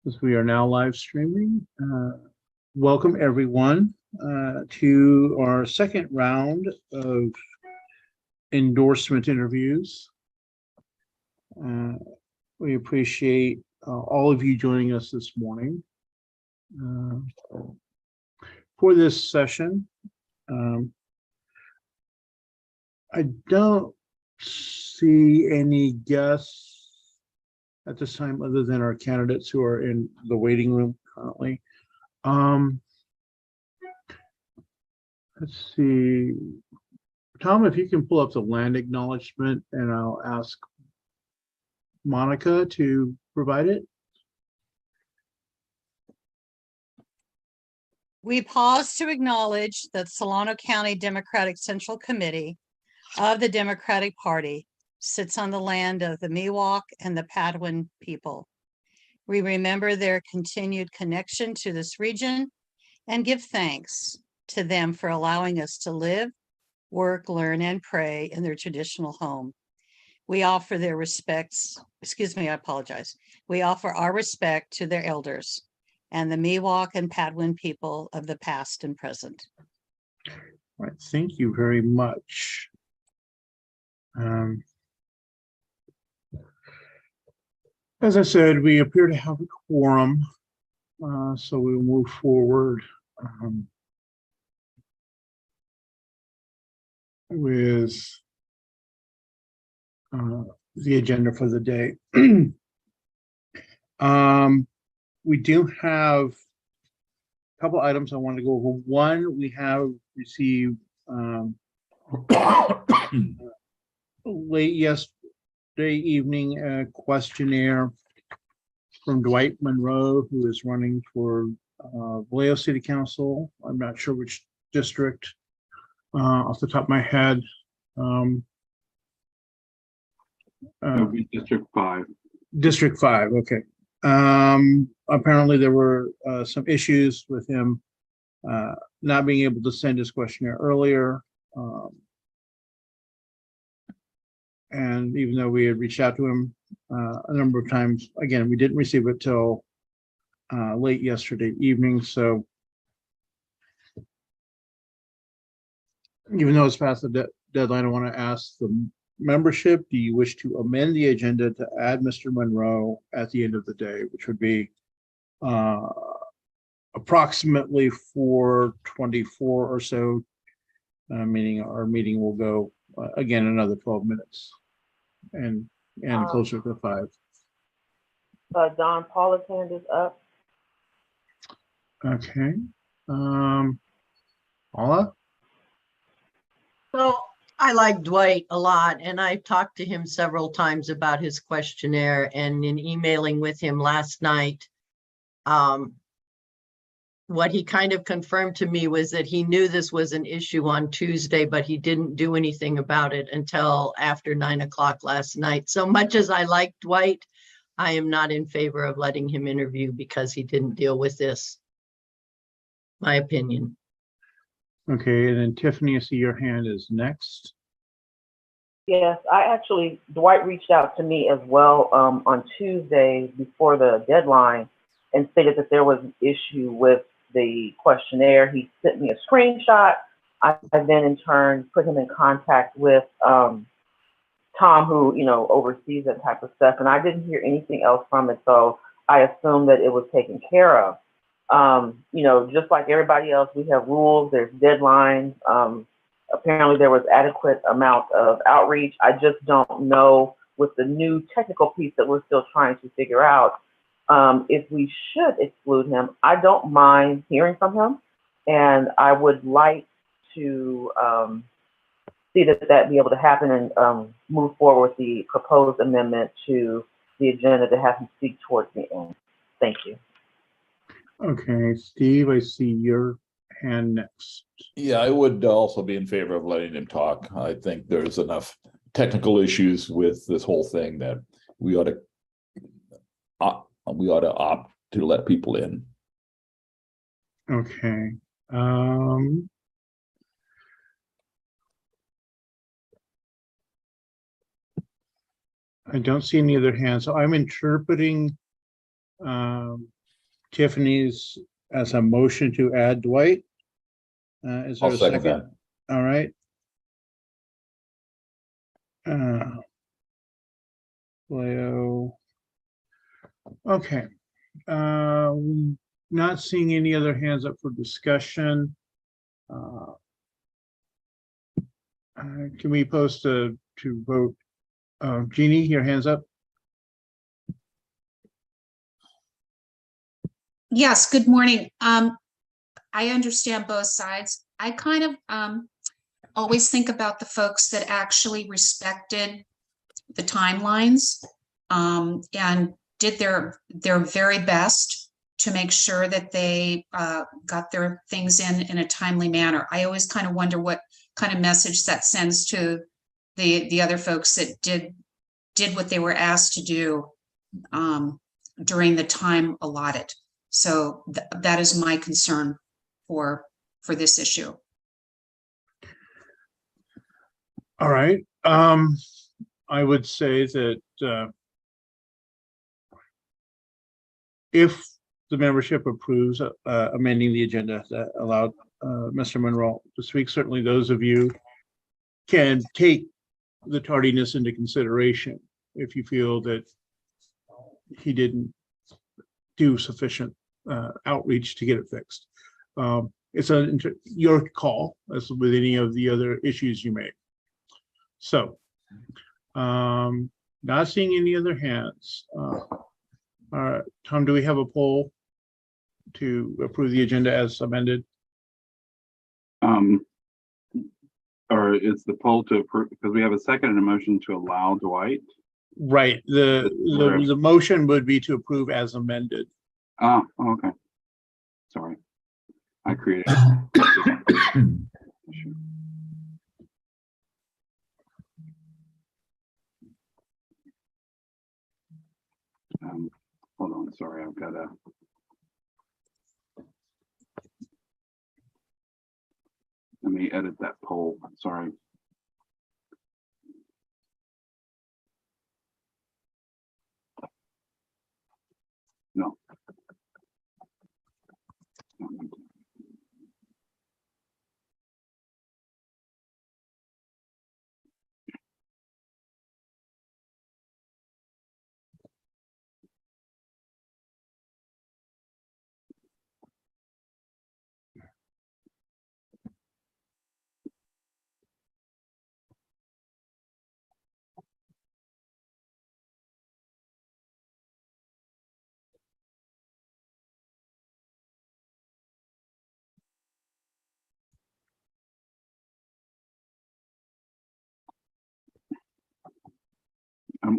As we are now live streaming, welcome everyone to our second round of endorsement interviews. We appreciate all of you joining us this morning. For this session, I don't see any guests at this time other than our candidates who are in the waiting room currently. Let's see. Tom, if you can pull up the land acknowledgement, and I'll ask Monica to provide it. We pause to acknowledge that Solano County Democratic Central Committee of the Democratic Party sits on the land of the Miwok and the Padwin people. We remember their continued connection to this region and give thanks to them for allowing us to live, work, learn, and pray in their traditional home. We offer their respects, I apologize. We offer our respect to their elders and the Miwok and Padwin people of the past and present. All right, thank you very much. As I said, we appear to have a quorum, so we'll move forward with the agenda for the day. We do have a couple items I want to go over. One, we have received late yesterday evening a questionnaire from Dwight Monroe, who is running for Vallejo City Council. I'm not sure which district off the top of my head. District 5. District 5, okay. Apparently there were some issues with him not being able to send his questionnaire earlier. And even though we had reached out to him a number of times, again, we didn't receive it till late yesterday evening. So even though it's past the deadline, I want to ask the membership, do you wish to amend the agenda to add Mr. Monroe at the end of the day, which would be approximately 4:24 or so, meaning our meeting will go again another 12 minutes and closer to 5. Don Paula's hand is up. Okay. Paula? So I like Dwight a lot, and I talked to him several times about his questionnaire, and in emailing with him last night, what he kind of confirmed to me was that he knew this was an issue on Tuesday, but he didn't do anything about it until after 9 o'clock last night. So much as I like Dwight, I am not in favor of letting him interview because he didn't deal with this. My opinion. Okay, and then Tiffany, I see your hand is next. Yes, Dwight reached out to me as well on Tuesday before the deadline and stated that there was an issue with the questionnaire. He sent me a screenshot. I then in turn put him in contact with Tom, who, oversees that type of stuff. And I didn't hear anything else from it. So I assumed that it was taken care of. Just like everybody else, we have rules, there's deadlines. Apparently there was adequate amount of outreach. I just don't know with the new technical piece that we're still trying to figure out, if we should exclude him. I don't mind hearing from him, and I would like to see that be able to happen and move forward with the proposed amendment to the agenda to have him speak towards the end. Thank you. Okay, Steve, I see your hand next. Yeah, I would also be in favor of letting him talk. I think there's enough technical issues with this whole thing that we ought to opt to let people in. Okay. I don't see any other hands, so I'm interpreting Tiffany's as a motion to add Dwight. Is there I'll a second second? that. All right. Leo. Okay. Not seeing any other hands up for discussion. Can we post to vote? Jeannie, your hands up. Yes, good morning. I understand both sides. I kind of always think about the folks that actually respected the timelines and did their very best to make sure that they got their things in a timely manner. I always kind of wonder what kind of message that sends to the other folks that did what they were asked to do during the time allotted. So that is my concern for this issue. All right. I would say that if the membership approves amending the agenda that allowed Mr. Monroe to speak, certainly those of you can take the tardiness into consideration if you feel that he didn't do sufficient outreach to get it fixed. It's your call, as with any of the other issues you make. So, not seeing any other hands. Tom, do we have a poll to approve the agenda as amended? Or is the poll to approve, because we have a second and a motion to allow Dwight? Right. The motion would be to approve as amended. Oh, okay. Sorry. I created. Hold on, sorry, I've got let me edit that poll, sorry. No.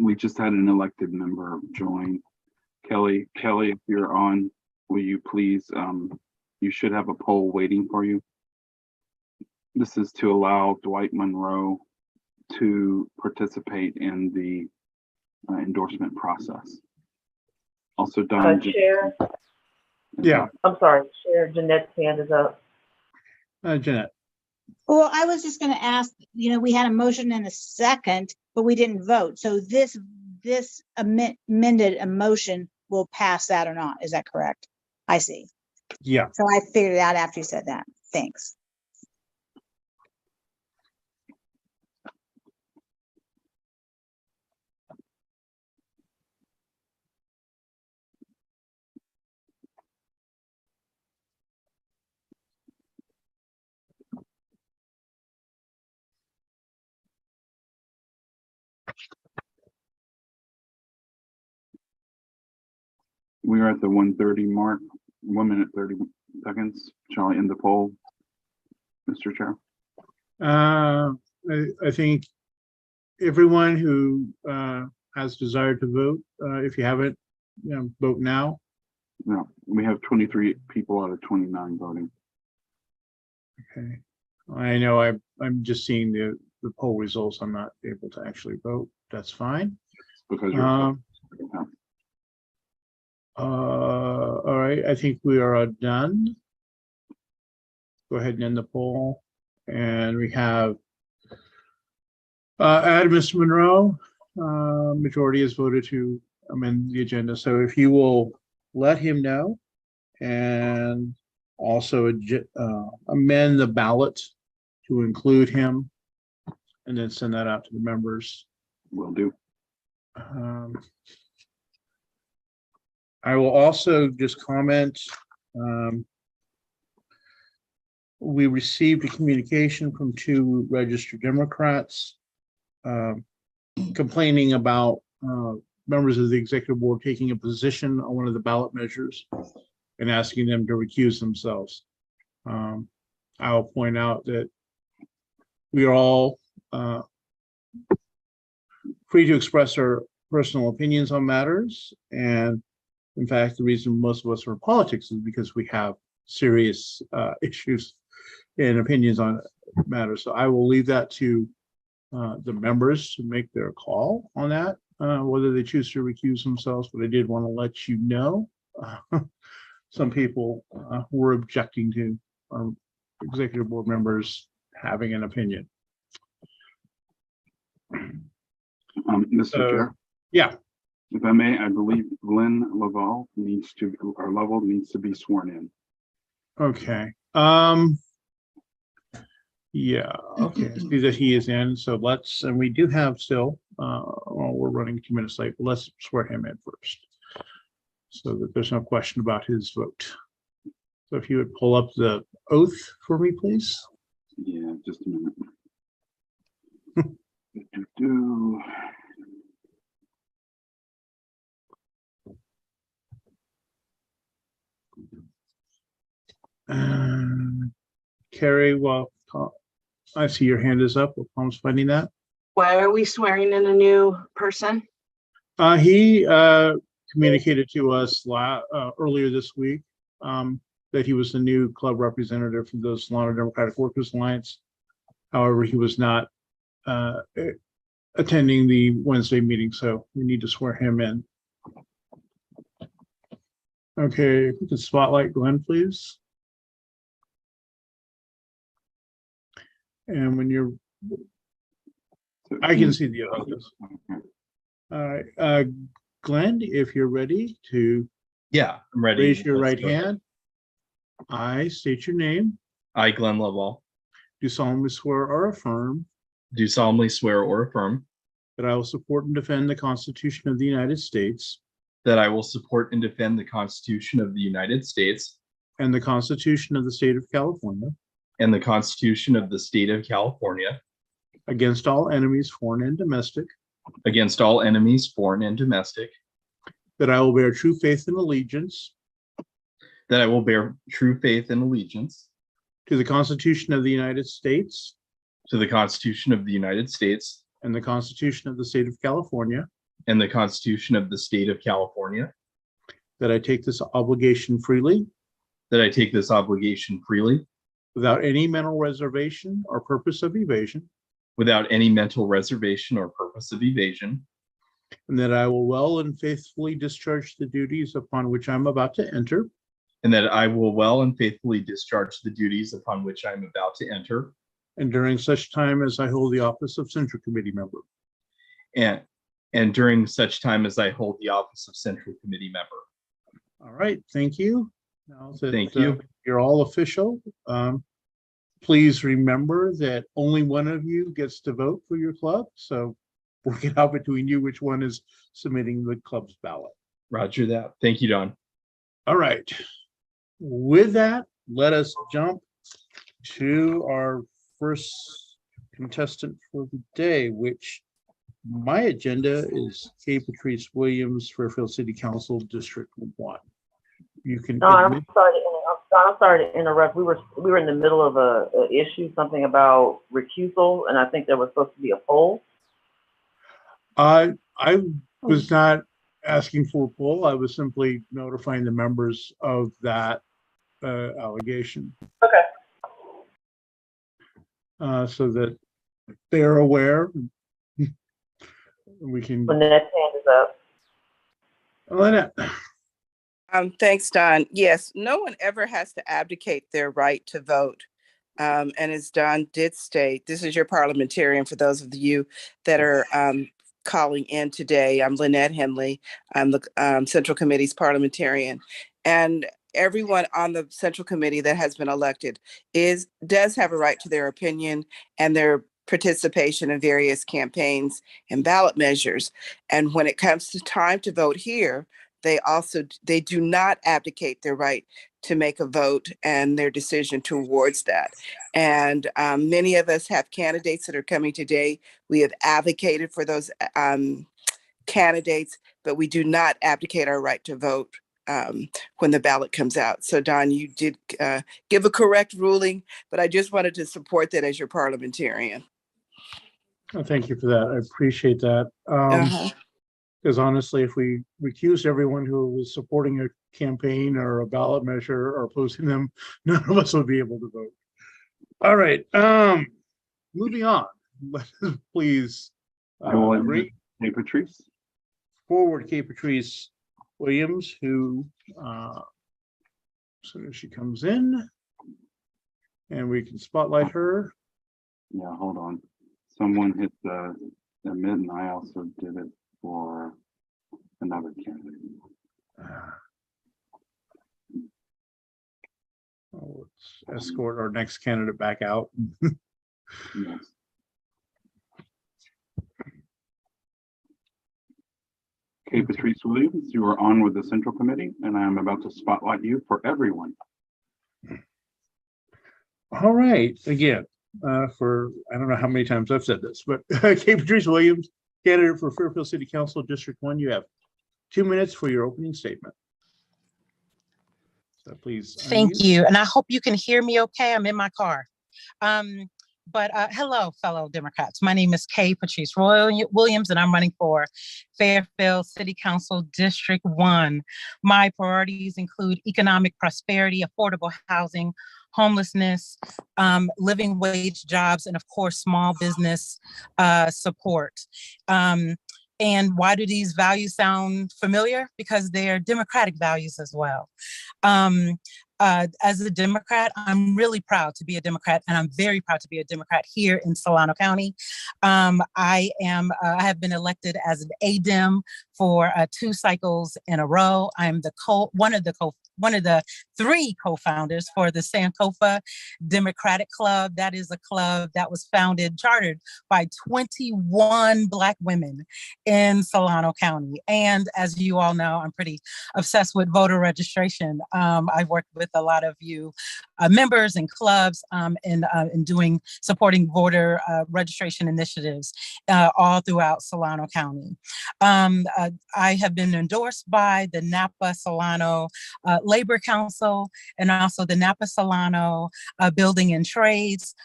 We just had an elected member join. Kelly, if you're on, will you please, you should have a poll waiting for you. This is to allow Dwight Monroe to participate in the endorsement process. Also, Don. Chair, Yeah. I'm sorry, Chair Jeanette's hand is up. Jeanette. Well, I was just going to ask, we had a motion and a second, but we didn't vote. So this amended a motion will pass that or not. Is that correct? I see. Yeah. So I figured it out after you said that. Thanks. We are at the 1:30 mark, 1 minute 30 seconds. Shall I end the poll, Mr. Chair? I think everyone who has desire to vote, if you haven't, vote now. No, we have 23 people out of 29 voting. Okay. I know I'm just seeing the poll results. I'm not able to actually vote. That's fine. Because you're all right, I think we are done. Go ahead and end the poll. And we have Mr. Monroe, majority has voted to amend the agenda. So if you will let him know and also amend the ballot to include him, and then send that out to the members. Will do. I will also just comment, we received a communication from 2 registered Democrats complaining about members of the executive board taking a position on one of the ballot measures and asking them to recuse themselves. I will point out that we are all free to express our personal opinions on matters. And in fact, the reason most of us are in politics is because we have serious issues and opinions on matters. So I will leave that to the members to make their call on that, whether they choose to recuse themselves. But I did want to let you know, some people were objecting to our executive board members having an opinion. Mr. Chair, Yeah, if I may, I believe Glenn Lovell needs to be sworn in. okay. Yeah, okay, I see that he is in, so let's, and we do have still, well, we're running 2 minutes late, but let's swear him in first, so that there's no question about his vote. So if you would pull up the oath for me, please. Yeah, just a minute. Do. Carrie, well, I see your hand is up. Upon finding that. Why are we swearing in a new person? He communicated to us earlier this week that he was the new club representative for the Solano Democratic Workers Alliance. However, he was not attending the Wednesday meeting, so we need to swear him in. Okay, if we could spotlight Glenn, please. And when you're, I can see the others. All right, Glenn, if you're ready to Yeah, I'm ready. raise your Let's right go ahead. hand. I state your name, I, Glenn Lovell, do solemnly swear or affirm do solemnly swear or affirm that I will support and defend the Constitution of the United States that I will support and defend the Constitution of the United States and the Constitution of the State of California and the Constitution of the State of California against all enemies, foreign and domestic, against all enemies, foreign and domestic, that I will bear true faith and allegiance that I will bear true faith and allegiance to the Constitution of the United States to the Constitution of the United States and the Constitution of the State of California, and the Constitution of the State of California, that I take this obligation freely that I take this obligation freely without any mental reservation or purpose of evasion, without any mental reservation or purpose of evasion, and that I will well and faithfully discharge the duties upon which I'm about to enter, and that I will well and faithfully discharge the duties upon which I am about to enter, and during such time as I hold the office of Central Committee member. and during such time as I hold the office of Central Committee member. All right, thank you. Now that, Thank you. You're all official. Please remember that only one of you gets to vote for your club. So work it out between you which one is submitting the club's ballot. Roger that. Thank you, Don. All right. With that, let us jump to our first contestant for the day, which my agenda is Patrice Williams, Fairfield City Council, District 1. You can. No, I'm sorry to interrupt. We were in the middle of a issue, something about recusal, and I think there was supposed to be a poll. I was not asking for a poll. I was simply notifying the members of that allegation. Okay. So that they're aware. We can. Lynette's hand is up. Lynette. Thanks, Don. Yes, no one ever has to abdicate their right to vote. And as Don did state, this is your parliamentarian for those of you that are calling in today. I'm Lynette Henley. I'm the Central Committee's parliamentarian. And everyone on the Central Committee that has been elected does have a right to their opinion and their participation in various campaigns and ballot measures. And when it comes to time to vote here, they do not abdicate their right to make a vote and their decision towards that. And many of us have candidates that are coming today. We have advocated for those candidates, but we do not abdicate our right to vote when the ballot comes out. So Don, you did give a correct ruling, but I just wanted to support that as your parliamentarian. Oh, thank you for that. I appreciate that. Uh-huh. Because honestly, if we recused everyone who was supporting a campaign or a ballot measure or opposing them, none of us would be able to vote. All right, moving on. Let us please Hey, Patrice. forward Patrice Williams, who as soon as she comes in, and we can spotlight her. Yeah, hold on. Someone hit the admit, and I also did it for another candidate. Let's escort our next candidate back out. Yes. Okay, Patrice Williams, you are on with the Central Committee, and I am about to spotlight you for everyone. All right, again, for I don't know how many times I've said this, but Patrice Williams, candidate for Fairfield City Council District 1, you have 2 minutes for your opening statement. So please. Thank unmute. you. And I hope you can hear me okay. I'm in my car. But hello, fellow Democrats. My name is Patrice Williams, and I'm running for Fairfield City Council District 1. My priorities include economic prosperity, affordable housing, homelessness, living wage jobs, and of course, small business support. And why do these values sound familiar? Because they are Democratic values as well. As a Democrat, I'm really proud to be a Democrat, and I'm very proud to be a Democrat here in Solano County. I have been elected as an ADEM for 2 cycles in a row. I'm one of the 3 co-founders for the Sankofa Democratic Club. That is a club that was chartered by 21 Black women in Solano County. And as you all know, I'm pretty obsessed with voter registration. I've worked with a lot of you members and clubs in supporting voter registration initiatives all throughout Solano County. I have been endorsed by the Napa Solano Labor Council and also the Napa Solano Building and Trades.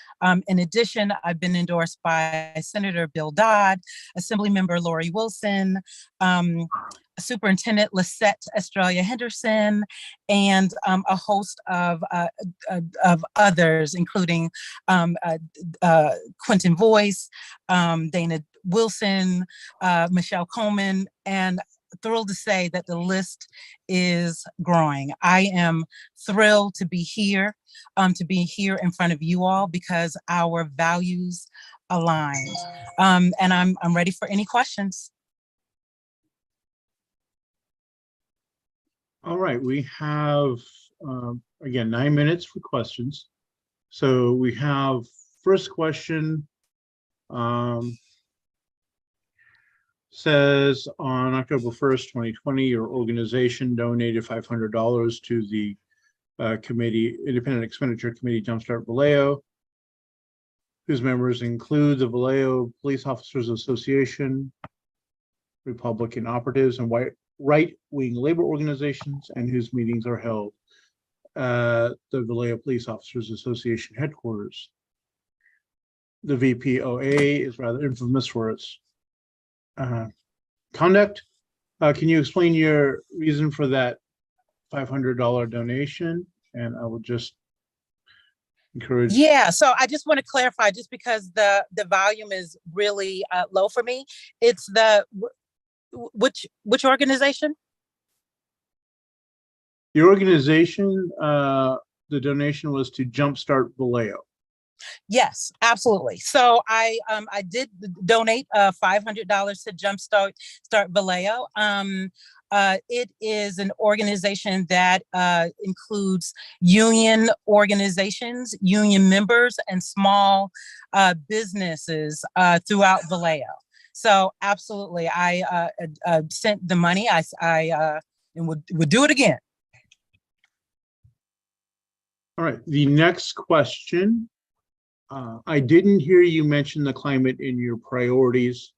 In addition, I've been endorsed by Senator Bill Dodd, Assemblymember Lori Wilson, Superintendent Lisette Estrella Henderson, and a host of others, including Quentin Voice, Dana Wilson, Michelle Coleman, and thrilled to say that the list is growing. I am thrilled to be here in front of you all because our values align. And I'm ready for any questions. All right, we have, again, 9 minutes for questions. So we have first question, says on October 1st, 2020, your organization donated $500 to the Independent Expenditure Committee Jumpstart Vallejo, whose members include the Vallejo Police Officers Association, Republican operatives, and right-wing labor organizations, and whose meetings are held at the Vallejo Police Officers Association headquarters. The VPOA is rather infamous for its conduct. Can you explain your reason for that $500 donation? And I will just encourage. Yeah, so I just want to clarify, just because the volume is really low for me. It's which organization? The organization, the donation was to Jumpstart Vallejo. Yes, absolutely. So I did donate $500 to Jumpstart Vallejo. It is an organization that includes union organizations, union members, and small businesses throughout Vallejo. So absolutely, I sent the money. And would do it again. All right, the next question. I didn't hear you mention the climate in your priorities.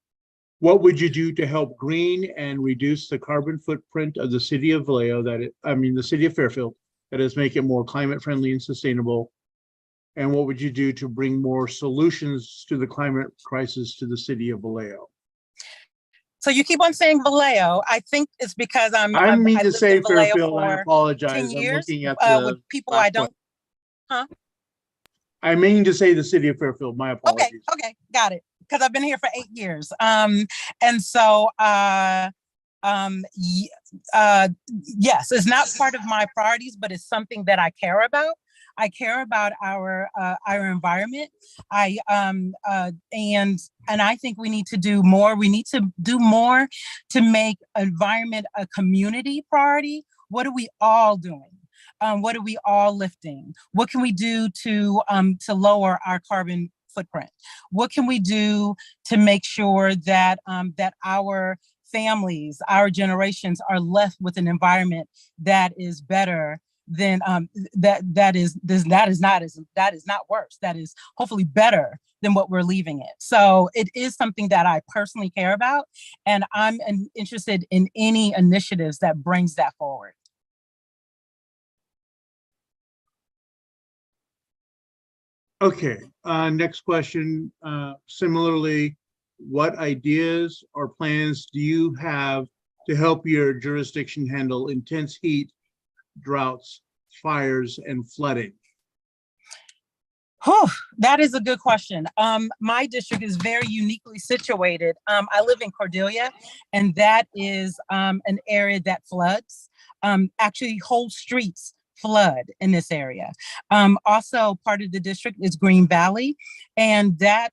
What would you do to help green and reduce the carbon footprint of the city of Vallejo, the city of Fairfield, that is, make it more climate friendly and sustainable? And what would you do to bring more solutions to the climate crisis to the city of Vallejo? So you keep on saying Vallejo. I think it's because I mean I to lived say in Vallejo Fairfield, I for apologize. 10 I'm years looking at the with people last I don't. Huh? I mean to say the city of Fairfield. My apologies. Okay, got it. Because I've been here for 8 years. And so yes, it's not part of my priorities, but it's something that I care about. I care about our environment. And I think we need to do more. We need to do more to make environment a community priority. What are we all doing? What are we all lifting? What can we do to lower our carbon footprint? What can we do to make sure that that our families, our generations are left with an environment that is better than that is not worse. That is hopefully better than what we're leaving it. So it is something that I personally care about, and I'm interested in any initiatives that brings that forward. Okay, next question. Similarly, what ideas or plans do you have to help your jurisdiction handle intense heat, droughts, fires, and flooding? Whew, that is a good question. My district is very uniquely situated. I live in Cordelia, and that is an area that floods. Actually, whole streets flood in this area. Also, part of the district is Green Valley, and that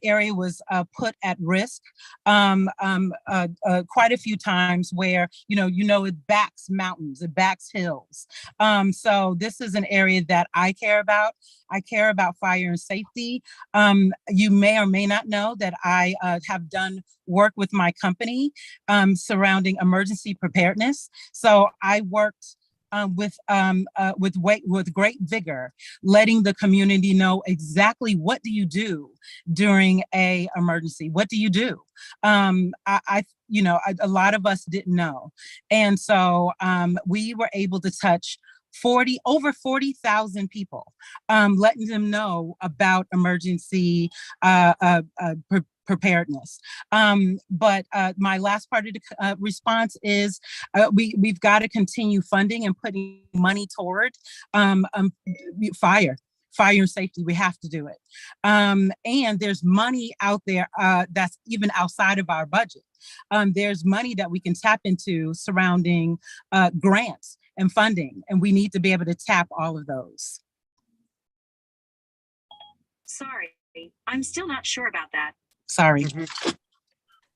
area was put at risk quite a few times, where it backs mountains, it backs hills. So this is an area that I care about. I care about fire and safety. You may or may not know that I have done work with my company surrounding emergency preparedness. So I worked with great vigor, letting the community know exactly what do you do during a emergency. What do you do? A lot of us didn't know, and so we were able to touch over 40,000 people, letting them know about emergency preparedness. But my last part of the response is we've got to continue funding and putting money toward fire and safety. We have to do it. And there's money out there that's even outside of our budget. There's money that we can tap into surrounding grants and funding, and we need to be able to tap all of those. Sorry, I'm still not sure about that. Sorry. All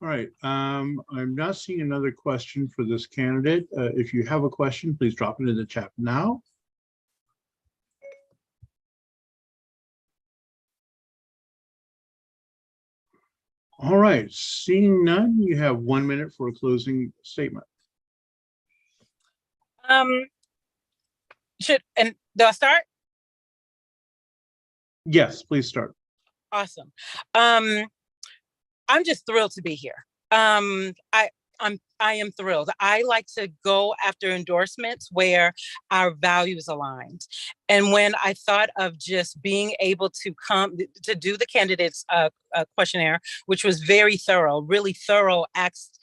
right, I'm not seeing another question for this candidate. If you have a question, please drop it in the chat now. All right, seeing none, you have 1 minute for a closing statement. Do I start? Yes, please start. Awesome. I'm just thrilled to be here. I am thrilled. I like to go after endorsements where our values aligned. And when I thought of just being able to come to do the candidates questionnaire, which was very thorough, really thorough, asked,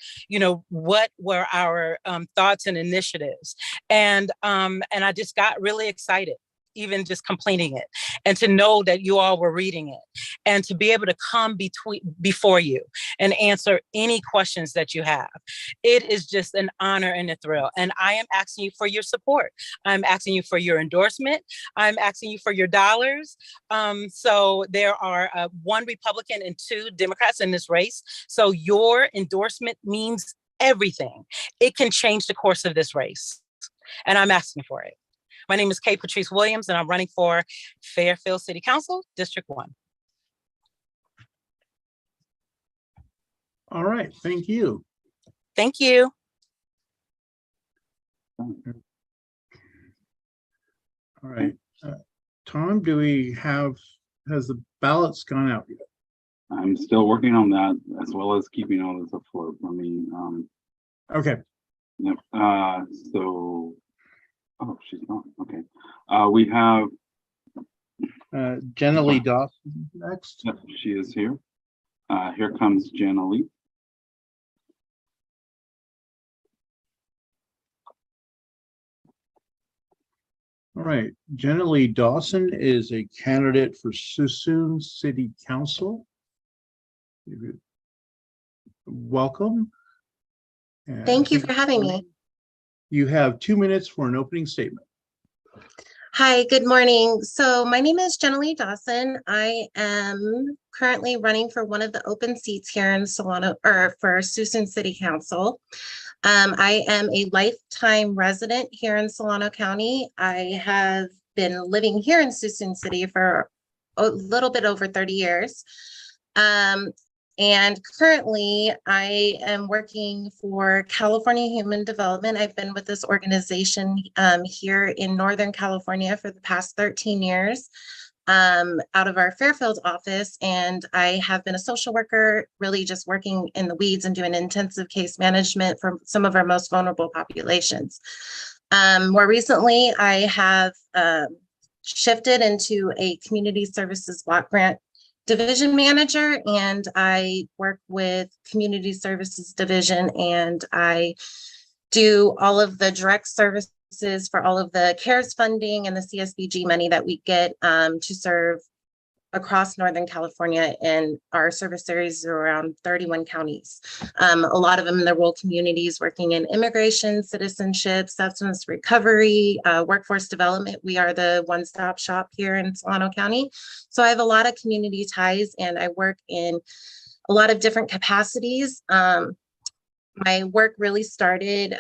what were our thoughts and initiatives. And I just got really excited, even just completing it, and to know that you all were reading it, and to be able to come before you and answer any questions that you have. It is just an honor and a thrill. And I am asking you for your support. I'm asking you for your endorsement. I'm asking you for your dollars. So there are 1 Republican and 2 Democrats in this race. So your endorsement means everything. It can change the course of this race. And I'm asking for it. My name is Patrice Williams, and I'm running for Fairfield City Council, District 1. All right, thank you. Thank you. All right. Tom, has the ballots gone out yet? I'm still working on that as well as keeping all this afloat. I mean, Okay. yep. So, oh, she's not. Okay. We have, Jennaly Dawson next. yep, she is here. Here comes Jeanette. All right, Jennaly Dawson is a candidate for Suisun City Council. Welcome. And Thank you for having me. You have 2 minutes for an opening statement. Hi, good morning. So my name is Jennaly Dawson. I am currently running for one of the open seats here in Solano, or for Suisun City Council. I am a lifetime resident here in Solano County. I have been living here in Suisun City for a little bit over 30 years. And currently I am working for California Human Development. I've been with this organization here in Northern California for the past 13 years out of our Fairfield office. And I have been a social worker, really just working in the weeds and doing intensive case management for some of our most vulnerable populations. More recently, I have shifted into a community services block grant division manager, and I work with community services division, and I do all of the direct services for all of the CARES funding and the CSBG money that we get to serve across Northern California, and our service areas are around 31 counties. A lot of them in the rural communities, working in immigration, citizenship, substance recovery, workforce development. We are the one-stop shop here in Solano County. So I have a lot of community ties, and I work in a lot of different capacities. My work really started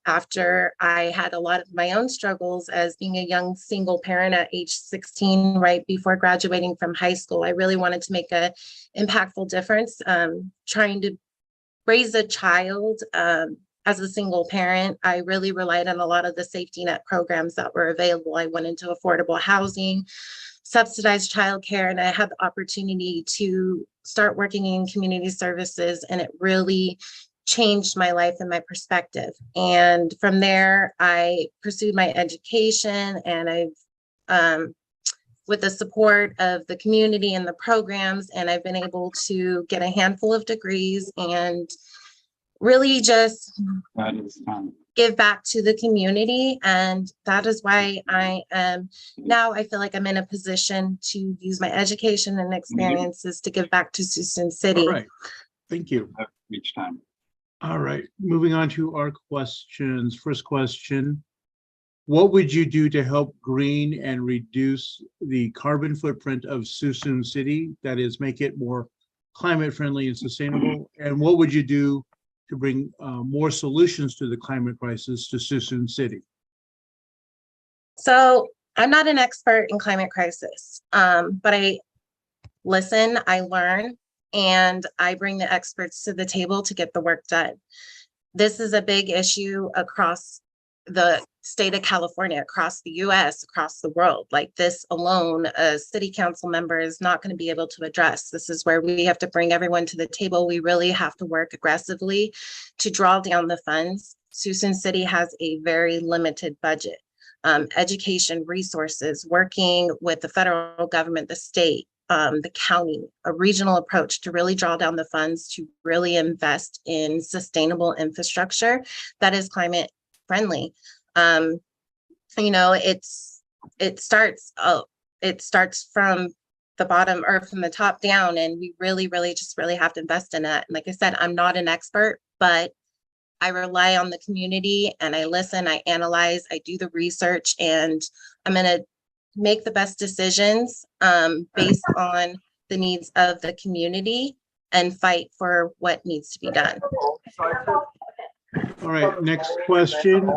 after I had a lot of my own struggles as being a young single parent at age 16, right before graduating from high school. I really wanted to make an impactful difference, trying to raise a child as a single parent. I really relied on a lot of the safety net programs that were available. I went into affordable housing, subsidized childcare, and I had the opportunity to start working in community services, and it really changed my life and my perspective. And from there, I pursued my education, and I've, with the support of the community and the programs, and I've been able to get a handful of degrees and really just give back to the community. And that is why I am now, I feel like I'm in a position to use my education and experiences to give back to Suisun City. All right, thank you. Each time. All right, moving on to our questions. First question, what would you do to help green and reduce the carbon footprint of Suisun City? That is, make it more climate friendly and sustainable. And what would you do to bring more solutions to the climate crisis to Suisun City? So I'm not an expert in climate crisis, but I listen, I learn, and I bring the experts to the table to get the work done. This is a big issue across the state of California, across the US, across the world. Like this alone, a city council member is not going to be able to address. This is where we have to bring everyone to the table. We really have to work aggressively to draw down the funds. Suisun City has a very limited budget. Education, resources, working with the federal government, the state, the county, a regional approach to really draw down the funds to really invest in sustainable infrastructure that is climate friendly. You know, it starts from the bottom or from the top down, and we really have to invest in that. And like I said, I'm not an expert, but I rely on the community, and I listen, I analyze, I do the research, and I'm going to make the best decisions based on the needs of the community and fight for what needs to be done. All right, next question.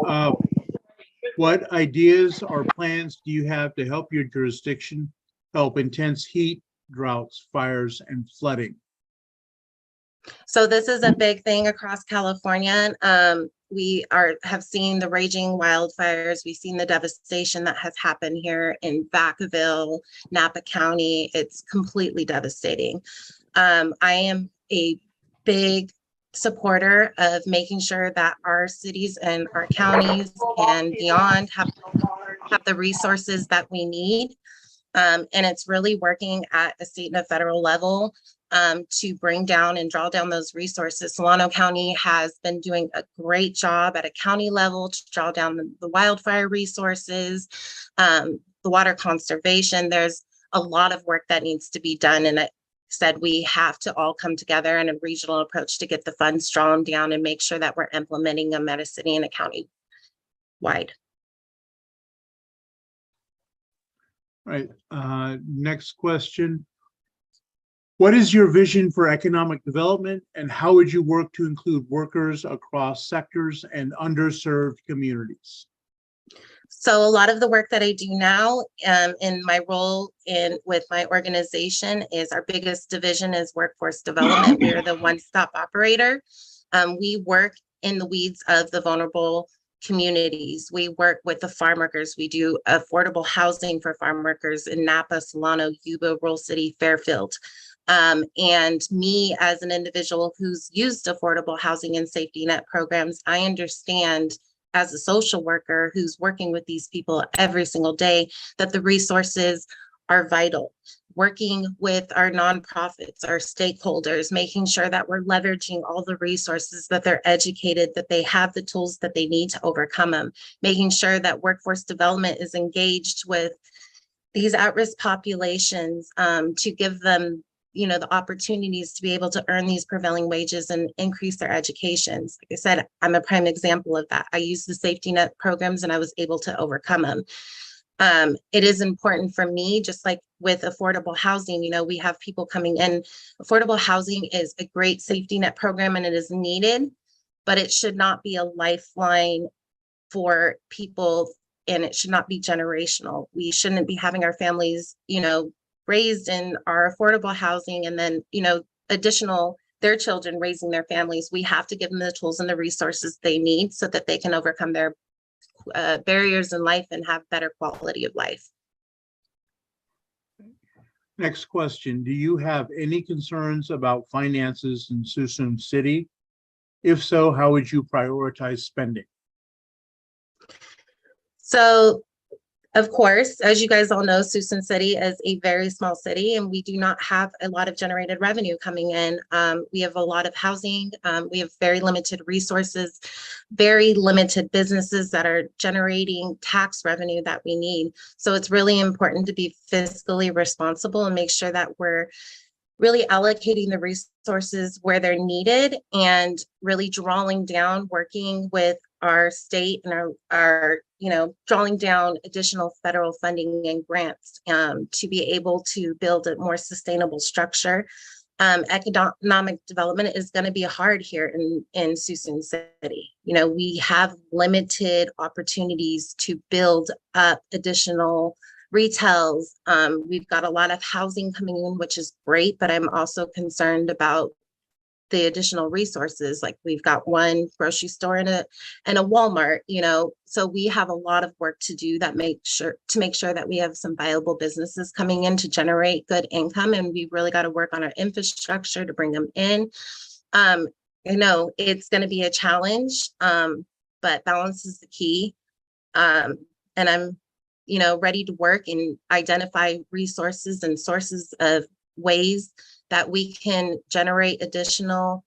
What ideas or plans do you have to help your jurisdiction help intense heat, droughts, fires, and flooding? So this is a big thing across California. We have seen the raging wildfires. We've seen the devastation that has happened here in Vacaville, Napa County. It's completely devastating. I am a big supporter of making sure that our cities and our counties and beyond have the resources that we need. And it's really working at a state and a federal level to bring down and draw down those resources. Solano County has been doing a great job at a county level to draw down the wildfire resources, the water conservation. There's a lot of work that needs to be done. And I said we have to all come together in a regional approach to get the funds drawn down and make sure that we're implementing them at a city and a county wide. Right. Next question. What is your vision for economic development, and how would you work to include workers across sectors and underserved communities? So a lot of the work that I do now in my role with my organization is our biggest division is workforce development. We're the one-stop operator. We work in the weeds of the vulnerable communities. We work with the farm workers. We do affordable housing for farm workers in Napa, Solano, Yuba, Rural City, Fairfield. And me as an individual who's used affordable housing and safety net programs, I understand as a social worker who's working with these people every single day that the resources are vital. Working with our nonprofits, our stakeholders, making sure that we're leveraging all the resources, that they're educated, that they have the tools that they need to overcome them, making sure that workforce development is engaged with these at-risk populations to give them the opportunities to be able to earn these prevailing wages and increase their educations. Like I said, I'm a prime example of that. I used the safety net programs and I was able to overcome them. It is important for me, just like with affordable housing, we have people coming in. Affordable housing is a great safety net program and it is needed, but it should not be a lifeline for people and it should not be generational. We shouldn't be having our families, raised in our affordable housing and then, additional their children raising their families. We have to give them the tools and the resources they need so that they can overcome their barriers in life and have better quality of life. Next question. Do you have any concerns about finances in Suisun City? If so, how would you prioritize spending? So, of course, as you guys all know, Suisun City is a very small city and we do not have a lot of generated revenue coming in. We have a lot of housing. We have very limited resources, very limited businesses that are generating tax revenue that we need. So it's really important to be fiscally responsible and make sure that we're really allocating the resources where they're needed and really drawing down, working with our state and our drawing down additional federal funding and grants to be able to build a more sustainable structure. Economic development is going to be hard here in Suisun City. We have limited opportunities to build up additional retails. We've got a lot of housing coming in, which is great, but I'm also concerned about the additional resources. Like we've got one grocery store and a Walmart, so we have a lot of work to do that make sure that we have some viable businesses coming in to generate good income. And we really got to work on our infrastructure to bring them in. It's going to be a challenge, but balance is the key. And I'm, ready to work and identify resources and sources of ways that we can generate additional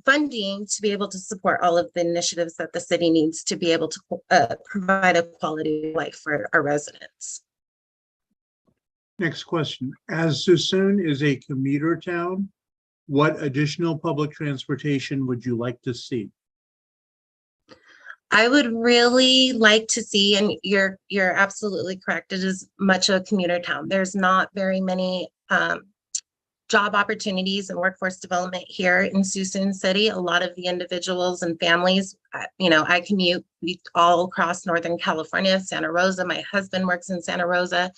funding to be able to support all of the initiatives that the city needs to be able to provide a quality of life for our residents. Next question. As Suisun is a commuter town, what additional public transportation would you like to see? I would really like to see, and you're absolutely correct, it is much a commuter town. There's not very many job opportunities and workforce development here in Suisun City. A lot of the individuals and families, I commute all across Northern California, Santa Rosa. My husband works in Santa Rosa.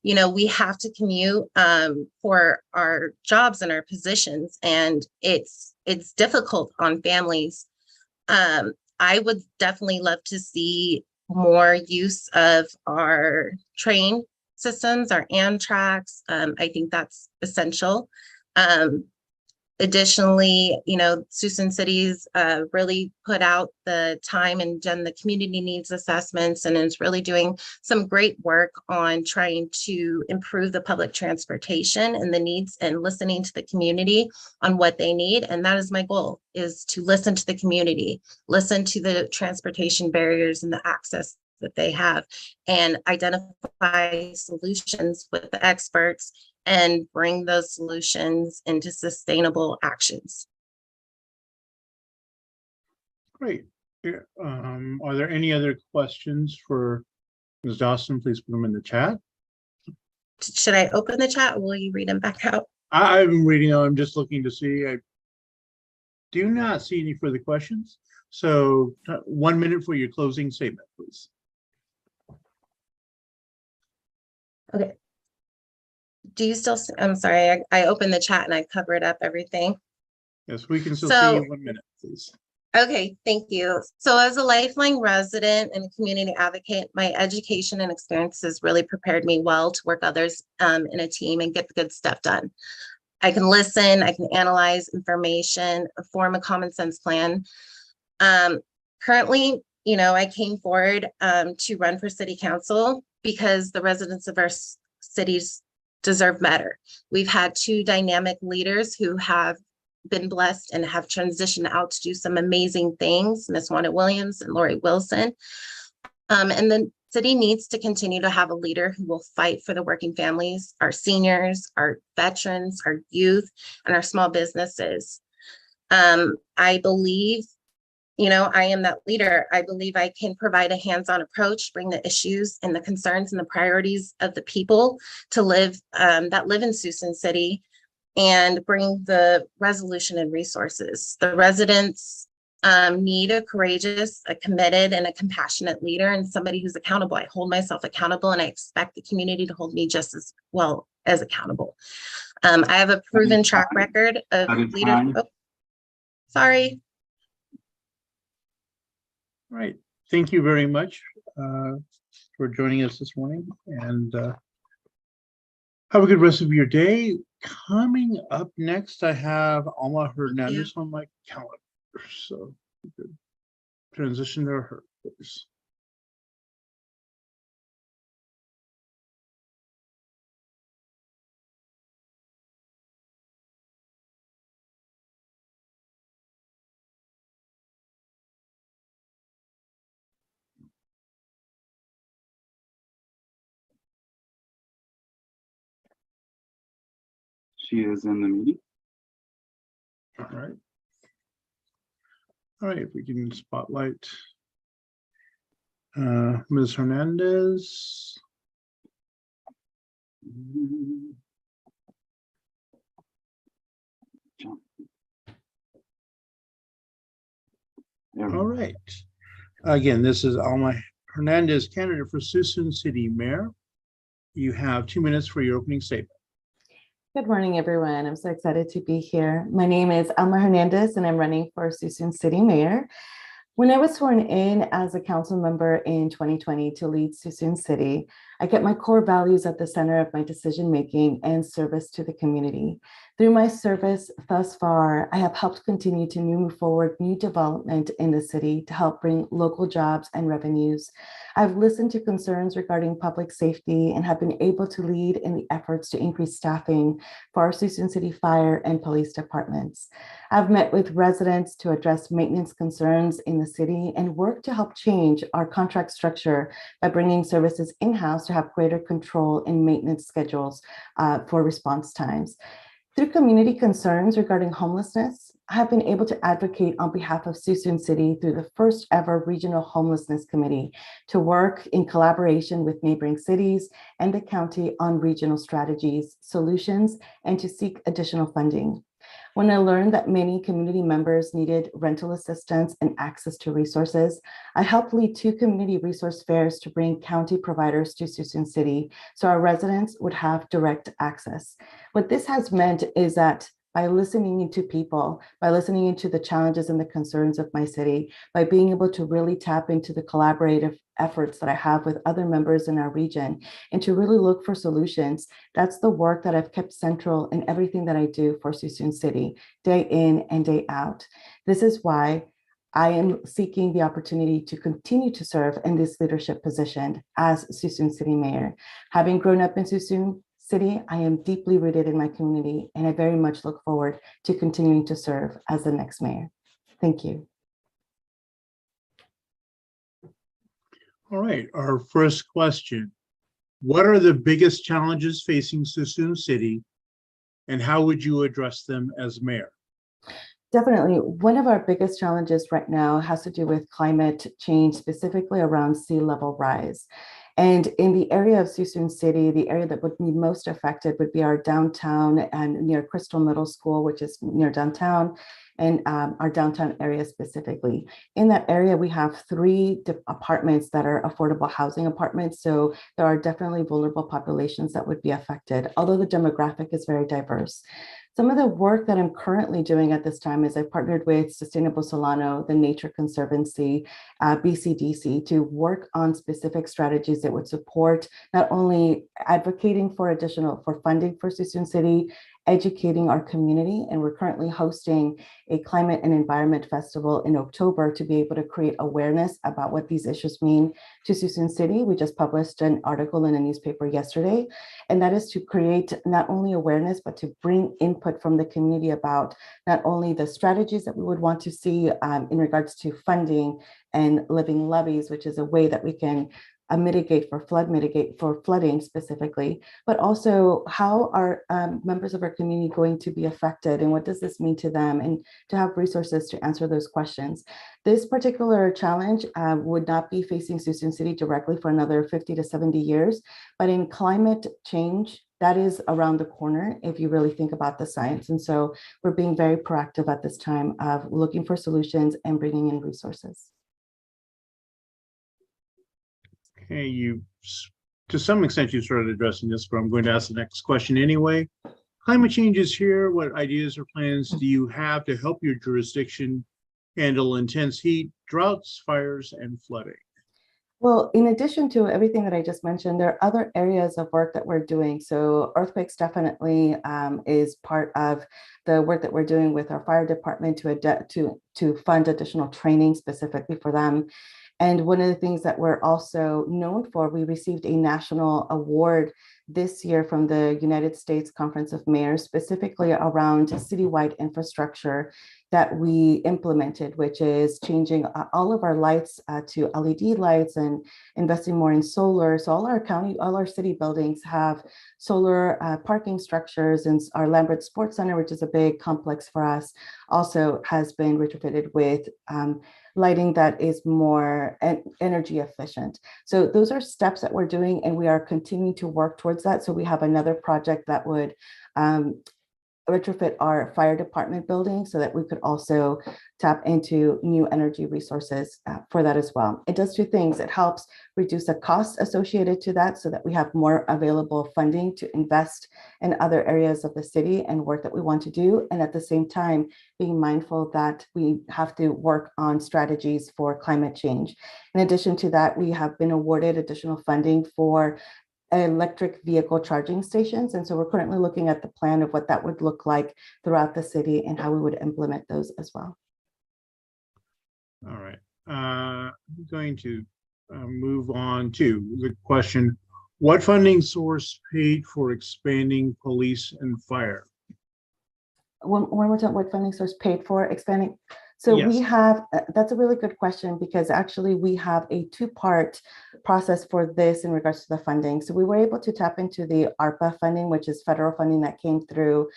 We have to commute for our jobs and our positions, and it's difficult on families. I would definitely love to see more use of our train systems, our Amtraks. I think that's essential. Additionally, Suisun City's really put out the time and done the community needs assessments, and is really doing some great work on trying to improve the public transportation and the needs, and listening to the community on what they need. And that is my goal, is to listen to the community, listen to the transportation barriers and the access that they have, and identify solutions with the experts and bring those solutions into sustainable actions. Great. Yeah, are there any other questions for Ms. Dawson? Please put them in the chat. Should I open the chat, or will you read them back out? I'm reading them. I'm just looking to see. I do not see any further questions. So 1 minute for your closing statement, please. Okay. Do you still, I'm sorry, I opened the chat and I covered up everything. Yes, we can still see you. 1 minute, please. Okay, thank you. So as a lifelong resident and a community advocate, my education and experiences really prepared me well to work others in a team and get the good stuff done. I can listen, I can analyze information, form a common sense plan. Currently, I came forward to run for city council because the residents of our cities deserve better. We've had two dynamic leaders who have been blessed and have transitioned out to do some amazing things, Miss Jeannette Williams and Lori Wilson. And the city needs to continue to have a leader who will fight for the working families, our seniors, our veterans, our youth, and our small businesses. I believe, I am that leader. I believe I can provide a hands-on approach, bring the issues and the concerns and the priorities of the people to live that live in Suisun City, and bring the resolution and resources. The residents need a courageous, a committed, and a compassionate leader, and somebody who's accountable. I hold myself accountable, and I expect the community to hold me just as well as accountable. I have a proven track record of leadership. Oh, sorry. All right. Thank you very much for joining us this morning, and have a good rest of your day. Coming up next, I have Alma Hernandez on my calendar, so we could transition to her, please. She is in the meeting. All right. All right, if we can spotlight Ms. Hernandez. All right. Again, this is Alma Hernandez, candidate for Suisun City Mayor. You have 2 minutes for your opening statement. Good morning, everyone. I'm so excited to be here. My name is Alma Hernandez, and I'm running for Suisun City Mayor. When I was sworn in as a council member in 2020 to lead Suisun City, I kept my core values at the center of my decision-making and service to the community. Through my service thus far, I have helped continue to move forward new development in the city to help bring local jobs and revenues. I've listened to concerns regarding public safety and have been able to lead in the efforts to increase staffing for our Suisun City Fire and Police departments. I've met with residents to address maintenance concerns in the city and work to help change our contract structure by bringing services in-house to have greater control in maintenance schedules for response times. Through community concerns regarding homelessness, I have been able to advocate on behalf of Suisun City through the first ever Regional Homelessness Committee to work in collaboration with neighboring cities and the county on regional strategies, solutions, and to seek additional funding. When I learned that many community members needed rental assistance and access to resources, I helped lead 2 community resource fairs to bring county providers to Suisun City so our residents would have direct access. What this has meant is that by listening into people, by listening into the challenges and the concerns of my city, by being able to really tap into the collaborative efforts that I have with other members in our region and to really look for solutions, that's the work that I've kept central in everything that I do for Suisun City, day in and day out. This is why I am seeking the opportunity to continue to serve in this leadership position as Suisun City Mayor. Having grown up in Suisun City, I am deeply rooted in my community, and I very much look forward to continuing to serve as the next mayor. Thank you. All right, our first question. What are the biggest challenges facing Suisun City, and how would you address them as mayor? Definitely. One of our biggest challenges right now has to do with climate change, specifically around sea level rise. And in the area of Suisun City, the area that would be most affected would be our downtown and near Crystal Middle School, which is near downtown, and our downtown area specifically. In that area, we have 3 apartments that are affordable housing apartments. So there are definitely vulnerable populations that would be affected, although the demographic is very diverse. Some of the work that I'm currently doing at this time is I partnered with Sustainable Solano, the Nature Conservancy, BCDC, to work on specific strategies that would support not only advocating for funding for Suisun City, educating our community, and we're currently hosting a climate and environment festival in October to be able to create awareness about what these issues mean to Suisun City. We just published an article in a newspaper yesterday, and that is to create not only awareness, but to bring input from the community about not only the strategies that we would want to see in regards to funding and living levies, which is a way that we can mitigate for flooding specifically, but also how are members of our community going to be affected and what does this mean to them, and to have resources to answer those questions. This particular challenge would not be facing Suisun City directly for another 50 to 70 years, but in climate change, that is around the corner if you really think about the science. And so we're being very proactive at this time of looking for solutions and bringing in resources. Okay, to some extent, you started addressing this, but I'm going to ask the next question anyway. Climate change is here. What ideas or plans do you have to help your jurisdiction handle intense heat, droughts, fires, and flooding? Well, in addition to everything that I just mentioned, there are other areas of work that we're doing. So earthquakes definitely is part of the work that we're doing with our fire department to fund additional training specifically for them. And one of the things that we're also known for, we received a national award this year from the United States Conference of Mayors, specifically around citywide infrastructure that we implemented, which is changing all of our lights to LED lights and investing more in solar. So all our city buildings have solar parking structures, and our Lambert Sports Center, which is a big complex for us, also has been retrofitted with lighting that is more energy efficient. So those are steps that we're doing, and we are continuing to work towards that. So we have another project that would retrofit our fire department building so that we could also tap into new energy resources for that as well. It does 2 things. It helps reduce the costs associated to that so that we have more available funding to invest in other areas of the city and work that we want to do. And at the same time, being mindful that we have to work on strategies for climate change. In addition to that, we have been awarded additional funding for electric vehicle charging stations. And so we're currently looking at the plan of what that would look like throughout the city and how we would implement those as well. All right, I'm going to move on to the question, what funding source paid for expanding police and fire? One more time, what funding source paid for expanding? So we Yes. have, that's a really good question, because actually we have a two-part process for this in regards to the funding. So we were able to tap into the ARPA funding, which is federal funding that came through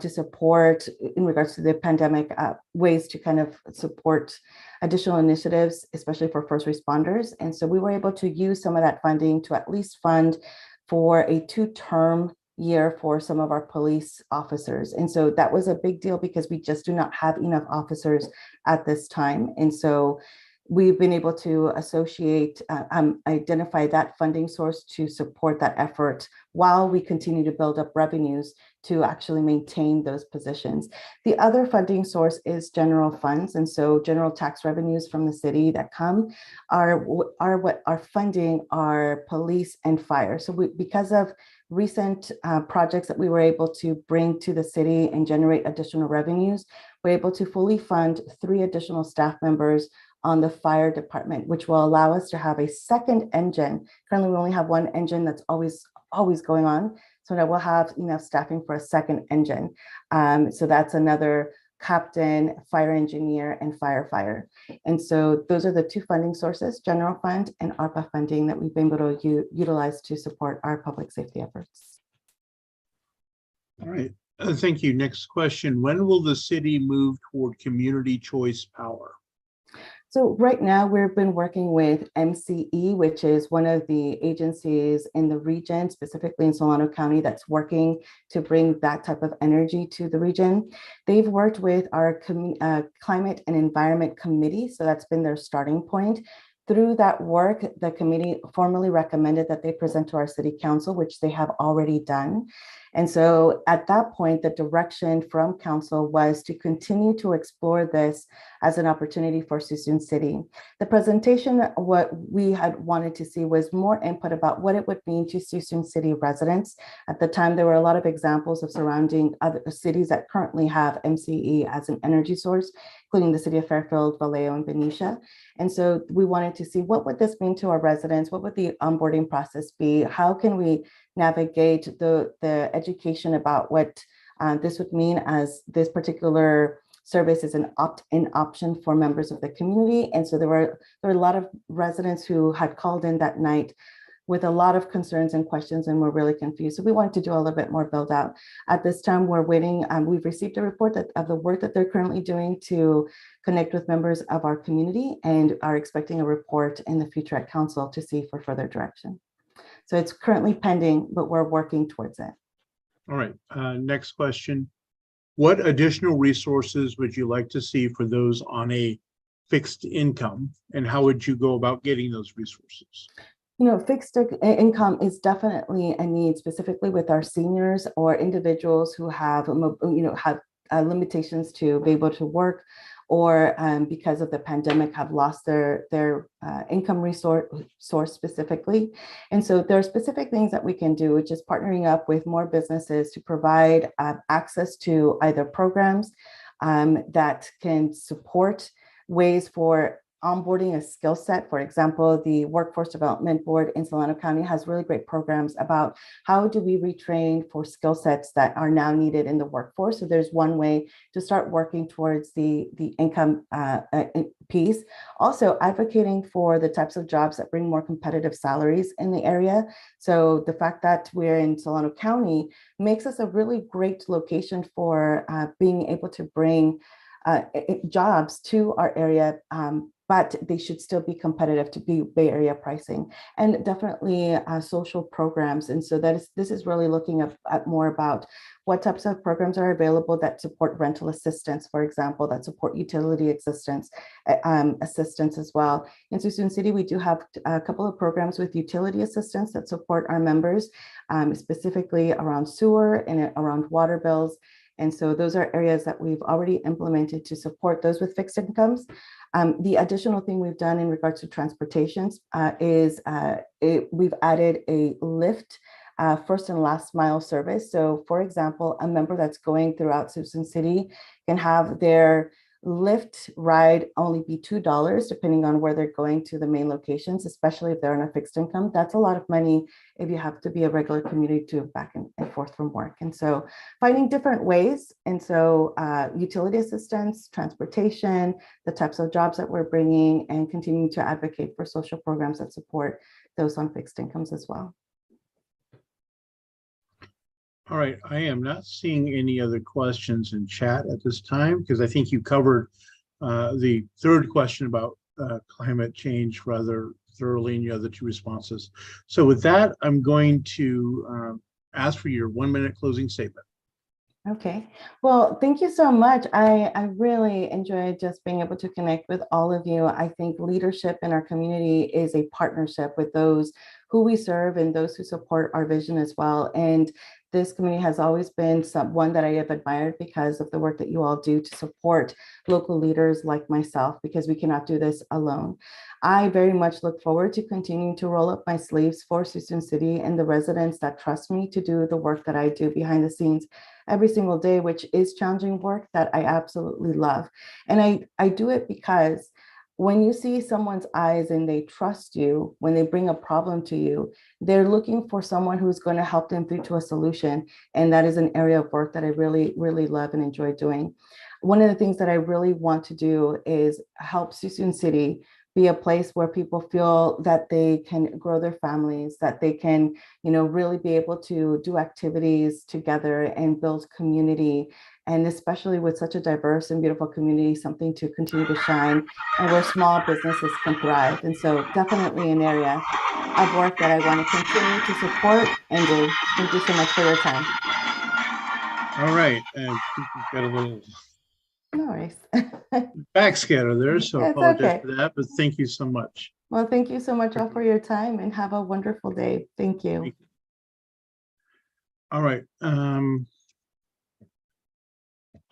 to support in regards to the pandemic, ways to kind of support additional initiatives, especially for first responders. And so we were able to use some of that funding to at least fund for a 2-term year for some of our police officers. And so that was a big deal because we just do not have enough officers at this time. And so we've been able to identify that funding source to support that effort while we continue to build up revenues to actually maintain those positions. The other funding source is general funds. And so general tax revenues from the city that come are what are funding our police and fire. So because of recent projects that we were able to bring to the city and generate additional revenues, we're able to fully fund 3 additional staff members on the fire department, which will allow us to have a second engine. Currently, we only have 1 engine that's always going on. So that we'll have enough staffing for a second engine. So that's another captain, fire engineer, and firefighter. And so those are the 2 funding sources, general fund and ARPA funding, that we've been able to utilize to support our public safety efforts. All right. Thank you. Next question. When will the city move toward community choice power? So right now we've been working with MCE, which is one of the agencies in the region, specifically in Solano County, that's working to bring that type of energy to the region. They've worked with our Climate and Environment Committee, so that's been their starting point. Through that work, the committee formally recommended that they present to our city council, which they have already done. And so at that point, the direction from council was to continue to explore this as an opportunity for Suisun City. The presentation, what we had wanted to see was more input about what it would mean to Suisun City residents. At the time, there were a lot of examples of surrounding other cities that currently have MCE as an energy source, including the city of Fairfield, Vallejo, and Benicia. And so we wanted to see what would this mean to our residents? What would the onboarding process be? How can we navigate the education about what this would mean, as this particular service is an opt-in option for members of the community. And so there were a lot of residents who had called in that night with a lot of concerns and questions and were really confused. So we wanted to do a little bit more build out. At this time, we're waiting. We've received a report of the work that they're currently doing to connect with members of our community, and are expecting a report in the future at council to see for further direction. So it's currently pending, but we're working towards it. All right. Next question. What additional resources would you like to see for those on a fixed income, and how would you go about getting those resources? You know, fixed income is definitely a need, specifically with our seniors or individuals who have, have limitations to be able to work, or because of the pandemic have lost their income source specifically. And so there are specific things that we can do, which is partnering up with more businesses to provide access to either programs that can support ways for onboarding a skill set. For example, the Workforce Development Board in Solano County has really great programs about how do we retrain for skill sets that are now needed in the workforce. So there's one way to start working towards the income piece. Also advocating for the types of jobs that bring more competitive salaries in the area. So the fact that we're in Solano County makes us a really great location for being able to bring jobs to our area, but they should still be competitive to be Bay Area pricing, and definitely social programs. And so this is really looking at more about what types of programs are available that support rental assistance, for example, that support utility assistance as well. In Suisun City, we do have a couple of programs with utility assistance that support our members, specifically around sewer and around water bills. And so those are areas that we've already implemented to support those with fixed incomes. The additional thing we've done in regards to transportations is we've added a Lyft first and last mile service. So for example, a member that's going throughout Suisun City can have their Lyft ride only be $2, depending on where they're going to the main locations, especially if they're on a fixed income. That's a lot of money if you have to be a regular commuter to back and forth from work. And so finding different ways. And so utility assistance, transportation, the types of jobs that we're bringing, and continuing to advocate for social programs that support those on fixed incomes as well. All right, I am not seeing any other questions in chat at this time, because I think you covered the third question about climate change rather thoroughly in your other two responses. So with that, I'm going to ask for your 1-minute closing statement. Okay, well, thank you so much. I really enjoyed just being able to connect with all of you. I think leadership in our community is a partnership with those who we serve and those who support our vision as well. And this community has always been one that I have admired because of the work that you all do to support local leaders like myself, because we cannot do this alone. I very much look forward to continuing to roll up my sleeves for Suisun City and the residents that trust me to do the work that I do behind the scenes every single day, which is challenging work that I absolutely love. And I do it because when you see someone's eyes and they trust you, when they bring a problem to you, they're looking for someone who's going to help them through to a solution. And that is an area of work that I really, really love and enjoy doing. One of the things that I really want to do is help Suisun City be a place where people feel that they can grow their families, that they can, really be able to do activities together and build community. And especially with such a diverse and beautiful community, something to continue to shine and where small businesses can thrive. And so definitely an area of work that I want to continue to support and do. Thank you so much for your time. All right, and I think we've got a little No worries. backscatter there, so It's apologize okay. for that, but thank you so much. Well, thank you so much all for your time and have a wonderful day. Thank you. All right.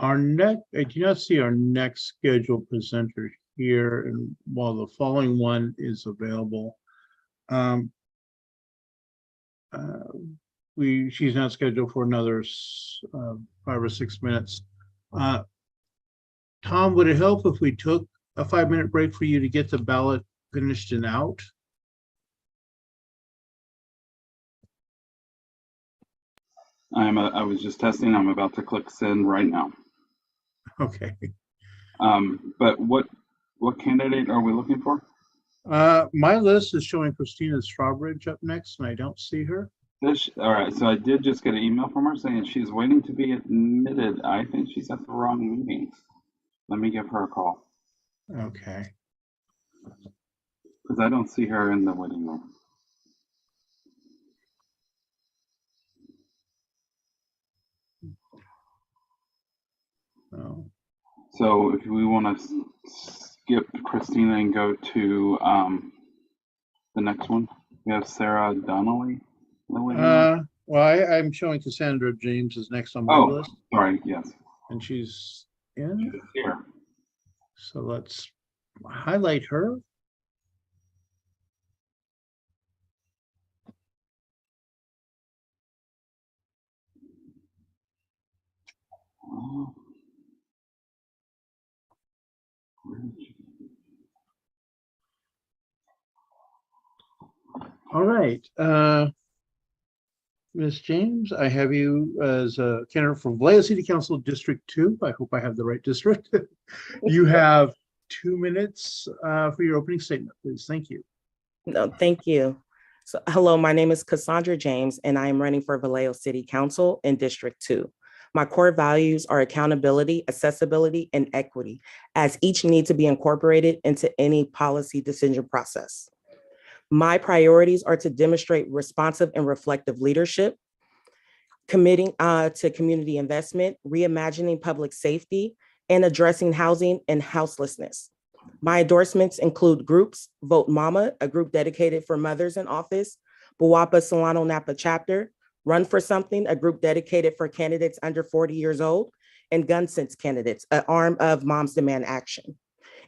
I do not see our next scheduled presenter here, and while the following one is available, she's not scheduled for another 5 or 6 minutes. Tom, would it help if we took a 5-minute break for you to get the ballot finished and out? I was just testing. I'm about to click send right now. Okay. But what candidate are we looking for? My list is showing Christina Strawbridge up next, and I don't see her. All right, so I did just get an email from her saying she's waiting to be admitted. I think she's at the wrong meeting. Let me give her a call. Okay. Because I don't see her in the waiting room. Oh. So if we want to skip Christina and go to the next one, we have Sarah Donnely. Well, I'm showing Cassandra James is next on my list. Sorry, yes. And she's in. She's here. So let's highlight her. All right. Ms. James, I have you as a candidate for Vallejo City Council District 2. I hope I have the right district. You have 2 minutes for your opening statement, please. Thank you. No, thank you. So, hello, my name is Cassandra James, and I am running for Vallejo City Council in District 2. My core values are accountability, accessibility, and equity, as each need to be incorporated into any policy decision process. My priorities are to demonstrate responsive and reflective leadership, committing to community investment, reimagining public safety, and addressing housing and houselessness. My endorsements include groups: Vote Mama, a group dedicated for mothers in office; Buwapa Solano Napa chapter; Run for Something, a group dedicated for candidates under 40 years old; and Gun Sense candidates, an arm of Moms Demand Action.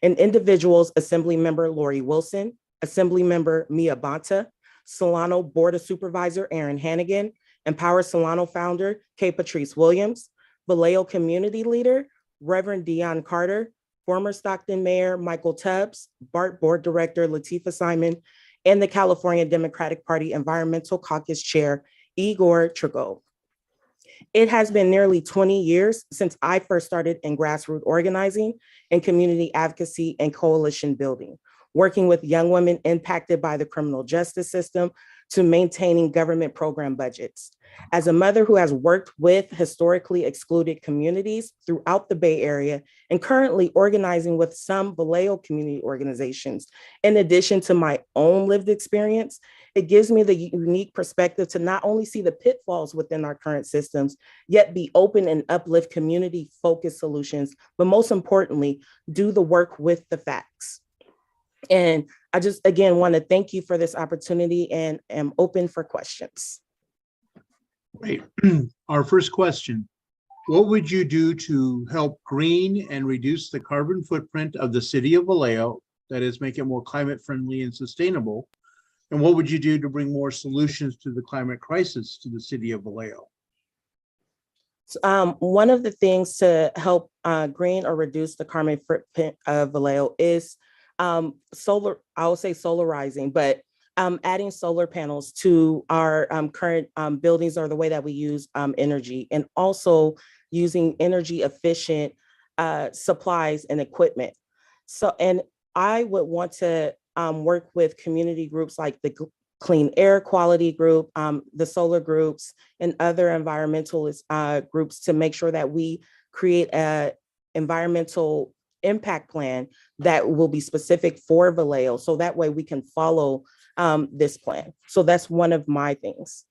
And individuals: Assembly Member Lori Wilson, Assembly Member Mia Bonta, Solano Board of Supervisor Aaron Hannigan, Empower Solano founder K. Patrice Williams, Vallejo Community Leader Reverend Dion Carter, former Stockton Mayor Michael Tubbs, BART Board Director Latifah Simon, and the California Democratic Party Environmental Caucus Chair Igor Trugo. It has been nearly 20 years since I first started in grassroots organizing and community advocacy and coalition building, working with young women impacted by the criminal justice system to maintaining government program budgets. As a mother who has worked with historically excluded communities throughout the Bay Area and currently organizing with some Vallejo community organizations, in addition to my own lived experience, it gives me the unique perspective to not only see the pitfalls within our current systems, yet be open and uplift community-focused solutions, but most importantly, do the work with the facts. And I just, again, want to thank you for this opportunity and am open for questions. Great. Our first question, what would you do to help green and reduce the carbon footprint of the city of Vallejo, that is, make it more climate friendly and sustainable? And what would you do to bring more solutions to the climate crisis to the city of Vallejo? One of the things to help green or reduce the carbon footprint of Vallejo is solar, I will say solarizing, but adding solar panels to our current buildings or the way that we use energy, and also using energy efficient supplies and equipment. So, and I would want to work with community groups like the Clean Air Quality Group, the solar groups, and other environmentalist groups to make sure that we create an environmental impact plan that will be specific for Vallejo. So that way we can follow this plan. So that's one of my things.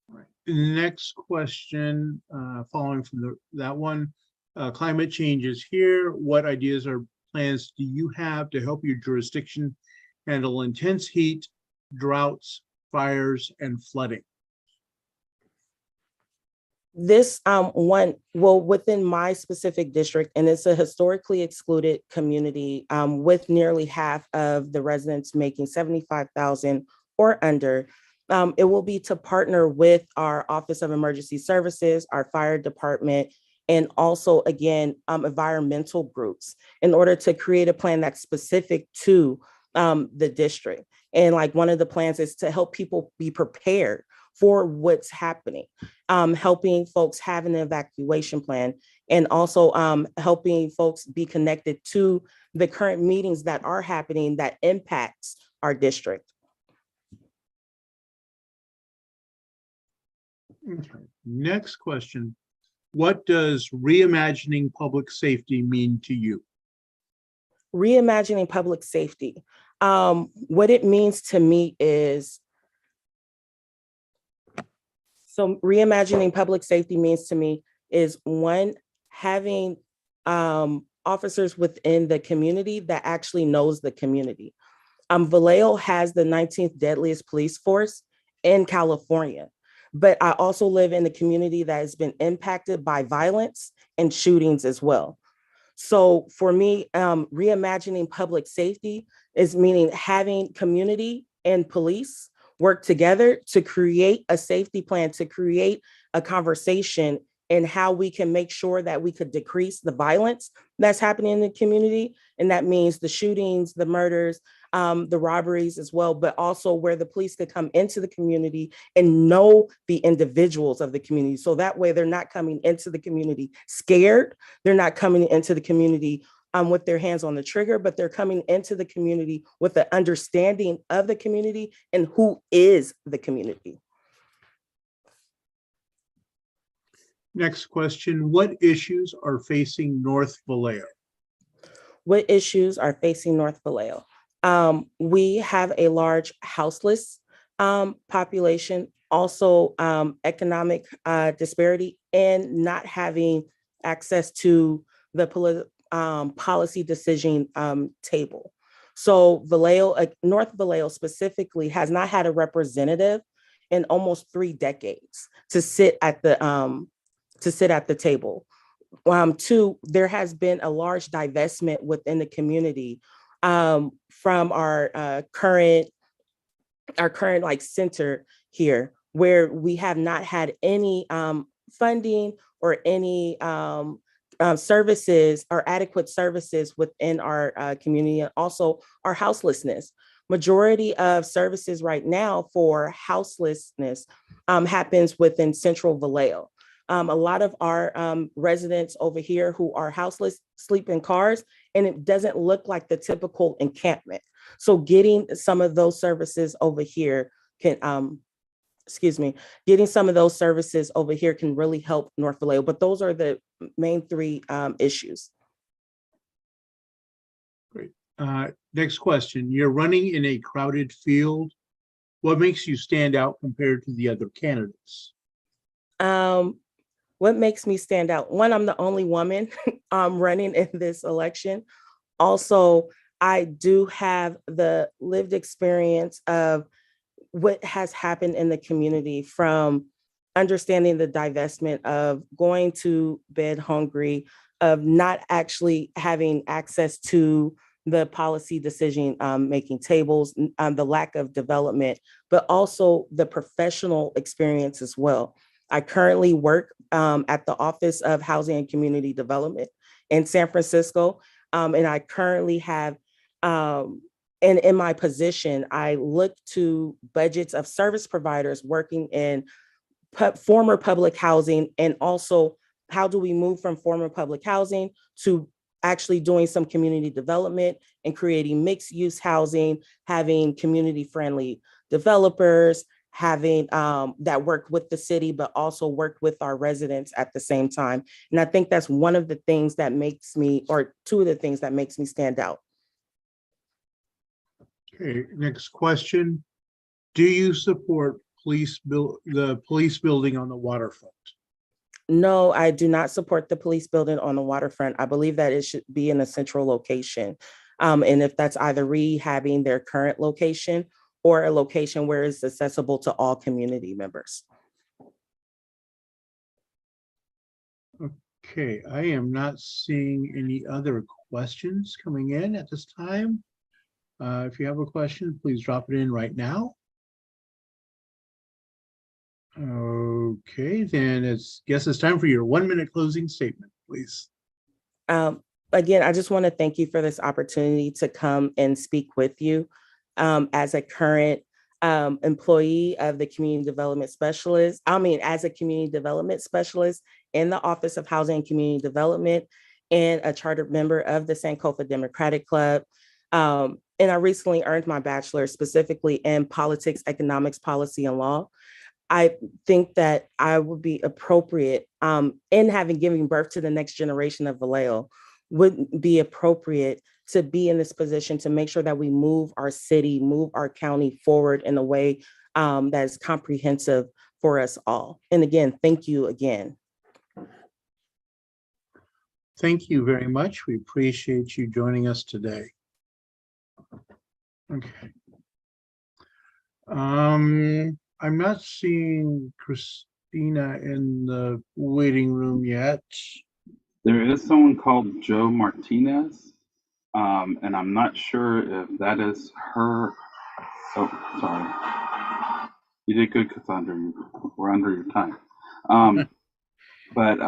All right. Next question, following from that one, climate change is here. What ideas or plans do you have to help your jurisdiction handle intense heat, droughts, fires, and flooding? This one, well, within my specific district, and it's a historically excluded community with nearly half of the residents making $75,000 or under, it will be to partner with our Office of Emergency Services, our fire department, and also, again, environmental groups in order to create a plan that's specific to the district. And like one of the plans is to help people be prepared for what's happening, helping folks have an evacuation plan, and also helping folks be connected to the current meetings that are happening that impacts our district. Okay. Next question. What does reimagining public safety mean to you? Reimagining public safety. What it means to me is, so reimagining public safety means to me is one, having officers within the community that actually knows the community. Vallejo has the 19th deadliest police force in California, but I also live in a community that has been impacted by violence and shootings as well. So for me, reimagining public safety is meaning having community and police work together to create a safety plan, to create a conversation and how we can make sure that we could decrease the violence that's happening in the community. And that means the shootings, the murders, the robberies as well, but also where the police could come into the community and know the individuals of the community. So that way they're not coming into the community scared. They're not coming into the community with their hands on the trigger, but they're coming into the community with the understanding of the community and who is the community. Next question, what issues are facing North Vallejo? What issues are facing North Vallejo? We have a large houseless population, also economic disparity, and not having access to the policy decision table. So Vallejo, North Vallejo specifically, has not had a representative in almost 3 decades to sit at the table. 2, there has been a large divestment within the community from our current like center here, where we have not had any funding or any services or adequate services within our community, and also our houselessness. Majority of services right now for houselessness happens within Central Vallejo. A lot of our residents over here who are houseless sleep in cars, and it doesn't look like the typical encampment. So getting some of those services over here can, getting some of those services over here can really help North Vallejo. But those are the main three issues. Great. Next question. You're running in a crowded field. What makes you stand out compared to the other candidates? What makes me stand out? One, I'm the only woman running in this election. Also, I do have the lived experience of what has happened in the community, from understanding the divestment, of going to bed hungry, of not actually having access to the policy decision making tables, the lack of development, but also the professional experience as well. I currently work at the Office of Housing and Community Development in San Francisco. And I currently have, and in my position, I look to budgets of service providers working in former public housing, and also how do we move from former public housing to actually doing some community development and creating mixed use housing, having community friendly developers, having that work with the city, but also work with our residents at the same time. And I think that's one of the things that makes me, or two of the things that makes me stand out. Okay, next question. Do you support the police building on the waterfront? No, I do not support the police building on the waterfront. I believe that it should be in a central location. And if that's either rehabbing their current location or a location where it's accessible to all community members. Okay, I am not seeing any other questions coming in at this time. If you have a question, please drop it in right now. Okay, then guess it's time for your 1-minute closing statement, please. Again, I just want to thank you for this opportunity to come and speak with you. As a current employee of the community development specialist, as a community development specialist in the Office of Housing and Community Development, and a chartered member of the Sankofa Democratic Club. And I recently earned my bachelor's specifically in politics, economics, policy, and law. I think that I would be appropriate in having given birth to the next generation of Vallejo, would be appropriate to be in this position to make sure that we move our city, move our county forward in a way that is comprehensive for us all. And again, thank you again. Thank you very much. We appreciate you joining us today. Okay. I'm not seeing Christina in the waiting room yet. There is someone called Joe Martinez, and I'm not sure if that is her. Oh, sorry. You did good, Cassandra. We're under your time. But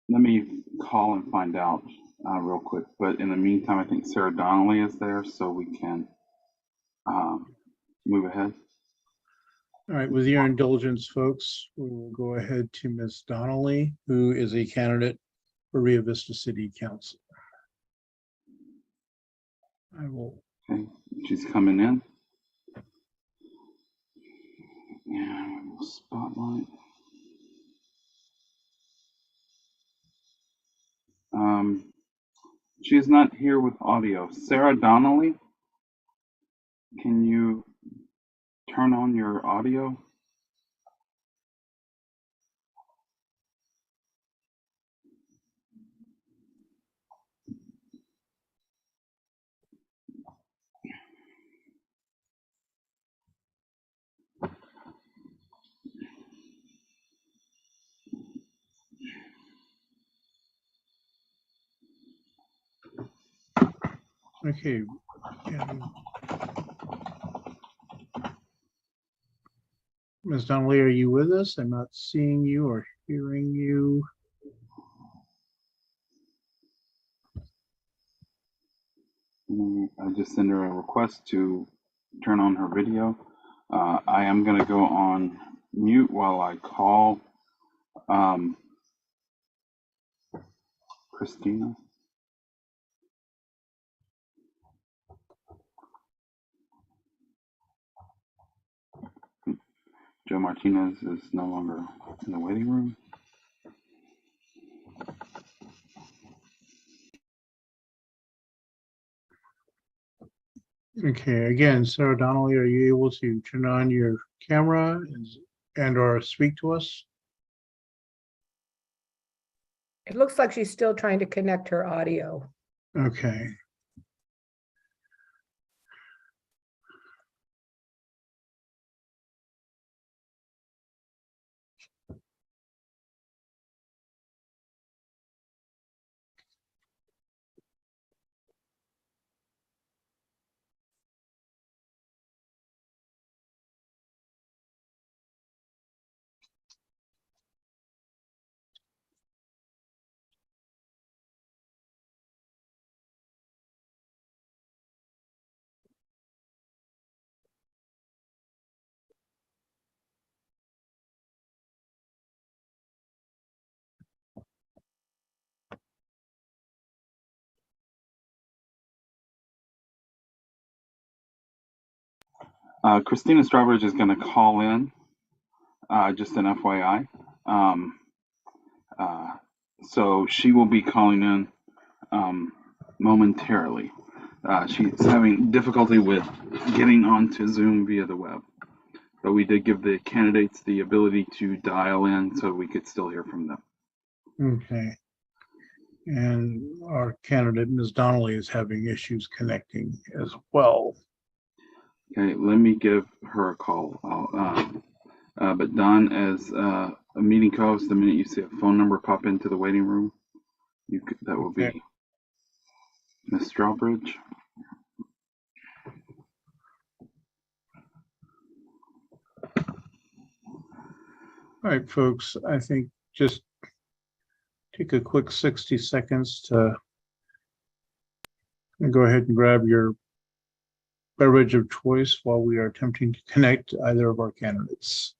let me call and find out real quick. But in the meantime, I think Sarah Donnely is there, so we can move ahead. All right, with your indulgence, folks, we will go ahead to Ms. Donnely, who is a candidate for Rio Vista City Council. I will. Okay, she's coming in. Yeah, spotlight. She is not here with audio. Sarah Donnelly, can you turn on your audio? Okay. Ms. Donnely, are you with us? I'm not seeing you or hearing you. I just sent her a request to turn on her video. I am going to go on mute while I call Christina. Joe Martinez is no longer in the waiting room. Okay, again, Sarah Donnelly, are you able to turn on your camera and or speak to us? It looks like she's still trying to connect her audio. Okay. Christina Strawbridge is going to call in, just an FYI. So she will be calling in momentarily. She's having difficulty with getting onto Zoom via the web, but we did give the candidates the ability to dial in so we could still hear from them. Okay. And our candidate, Ms. Donnelly, is having issues connecting as well. Okay, let me give her a call. But Don, as a meeting co-host, the minute you see a phone number pop into the waiting room, that will be Ms. Strawbridge. All right, folks, I think just take a quick 60 seconds to go ahead and grab your beverage of choice while we are attempting to connect either of our candidates.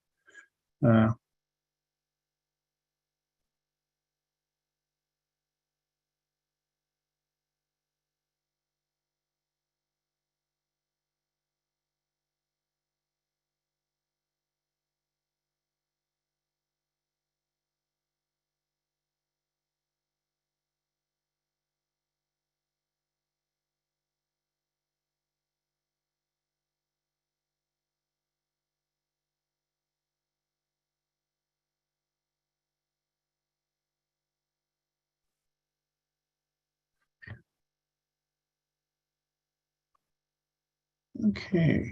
Okay.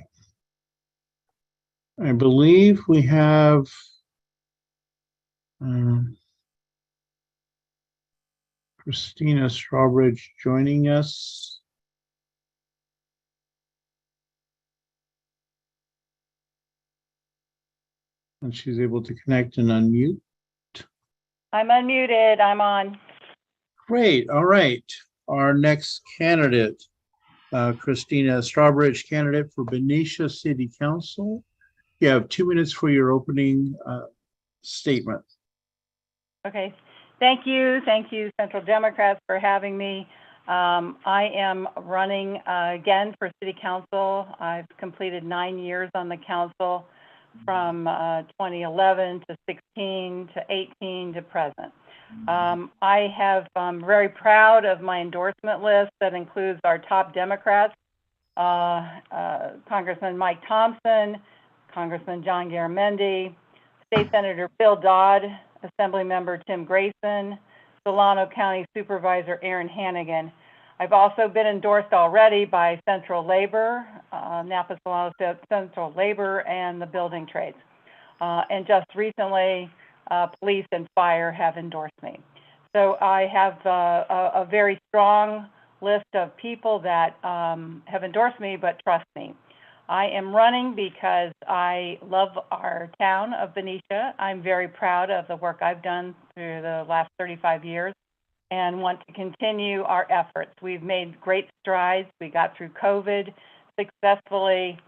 I believe we have Christina Strawbridge joining us. And she's able to connect and unmute. I'm unmuted. I'm on. Great. All right. Our next candidate, Christina Strawbridge, candidate for Benicia City Council. You have 2 minutes for your opening statement. Okay. Thank you. Thank you, Central Democrats, for having me. I am running again for City Council. I've completed 9 years on the council from 2011 to 16 to 18 to present. I'm very proud of my endorsement list that includes our top Democrats, Congressman Mike Thompson, Congressman John Garamendi, State Senator Bill Dodd, Assemblymember Tim Grayson, Solano County Supervisor Aaron Hannigan. I've also been endorsed already by Central Labor, Napa Solano Central Labor, and the building trades. And just recently, police and fire have endorsed me. So I have a very strong list of people that have endorsed me but trust me. I am running because I love our town of Benicia. I'm very proud of the work I've done through the last 35 years and want to continue our efforts. We've made great strides. We got through COVID successfully.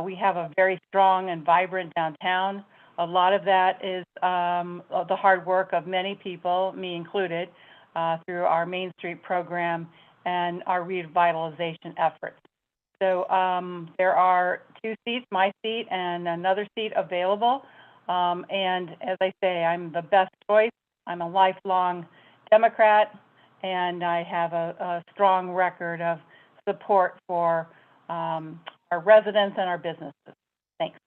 We have a very strong and vibrant downtown. A lot of that is the hard work of many people, me included, through our Main Street program and our revitalization efforts. So there are 2 seats, my seat and another seat available. And as I say, I'm the best choice. I'm a lifelong Democrat, and I have a strong record of support for our residents and our businesses. Thanks.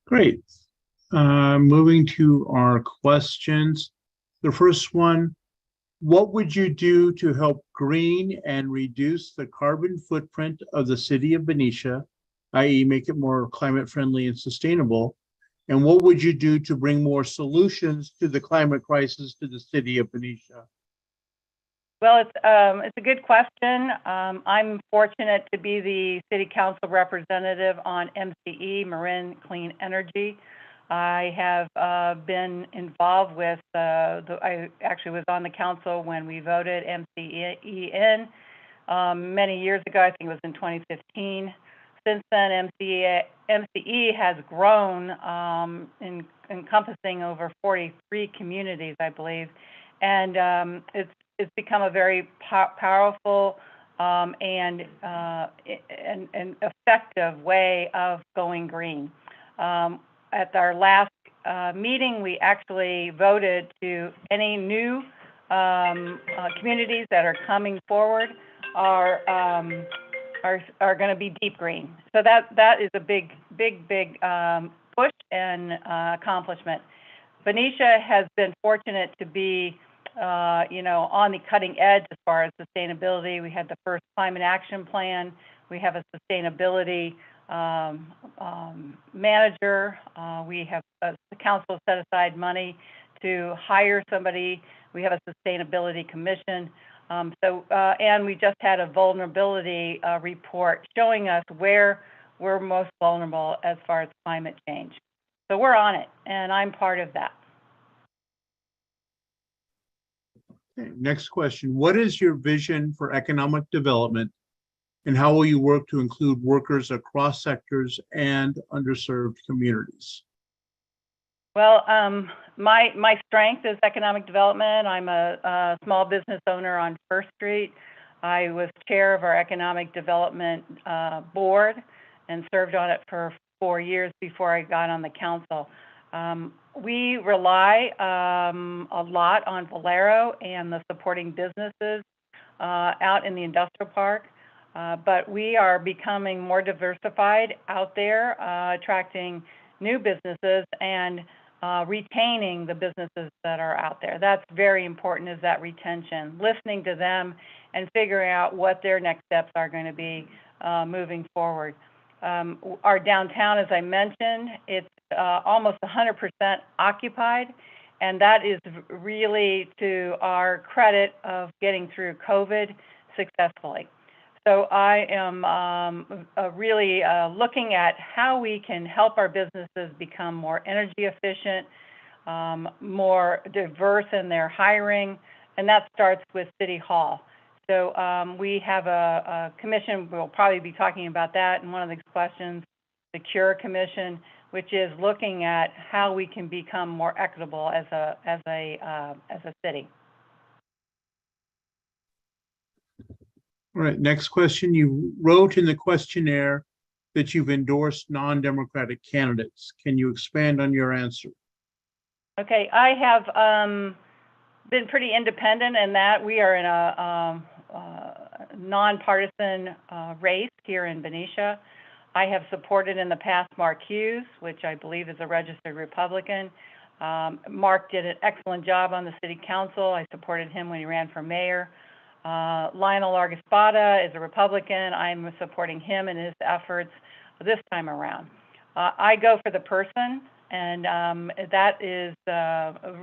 Great. Moving to our questions. The first one, what would you do to help green and reduce the carbon footprint of the city of Benicia, i.e. make it more climate friendly and sustainable? And what would you do to bring more solutions to the climate crisis to the city of Benicia? Well, it's a good question. I'm fortunate to be the city council representative on MCE, Marin Clean Energy. I have been involved with, I actually was on the council when we voted MCE in many years ago. I think it was in 2015. Since then, MCE has grown, encompassing over 43 communities, I believe, and it's become a very powerful and effective way of going green. At our last meeting, we actually voted to any new communities that are coming forward are going to be deep green. So that is a big push and accomplishment. Benicia has been fortunate to be, on the cutting edge as far as sustainability. We had the first climate action plan. We have a sustainability manager. We have the council set aside money to hire somebody. We have a sustainability commission. And we just had a vulnerability report showing us where we're most vulnerable as far as climate change. So we're on it, and I'm part of that. Okay, next question. What is your vision for economic development, and how will you work to include workers across sectors and underserved communities? Well, my strength is economic development. I'm a small business owner on First Street. I was chair of our economic development board and served on it for 4 years before I got on the council. We rely a lot on Vallejo and the supporting businesses out in the industrial park, but we are becoming more diversified out there, attracting new businesses and retaining the businesses that are out there. That's very important, is that retention, listening to them and figuring out what their next steps are going to be moving forward. Our downtown, as I mentioned, it's almost 100% occupied, and that is really to our credit of getting through COVID successfully. So I am really looking at how we can help our businesses become more energy efficient, more diverse in their hiring, and that starts with City Hall. So we have a commission, we'll probably be talking about that in one of these questions, the CURE Commission, which is looking at how we can become more equitable as a city. All right, next question. You wrote in the questionnaire that you've endorsed non-democratic candidates. Can you expand on your answer? Okay, I have been pretty independent in that we are in a nonpartisan race here in Benicia. I have supported in the past Mark Hughes, which I believe is a registered Republican. Mark did an excellent job on the city council. I supported him when he ran for mayor. Lionel Largaspada is a Republican. I'm supporting him in his efforts this time around. I go for the person, and that is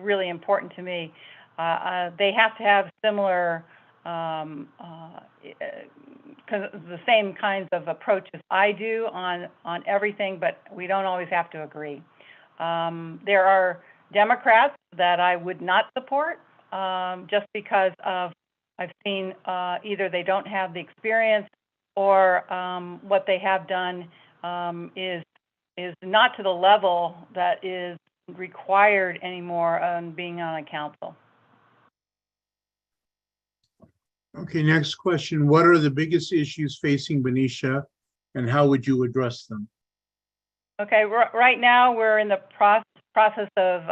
really important to me. They have to have similar the same kinds of approaches I do on everything, but we don't always have to agree. There are Democrats that I would not support just because of I've seen either they don't have the experience or what they have done is not to the level that is required anymore on being on a council. Okay, next question. What are the biggest issues facing Benicia and how would you address them? Okay, right now we're in the process of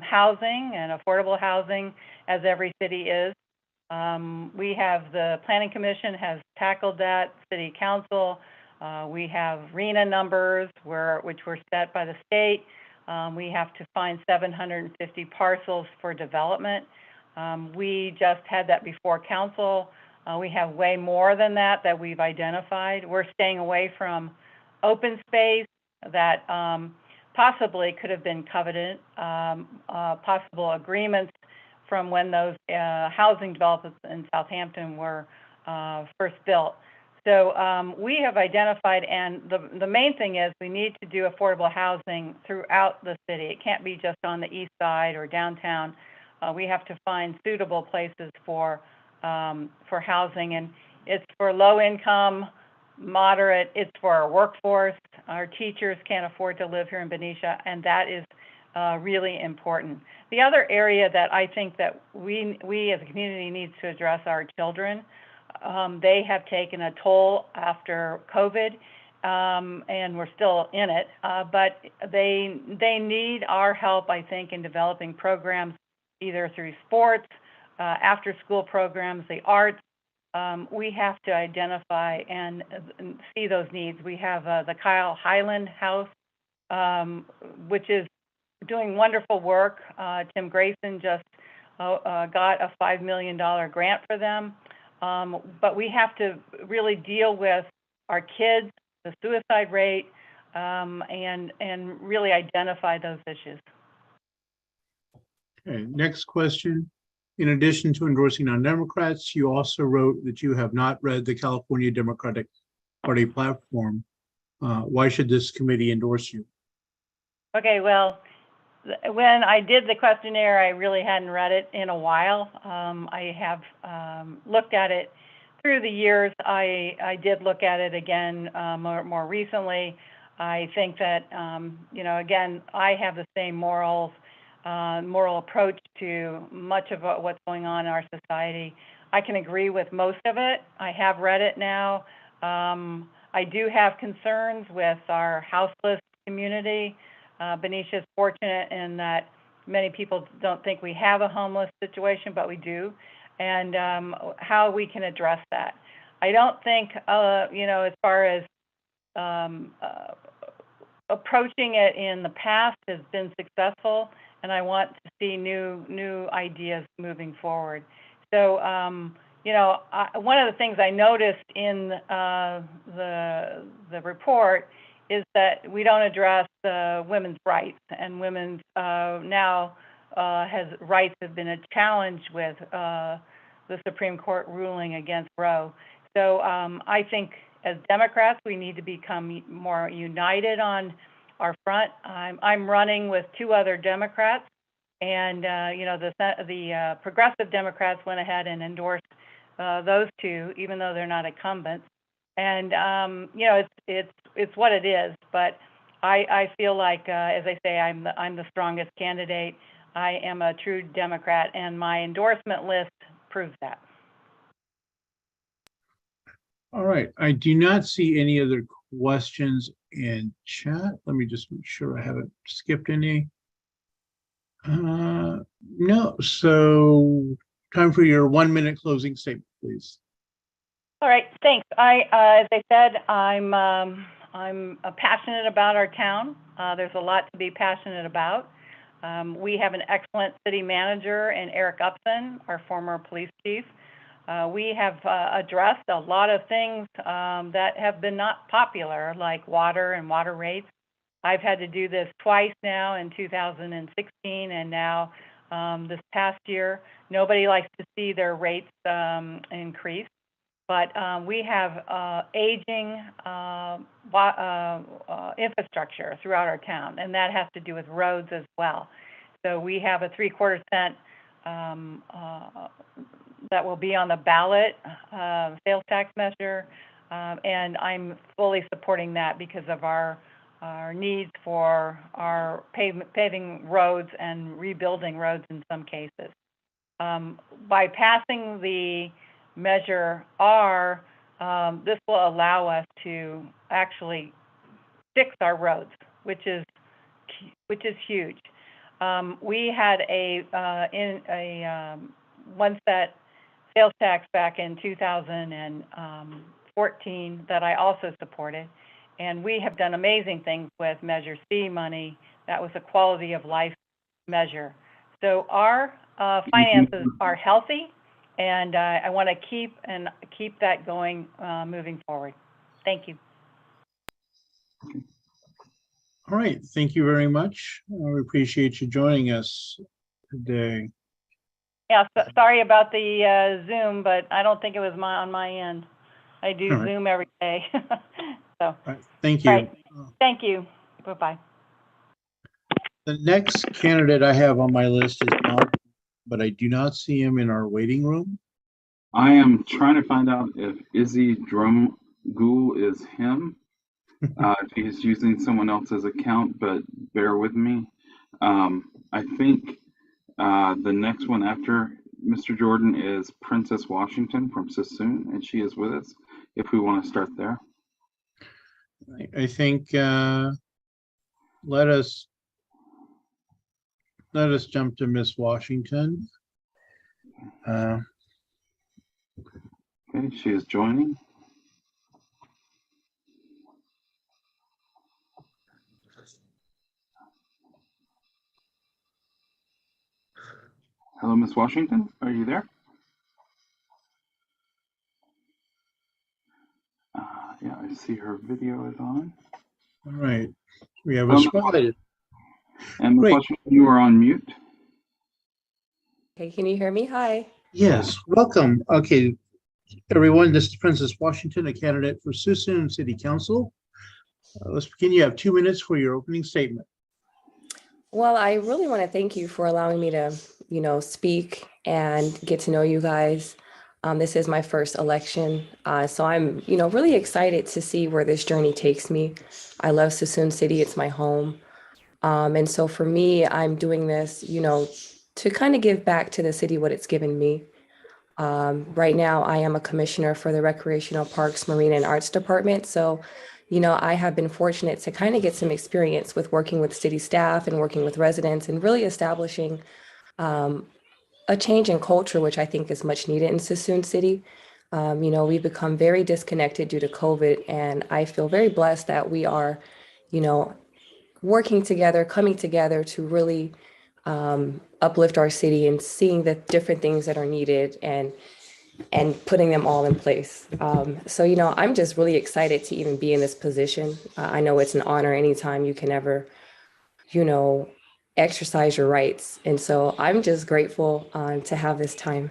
housing and affordable housing, as every city is. We have the Planning Commission has tackled that, City Council. We have RENA numbers which were set by the state. We have to find 750 parcels for development. We just had that before council. We have way more than that we've identified. We're staying away from open space that possibly could have been coveted, possible agreements from when those housing developments in Southampton were first built. So we have identified, and the main thing is we need to do affordable housing throughout the city. It can't be just on the east side or downtown. We have to find suitable places for housing, and it's for low income, moderate, it's for our workforce. Our teachers can't afford to live here in Benicia, and that is really important. The other area that I think that we as a community needs to address are children. They have taken a toll after COVID, and we're still in it, but they need our help, I think, in developing programs either through sports, after school programs, the arts. We have to identify and see those needs. We have the Kyle Highland House, which is doing wonderful work. Tim Grayson just got a $5 million grant for them. But we have to really deal with our kids, the suicide rate, and really identify those issues. Okay, next question. In addition to endorsing non-Democrats, you also wrote that you have not read the California Democratic Party platform. Why should this committee endorse you? Okay, well, when I did the questionnaire, I really hadn't read it in a while. I have looked at it through the years. I did look at it again more recently. I think that, again, I have the same moral approach to much of what's going on in our society. I can agree with most of it. I have read it now. I do have concerns with our houseless community. Benicia is fortunate in that many people don't think we have a homeless situation, but we do, and how we can address that. I don't think, as far as approaching it in the past has been successful, and I want to see new ideas moving forward. So, one of the things I noticed in the report is that we don't address women's rights, and women's rights have been a challenge with the Supreme Court ruling against Roe. So I think as Democrats, we need to become more united on our front. I'm running with two other Democrats, and the progressive Democrats went ahead and endorsed those two, even though they're not incumbents. And it's what it is. But I feel like, as I say, I'm the strongest candidate. I am a true Democrat, and my endorsement list proves that. All right, I do not see any other questions in chat. Let me just make sure I haven't skipped any. No, so time for your 1 minute closing statement, please. All right, thanks. As I said, I'm passionate about our town. There's a lot to be passionate about. We have an excellent city manager in Eric Upson, our former police chief. We have addressed a lot of things that have been not popular, like water and water rates. I've had to do this twice now, in 2016 and now this past year. Nobody likes to see their rates increase, but we have aging infrastructure throughout our town, and that has to do with roads as well. So we have a 3/4 cent that will be on the ballot sales tax measure, and I'm fully supporting that because of our needs for our paving roads and rebuilding roads in some cases. By passing the Measure R, this will allow us to actually fix our roads, which is huge. We had a one set sales tax back in 2014 that I also supported, and we have done amazing things with Measure C money. That was a quality of life measure. So our finances are healthy, and I want to keep that going moving forward. Thank you. All right, thank you very much. We appreciate you joining us today. Yeah, sorry about the Zoom, but I don't think it was on my end. I do Zoom every day. So. Thank you. Right. Thank you. Bye-bye. The next candidate I have on my list is Mark, but I do not see him in our waiting room. I am trying to find out if Izzy Drumgool is him. If he's using someone else's account, but bear with me. I think the next one after Mr. Jordan is Princess Washington from Suisun, and she is with us. If we want to start there. I think let us jump to Miss Washington. Okay, she is joining. Hello, Miss Washington. Are you there? Yeah, I see her video is on. All right, we have a spotlight. And Miss Washington, you are on mute. Okay, can you hear me? Hi. Yes, welcome. Okay, everyone, this is Princess Washington, a candidate for Suisun City Council. Let's begin. You have 2 minutes for your opening statement. Well, I really want to thank you for allowing me to, speak and get to know you guys. This is my first election, so I'm, really excited to see where this journey takes me. I love Suisun City; it's my home, and so for me, I'm doing this, to kind of give back to the city what it's given me. Right now, I am a commissioner for the Recreational Parks, Marine, and Arts Department. So, I have been fortunate to kind of get some experience with working with city staff and working with residents and really establishing a change in culture, which I think is much needed in Suisun City. We've become very disconnected due to COVID, and I feel very blessed that we are, working together, coming together to really uplift our city and seeing the different things that are needed and putting them all in place. So, I'm just really excited to even be in this position. I know it's an honor anytime you can ever, exercise your rights. And so I'm just grateful to have this time.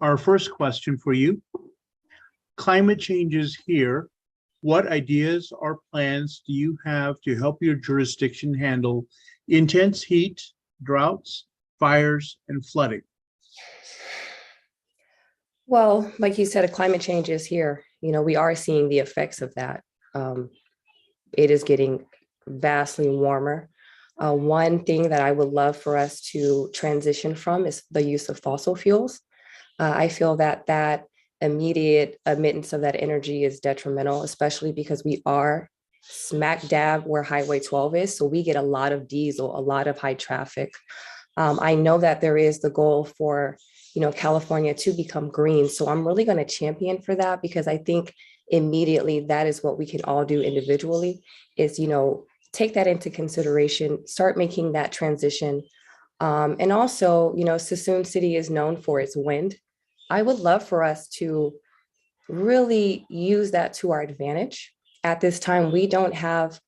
Our first question for you. Climate change is here. What ideas or plans do you have to help your jurisdiction handle intense heat, droughts, fires, and flooding? Well, like you said, climate change is here. We are seeing the effects of that. It is getting vastly warmer. One thing that I would love for us to transition from is the use of fossil fuels. I feel that immediate emittance of that energy is detrimental, especially because we are smack dab where Highway 12 is. So we get a lot of diesel, a lot of high traffic. I know that there is the goal for, California to become green. So I'm really going to champion for that, because I think immediately that is what we can all do individually is, take that into consideration, start making that transition. And also, Suisun City is known for its wind. I would love for us to really use that to our advantage. at this time, we don't have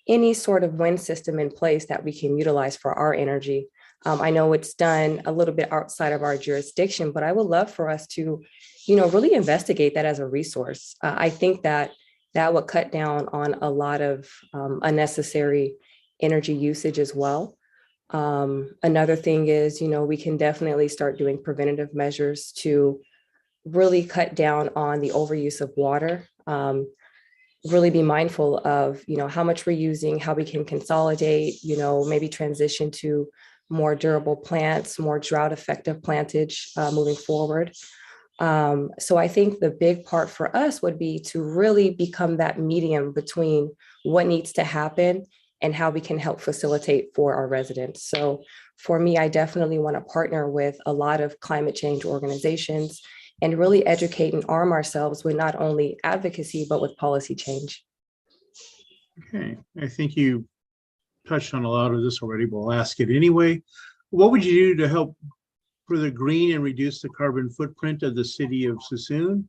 any sort of wind system in place that we can utilize for our energy. I know it's done a little bit outside of our jurisdiction, but I would love for us to, really investigate that as a resource. I think that that would cut down on a lot of unnecessary energy usage as well. Another thing is, we can definitely start doing preventative measures to really cut down on the overuse of water. Really be mindful of, how much we're using, how we can consolidate, maybe transition to more durable plants, more drought effective plantage moving forward. So I think the big part for us would be to really become that medium between what needs to happen and how we can help facilitate for our residents. So for me, I definitely want to partner with a lot of climate change organizations and really educate and arm ourselves with not only advocacy, but with policy change. Okay, I think you touched on a lot of this already, but I'll ask it anyway. What would you do to help further green and reduce the carbon footprint of the city of Suisun,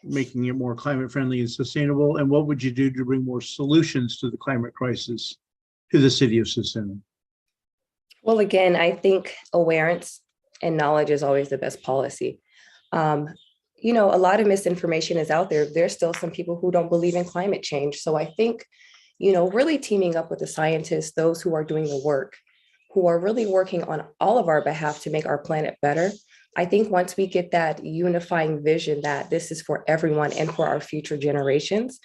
making it more climate friendly and sustainable? And what would you do to bring more solutions to the climate crisis to the city of Suisun? Well, again, I think awareness and knowledge is always the best policy. A lot of misinformation is out there. There's still some people who don't believe in climate change. So I think, really teaming up with the scientists, those who are doing the work, who are really working on all of our behalf to make our planet better. I think once we get that unifying vision that this is for everyone and for our future generations,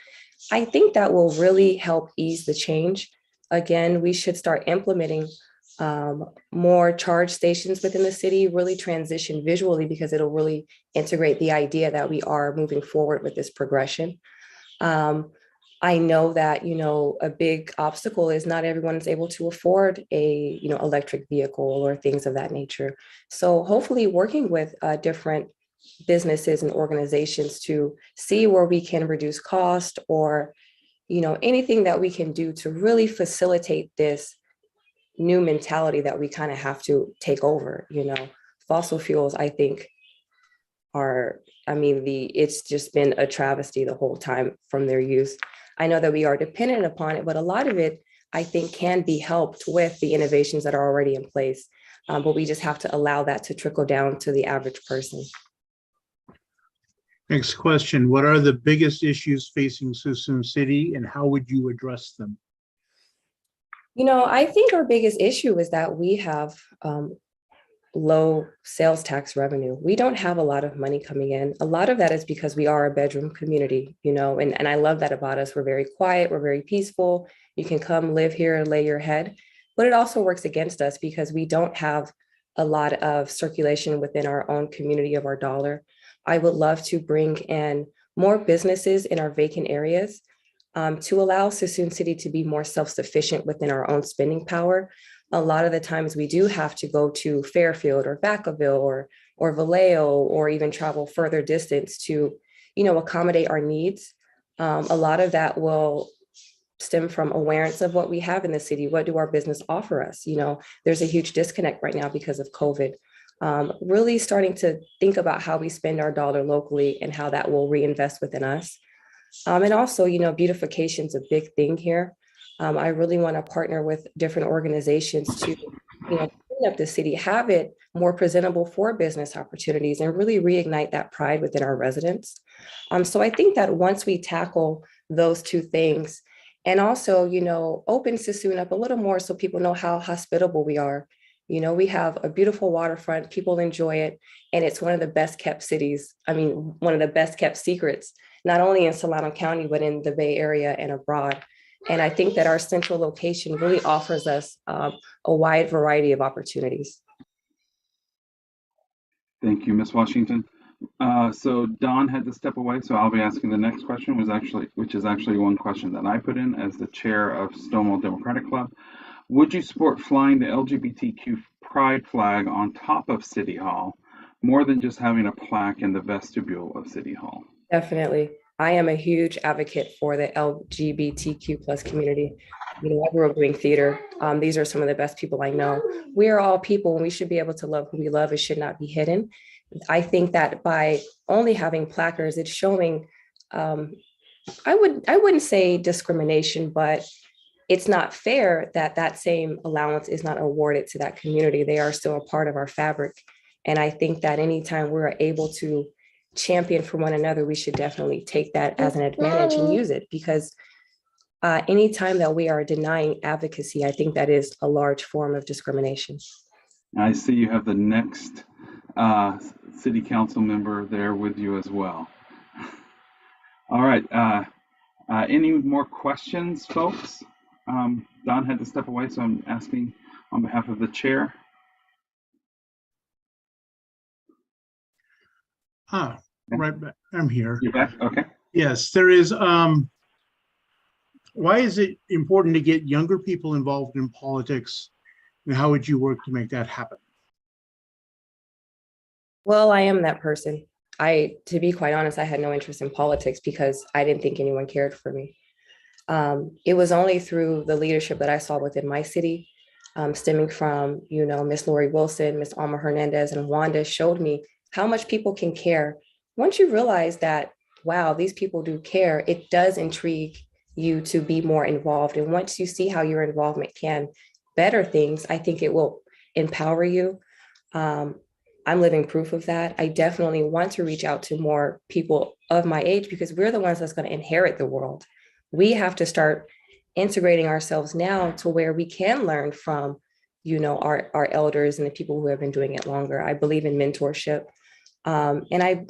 I think that will really help ease the change. Again, we should start implementing more charge stations within the city, really transition visually, because it'll really integrate the idea that we are moving forward with this progression. I know that, a big obstacle is not everyone is able to afford a, electric vehicle or things of that nature. So hopefully working with different businesses and organizations to see where we can reduce cost or, anything that we can do to really facilitate this new mentality that we kind of have to take over. Fossil fuels, I think, it's just been a travesty the whole time from their use. I know that we are dependent upon it, but a lot of it, I think, can be helped with the innovations that are already in place. But we just have to allow that to trickle down to the average person. Next question, what are the biggest issues facing Suisun City and how would you address them? I think our biggest issue is that we have low sales tax revenue. We don't have a lot of money coming in. A lot of that is because we are a bedroom community, and I love that about us. We're very quiet, we're very peaceful. You can come live here and lay your head, but it also works against us because we don't have a lot of circulation within our own community of our dollar. I would love to bring in more businesses in our vacant areas to allow Suisun City to be more self-sufficient within our own spending power. A lot of the times we do have to go to Fairfield or Vacaville or Vallejo or even travel further distance to, accommodate our needs. A lot of that will stem from awareness of what we have in the city. What do our business offer us? There's a huge disconnect right now because of COVID. Really starting to think about how we spend our dollar locally and how that will reinvest within us. And also, beautification is a big thing here. I really want to partner with different organizations to, clean up the city, have it more presentable for business opportunities and really reignite that pride within our residents. So I think that once we tackle those two things and also, open Suisun up a little more so people know how hospitable we are. We have a beautiful waterfront, people enjoy it, and it's one of the best kept cities. One of the best kept secrets, not only in Solano County, but in the Bay Area and abroad. And I think that our central location really offers us a wide variety of opportunities. Thank you, Ms. Washington. So Don had to step away, so I'll be asking the next question, which is actually one question that I put in as the chair of Stonewall Democratic Club. Would you support flying the LGBTQ pride flag on top of City Hall, more than just having a plaque in the vestibule of City Hall? Definitely. I am a huge advocate for the LGBTQ plus community. I grew up doing theater. These are some of the best people I know. We are all people and we should be able to love who we love. It should not be hidden. I think that by only having placards, it's showing I wouldn't say discrimination, but it's not fair that that same allowance is not awarded to that community. They are still a part of our fabric. And I think that anytime we're able to champion for one another, we should definitely take that as an advantage and use it, because anytime that we are denying advocacy, I think that is a large form of discrimination. I see you have the next city council member there with you as well. All right. Any more questions, folks? Don had to step away, so I'm asking on behalf of the chair. Right back. I'm here. You're back? Okay. Yes, there is. Why is it important to get younger people involved in politics, and how would you work to make that happen? Well, I am that person. To be quite honest, I had no interest in politics because I didn't think anyone cared for me. It was only through the leadership that I saw within my city, stemming from, Miss Lori Wilson, Miss Alma Hernandez, and Wanda showed me how much people can care. Once you realize that, wow, these people do care, it does intrigue you to be more involved. And once you see how your involvement can better things, I think it will empower you. I'm living proof of that. I definitely want to reach out to more people of my age because we're the ones that's going to inherit the world. We have to start integrating ourselves now to where we can learn from, our elders and the people who have been doing it longer. I believe in mentorship. And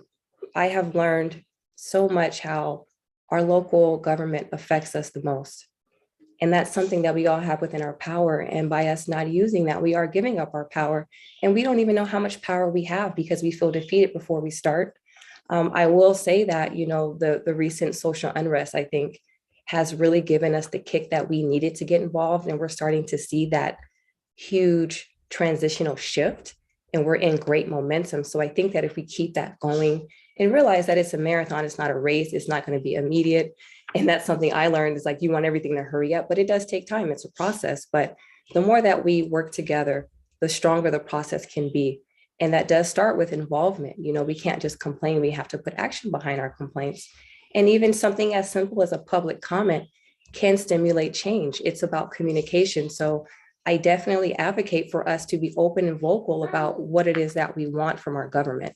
I have learned so much how our local government affects us the most. And that's something that we all have within our power. And by us not using that, we are giving up our power. And we don't even know how much power we have because we feel defeated before we start. I will say that, the recent social unrest, I think, has really given us the kick that we needed to get involved. And we're starting to see that huge transitional shift. And we're in great momentum. So I think that if we keep that going and realize that it's a marathon, it's not a race, it's not going to be immediate. And that's something I learned is like, you want everything to hurry up, but it does take time. It's a process. But the more that we work together, the stronger the process can be. And that does start with involvement. We can't just complain. We have to put action behind our complaints. And even something as simple as a public comment can stimulate change. It's about communication. So I definitely advocate for us to be open and vocal about what it is that we want from our government.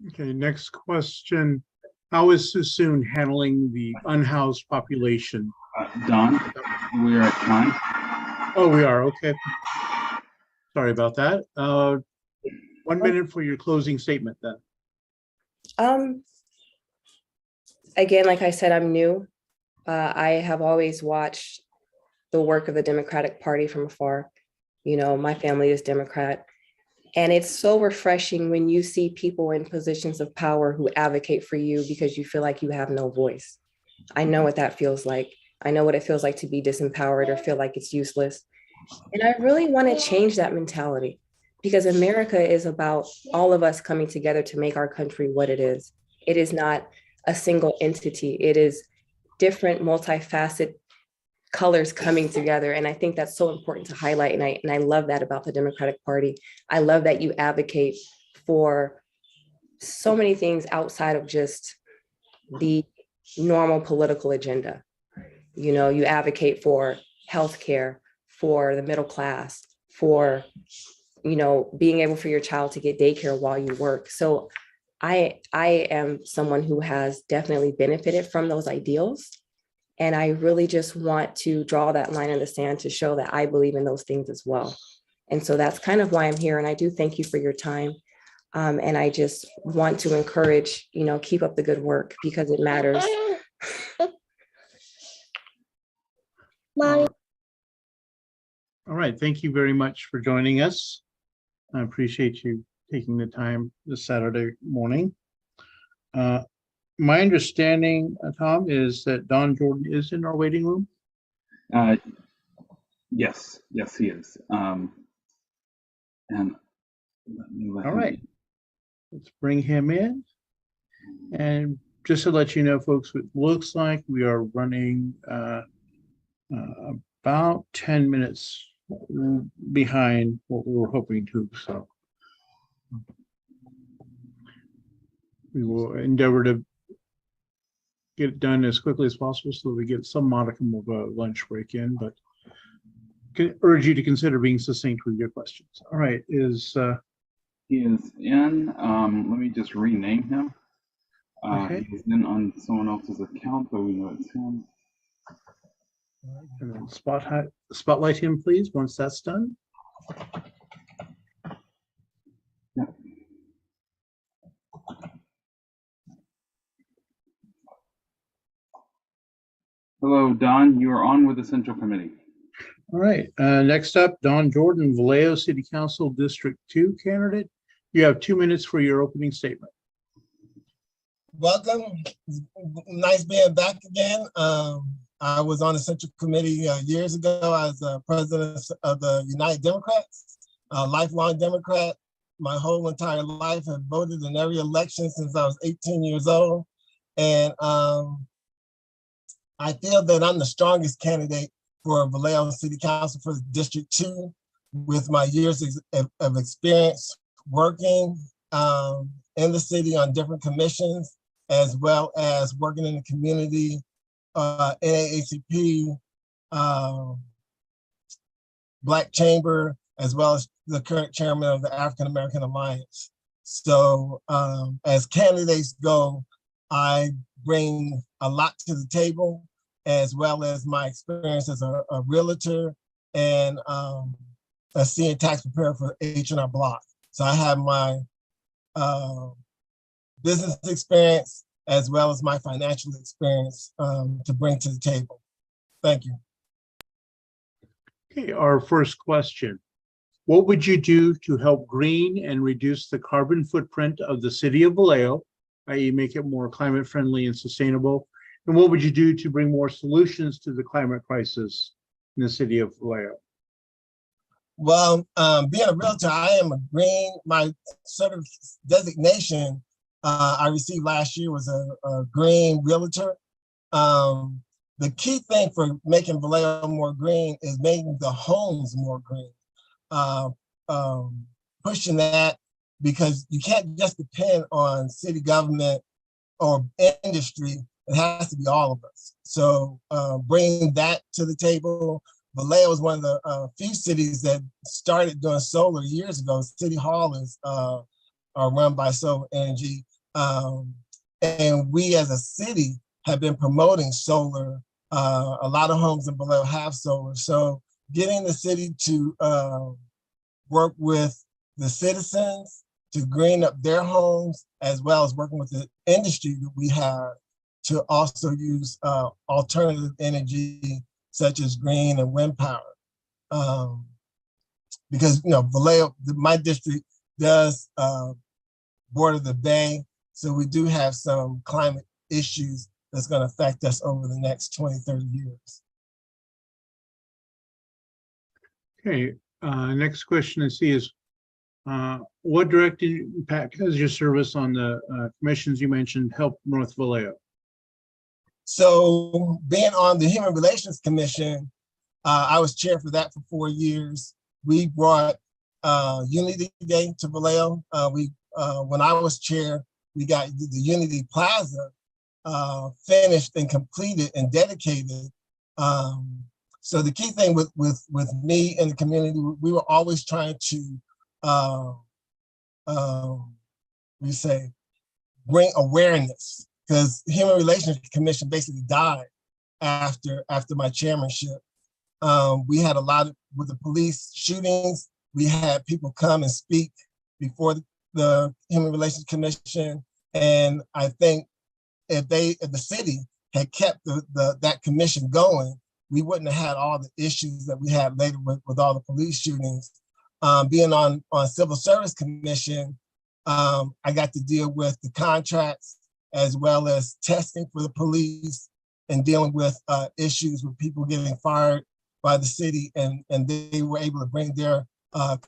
Okay, next question. How is Suisun handling the unhoused population? Don, we are at time. Oh, we are, okay. Sorry about that. 1 minute for your closing statement then. Again, like I said, I'm new. I have always watched the work of the Democratic Party from afar. My family is Democrat. And it's so refreshing when you see people in positions of power who advocate for you because you feel like you have no voice. I know what that feels like. I know what it feels like to be disempowered or feel like it's useless. And I really want to change that mentality because America is about all of us coming together to make our country what it is. It is not a single entity. It is different, multifaceted colors coming together. And I think that's so important to highlight. And I love that about the Democratic Party. I love that you advocate for so many things outside of just the normal political agenda. You advocate for healthcare, for the middle class, for, being able for your child to get daycare while you work. So I am someone who has definitely benefited from those ideals. And I really just want to draw that line in the sand to show that I believe in those things as well. And so that's kind of why I'm here. And I do thank you for your time. And I just want to encourage, keep up the good work because it matters. All right. Thank you very much for joining us. I appreciate you taking the time this Saturday morning. My understanding, Tom, is that Don Jordan is in our waiting room. Yes, he is. And all right, let's bring him in. And just to let you know, folks, it looks like we are running about 10 minutes behind what we were hoping to. So we will endeavor to get it done as quickly as possible so that we get some modicum of a lunch break in, but can urge you to consider being succinct with your questions. All right, He is in, let me just rename him. Okay. He is in on someone else's account, but we know it's him. And then spotlight him, please, once that's done. Yeah. Hello, Don, you are on with the Central Committee. All right, next up, Don Jordan, Vallejo City Council District 2 candidate. You have 2 minutes for your opening statement. Welcome. Nice being back again. I was on the Central Committee years ago as president of the United Democrats, a lifelong Democrat. My whole entire life, I've voted in every election since I was 18 years old. And I feel that I'm the strongest candidate for Vallejo City Council for District 2 with my years of experience working in the city on different commissions, as well as working in the community, NAACP, Black Chamber, as well as the current chairman of the African American Alliance. So as candidates go, I bring a lot to the table, as well as my experience as a realtor and a senior tax preparer for H&R Block. So I have my business experience as well as my financial experience to bring to the table. Thank you. Okay, our first question. What would you do to help green and reduce the carbon footprint of the city of Vallejo, i.e. make it more climate friendly and sustainable? And what would you do to bring more solutions to the climate crisis in the city of Vallejo? Well, being a realtor, I am a green, my sort of designation I received last year was a green realtor. The key thing for making Vallejo more green is making the homes more green. Pushing that, because you can't just depend on city government or industry. It has to be all of us. So bringing that to the table. Vallejo is one of the few cities that started doing solar years ago. City Hall is are run by solar energy. And we as a city have been promoting solar. A lot of homes in Vallejo have solar. So getting the city to work with the citizens to green up their homes, as well as working with the industry that we have to also use alternative energy such as green and wind power. Because, you know, Vallejo, my district does border the bay. So we do have some climate issues that's going to affect us over the next 20, 30 years. Okay, next question I see is, what direct impact has your service on the commissions you mentioned help North Vallejo? So being on the Human Relations Commission, I was chair for that for 4 years. We brought Unity Day to Vallejo. When I was chair, we got the Unity Plaza finished and completed and dedicated. So the key thing with me and the community, we were always trying to, bring awareness, because the Human Relations Commission basically died after my chairmanship. We had a lot of, with the police shootings, we had people come and speak before the Human Relations Commission. And I think if the city had kept that commission going, we wouldn't have had all the issues that we had later with all the police shootings. Being on Civil Service Commission, I got to deal with the contracts as well as testing for the police and dealing with issues with people getting fired by the city, and they were able to bring their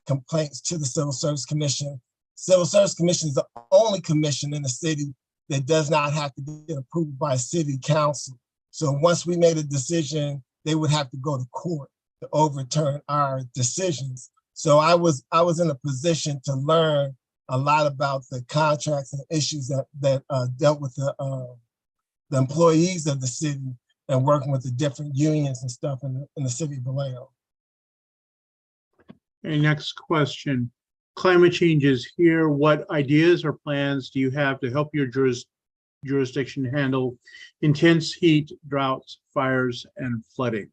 complaints to the Civil Service Commission. Civil Service Commission is the only commission in the city that does not have to get approved by city council. So once we made a decision, they would have to go to court to overturn our decisions. So I was in a position to learn a lot about the contracts and issues that dealt with the employees of the city and working with the different unions and stuff in the city of Vallejo. Okay, next question. Climate change is here. What ideas or plans do you have to help your jurisdiction handle intense heat, droughts, fires, and flooding?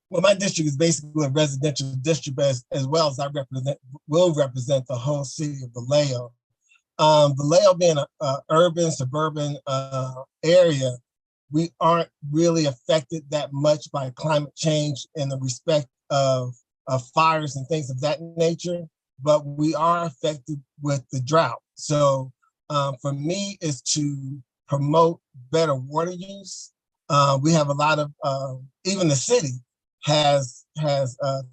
Well, my district is basically a residential district, as well as will represent the whole city of Vallejo. Vallejo being an urban, suburban area, we aren't really affected that much by climate change in the respect of fires and things of that nature, but we are affected with the drought. So for me, is to promote better water use. We have a lot of, even the city has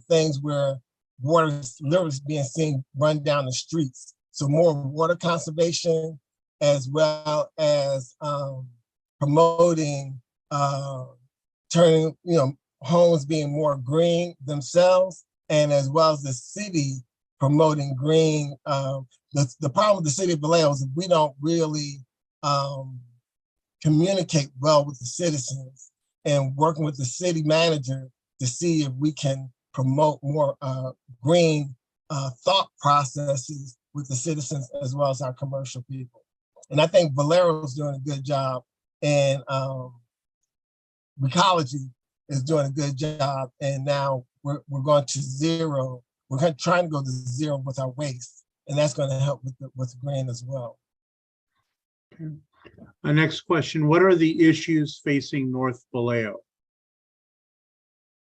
things where water is literally being seen run down the streets. So more water conservation, as well as promoting turning, homes being more green themselves, and as well as the city promoting green. The problem with the city of Vallejo is that we don't really communicate well with the citizens, and working with the city manager to see if we can promote more green thought processes with the citizens as well as our commercial people. And I think Valero's doing a good job, and Recology is doing a good job. And now we're going to zero. We're trying to go to zero with our waste, and that's going to help with green as well. Okay. Our next question, what are the issues facing North Vallejo?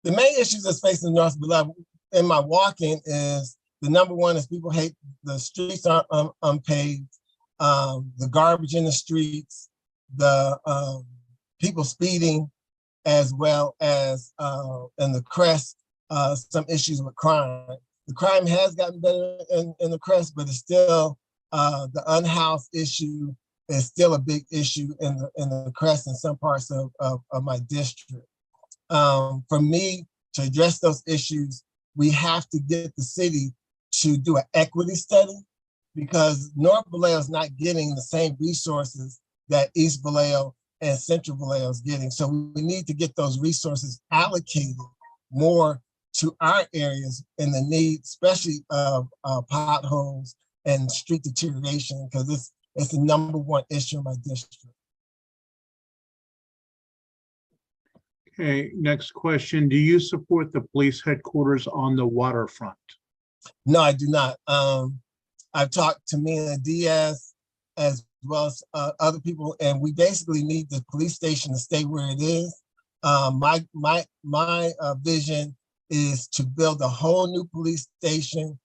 The main issues that's facing North Vallejo in my walking is, the number one is people hate the streets aren't unpaved, the garbage in the streets, the people speeding, as well as in the Crest, some issues with crime. The crime has gotten better in the Crest, but it's still the unhoused issue is still a big issue in the Crest and some parts of my district. For me to address those issues, we have to get the city to do an equity study, because North Vallejo is not getting the same resources that East Vallejo and Central Vallejo is getting. So we need to get those resources allocated more to our areas in the need, especially of potholes and street deterioration, because it's the number one issue in my district. Okay, next question. Do you support the police headquarters on the waterfront? No, I do not. I've talked to Mina Diaz as well as other people, and we basically need the police station to stay where it is. My vision is to build a whole new police station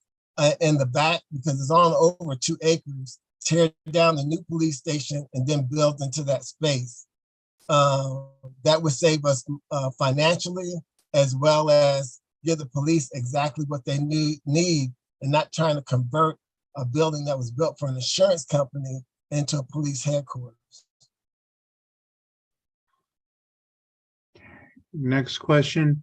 in the back, because it's on over 2 acres, tear down the new police station and then build into that space. That would save us financially, as well as give the police exactly what they need, and not trying to convert a building that was built for an insurance company into a police headquarters. Next question.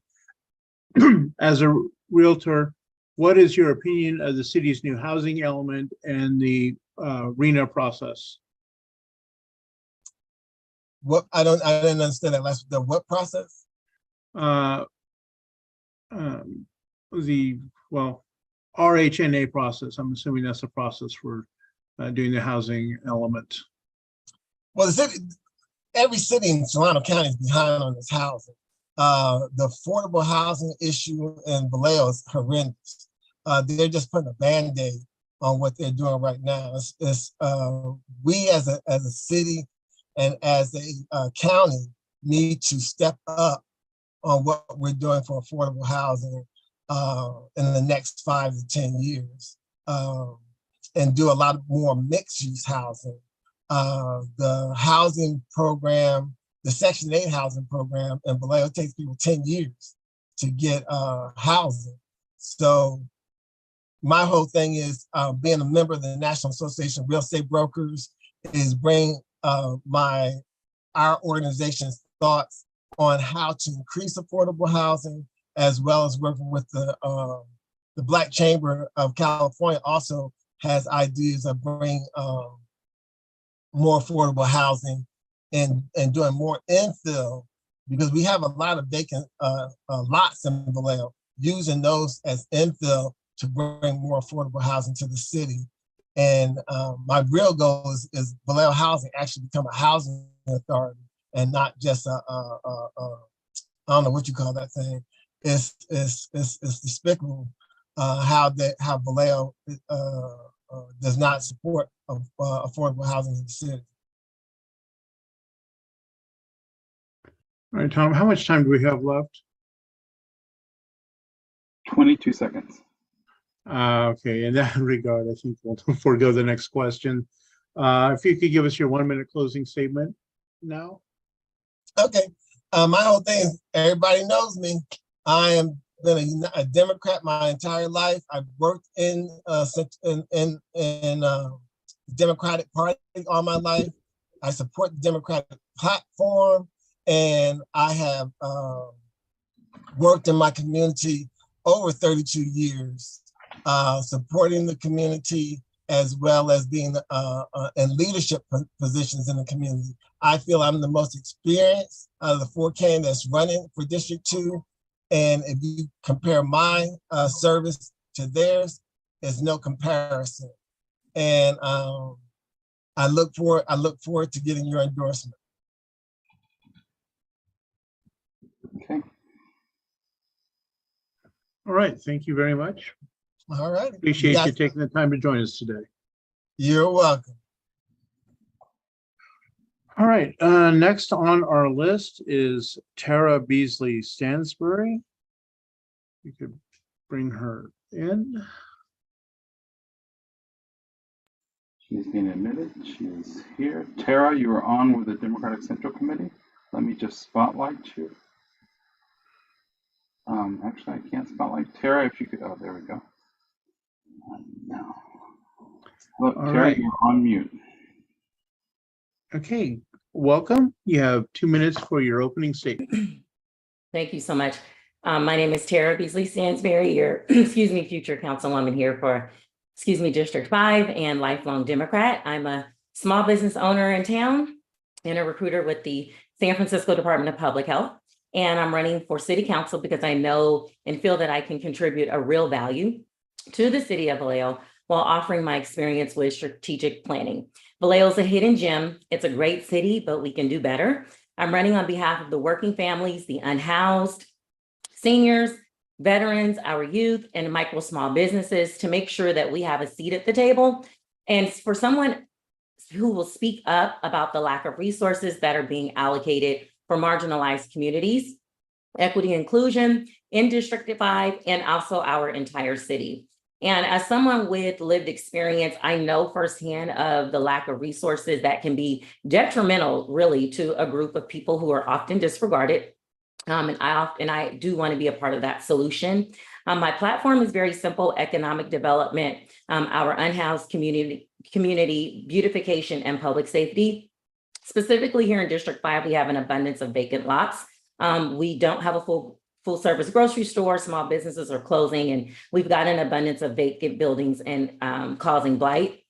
As a realtor, what is your opinion of the city's new housing element and the RENA process? What I didn't understand that last. The what process? RHNA process. I'm assuming that's the process for doing the housing element. Well, every city in Solano County is behind on this housing. The affordable housing issue in Vallejo is horrendous. They're just putting a Band-Aid on what they're doing right now. We as a city and as a county need to step up on what we're doing for affordable housing in the next 5 to 10 years, and do a lot more mixed use housing. The housing program, the Section 8 housing program in Vallejo, takes people 10 years to get housing. So my whole thing is being a member of the National Association of Real Estate Brokers is bring our organization's thoughts on how to increase affordable housing, as well as working with the Black Chamber of California also has ideas of bringing more affordable housing in doing more infill, because we have a lot of vacant lots in Vallejo, using those as infill to bring more affordable housing to the city. And my real goal is Vallejo Housing actually become a housing authority and not just I don't know what you call that thing. It's despicable how Vallejo does not support affordable housing in the city. All right, Tom, how much time do we have left? 22 seconds. Okay, in that regard, I think we'll forego the next question. If you could give us your 1-minute closing statement now. Okay, my whole thing is everybody knows me. I am been a Democrat my entire life. I've worked in the Democratic Party all my life. I support the Democratic platform, and I have worked in my community over 32 years, supporting the community as well as being in leadership positions in the community. I feel I'm the most experienced out of the 4 candidates running for District 2. And if you compare my service to theirs, there's no comparison. And I look forward to getting your endorsement. Okay. All right, thank you very much. All right. Appreciate you taking the time to join us today. You're welcome. All right, next on our list is Tara Beasley-Stansberry. You could bring her in. She's being admitted. She is here. Tara, you are on with the Democratic Central Committee. Let me just spotlight you. Actually, I can't spotlight Tara. If you could, oh, there we go. No. Look, All Tara, right. you're on mute. Okay, welcome. You have 2 minutes for your opening statement. Thank you so much. My name is Tara Beasley-Stansberry, your, excuse me, future councilwoman here for, District 5 and lifelong Democrat. I'm a small business owner in town and a recruiter with the San Francisco Department of Public Health. And I'm running for city council because I know and feel that I can contribute a real value to the city of Vallejo while offering my experience with strategic planning. Vallejo is a hidden gem. It's a great city, but we can do better. I'm running on behalf of the working families, the unhoused, seniors, veterans, our youth, and micro small businesses to make sure that we have a seat at the table. And for someone who will speak up about the lack of resources that are being allocated for marginalized communities, equity inclusion in District 5, and also our entire city. And as someone with lived experience, I know firsthand of the lack of resources that can be detrimental really to a group of people who are often disregarded. And I do want to be a part of that solution. My platform is very simple: economic development, our unhoused community beautification, and public safety. Specifically here in District 5, we have an abundance of vacant lots. We don't have a full service grocery store. Small businesses are closing, and we've got an abundance of vacant buildings and causing blight.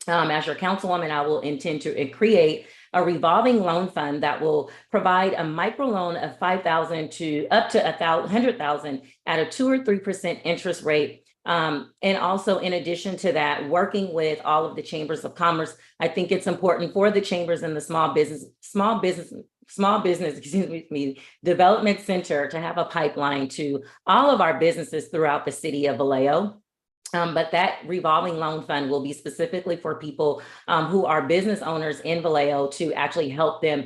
As your councilwoman, I will intend to create a revolving loan fund that will provide a microloan of $5,000 to up to $100,000 at a 2 or 3% interest rate. And also, in addition to that, working with all of the chambers of commerce, I think it's important for the chambers and the small business, development center to have a pipeline to all of our businesses throughout the city of Vallejo. But that revolving loan fund will be specifically for people who are business owners in Vallejo to actually help them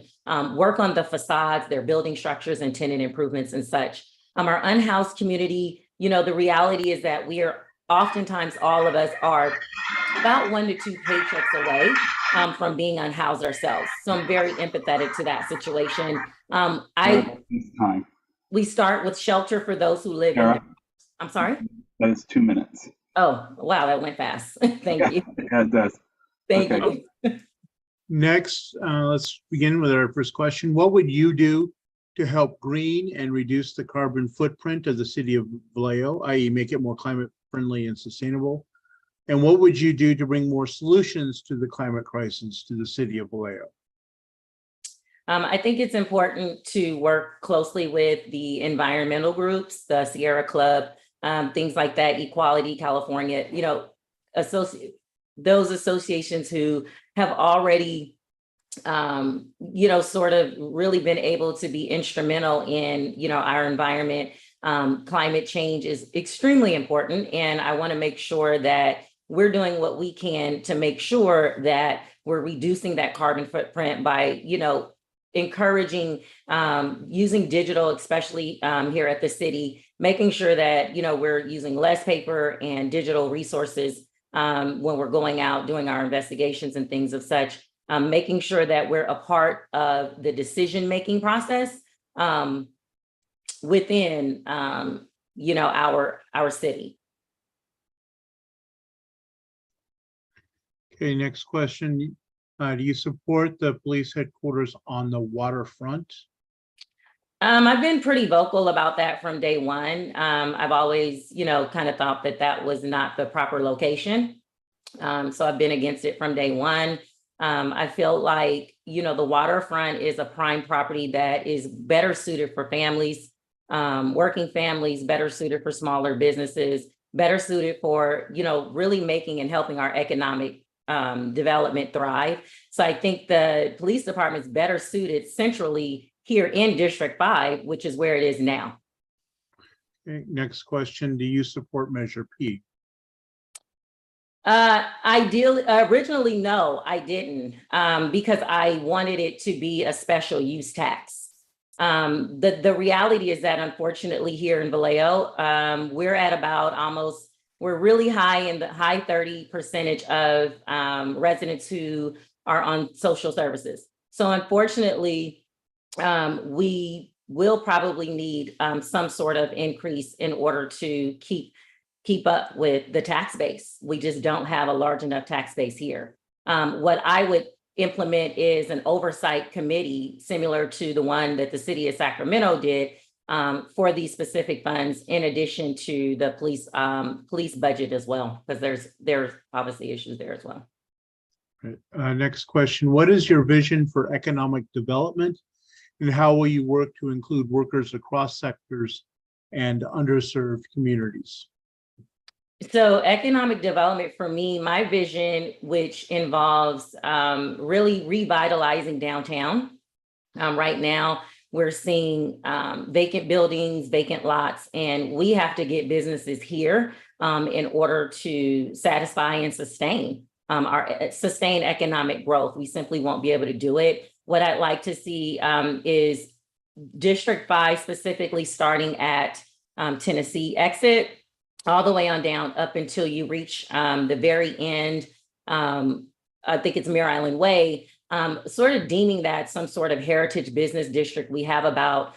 work on the facades, their building structures, and tenant improvements and such. Our unhoused community, you know, the reality is that we are oftentimes, all of us are about 1 to 2 paychecks away from being unhoused ourselves. So I'm very empathetic to that situation. We start with shelter for those who live in. I'm sorry? That is 2 minutes. Oh, wow, that went fast. Thank you. Yeah, it does. Thank you. Next, let's begin with our first question. What would you do to help green and reduce the carbon footprint of the city of Vallejo, i.e. make it more climate friendly and sustainable? And what would you do to bring more solutions to the climate crisis to the city of Vallejo? I think it's important to work closely with the environmental groups, the Sierra Club, things like that, Equality California, those associations who have already sort of really been able to be instrumental in, our environment. Climate change is extremely important. And I want to make sure that we're doing what we can to make sure that we're reducing that carbon footprint by, encouraging using digital, especially here at the city, making sure that, we're using less paper and digital resources when we're going out doing our investigations and things of such. Making sure that we're a part of the decision-making process within, our city. Okay, next question. Do you support the police headquarters on the waterfront? I've been pretty vocal about that from day one. I've always, kind of thought that that was not the proper location. So I've been against it from day one. I feel like, the waterfront is a prime property that is better suited for families, working families, better suited for smaller businesses, better suited for, really making and helping our economic development thrive. So I think the police department is better suited centrally here in District 5, which is where it is now. Okay, next question. Do you support Measure P? Originally, no, I didn't, because I wanted it to be a special use tax. The reality is that unfortunately here in Vallejo, we're at about we're really high in the high 30% of residents who are on social services. So unfortunately, we will probably need some sort of increase in order to keep up with the tax base. We just don't have a large enough tax base here. What I would implement is an oversight committee similar to the one that the city of Sacramento did for these specific funds, in addition to the police budget as well, because there's obviously issues there as well. Right. Next question. What is your vision for economic development, and how will you work to include workers across sectors and underserved communities? So economic development for me, my vision, which involves really revitalizing downtown. Right now, we're seeing vacant buildings, vacant lots, and we have to get businesses here in order to satisfy and sustain economic growth. We simply won't be able to do it. What I'd like to see is District 5 specifically starting at Tennessee exit, all the way on down up until you reach the very end. I think it's Mare Island Way, sort of deeming that some sort of heritage business district. We have quite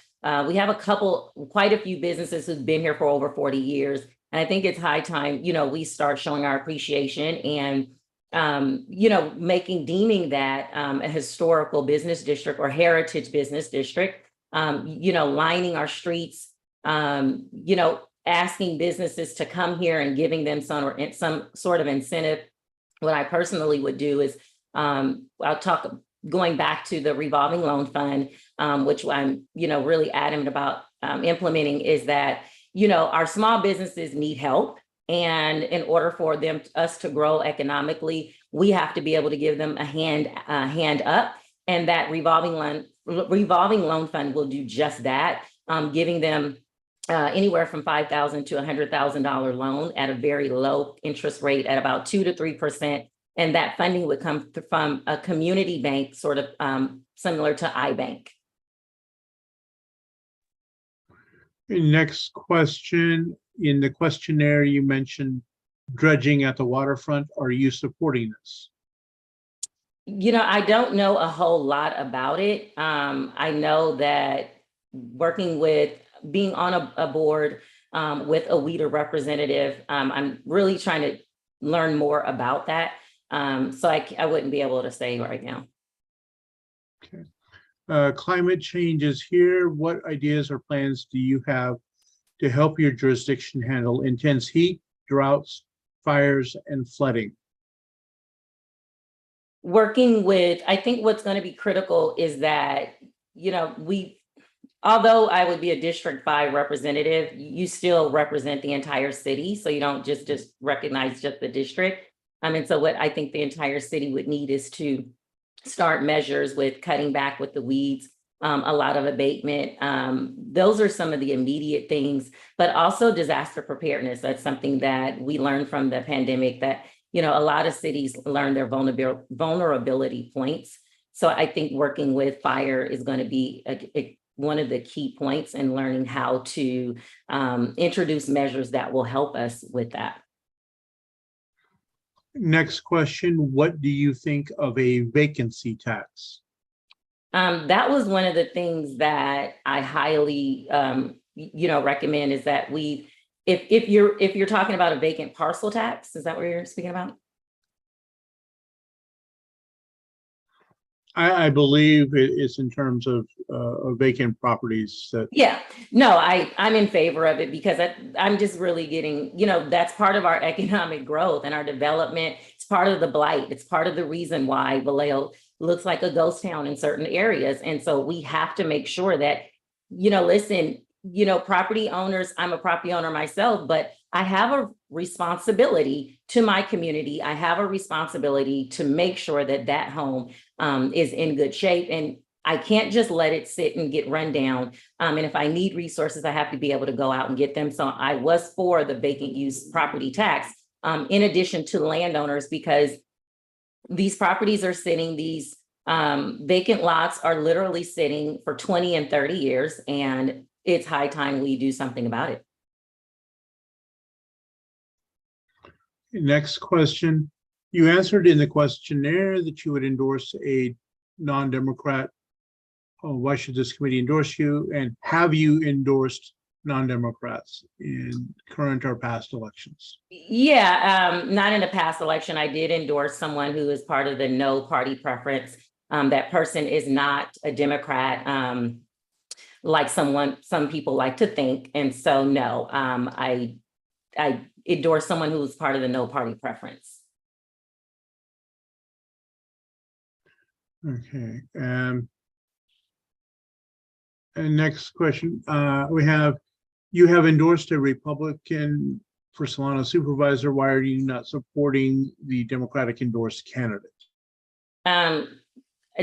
a few businesses who've been here for over 40 years. And I think it's high time, we start showing our appreciation and, deeming that a historical business district or heritage business district, lining our streets, asking businesses to come here and giving them some sort of incentive. What I personally would do is, going back to the revolving loan fund, which I'm, really adamant about implementing, is that, our small businesses need help. And in order for us to grow economically, we have to be able to give them a hand up. And that revolving loan fund will do just that, giving them anywhere from $5,000 to $100,000 loan at a very low interest rate at about 2 to 3%. And that funding would come from a community bank, sort of similar to iBank. Next question. In the questionnaire, you mentioned dredging at the waterfront. Are you supporting this? I don't know a whole lot about it. I know that being on a board with a WEDA representative, I'm really trying to learn more about that. So I wouldn't be able to say right now. Okay. Climate change is here. What ideas or plans do you have to help your jurisdiction handle intense heat, droughts, fires, and flooding? working with, I think what's going to be critical is that, although I would be a District 5 representative, you still represent the entire city. So you don't just recognize just the district. And so what I think the entire city would need is to start measures with cutting back with the weeds, a lot of abatement. Those are some of the immediate things, but also disaster preparedness. That's something that we learned from the pandemic, that, a lot of cities learn their vulnerability points. So I think working with fire is going to be one of the key points in learning how to introduce measures that will help us with that. Next question, what do you think of a vacancy tax? That was one of the things that I highly, recommend, is that if you're talking about a vacant parcel tax, is that what you're speaking about? I believe it's in terms of vacant properties that. Yeah, no, I'm in favor of it, because I'm just really getting, that's part of our economic growth and our development. It's part of the blight. It's part of the reason why Vallejo looks like a ghost town in certain areas. And so we have to make sure that, listen, property owners, I'm a property owner myself, but I have a responsibility to my community. I have a responsibility to make sure that that home is in good shape. And I can't just let it sit and get run down. And if I need resources, I have to be able to go out and get them. So I was for the vacant use property tax, in addition to landowners, because these properties are sitting, these vacant lots are literally sitting for 20 and 30 years, and it's high time we do something about it. Next question. You answered in the questionnaire that you would endorse a non-Democrat. Why should this committee endorse you? And have you endorsed non-Democrats in current or past elections? Yeah, not in the past election. I did endorse someone who is part of the no party preference. That person is not a Democrat, like some people like to think. And so, no, I endorse someone who was part of the no party preference. Okay. And next question, you have endorsed a Republican for Solano supervisor. Why are you not supporting the Democratic endorsed candidate?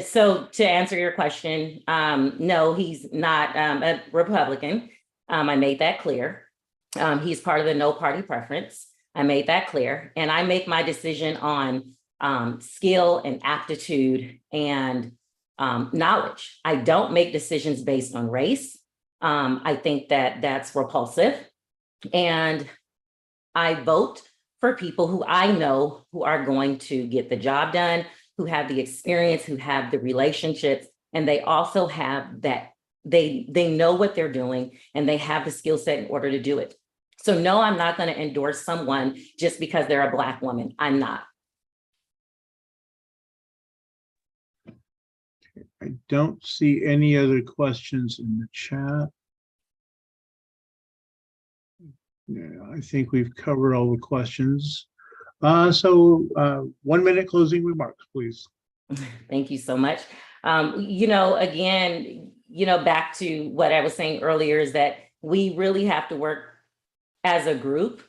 So to answer your question, no, he's not a Republican. I made that clear. He's part of the no party preference. I made that clear. And I make my decision on skill and aptitude and knowledge. I don't make decisions based on race. I think that that's repulsive. And I vote for people who I know who are going to get the job done, who have the experience, who have the relationships, and they also have that, they know what they're doing and they have the skill set in order to do it. So no, I'm not going to endorse someone just because they're a Black woman. I'm not. I don't see any other questions in the chat. Yeah, I think we've covered all the questions. So 1 minute closing remarks, please. Thank you so much. Again, back to what I was saying earlier, is that we really have to work as a group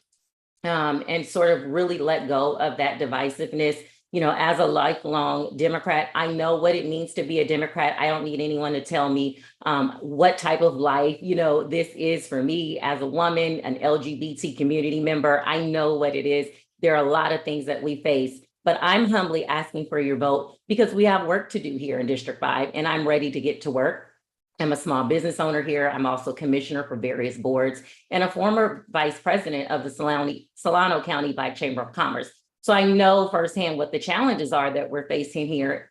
and sort of really let go of that divisiveness. As a lifelong Democrat, I know what it means to be a Democrat. I don't need anyone to tell me what type of life, this is for me as a woman, an LGBT community member. I know what it is. There are a lot of things that we face, but I'm humbly asking for your vote because we have work to do here in District 5, and I'm ready to get to work. I'm a small business owner here. I'm also commissioner for various boards and a former vice president of the Solano County Black Chamber of Commerce. So I know firsthand what the challenges are that we're facing here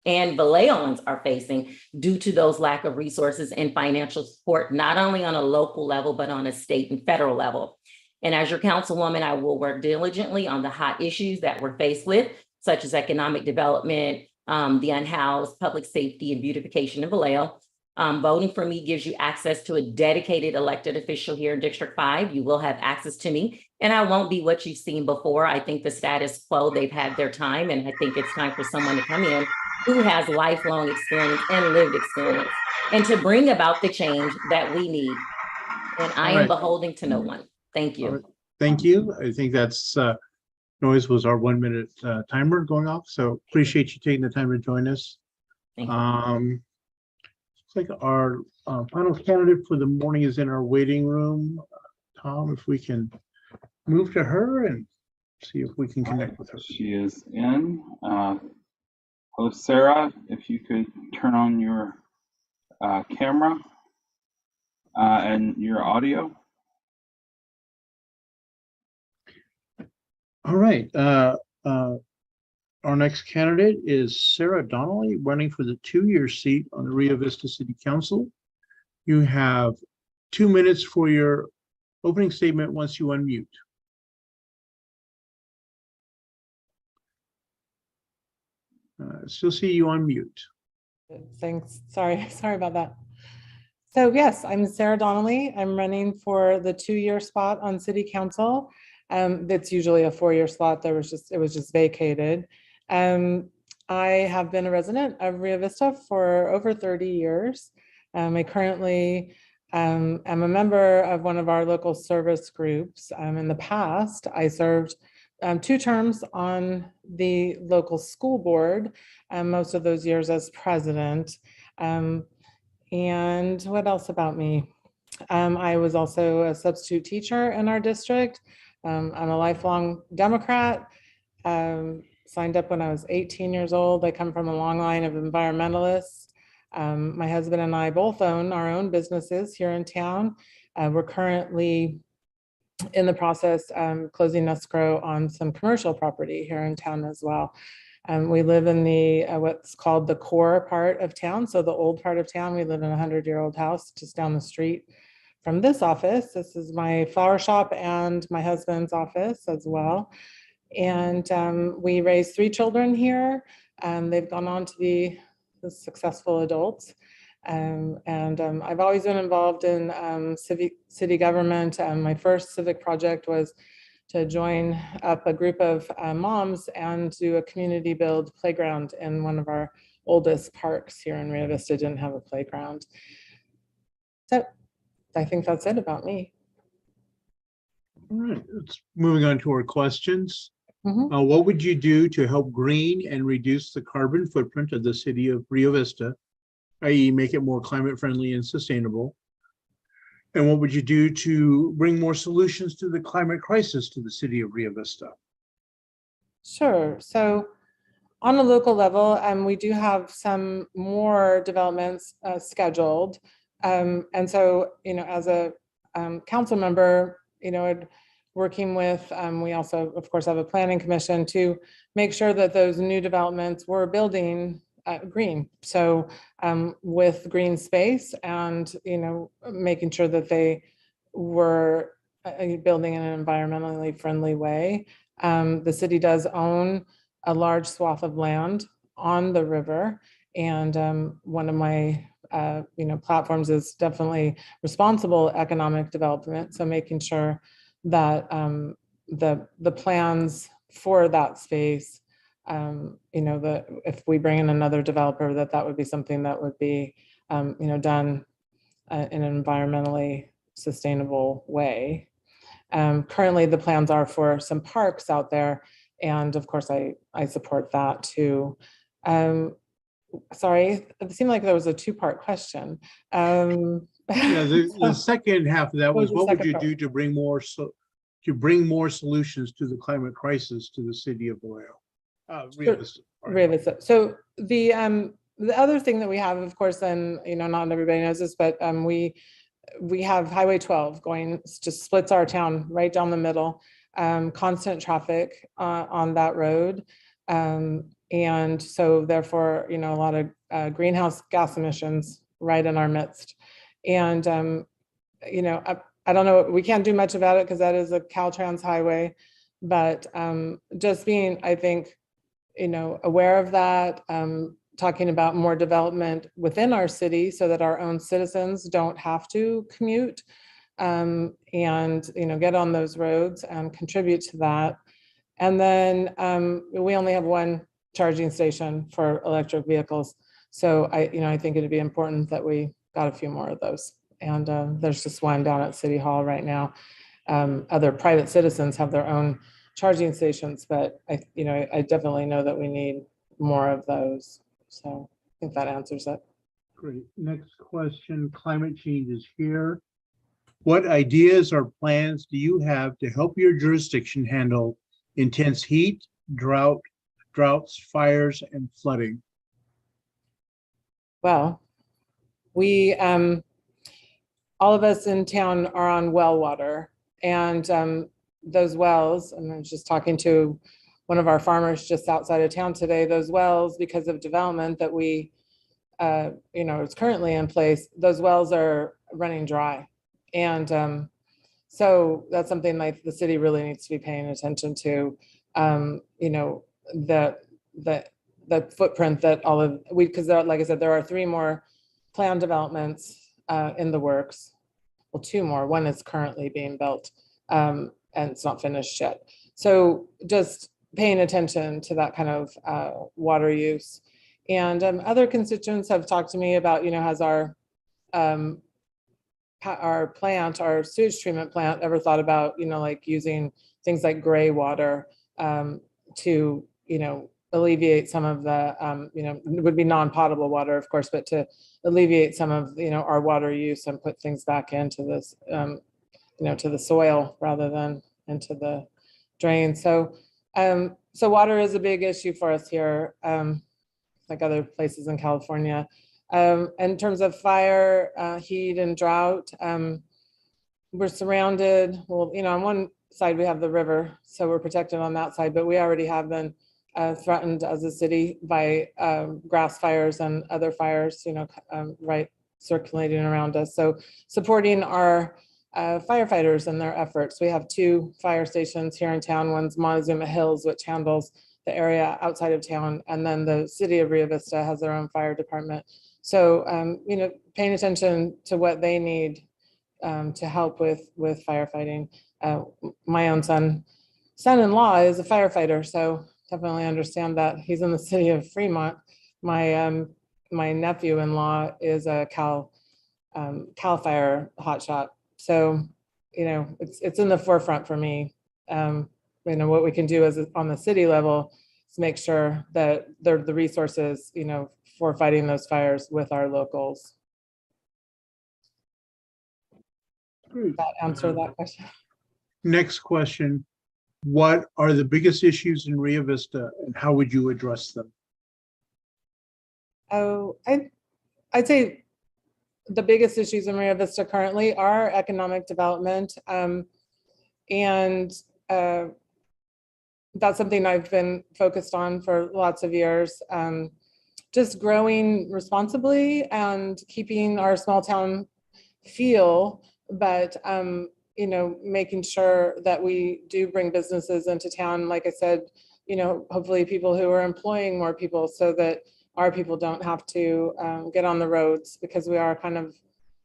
and Vallejoans are facing due to those lack of resources and financial support, not only on a local level, but on a state and federal level. And as your councilwoman, I will work diligently on the hot issues that we're faced with, such as economic development, the unhoused, public safety, and beautification in Vallejo. Voting for me gives you access to a dedicated elected official here in District 5. You will have access to me, and I won't be what you've seen before. I think the status quo, they've had their time, and I think it's time for someone to come in who has lifelong experience and lived experience, and to bring about the change that we need. And I am beholden to no one. Thank you. Thank you. I think that's noise was our 1 minute timer going off. So appreciate you taking the time to join us. Thank you. Looks like our final candidate for the morning is in our waiting room. Tom, if we can move to her and see if we can connect with her. She is in. Hello, Sarah. If you could turn on your camera and your audio. All right. Our next candidate is Sarah Donnely, running for the 2-year seat on the Rio Vista City Council. You have 2 minutes for your opening statement once you unmute. Still see you on mute. Thanks. Sorry about that. So yes, I'm Sarah Donnely. I'm running for the 2-year spot on City Council. That's usually a 4-year slot. It was just vacated. I have been a resident of Rio Vista for over 30 years. I currently am a member of one of our local service groups. In the past, I served 2 terms on the local school board, most of those years as president. And what else about me? I was also a substitute teacher in our district. I'm a lifelong Democrat. Signed up when I was 18 years old. I come from a long line of environmentalists. My husband and I both own our own businesses here in town. We're currently in the process closing escrow on some commercial property here in town as well. We live in the what's called the core part of town. So the old part of town, we live in a 100-year-old house just down the street from this office. This is my flower shop and my husband's office as well. And we raised 3 children here. They've gone on to be successful adults. I've always been involved in city government. My first civic project was to join up a group of moms and do a community build playground in one of our oldest parks here in Rio Vista. Didn't have a playground. So I think that's it about me. All right, let's moving on to our questions. What would you do to help green and reduce the carbon footprint of the city of Rio Vista, i.e. make it more climate friendly and sustainable? And what would you do to bring more solutions to the climate crisis to the city of Rio Vista? Sure. So on a local level, we do have some more developments scheduled. And so, as a council member, working with, we also, of course, have a planning commission to make sure that those new developments we're building green. So with green space and, making sure that they were building in an environmentally friendly way. The city does own a large swath of land on the river. And one of my platforms is definitely responsible economic development. So making sure that the plans for that space, that if we bring in another developer, that would be something that would be, done in an environmentally sustainable way. Currently, the plans are for some parks out there, and of course, I support that too. Sorry, it seemed like there was a 2-part question. Yeah, the second half of that was, what would you do to bring more solutions to the climate crisis to the city of Vallejo? Rio Vista. Rio Vista. So the other thing that we have, of course, and not everybody knows this, but we have Highway 12 going, just splits our town right down the middle. Constant traffic on that road. And so therefore, a lot of greenhouse gas emissions right in our midst. And, I don't know, we can't do much about it because that is a Caltrans highway, but just being, I think, aware of that, talking about more development within our city so that our own citizens don't have to commute and, get on those roads and contribute to that. And then we only have one charging station for electric vehicles. So I think it'd be important that we got a few more of those. And there's just one down at City Hall right now. Other private citizens have their own charging stations, but I definitely know that we need more of those. So I think that answers it. Great. Next question, climate change is here. What ideas or plans do you have to help your jurisdiction handle intense heat, droughts, fires, and flooding? Well, we, all of us in town are on well water, and those wells, and I was just talking to one of our farmers just outside of town today, those wells, because of development that we, is currently in place, those wells are running dry. And so that's something like the city really needs to be paying attention to, the footprint that because like I said, there are 3 more planned developments in the works. Well, 2 more, one is currently being built and it's not finished yet. So just paying attention to that kind of water use. And other constituents have talked to me about, has our plant, our sewage treatment plant, ever thought about, like using things like gray water to, alleviate some of the, it would be non-potable water, of course, but to alleviate some of, our water use and put things back into this, to the soil rather than into the drain. So, so water is a big issue for us here, like other places in California. In terms of fire, heat, and drought, we're surrounded. Well, on one side we have the river, so we're protected on that side, but we already have been threatened as a city by grass fires and other fires, right circulating around us. So supporting our firefighters and their efforts. We have 2 fire stations here in town. One's Montezuma Hills, which handles the area outside of town, and then the city of Rio Vista has their own fire department. So, paying attention to what they need to help with firefighting. My own son-in-law is a firefighter, so definitely understand that. He's in the city of Fremont. My nephew-in-law is a Cal Fire hotshot. So, it's in the forefront for me. What we can do is on the city level is make sure that there are the resources, for fighting those fires with our locals. Does that answer that question? Next question. What are the biggest issues in Rio Vista and how would you address them? Oh, I'd say the biggest issues in Rio Vista currently are economic development. And that's something I've been focused on for lots of years. Just growing responsibly and keeping our small town feel, but making sure that we do bring businesses into town. Like I said, hopefully people who are employing more people so that our people don't have to get on the roads, because we are kind of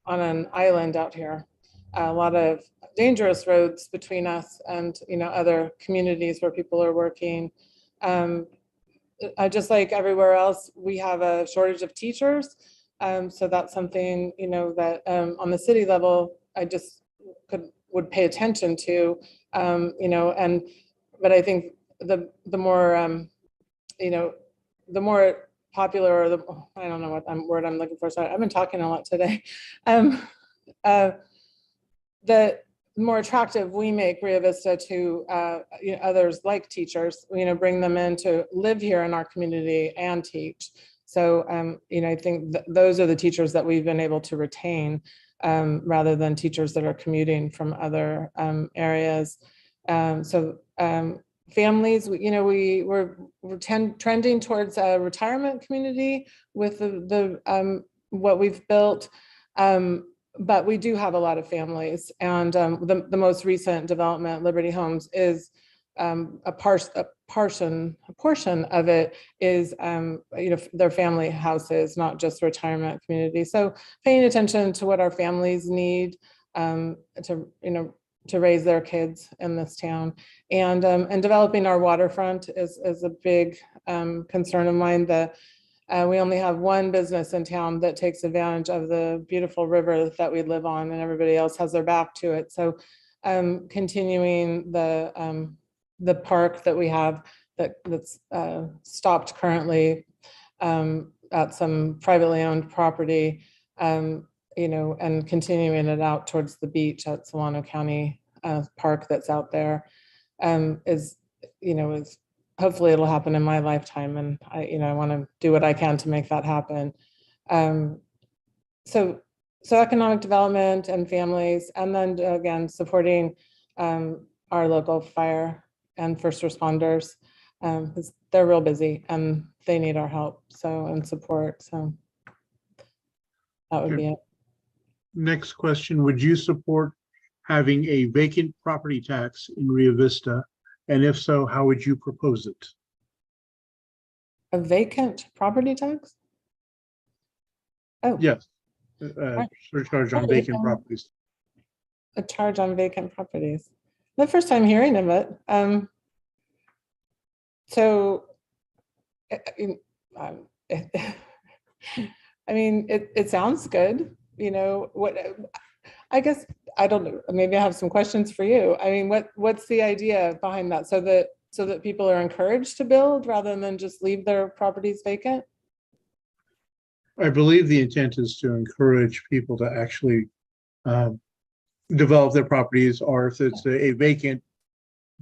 on an island out here. A lot of dangerous roads between us and other communities where people are working. Just like everywhere else, we have a shortage of teachers. So that's something that on the city level, I just would pay attention to. But I think the more the more popular, or I don't know what word I'm looking for. Sorry, I've been talking a lot today. The more attractive we make Rio Vista to others like teachers, bring them in to live here in our community and teach. So, I think those are the teachers that we've been able to retain rather than teachers that are commuting from other areas. Families, we're trending towards a retirement community with what we've built. But we do have a lot of families, and the most recent development, Liberty Homes, is a portion of it is, their family houses, not just retirement community. So paying attention to what our families need to raise their kids in this town, and developing our waterfront is a big concern of mine. That we only have one business in town that takes advantage of the beautiful river that we live on, and everybody else has their back to it. So continuing the park that we have that's stopped currently at some privately owned property, and continuing it out towards the beach at Solano County Park that's out there, is hopefully it'll happen in my lifetime, and I want to do what I can to make that happen. So economic development and families, and then again supporting our local fire and first responders, because they're real busy and they need our help and support. So that would be it. Next question, would you support having a vacant property tax in Rio Vista? And if so, how would you propose it? A vacant property tax? Oh. Yes. Surcharge on vacant properties. A charge on vacant properties. The first time hearing of it. It sounds good. I guess, I don't know, maybe I have some questions for you. What's the idea behind that? So that people are encouraged to build rather than just leave their properties vacant? I believe the intent is to encourage people to actually develop their properties, or if it's a vacant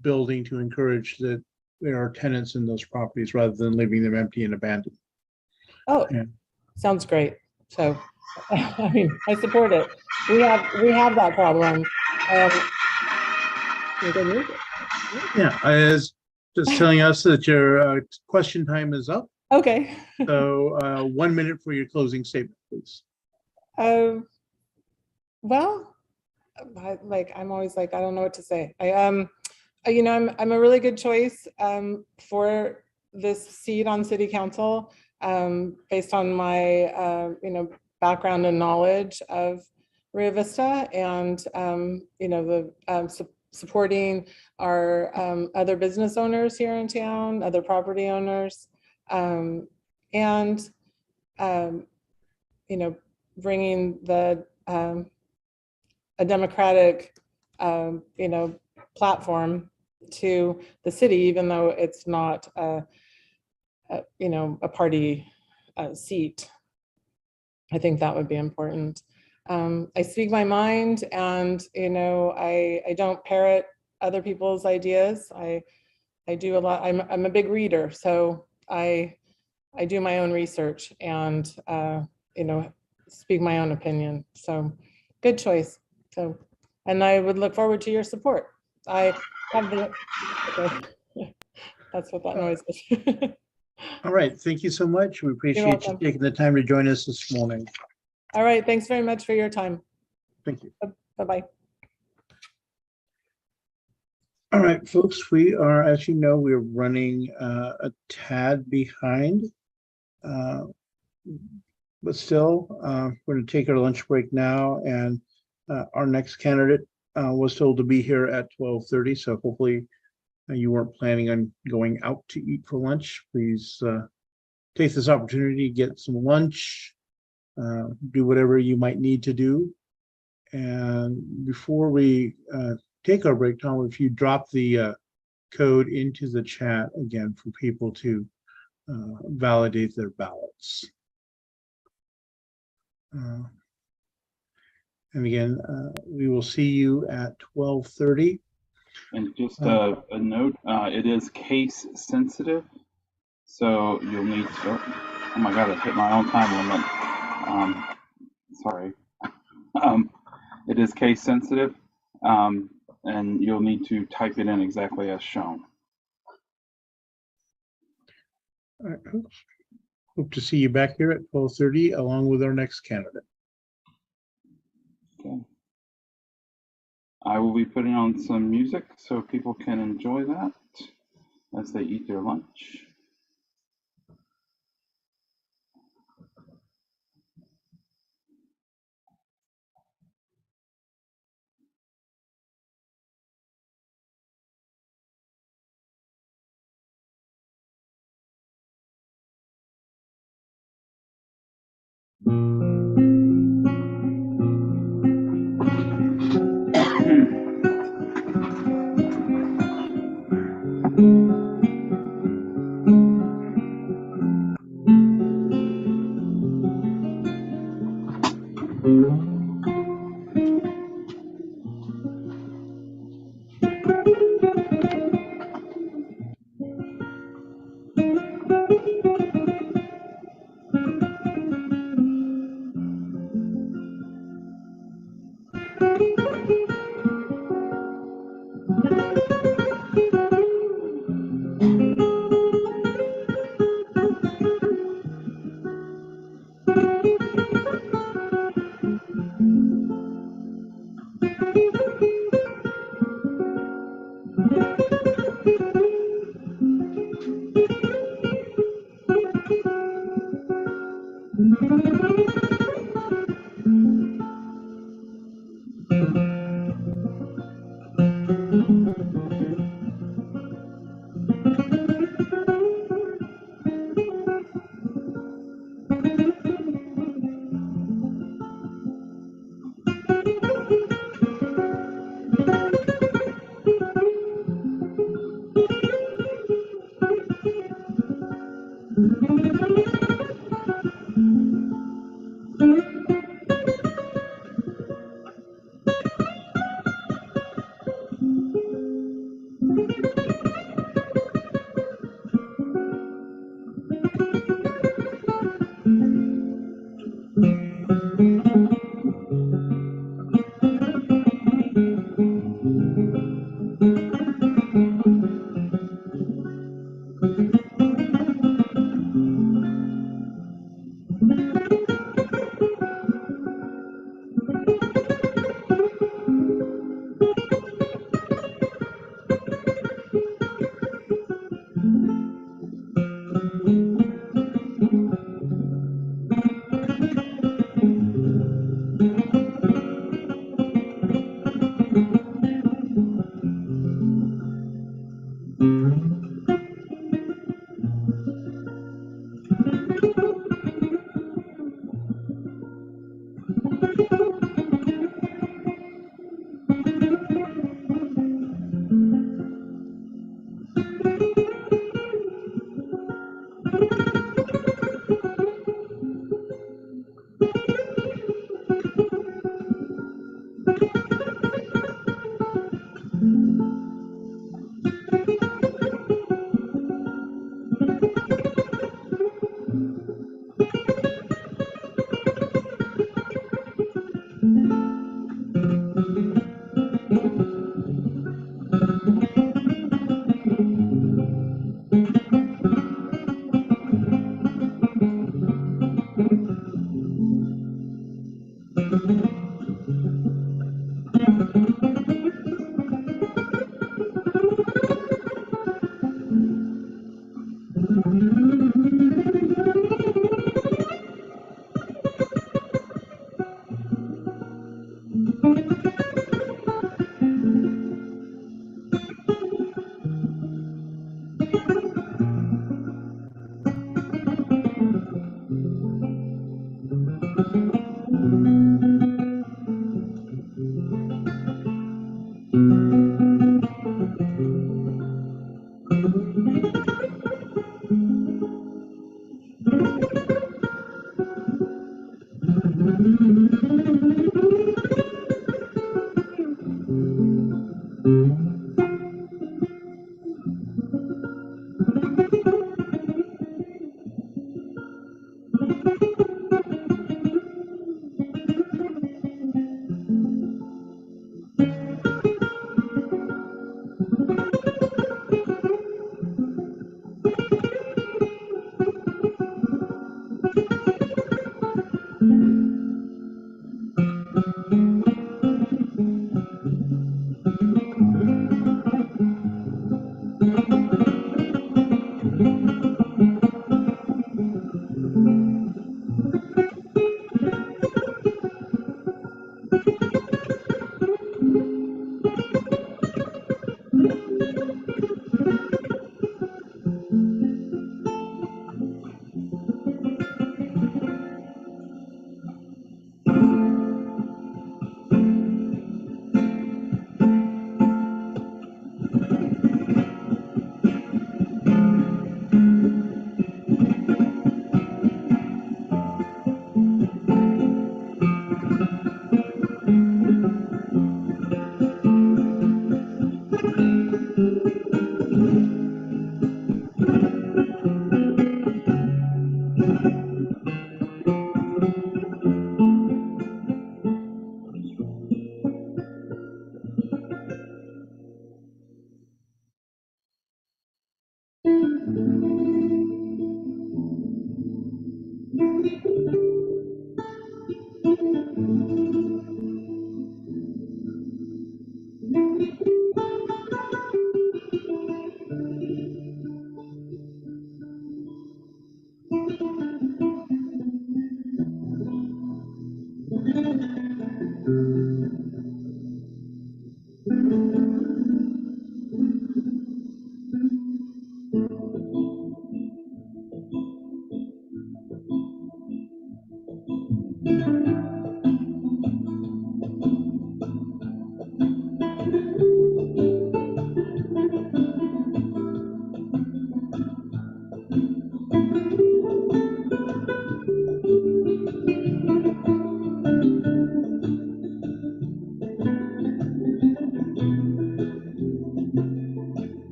building, to encourage that there are tenants in those properties rather than leaving them empty and abandoned. Oh, yeah. Sounds great. So, I support it. We have that problem. Yeah, I was just telling us that your question time is up. Okay. So 1 minute for your closing statement, please. Well, I'm always like, I don't know what to say. I'm a really good choice for this seat on city council, based on my background and knowledge of Rio Vista, and supporting our other business owners here in town, other property owners, and bringing a democratic platform to the city, even though it's not a party seat. I think that would be important. I speak my mind, and I don't parrot other people's ideas. I do a lot. I'm a big reader, so I do my own research and speak my own opinion. So good choice. So, and I would look forward to your support. I have the. Okay. That's what that noise is. All right, thank you so much. We appreciate you taking the time to join us this morning. All right, thanks very much for your time. Thank you. Bye-bye. All right, folks, we are, as you know, we're running a tad behind, but still, we're going to take our lunch break now, and our next candidate was told to be here at 12:30, so hopefully you weren't planning on going out to eat for lunch. Please take this opportunity to get some lunch, do whatever you might need to do. And before we take our break, Tom, if you drop the code into the chat again for people to validate their ballots. And again, we will see you at 12:30. And just a note, it is case sensitive, so you'll need to, oh my God, I hit my own time limit. Sorry. It is case sensitive, and you'll need to type it in exactly as shown. All right. Hope to see you back here at 12:30 along with our next candidate. Okay. I will be putting on some music so people can enjoy that. as they eat their lunch.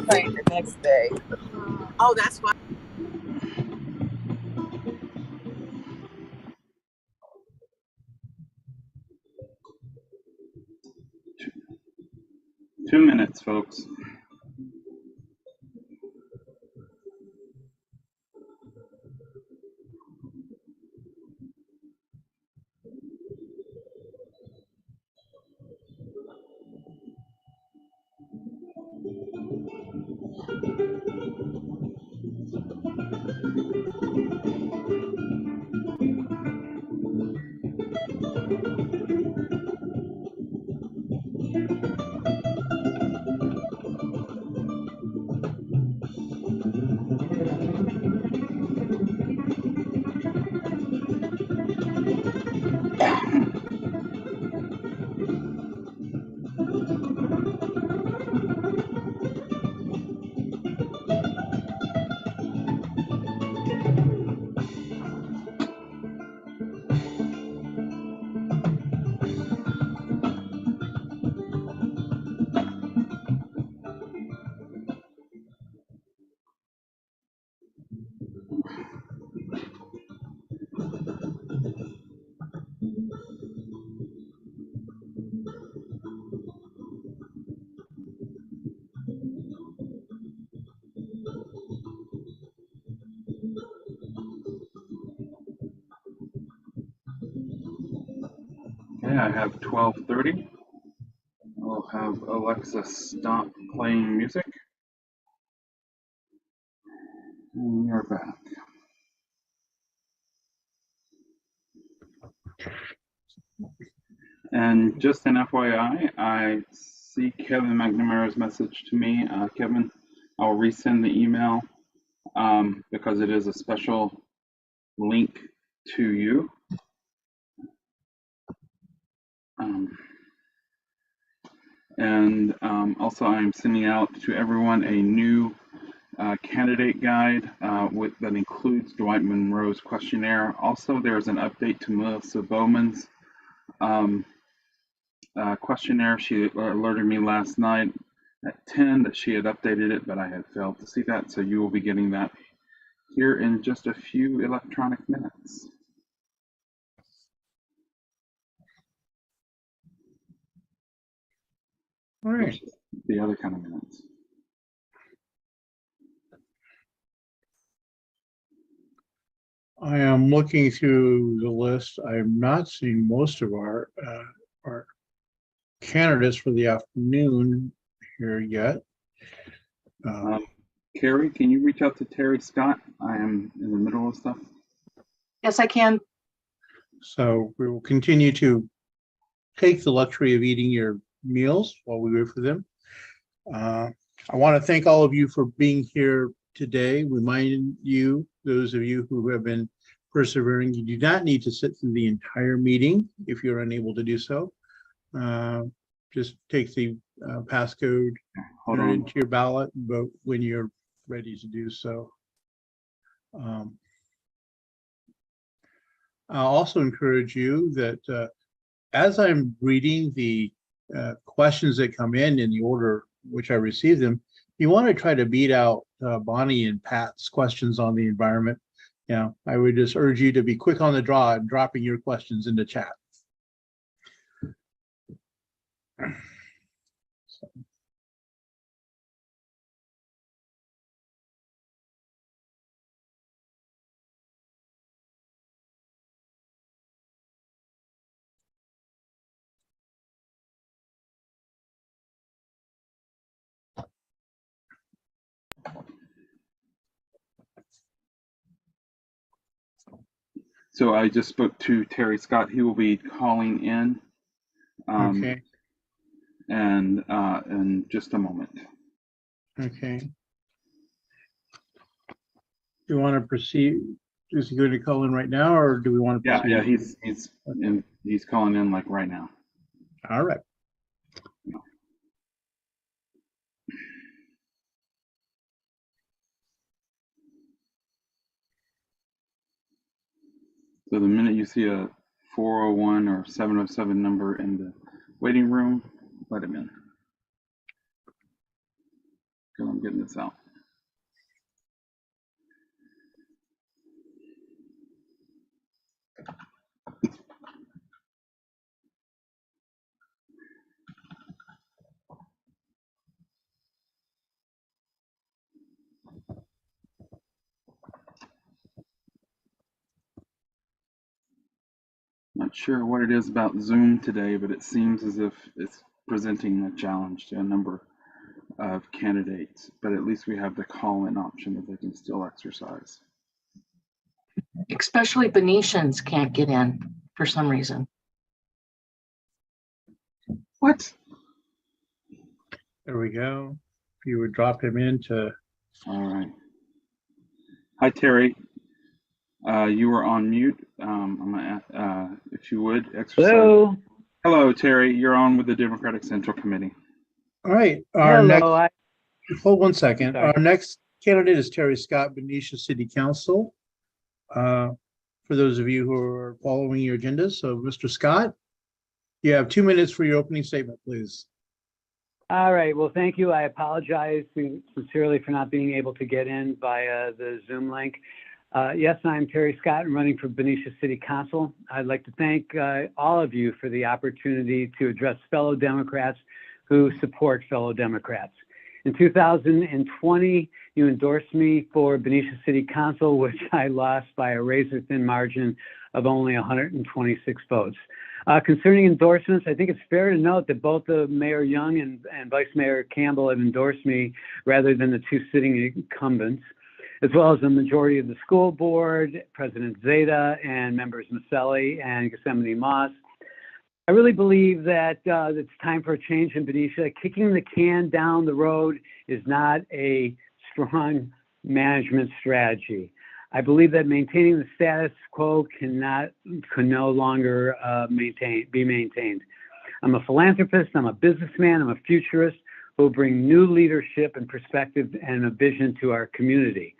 Playing the next day. Oh, that's why. Two minutes, folks. Okay, I have 12:30. I'll have Alexa stop playing music. And you're back. And just an FYI, I see Kevin McNamara's message to me. Kevin, I'll resend the email because it is a special link to you. Also, I'm sending out to everyone a new candidate guide that includes Dwight Monroe's questionnaire. Also, there's an update to Melissa Bowman's questionnaire. She alerted me last night at 10 that she had updated it, but I had failed to see that. So you will be getting that here in just a few electronic minutes. All right. The other kind of minutes. I am looking through the list. I'm not seeing most of our candidates for the afternoon here yet. Carrie, can you reach out to Terry Scott? I am in the middle of stuff. Yes, I can. So we will continue to take the luxury of eating your meals while we wait for them. I want to thank all of you for being here today. Reminding you, those of you who have been persevering. You do not need to sit through the entire meeting if you're unable to do so. Just take the passcode, Hold enter it on. into your ballot, and vote when you're ready to do so. I'll also encourage you that as I'm reading the questions that come in the order which I receive them, you want to try to beat out Bonnie and Pat's questions on the environment. I would just urge you to be quick on the draw and dropping your questions into chat. So I just spoke to Terry Scott. He will be calling in. Okay. And in just a moment. Okay. Do you want to proceed? Is he going to call in right now, or do we want to proceed? Yeah, he's calling in like right now. All right. So the minute you see a 401 or 707 number in the waiting room, let him in. So I'm getting this out. Not sure what it is about Zoom today, but it seems as if it's presenting a challenge to a number of candidates, but at least we have the call-in option that they can still exercise. Especially Venetians can't get in for some reason. What? There we go. If you would drop him into. All right. Hi, Terry. You were on mute. I'm gonna, if you would exercise. Hello. Hello, Terry. You're on with the Democratic Central Committee. All right. Our Hello. next. Hold one second. Sorry. Our next candidate is Terry Scott, Benicia City Council. For those of you who are following your agendas, so Mr. Scott, you have 2 minutes for your opening statement, please. All right. Well, thank you. I apologize sincerely for not being able to get in via the Zoom link. Yes, I'm Terry Scott. I'm running for Benicia City Council. I'd like to thank all of you for the opportunity to address fellow Democrats who support fellow Democrats. In 2020, you endorsed me for Benicia City Council, which I lost by a razor-thin margin of only 126 votes. Concerning endorsements, I think it's fair to note that both Mayor Young and Vice Mayor Campbell have endorsed me rather than the two sitting incumbents, as well as the majority of the school board, President Zeta, and members Maselli and Yosemite Moss. I really believe that it's time for a change in Benicia. Kicking the can down the road is not a strong management strategy. I believe that maintaining the status quo can no longer be maintained. I'm a philanthropist, I'm a businessman, I'm a futurist who will bring new leadership and perspective and a vision to our community.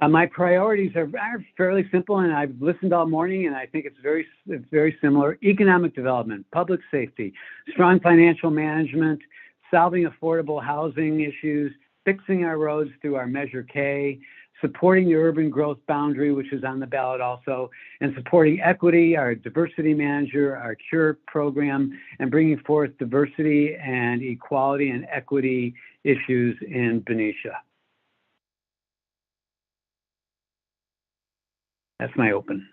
My priorities are fairly simple, and I've listened all morning, and I think it's very similar. Economic development, public safety, strong financial management, solving affordable housing issues, fixing our roads through our Measure K, supporting the urban growth boundary, which is on the ballot also, and supporting equity, our diversity manager, our CURE program, and bringing forth diversity and equality and equity issues in Benicia. That's my open.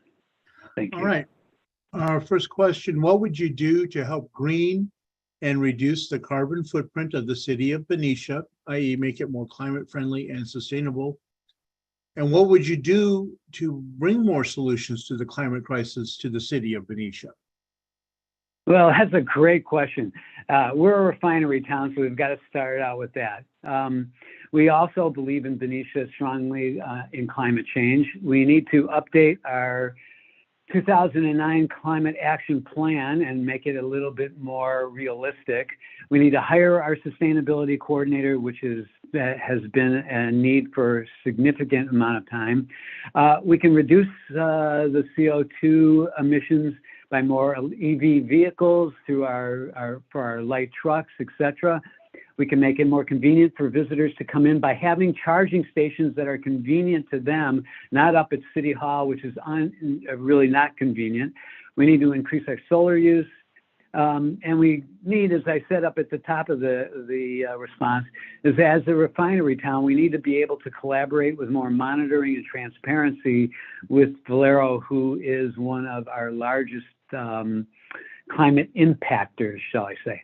Thank you. All right. Our first question, what would you do to help green and reduce the carbon footprint of the city of Benicia, i.e. make it more climate friendly and sustainable? And what would you do to bring more solutions to the climate crisis to the city of Benicia? Well, that's a great question. We're a refinery town, so we've got to start out with that. We also believe in Benicia strongly in climate change. We need to update our 2009 climate action plan and make it a little bit more realistic. We need to hire our sustainability coordinator, which has been a need for a significant amount of time. We can reduce the CO2 emissions by more EV vehicles through for our light trucks, etc. We can make it more convenient for visitors to come in by having charging stations that are convenient to them, not up at City Hall, which is really not convenient. We need to increase our solar use. And we need, as I said up at the top of the response, is as a refinery town, we need to be able to collaborate with more monitoring and transparency with Vallejo, who is one of our largest climate impactors, shall I say.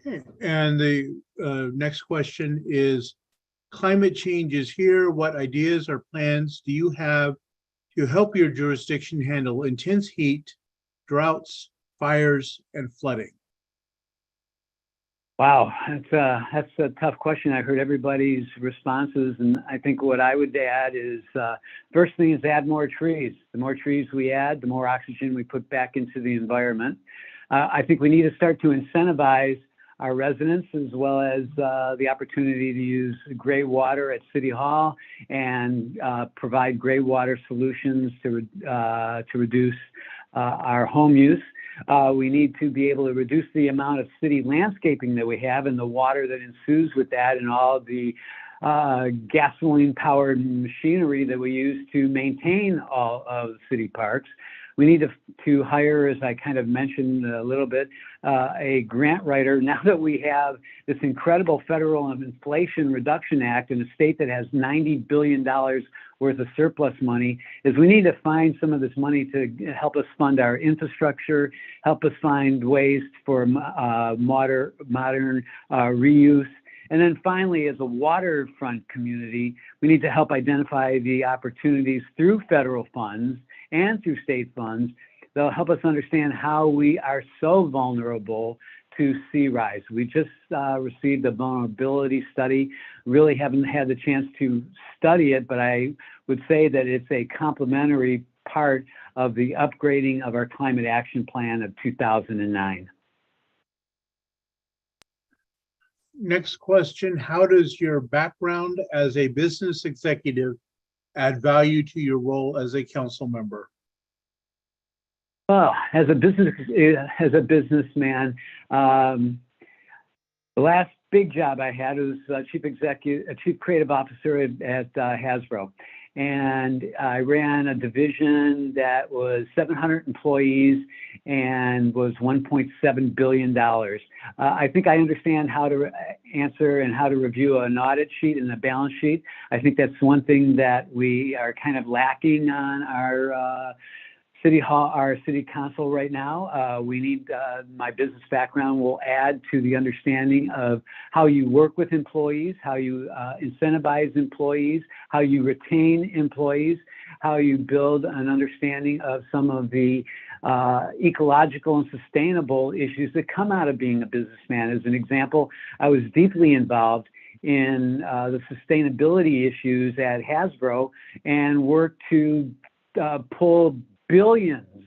Okay, and the next question is, climate change is here. What ideas or plans do you have to help your jurisdiction handle intense heat, droughts, fires, and flooding? Wow, that's a tough question. I heard everybody's responses, and I think what I would add is, first thing is add more trees. The more trees we add, the more oxygen we put back into the environment. I think we need to start to incentivize our residents, as well as the opportunity to use gray water at City Hall and provide gray water solutions to reduce our home use. We need to be able to reduce the amount of city landscaping that we have and the water that ensues with that, and all of the gasoline-powered machinery that we use to maintain all of the city parks. We need to hire, as I kind of mentioned a little bit, a grant writer. Now that we have this incredible federal Inflation Reduction Act in a state that has $90 billion worth of surplus money, is we need to find some of this money to help us fund our infrastructure, help us find ways for modern reuse. And then finally, as a waterfront community, we need to help identify the opportunities through federal funds and through state funds. They'll help us understand how we are so vulnerable to sea rise. We just received a vulnerability study. Really haven't had the chance to study it, but I would say that it's a complementary part of the upgrading of our climate action plan of 2009. Next question, how does your background as a business executive add value to your role as a council member? Well, as a businessman, the last big job I had was chief creative officer at Hasbro. And I ran a division that was 700 employees and was $1.7 billion. I think I understand how to answer and how to review an audit sheet and a balance sheet. I think that's one thing that we are kind of lacking on our City Hall, our city council right now. We need, my business background will add to the understanding of how you work with employees, how you incentivize employees, how you retain employees, how you build an understanding of some of the ecological and sustainable issues that come out of being a businessman. As an example, I was deeply involved in the sustainability issues at Hasbro and worked to pull billions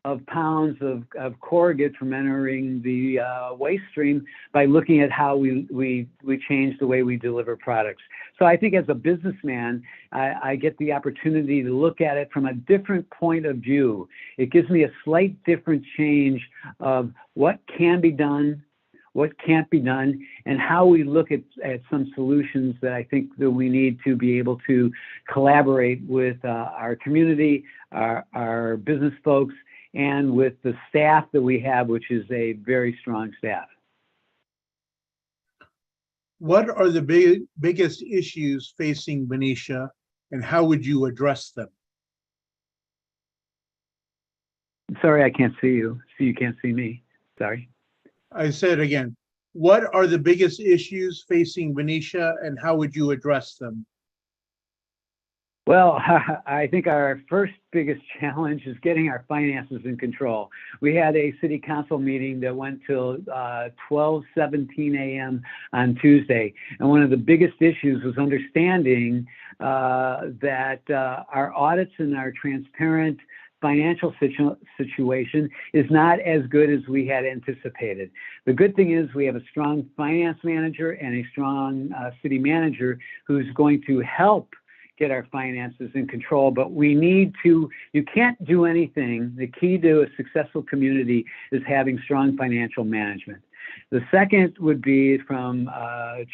of pounds of corrugate from entering the waste stream by looking at how we change the way we deliver products. So I think as a businessman, I get the opportunity to look at it from a different point of view. It gives me a slight different change of what can be done, what can't be done, and how we look at some solutions that I think that we need to be able to collaborate with our community, our business folks, and with the staff that we have, which is a very strong staff. What are the biggest issues facing Benicia, and how would you address them? Sorry, I can't see you, so you can't see me. Sorry. I said again, what are the biggest issues facing Benicia, and how would you address them? Well, I think our first biggest challenge is getting our finances in control. We had a city council meeting that went till 12:17 a.m. on Tuesday. And one of the biggest issues was understanding that our audits and our transparent financial situation is not as good as we had anticipated. The good thing is we have a strong finance manager and a strong city manager who's going to help get our finances in control, but we need to, you can't do anything. The key to a successful community is having strong financial management. The second would be from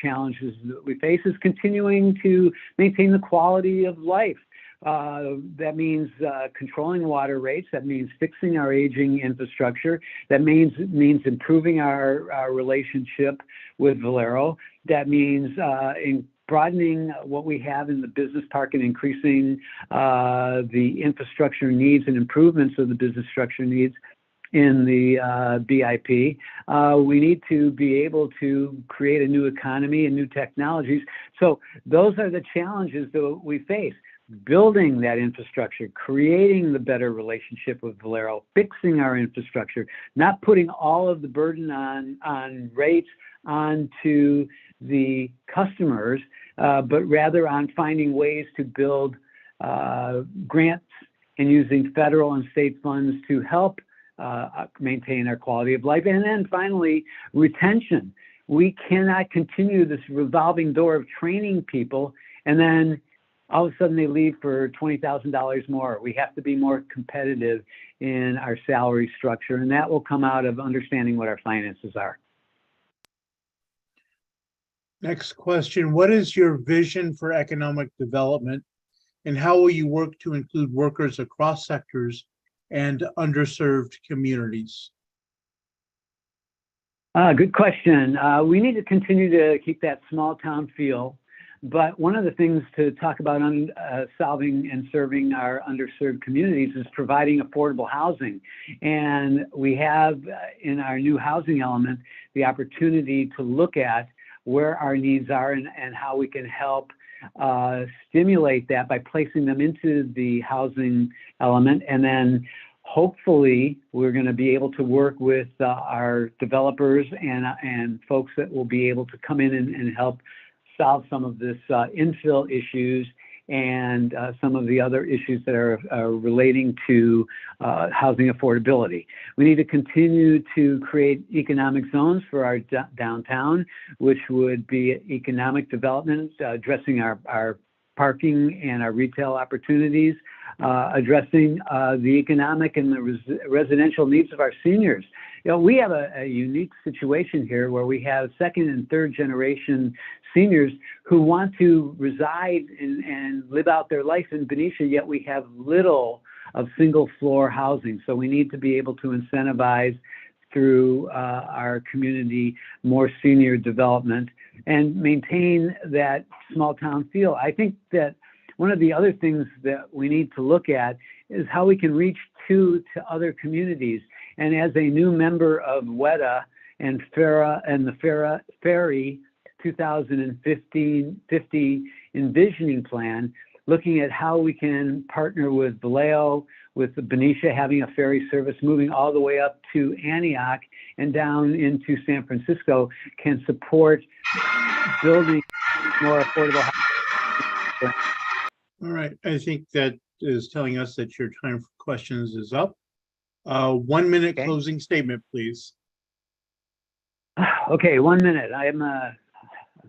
challenges that we face is continuing to maintain the quality of life. That means controlling water rates. That means fixing our aging infrastructure. That means improving our relationship with Vallejo. That means broadening what we have in the business park and increasing the infrastructure needs and improvements of the business structure needs in the BIP. We need to be able to create a new economy and new technologies. So those are the challenges that we face. Building that infrastructure, creating the better relationship with Vallejo, fixing our infrastructure, not putting all of the burden on rates onto the customers, but rather on finding ways to build grants and using federal and state funds to help maintain our quality of life. And then finally, retention. We cannot continue this revolving door of training people and then all of a sudden they leave for $20,000 more. We have to be more competitive in our salary structure, and that will come out of understanding what our finances are. Next question, what is your vision for economic development and how will you work to include workers across sectors and underserved communities? Good question. We need to continue to keep that small town feel. But one of the things to talk about on solving and serving our underserved communities is providing affordable housing. And we have in our new housing element the opportunity to look at where our needs are and how we can help stimulate that by placing them into the housing element. And then hopefully we're going to be able to work with our developers and folks that will be able to come in and help solve some of this infill issues and some of the other issues that are relating to housing affordability. We need to continue to create economic zones for our downtown, which would be economic development, addressing our parking and our retail opportunities, addressing the economic and the residential needs of our seniors. You know, we have a unique situation here where we have second and third generation seniors who want to reside and live out their life in Benicia, yet we have little of single floor housing. So we need to be able to incentivize through our community more senior development and maintain that small town feel. I think that one of the other things that we need to look at is how we can reach to other communities. And as a new member of WEDA and FERA and the Ferry 2050 envisioning plan, looking at how we can partner with Vallejo, with Benicia having a ferry service moving all the way up to Antioch and down into San Francisco, can support building more affordable housing. All right, I think that is telling us that your time for questions is up. 1 minute closing statement, please. Okay, 1 minute. I am a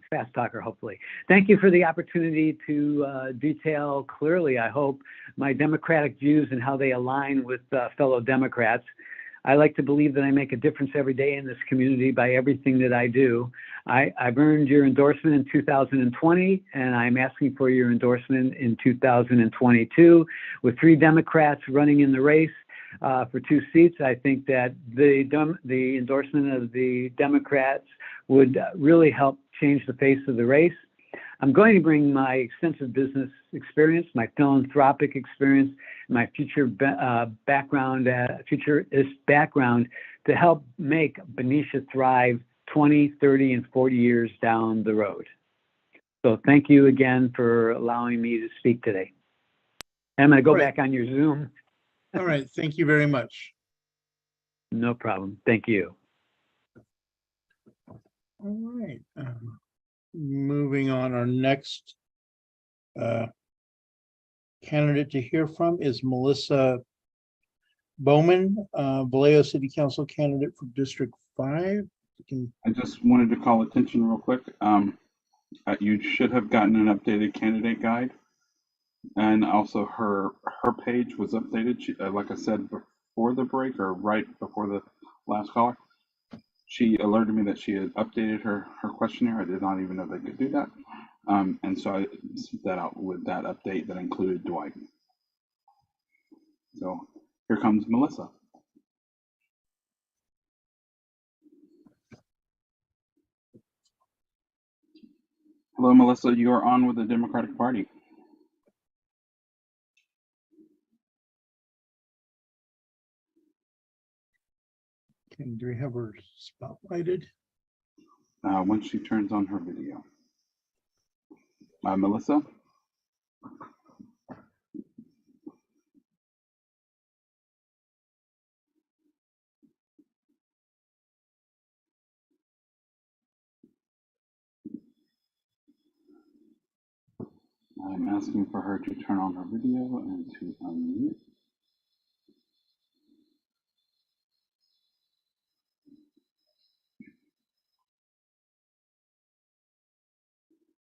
fast talker, hopefully. Thank you for the opportunity to detail clearly, I hope, my Democratic views and how they align with fellow Democrats. I like to believe that I make a difference every day in this community by everything that I do. I've earned your endorsement in 2020, and I'm asking for your endorsement in 2022. With 3 Democrats running in the race for 2 seats, I think that the endorsement of the Democrats would really help change the face of the race. I'm going to bring my extensive business experience, my philanthropic experience, my futurist background to help make Benicia thrive 20, 30, and 40 years down the road. So thank you again for allowing me to speak today. I'm going to go Right. back on your Zoom. All right, thank you very much. No problem. Thank you. All right. Moving on, our next candidate to hear from is Melissa Bowman, Vallejo City Council candidate for District 5. You can, I just wanted to call attention real quick. You should have gotten an updated candidate guide. And also her page was updated. She, like I said, before the break or right before the last caller, she alerted me that she had updated her questionnaire. I did not even know they could do that. And so I sent that out with that update that included Dwight. So here comes Melissa. Hello, Melissa. You are on with the Democratic Party. do we have her spotlighted? Once she turns on her video. Melissa? I'm asking for her to turn on her video and to unmute.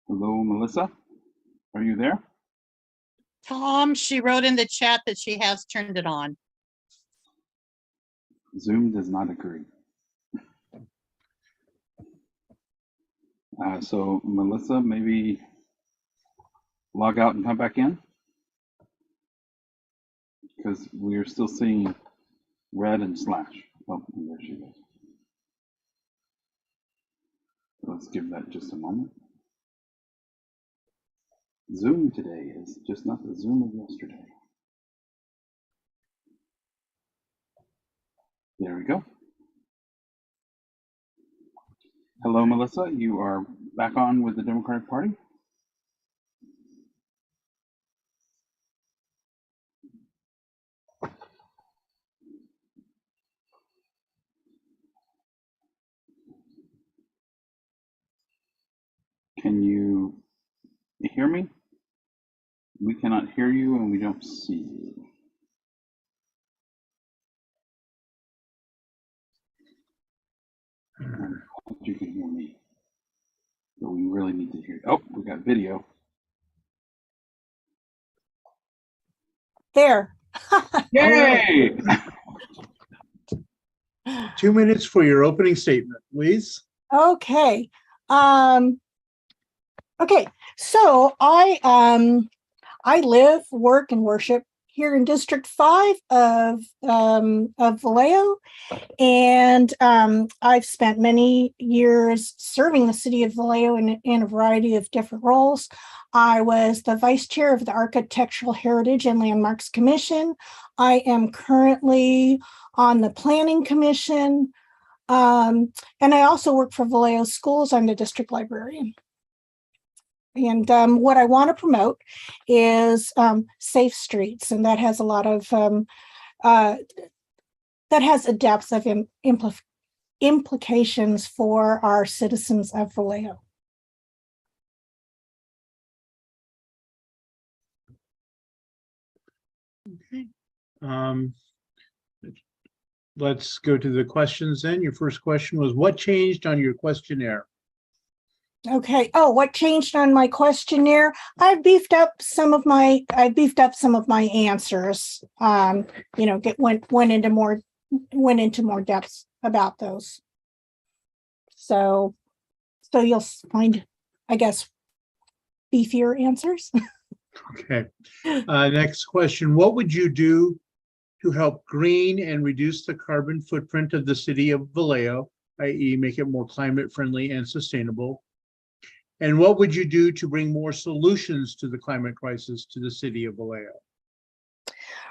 Hello, Melissa. Are you there? Tom, she wrote in the chat that she has turned it on. Zoom does not agree. So Melissa, maybe log out and come back in, because we are still seeing red and slash. Oh, there she goes. Let's give that just a moment. Zoom today is just not the Zoom of yesterday. There we go. Hello, Melissa. You are back on with the Democratic Party. Can you hear me? We cannot hear you and we don't see you. You can hear me, but we really need to hear. Oh, we got video. There. Yay! 2 minutes for your opening statement, please. Okay. Okay, so I live, work, and worship here in District 5 of Vallejo, and I've spent many years serving the city of Vallejo in a variety of different roles. I was the vice chair of the Architectural Heritage and Landmarks Commission. I am currently on the Planning Commission, and I also work for Vallejo Schools. I'm the district librarian. And what I want to promote is safe streets, and that has a lot of that has a depth of implications for our citizens of Vallejo. Okay. Let's go to the questions then. Your first question was, what changed on your questionnaire? Okay. Oh, what changed on my questionnaire? I beefed up some of my answers. You know, went into more depth about those. So you'll find, I guess, beefier answers. Okay. Next question. What would you do to help green and reduce the carbon footprint of the city of Vallejo, i.e. make it more climate friendly and sustainable? And what would you do to bring more solutions to the climate crisis to the city of Vallejo?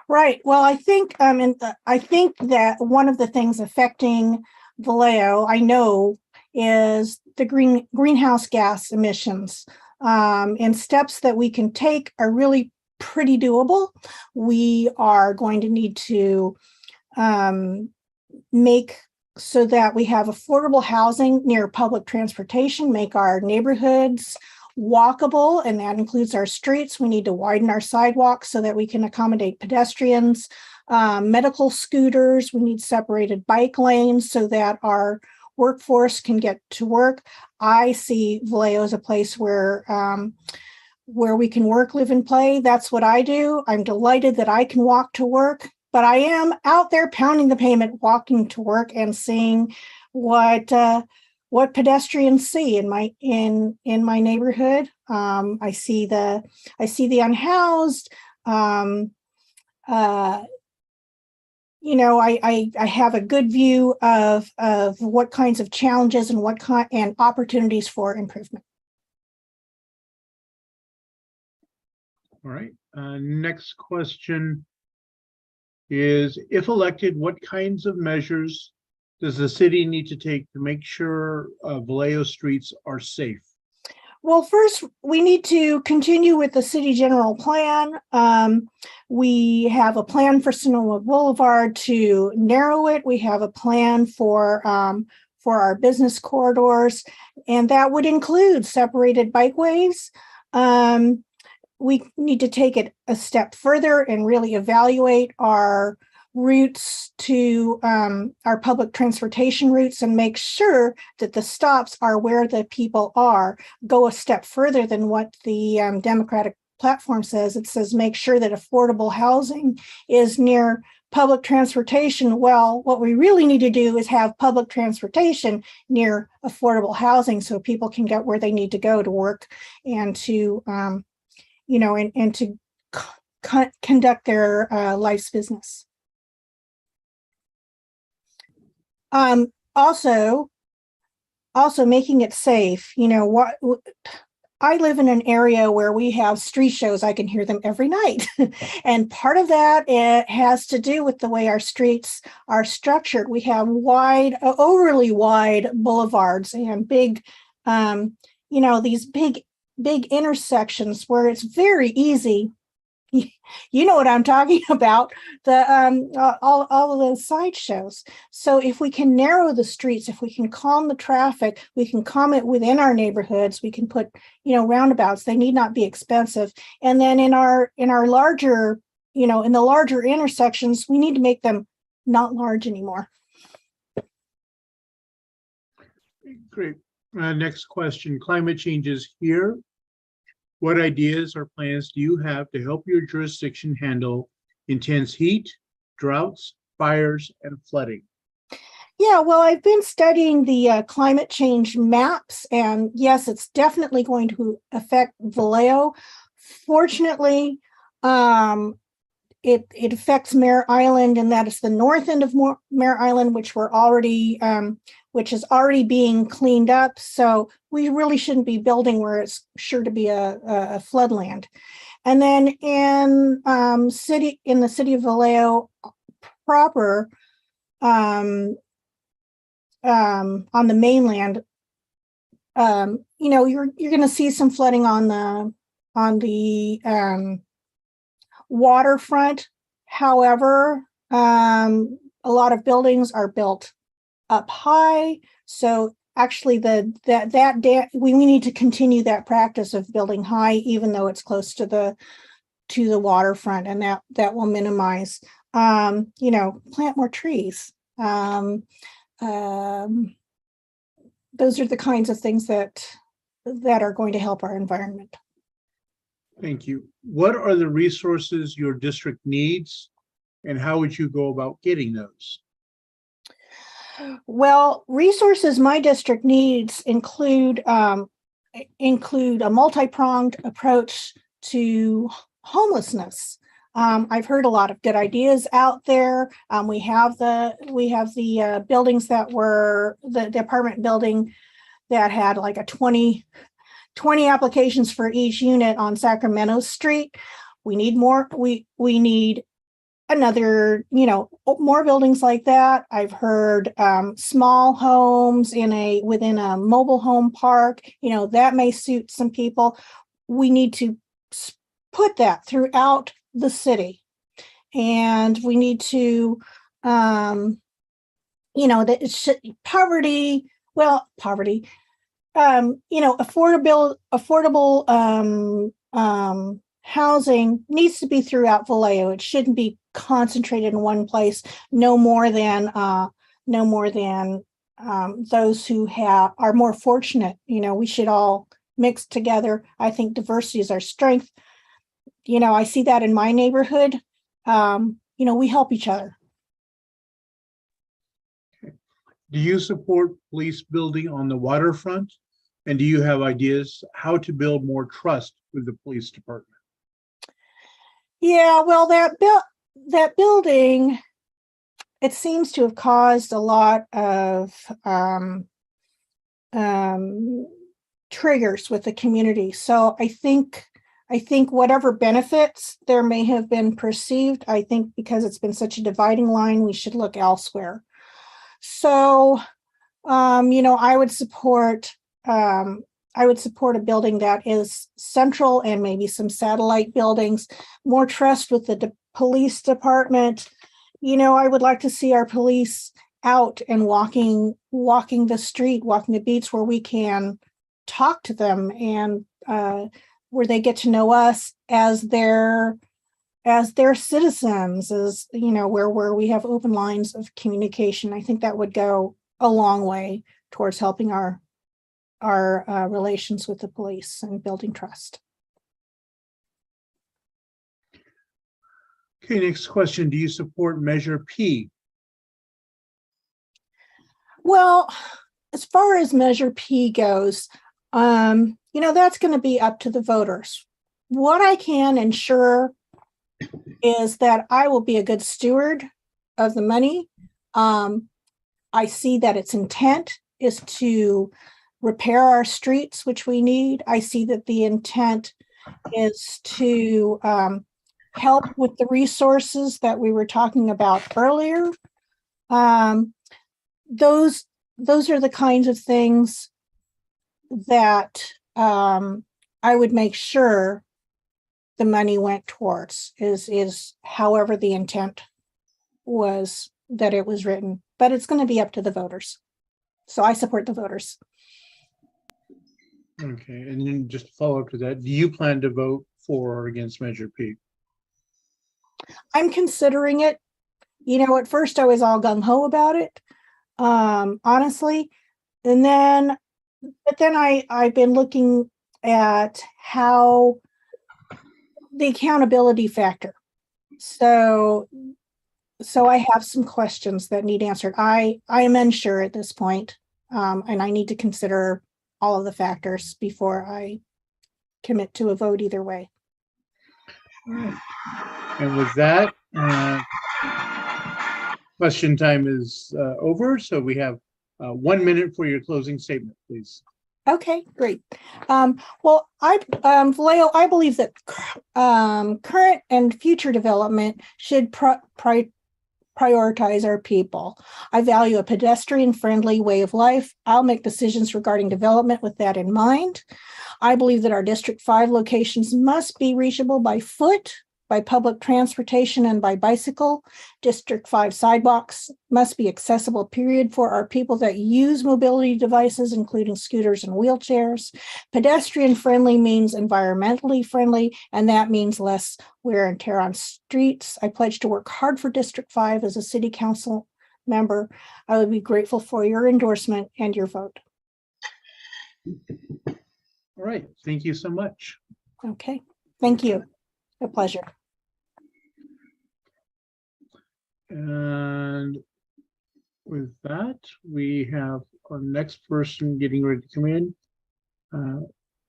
Right. Well, I think I think that one of the things affecting Vallejo, I know, is the greenhouse gas emissions. And steps that we can take are really pretty doable. We are going to need to make so that we have affordable housing near public transportation, make our neighborhoods walkable, and that includes our streets. We need to widen our sidewalks so that we can accommodate pedestrians, medical scooters. We need separated bike lanes so that our workforce can get to work. I see Vallejo as a place where we can work, live, and play. That's what I do. I'm delighted that I can walk to work, but I am out there pounding the pavement, walking to work and seeing what pedestrians see in my neighborhood. I see the unhoused. I have a good view of what kinds of challenges and and opportunities for improvement. All right. Next question is, if elected, what kinds of measures does the city need to take to make sure Vallejo streets are safe? Well, first, we need to continue with the city general plan. We have a plan for Sonoma Boulevard to narrow it. We have a plan for our business corridors, and that would include separated bikeways. We need to take it a step further and really evaluate our routes to our public transportation routes and make sure that the stops are where the people are. Go a step further than what the Democratic platform says. It says make sure that affordable housing is near public transportation. Well, what we really need to do is have public transportation near affordable housing so people can get where they need to go to work and to and to conduct their life's business. Also making it safe. I live in an area where we have street shows. I can hear them every night. And part of that has to do with the way our streets are structured. We have overly wide boulevards and big, these big intersections where it's very easy. You know what I'm talking about, all of those sideshows. So if we can narrow the streets, if we can calm the traffic, we can calm it within our neighborhoods, we can put, roundabouts. They need not be expensive. And then in our larger, in the larger intersections, we need to make them not large anymore. Great. Next question. Climate change is here. What ideas or plans do you have to help your jurisdiction handle intense heat, droughts, fires, and flooding? Yeah, well, I've been studying the climate change maps, and yes, it's definitely going to affect Vallejo. Fortunately, it affects Mare Island, and that is the north end of Mare Island, which is already being cleaned up. So we really shouldn't be building where it's sure to be a floodland. And then in the city of Vallejo proper, on the mainland, you're going to see some flooding on the waterfront. However, a lot of buildings are built up high, so actually we need to continue that practice of building high, even though it's close to the waterfront, and that will minimize. Plant more trees. Those are the kinds of things that are going to help our environment. Thank you. What are the resources your district needs, and how would you go about getting those? Well, resources my district needs include a multi-pronged approach to homelessness. I've heard a lot of good ideas out there. We have the buildings that were the apartment building that had like a 20 applications for each unit on Sacramento Street. We need more. We need another, more buildings like that. I've heard small homes within a mobile home park, that may suit some people. We need to put that throughout the city. And we need to, you know, that poverty, you know, affordable housing needs to be throughout Vallejo. It shouldn't be concentrated in one place, no more than those who are more fortunate. You know, we should all mix together. I think diversity is our strength. You know, I see that in my neighborhood. You know, we help each other. Do you support police building on the waterfront? And do you have ideas how to build more trust with the police department? Yeah, well, that building, it seems to have caused a lot of triggers with the community. So I think whatever benefits there may have been perceived, I think because it's been such a dividing line, we should look elsewhere. So, you know, I would support a building that is central and maybe some satellite buildings, more trust with the police department. You know, I would like to see our police out and walking the street, walking the beats where we can talk to them and where they get to know us as their citizens, as you know, where we have open lines of communication. I think that would go a long way towards helping our relations with the police and building trust. Okay, next question. Do you support Measure P? Well, as far as Measure P goes, you know, that's going to be up to the voters. What I can ensure is that I will be a good steward of the money. I see that its intent is to repair our streets, which we need. I see that the intent is to help with the resources that we were talking about earlier. Those are the kinds of things that I would make sure the money went towards, is however the intent was that it was written. But it's going to be up to the voters. So I support the voters. Okay, and then just to follow up to that, do you plan to vote for or against Measure P? I'm considering it. You know, at first I was all gung-ho about it, honestly. And then, but then I've been looking at how the accountability factor. So I have some questions that need answered. I am unsure at this point, and I need to consider all of the factors before I commit to a vote either way. And with that, question time is over. So we have 1 minute for your closing statement, please. Okay, great. Well, Vallejo, I believe that current and future development should prioritize our people. I value a pedestrian-friendly way of life. I'll make decisions regarding development with that in mind. I believe that our District 5 locations must be reachable by foot, by public transportation, and by bicycle. District 5 sidewalks must be accessible, period, for our people that use mobility devices, including scooters and wheelchairs. Pedestrian-friendly means environmentally friendly, and that means less wear and tear on streets. I pledge to work hard for District 5 as a city council member. I would be grateful for your endorsement and your vote. All right, thank you so much. Okay, thank you. A pleasure. And with that, we have our next person getting ready to come in.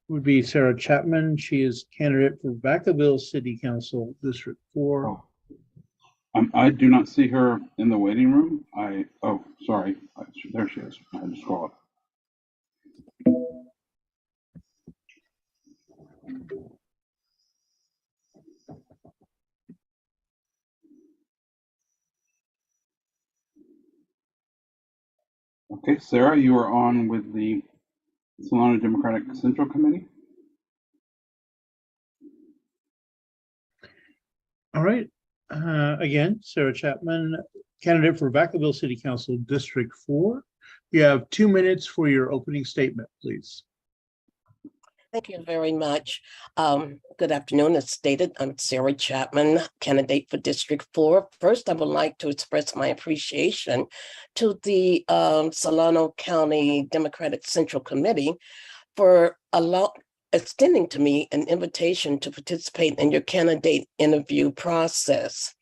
Would be Sarah Chapman. She is candidate for Vacaville City Council, District 4. I do not see her in the waiting room. Oh, sorry. There she is. I had to scroll up. Okay, Sarah, you are on with the Solano Democratic Central Committee. All right. Again, Sarah Chapman, candidate for Vacaville City Council District 4. You have 2 minutes for your opening statement, please. Thank you very much. Good afternoon. As stated, I'm Sarah Chapman, candidate for District 4. First, I would like to express my appreciation to the Solano County Democratic Central Committee for extending to me an invitation to participate in your candidate interview process.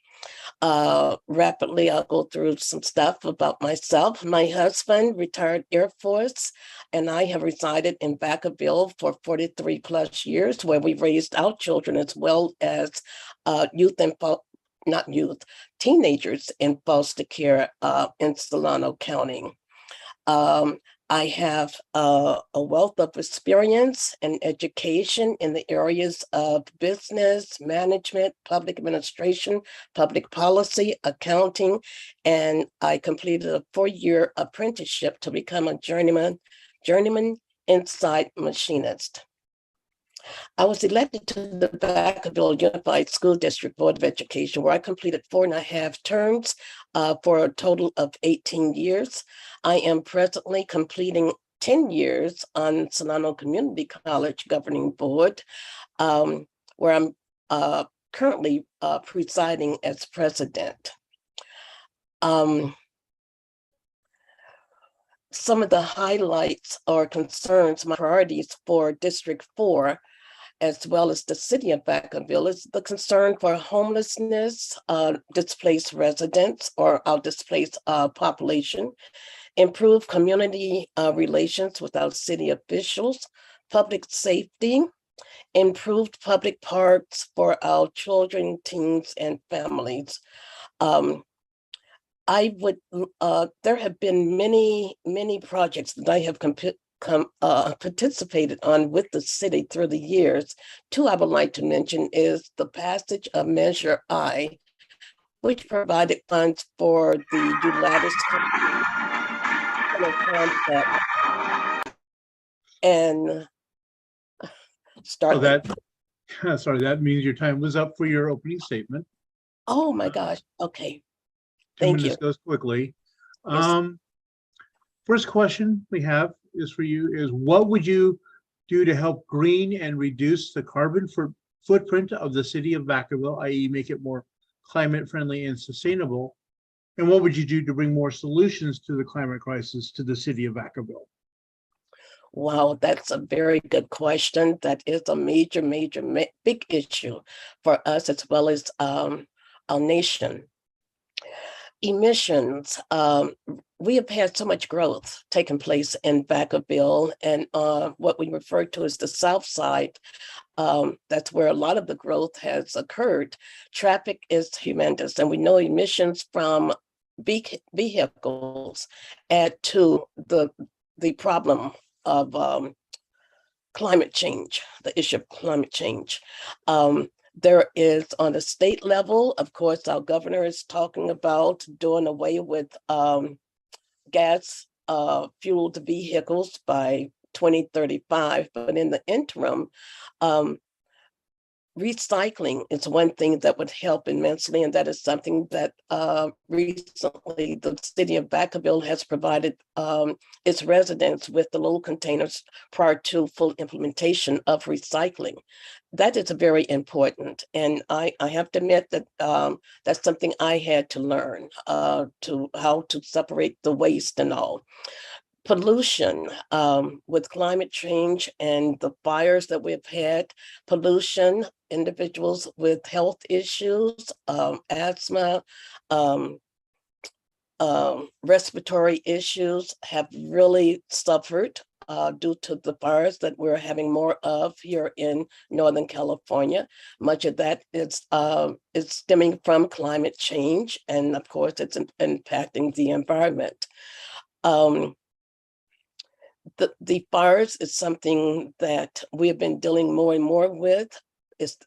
Rapidly, I'll go through some stuff about myself. My husband, retired Air Force, and I have resided in Vacaville for 43 plus years, where we raised our children as well as teenagers in foster care in Solano County. I have a wealth of experience and education in the areas of business, management, public administration, public policy, accounting, and I completed a 4-year apprenticeship to become a journeyman inside machinist. I was elected to the Vacaville Unified School District Board of Education, where I completed 4.5 terms for a total of 18 years. I am presently completing 10 years on Solano Community College Governing Board, where I'm currently presiding as president. Some of the highlights or concerns, my priorities for District 4, as well as the city of Vacaville, is the concern for homelessness, displaced residents or our displaced population, improve community relations with our city officials, public safety, improved public parks for our children, teens, and families. There have been many projects that I have participated on with the city through the years. 2 I would like to mention is the passage of Measure I, which provided funds for the United States and start. So that, sorry, that means your time was up for your opening statement. Oh my gosh. Okay. 2 Thank minutes you. goes quickly. Yes. First question we have is for you is, what would you do to help green and reduce the carbon footprint of the city of Vacaville, i.e. make it more climate friendly and sustainable? And what would you do to bring more solutions to the climate crisis to the city of Vacaville? Wow, that's a very good question. That is a major, big issue for us as well as our nation. Emissions. We have had so much growth taking place in Vacaville, and what we refer to as the South Side. That's where a lot of the growth has occurred. Traffic is tremendous, and we know emissions from vehicles add to the problem of climate change, the issue of climate change. There is, on a state level, of course, our governor is talking about doing away with gas fueled vehicles by 2035. But in the interim, recycling is one thing that would help immensely, and that is something that recently the city of Vacaville has provided its residents with the little containers prior to full implementation of recycling. That is very important, and I have to admit that that's something I had to learn to how to separate the waste and all. Pollution, with climate change and the fires that we've had, pollution, individuals with health issues, asthma, respiratory issues have really suffered due to the fires that we're having more of here in Northern California. Much of that is stemming from climate change, and of course, it's impacting the environment. The fires is something that we have been dealing more and more with.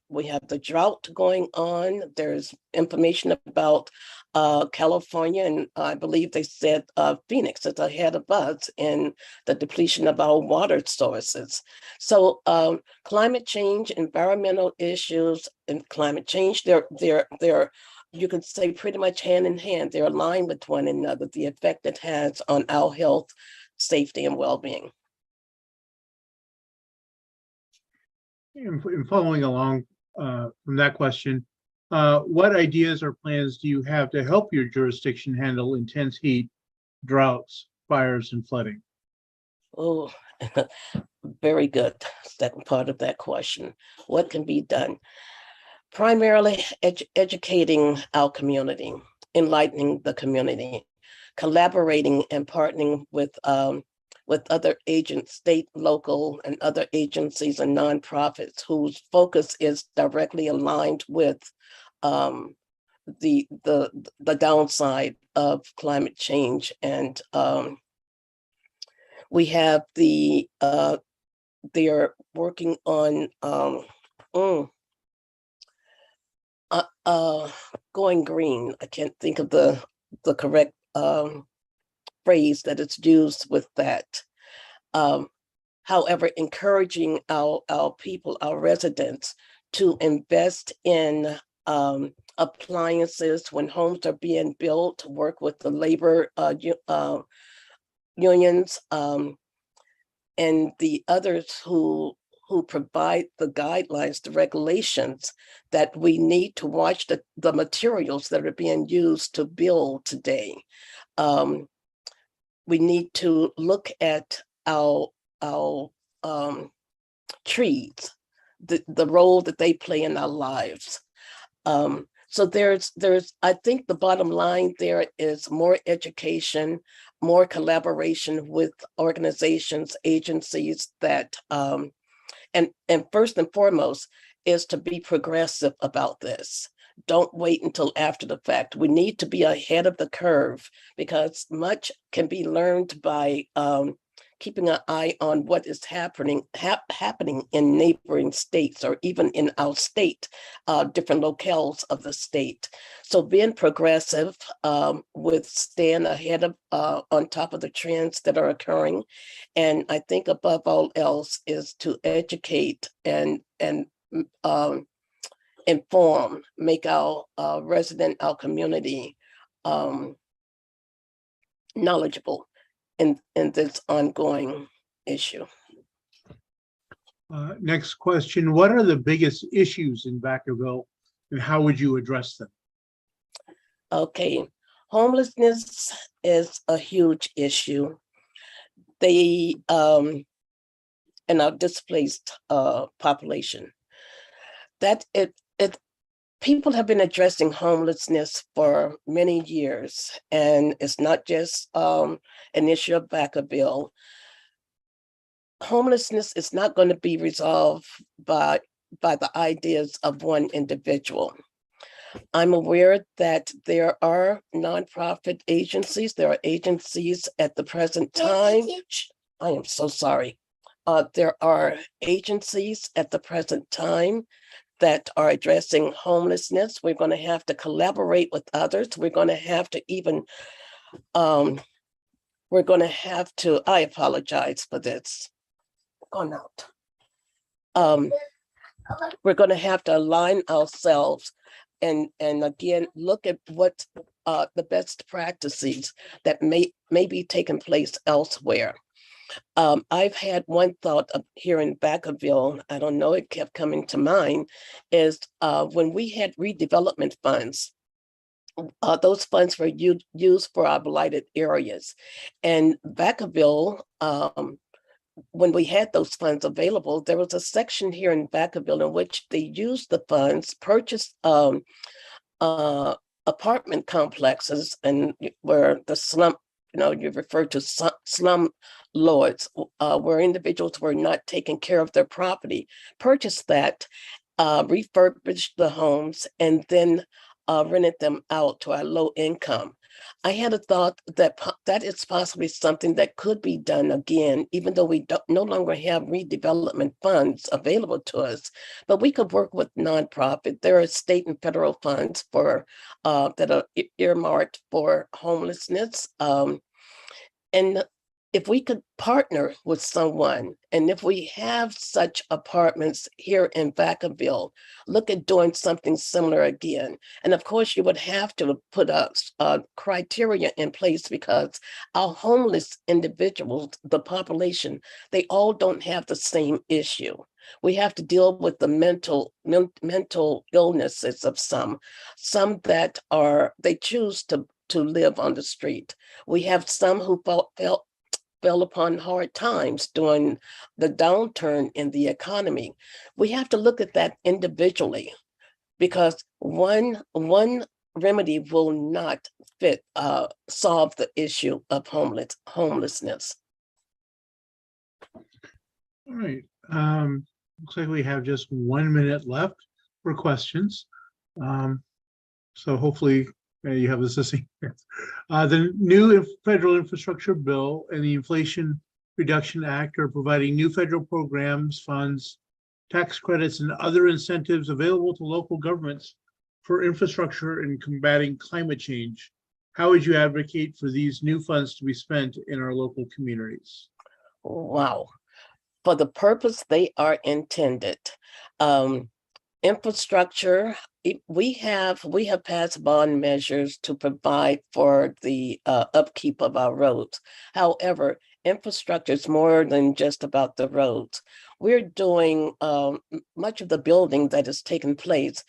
We have the drought going on. There's information about California, and I believe they said Phoenix is ahead of us in the depletion of our water sources. So climate change, environmental issues, and climate change, they're you could say pretty much hand in hand. They're aligned with one another, the effect it has on our health, safety, and well-being. And following along from that question, what ideas or plans do you have to help your jurisdiction handle intense heat, droughts, fires, and flooding? Oh, very good. Second part of that question. What can be done? Primarily educating our community, enlightening the community, collaborating and partnering with other agents, state, local, and other agencies and nonprofits whose focus is directly aligned with the downside of climate change. And we have they're working on going green. I can't think of the correct phrase that is used with that. However, encouraging our people, our residents, to invest in appliances when homes are being built, to work with the labor unions and the others who provide the guidelines, the regulations that we need to watch the materials that are being used to build today. We need to look at our trees, the role that they play in our lives. So there's, I think the bottom line there is more education, more collaboration with organizations, agencies that, and first and foremost is to be progressive about this. Don't wait until after the fact. We need to be ahead of the curve because much can be learned by keeping an eye on what is happening in neighboring states or even in our state, different locales of the state. So being progressive with staying ahead of, on top of the trends that are occurring. And I think above all else is to educate and inform, make our resident, our community knowledgeable in this ongoing issue. Next question, what are the biggest issues in Vacaville and how would you address them? Okay, homelessness is a huge issue. They, and our displaced population. People have been addressing homelessness for many years, and it's not just an issue of Vacaville. Homelessness is not going to be resolved by the ideas of one individual. I'm aware that there are nonprofit agencies. There are agencies at the present time. I am so sorry. There are agencies at the present time that are addressing homelessness. We're going to have to collaborate with others. We're going to have to even, I apologize for this. Gone out. We're going to have to align ourselves and again, look at what the best practices that may be taking place elsewhere. I've had one thought of here in Vacaville, I don't know, it kept coming to mind, is when we had redevelopment funds, those funds were used for our blighted areas. And Vacaville, when we had those funds available, there was a section here in Vacaville in which they used the funds, purchased apartment complexes, and where the slum, you refer to slum lords, where individuals were not taking care of their property, purchased that, refurbished the homes, and then rented them out to our low income. I had a thought that that is possibly something that could be done again, even though we no longer have redevelopment funds available to us. But we could work with nonprofit. There are state and federal funds for that are earmarked for homelessness. And if we could partner with someone, and if we have such apartments here in Vacaville, look at doing something similar again. And of course, you would have to put a criteria in place, because our homeless individuals, the population, they all don't have the same issue. We have to deal with the mental illnesses of some that they choose to live on the street. We have some who fell upon hard times during the downturn in the economy. We have to look at that individually, because one remedy will not solve the issue of homelessness. All right. Looks like we have just 1 minute left for questions. So hopefully you have this. The new federal infrastructure bill and the Inflation Reduction Act are providing new federal programs, funds, tax credits, and other incentives available to local governments for infrastructure and combating climate change. How would you advocate for these new funds to be spent in our local communities? Wow. For the purpose they are intended. Infrastructure, we have passed bond measures to provide for the upkeep of our roads. However, infrastructure is more than just about the roads. We're doing much of the building that is taking place.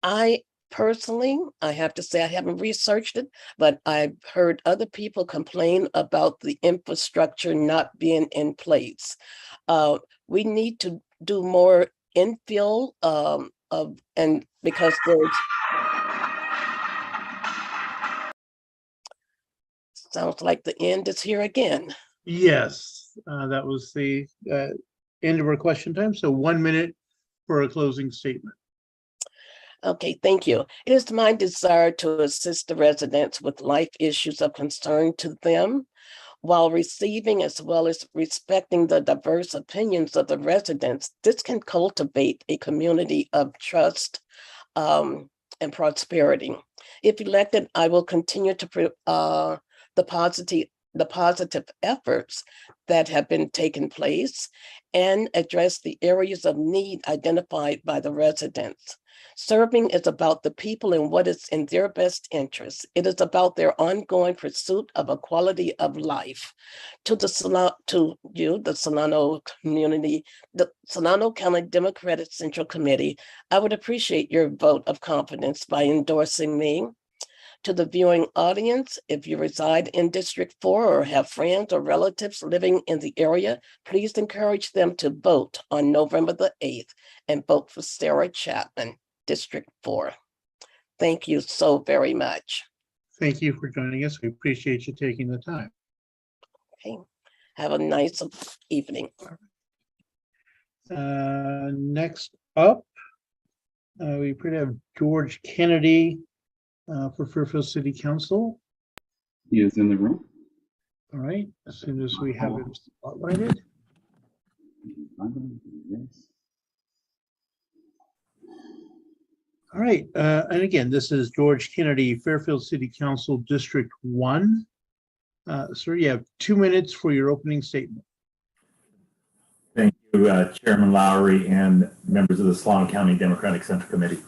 I personally, I have to say, I haven't researched it, but I've heard other people complain about the infrastructure not being in place. We need to do more infill and because there's sounds like the end is here again. Yes, that was the end of our question time. So 1 minute for a closing statement. Okay, thank you. It is my desire to assist the residents with life issues of concern to them, while receiving as well as respecting the diverse opinions of the residents. This can cultivate a community of trust and prosperity. If elected, I will continue to the positive efforts that have been taking place and address the areas of need identified by the residents. Serving is about the people and what is in their best interest. It is about their ongoing pursuit of a quality of life. To you, the Solano community, the Solano County Democratic Central Committee, I would appreciate your vote of confidence by endorsing me. To the viewing audience, if you reside in District 4 or have friends or relatives living in the area, please encourage them to vote on November the 8th and vote for Sarah Chapman, District 4. Thank you so very much. Thank you for joining us. We appreciate you taking the time. Okay. Have a nice evening. Next up, we have George Kennedy for Fairfield City Council. He is in the room. All right, as soon as we have him spotlighted. Yes. All right, and again, this is George Kennedy, Fairfield City Council, District 1. Sir, you have 2 minutes for your opening statement. Thank you, Chairman Lowry and members of the Solano County Democratic Central Committee.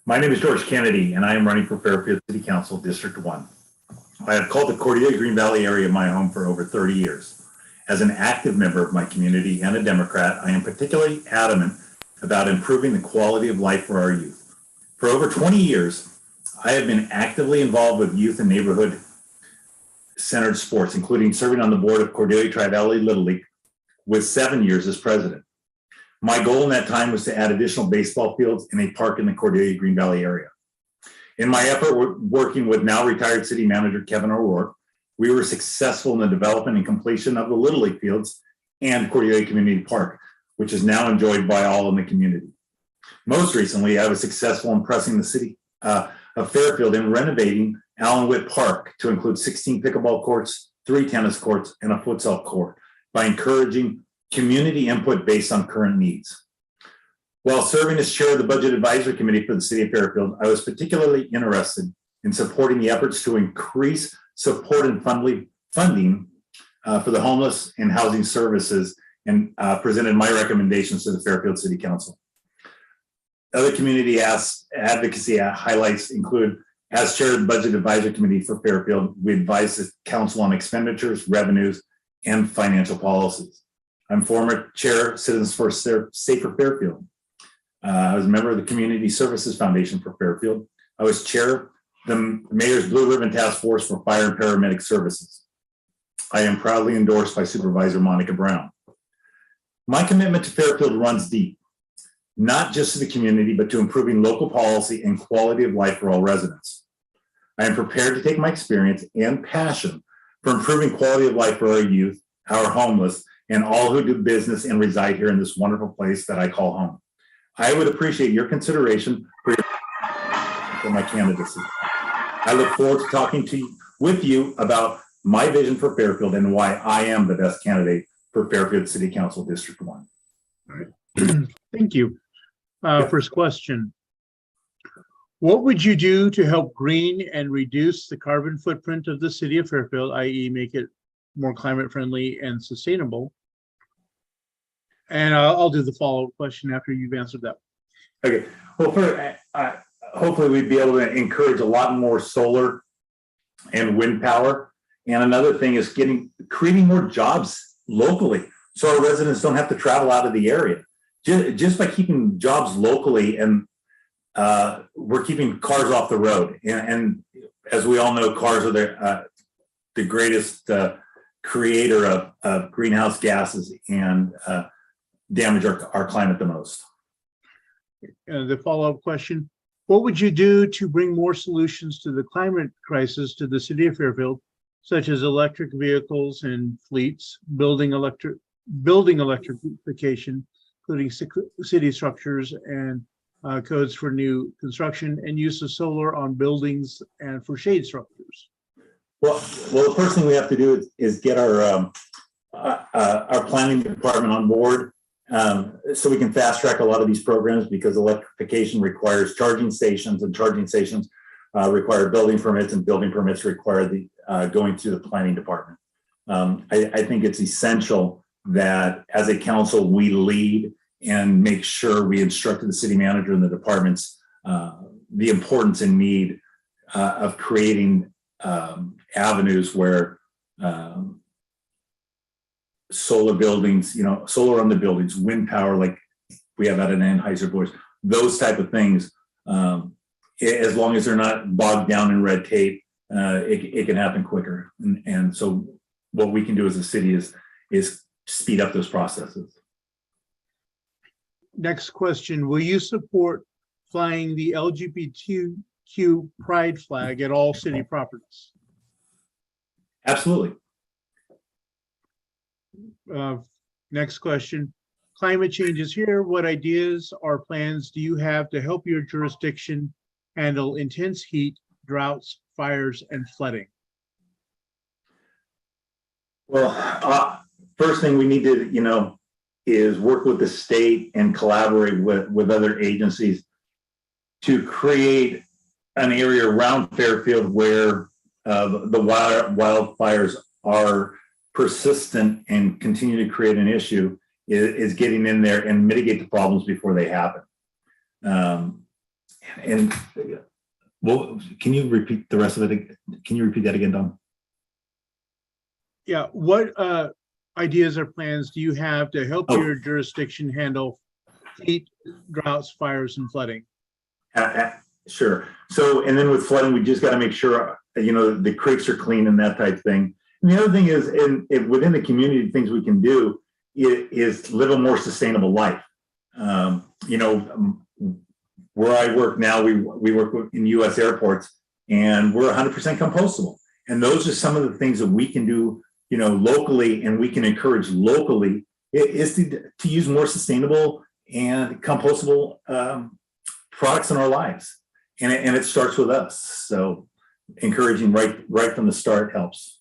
My name is George Kennedy, and I am running for Fairfield City Council, District 1. I have called the Cordelia-Green Valley area my home for over 30 years. As an active member of my community and a Democrat, I am particularly adamant about improving the quality of life for our youth. For over 20 years, I have been actively involved with youth and neighborhood-centered sports, including serving on the board of Cordelia Tri-Valley Little League with 7 years as president. My goal in that time was to add additional baseball fields and a park in the Cordelia-Green Valley area. In my effort working with now retired city manager Kevin O'Rourke, we were successful in the development and completion of the Little League fields and Cordelia Community Park, which is now enjoyed by all in the community. Most recently, I was successful in pressing the city of Fairfield in renovating Allen Witt Park to include 16 pickleball courts, 3 tennis courts, and a futsal court by encouraging community input based on current needs. While serving as chair of the Budget Advisory Committee for the City of Fairfield, I was particularly interested in supporting the efforts to increase support and funding for the homeless and housing services, and presented my recommendations to the Fairfield City Council. Other community advocacy highlights include, as chair of the Budget Advisory Committee for Fairfield, we advise the council on expenditures, revenues, and financial policies. I'm former chair, Citizens for Safer Fairfield. I was a member of the Community Services Foundation for Fairfield. I was chair of the Mayor's Blue Ribbon Task Force for Fire and Paramedic Services. I am proudly endorsed by Supervisor Monica Brown. My commitment to Fairfield runs deep, not just to the community, but to improving local policy and quality of life for all residents. I am prepared to take my experience and passion for improving quality of life for our youth, our homeless, and all who do business and reside here in this wonderful place that I call home. I would appreciate your consideration for my candidacy. I look forward to talking with you about my vision for Fairfield and why I am the best candidate for Fairfield City Council District 1. All right. Thank you. First question. What would you do to help green and reduce the carbon footprint of the city of Fairfield, i.e. make it more climate friendly and sustainable? And I'll do the follow-up question after you've answered that. Okay. Well, hopefully we'd be able to encourage a lot more solar and wind power. And another thing is creating more jobs locally, so our residents don't have to travel out of the area. Just by keeping jobs locally, and we're keeping cars off the road. And as we all know, cars are the greatest creator of greenhouse gases and damage our climate the most. The follow-up question, what would you do to bring more solutions to the climate crisis to the city of Fairfield, such as electric vehicles and fleets, building electrification, including city structures and codes for new construction, and use of solar on buildings and for shade structures? Well, the first thing we have to do is get our planning department on board, so we can fast track a lot of these programs, because electrification requires charging stations, and charging stations require building permits, and building permits require the going through the planning department. I think it's essential that as a council, we lead and make sure we instructed the city manager and the departments the importance and need of creating avenues where solar buildings, solar on the buildings, wind power, like we have at an Anheuser-Busch, those type of things, as long as they're not bogged down in red tape, it can happen quicker. And so what we can do as a city is speed up those processes. Next question, will you support flying the LGBTQ pride flag at all city properties? Absolutely. Next question, climate change is here. What ideas or plans do you have to help your jurisdiction handle intense heat, droughts, fires, and flooding? Well, first thing we need to, is work with the state and collaborate with other agencies to create an area around Fairfield where the wildfires are persistent and continue to create an issue, is getting in there and mitigate the problems before they happen. And well, can you repeat the rest of it? Can you repeat that again, Don? Yeah, what ideas or plans do you have to help your jurisdiction handle heat, droughts, fires, and flooding? Sure. So, and then with flooding, we just got to make sure, the creeks are clean and that type of thing. And the other thing is, within the community, things we can do is live a more sustainable life. Where I work now, we work in U.S. airports, and we're 100% compostable. And those are some of the things that we can do, locally, and we can encourage locally, is to use more sustainable and compostable products in our lives. And it starts with us. So encouraging right from the start helps.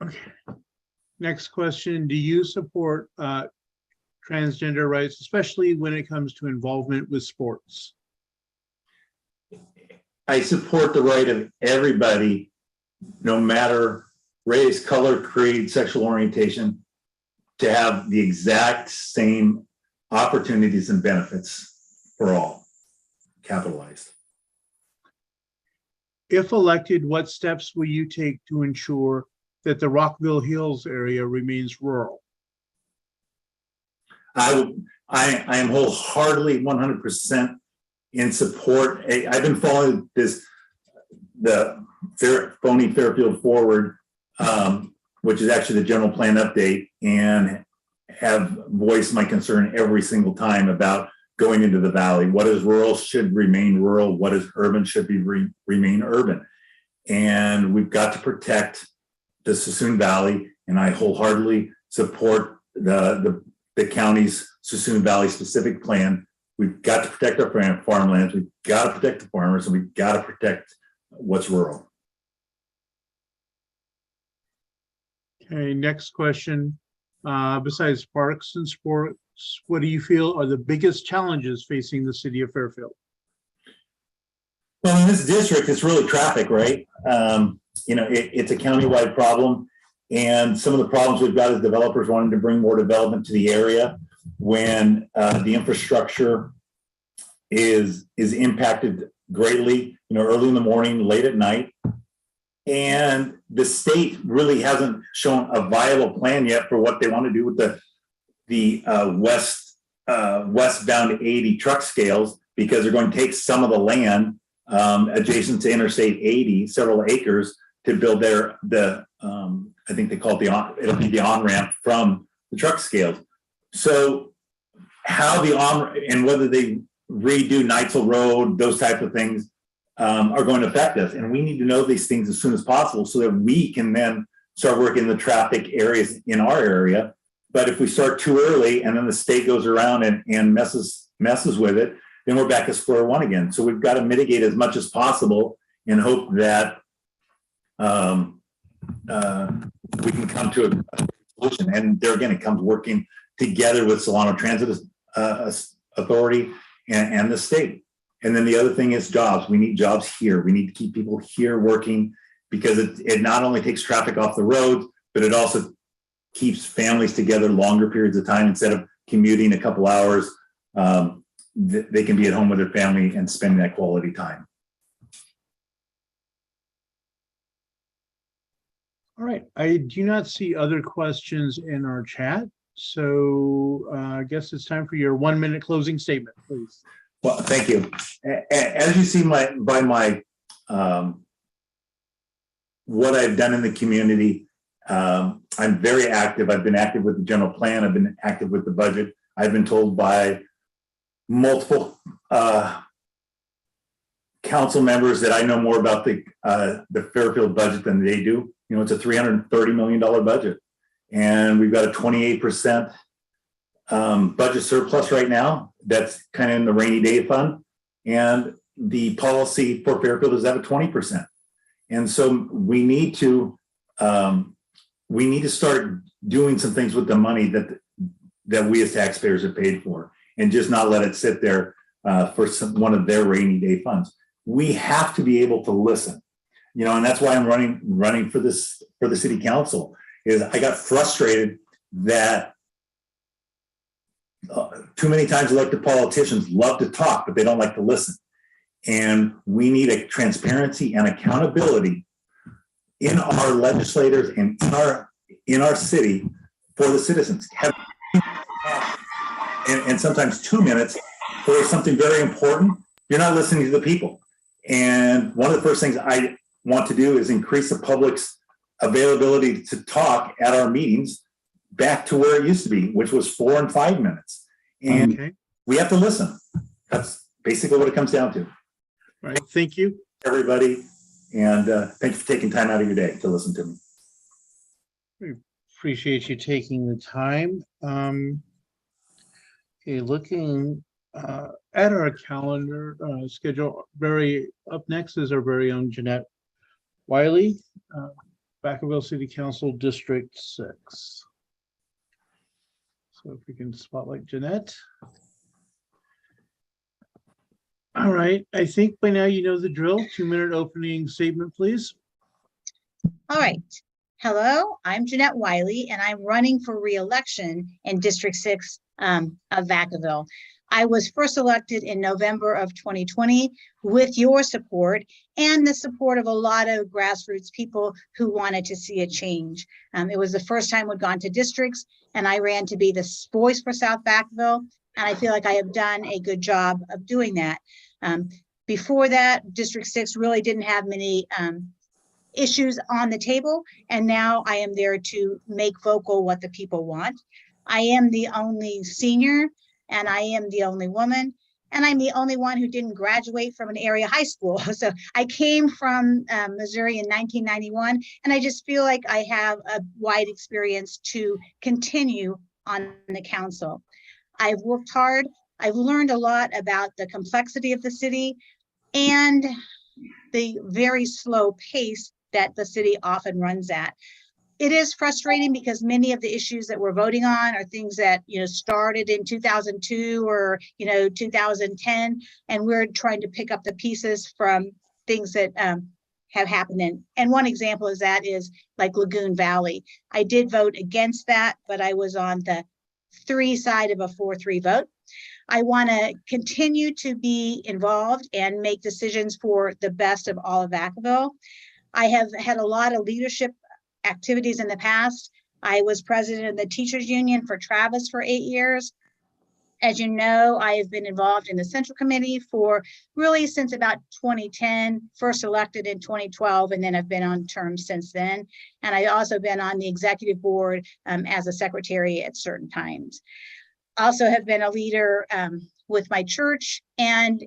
Okay. Next question, do you support transgender rights, especially when it comes to involvement with sports? I support the right of everybody, no matter race, color, creed, sexual orientation, to have the exact same opportunities and benefits for all, capitalized. If elected, what steps will you take to ensure that the Rockville Hills area remains rural? I am wholeheartedly 100% in support. I've been following the phony Fairfield Forward, which is actually the general plan update, and have voiced my concern every single time about going into the valley. What is rural should remain rural. What is urban should be remain urban. And we've got to protect the Suisun Valley, and I wholeheartedly support the county's Suisun Valley specific plan. We've got to protect our farmlands. We've got to protect the farmers, and we've got to protect what's rural. Okay, next question. Besides parks and sports, what do you feel are the biggest challenges facing the city of Fairfield? Well, in this district, it's really traffic, right? It's a countywide problem. And some of the problems we've got is developers wanting to bring more development to the area when the infrastructure is impacted greatly, early in the morning, late at night. And the state really hasn't shown a viable plan yet for what they want to do with the westbound 80 truck scales, because they're going to take some of the land adjacent to Interstate 80, several acres, to build I think they call it it'll be the on-ramp from the truck scales. So how and whether they redo Knightsville Road, those type of things are going to affect us. And we need to know these things as soon as possible so that we can then start working the traffic areas in our area. But if we start too early and then the state goes around and messes with it, then we're back at square one again. So we've got to mitigate as much as possible and hope that we can come to a solution. And there again, it comes working together with Solano Transit Authority and the state. And then the other thing is jobs. We need jobs here. We need to keep people here working, because it not only takes traffic off the roads, but it also keeps families together longer periods of time. Instead of commuting a couple hours, they can be at home with their family and spending that quality time. All right, I do not see other questions in our chat. So I guess it's time for your 1-minute closing statement, please. Well, thank you. As you see by my what I've done in the community, I'm very active. I've been active with the general plan. I've been active with the budget. I've been told by multiple council members that I know more about the Fairfield budget than they do. It's a $330 million budget, and we've got a 28% budget surplus right now. That's kind of in the rainy day fund, and the policy for Fairfield is at a 20%. And so we need to start doing some things with the money that we as taxpayers have paid for, and just not let it sit there for one of their rainy day funds. We have to be able to listen, and that's why I'm running for the city council. Is I got frustrated that too many times elected politicians love to talk, but they don't like to listen. And we need a transparency and accountability in our legislators and in our city for the citizens. And sometimes 2 minutes for something very important, you're not listening to the people. And one of the first things I want to do is increase the public's availability to talk at our meetings back to where it used to be, which was 4 and 5 minutes. And we have to listen. That's basically what it comes down to. All right. Thank you, everybody. And thanks for taking time out of your day to listen to me. We appreciate you taking the time. Okay, looking At our calendar schedule, up next is our very own Jeanette Wylie, Vacaville City Council District 6. So if we can spotlight Jeanette. All right, I think by now you know the drill. 2-minute opening statement, please. All right. Hello, I'm Jeanette Wylie, and I'm running for re-election in District 6 of Vacaville. I was first elected in November of 2020 with your support and the support of a lot of grassroots people who wanted to see a change. It was the first time we'd gone to districts, and I ran to be the voice for South Vacaville, and I feel like I have done a good job of doing that. Before that, District 6 really didn't have many issues on the table, and now I am there to make vocal what the people want. I am the only senior, and I am the only woman, and I'm the only one who didn't graduate from an area high school. So I came from Missouri in 1991, and I just feel like I have a wide experience to continue on the council. I've worked hard. I've learned a lot about the complexity of the city and the very slow pace that the city often runs at. It is frustrating because many of the issues that we're voting on are things that, started in 2002 or, 2010, and we're trying to pick up the pieces from things that have happened. And one example is like Lagoon Valley. I did vote against that, but I was on the 3 side of a 4-3 vote. I want to continue to be involved and make decisions for the best of all of Vacaville. I have had a lot of leadership activities in the past. I was president of the teachers union for Travis for 8 years. As you know, I have been involved in the Central Committee for really since about 2010, first elected in 2012, and then I've been on terms since then. And I also been on the executive board as a secretary at certain times. Also have been a leader with my church and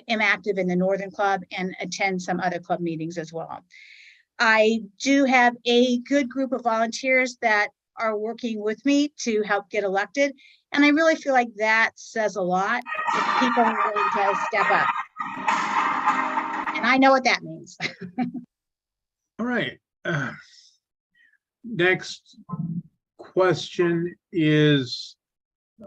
am active in the Northern Club and attend some other club meetings as well. I do have a good group of volunteers that are working with me to help get elected. And I really feel like that says a lot if people are willing to step up. And I know what that means. All right. Next question is,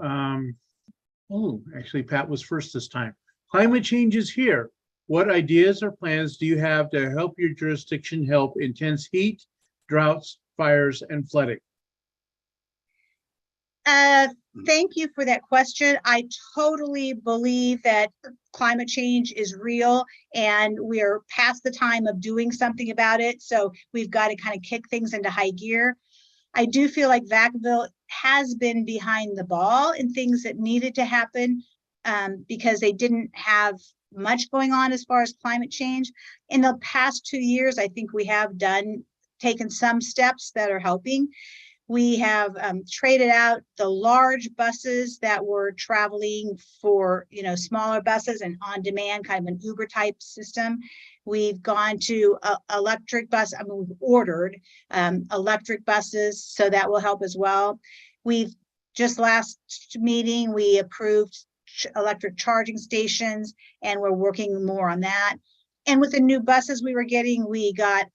actually, Pat was first this time. Climate change is here. What ideas or plans do you have to help your jurisdiction help intense heat, droughts, fires, and flooding? Thank you for that question. I totally believe that climate change is real and we're past the time of doing something about it. So we've got to kind of kick things into high gear. I do feel like Vacaville has been behind the ball in things that needed to happen because they didn't have much going on as far as climate change. In the past 2 years, I think we have taken some steps that are helping. We have traded out the large buses that were traveling for, smaller buses and on-demand, kind of an Uber type system. We've gone to electric bus. We've ordered electric buses, so that will help as well. We've just last meeting, we approved electric charging stations, and we're working more on that. And with the new buses we were getting, we got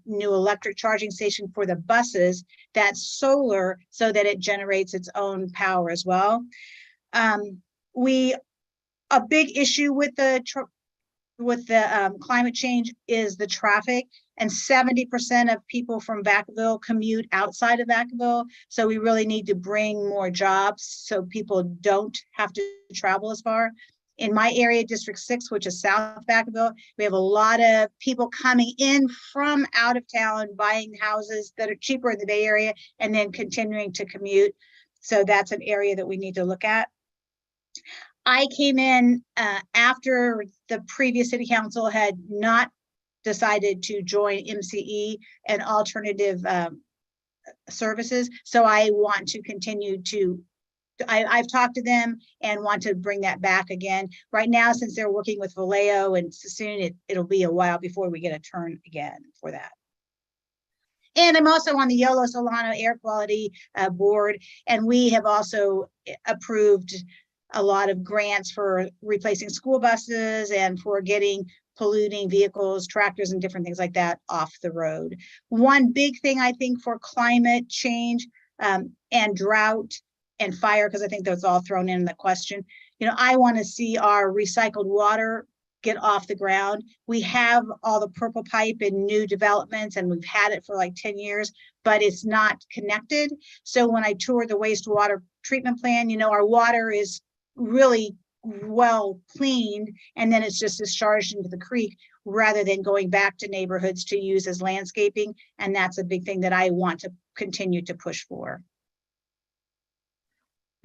new electric charging station for the buses that's solar so that it generates its own power as well. A big issue with the climate change is the traffic, and 70% of people from Vacaville commute outside of Vacaville. So we really need to bring more jobs so people don't have to travel as far. In my area, District 6, which is South Vacaville, we have a lot of people coming in from out of town, buying houses that are cheaper in the Bay Area, and then continuing to commute. So that's an area that we need to look at. I came in after the previous city council had not decided to join MCE and alternative services. So I want to continue to I've talked to them and want to bring that back again. Right now, since they're working with Vallejo and Suisun, it'll be a while before we get a turn again for that. And I'm also on the YOLO Solano Air Quality Board, and we have also approved a lot of grants for replacing school buses and for getting polluting vehicles, tractors, and different things like that off the road. One big thing I think for climate change and drought and fire, because I think that's all thrown in the question. I want to see our recycled water get off the ground. We have all the purple pipe in new developments, and we've had it for like 10 years, but it's not connected. So when I toured the wastewater treatment plant, our water is really well cleaned, and then it's just discharged into the creek rather than going back to neighborhoods to use as landscaping. And that's a big thing that I want to continue to push for.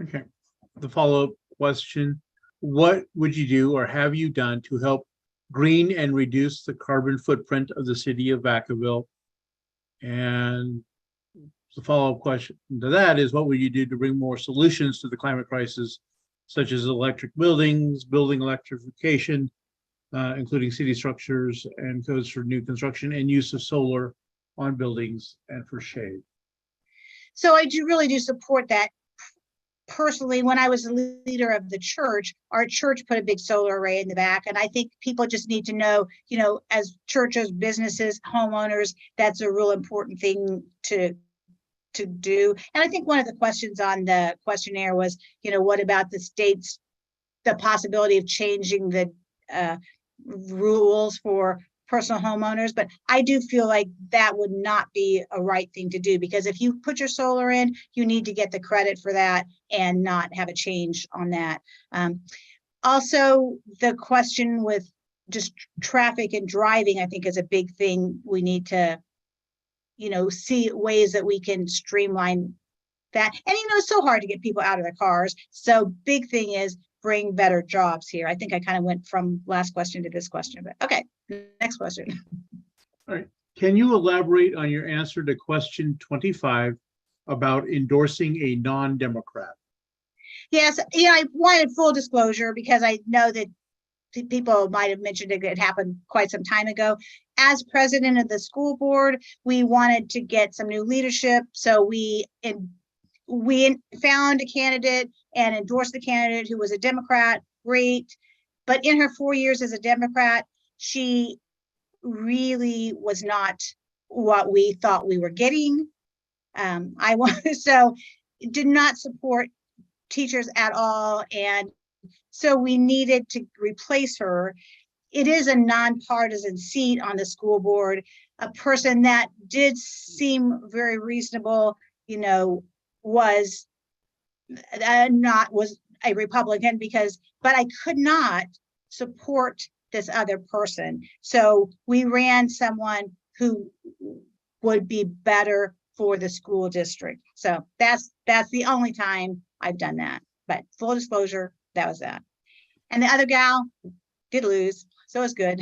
Okay. The follow-up question, what would you do or have you done to help green and reduce the carbon footprint of the city of Vacaville? And the follow-up question to that is, what would you do to bring more solutions to the climate crisis, such as electric buildings, building electrification, including city structures and codes for new construction and use of solar on buildings and for shade? So I really do support that. Personally, when I was the leader of the church, our church put a big solar array in the back. And I think people just need to know, as churches, businesses, homeowners, that's a real important thing to do. And I think one of the questions on the questionnaire was, what about the state's, the possibility of changing the rules for personal homeowners, but I do feel like that would not be a right thing to do, because if you put your solar in, you need to get the credit for that and not have a change on that. Also, the question with just traffic and driving, I think is a big thing. We need to, see ways that we can streamline that. And, it's so hard to get people out of their cars. So big thing is bring better jobs here. I think I kind of went from last question to this question, but okay, next question. All right. Can you elaborate on your answer to question 25 about endorsing a non-Democrat? Yes, I wanted full disclosure because I know that people might have mentioned it happened quite some time ago. As president of the school board, we wanted to get some new leadership. So we found a candidate and endorsed the candidate who was a Democrat. Great. But in her 4 years as a Democrat, she really was not what we thought we were getting. So did not support teachers at all. And so we needed to replace her. It is a nonpartisan seat on the school board. A person that did seem very reasonable, was a Republican but I could not support this other person. So we ran someone who would be better for the school district. So that's the only time I've done that. But full disclosure, that was that. And the other gal did lose, so it's good.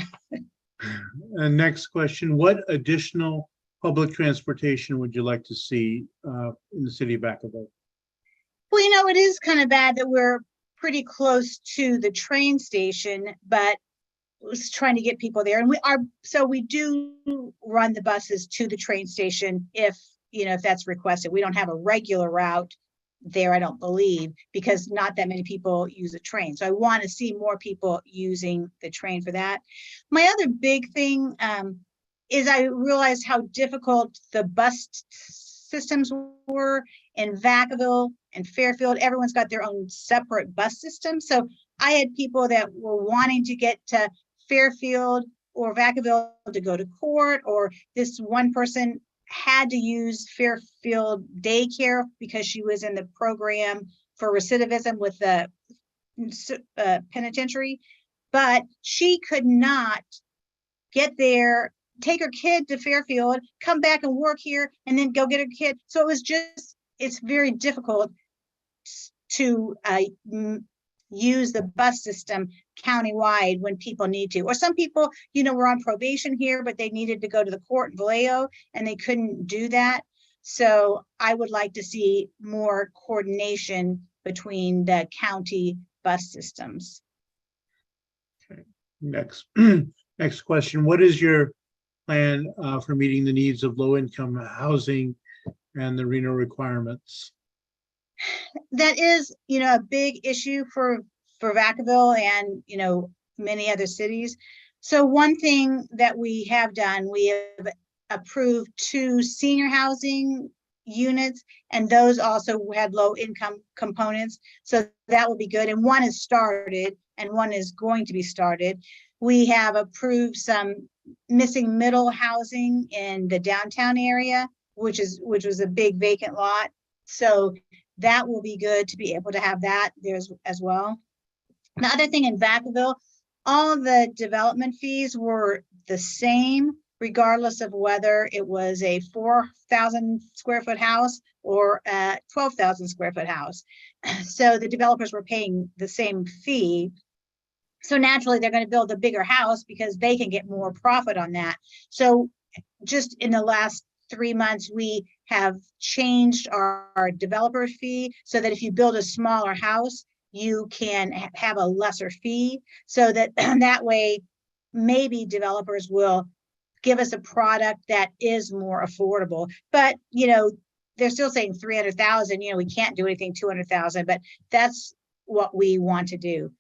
Next question, what additional public transportation would you like to see in the city of Vacaville? Well, it is kind of bad that we're pretty close to the train station, but was trying to get people there. And we do run the buses to the train station if that's requested. We don't have a regular route there, I don't believe, because not that many people use a train. So I want to see more people using the train for that. My other big thing is I realized how difficult the bus systems were in Vacaville and Fairfield. Everyone's got their own separate bus system. So I had people that were wanting to get to Fairfield or Vacaville to go to court, or this one person had to use Fairfield daycare because she was in the program for recidivism with the penitentiary, but she could not get there, take her kid to Fairfield, come back and work here, and then go get her kid. So it's very difficult to use the bus system countywide when people need to. Or some people, were on probation here, but they needed to go to the court in Vallejo and they couldn't do that. So I would like to see more coordination between the county bus systems. Okay. Next question. What is your plan for meeting the needs of low-income housing and the Reno requirements? that is, a big issue for Vacaville and, many other cities. So one thing that we have done, we have approved 2 senior housing units, and those also had low income components. So that will be good. And one is started and one is going to be started. We have approved some missing middle housing in the downtown area, which was a big vacant lot. So that will be good to be able to have that there as well. The other thing in Vacaville, all of the development fees were the same, regardless of whether it was a 4,000 square foot house or a 12,000 square foot house. So the developers were paying the same fee. So naturally, they're going to build a bigger house because they can get more profit on that. So just in the last 3 months, we have changed our developer fee so that if you build a smaller house, you can have a lesser fee, so that that way maybe developers will give us a product that is more affordable. But they're still saying 300,000. We can't do anything 200,000, but that's what we want to do.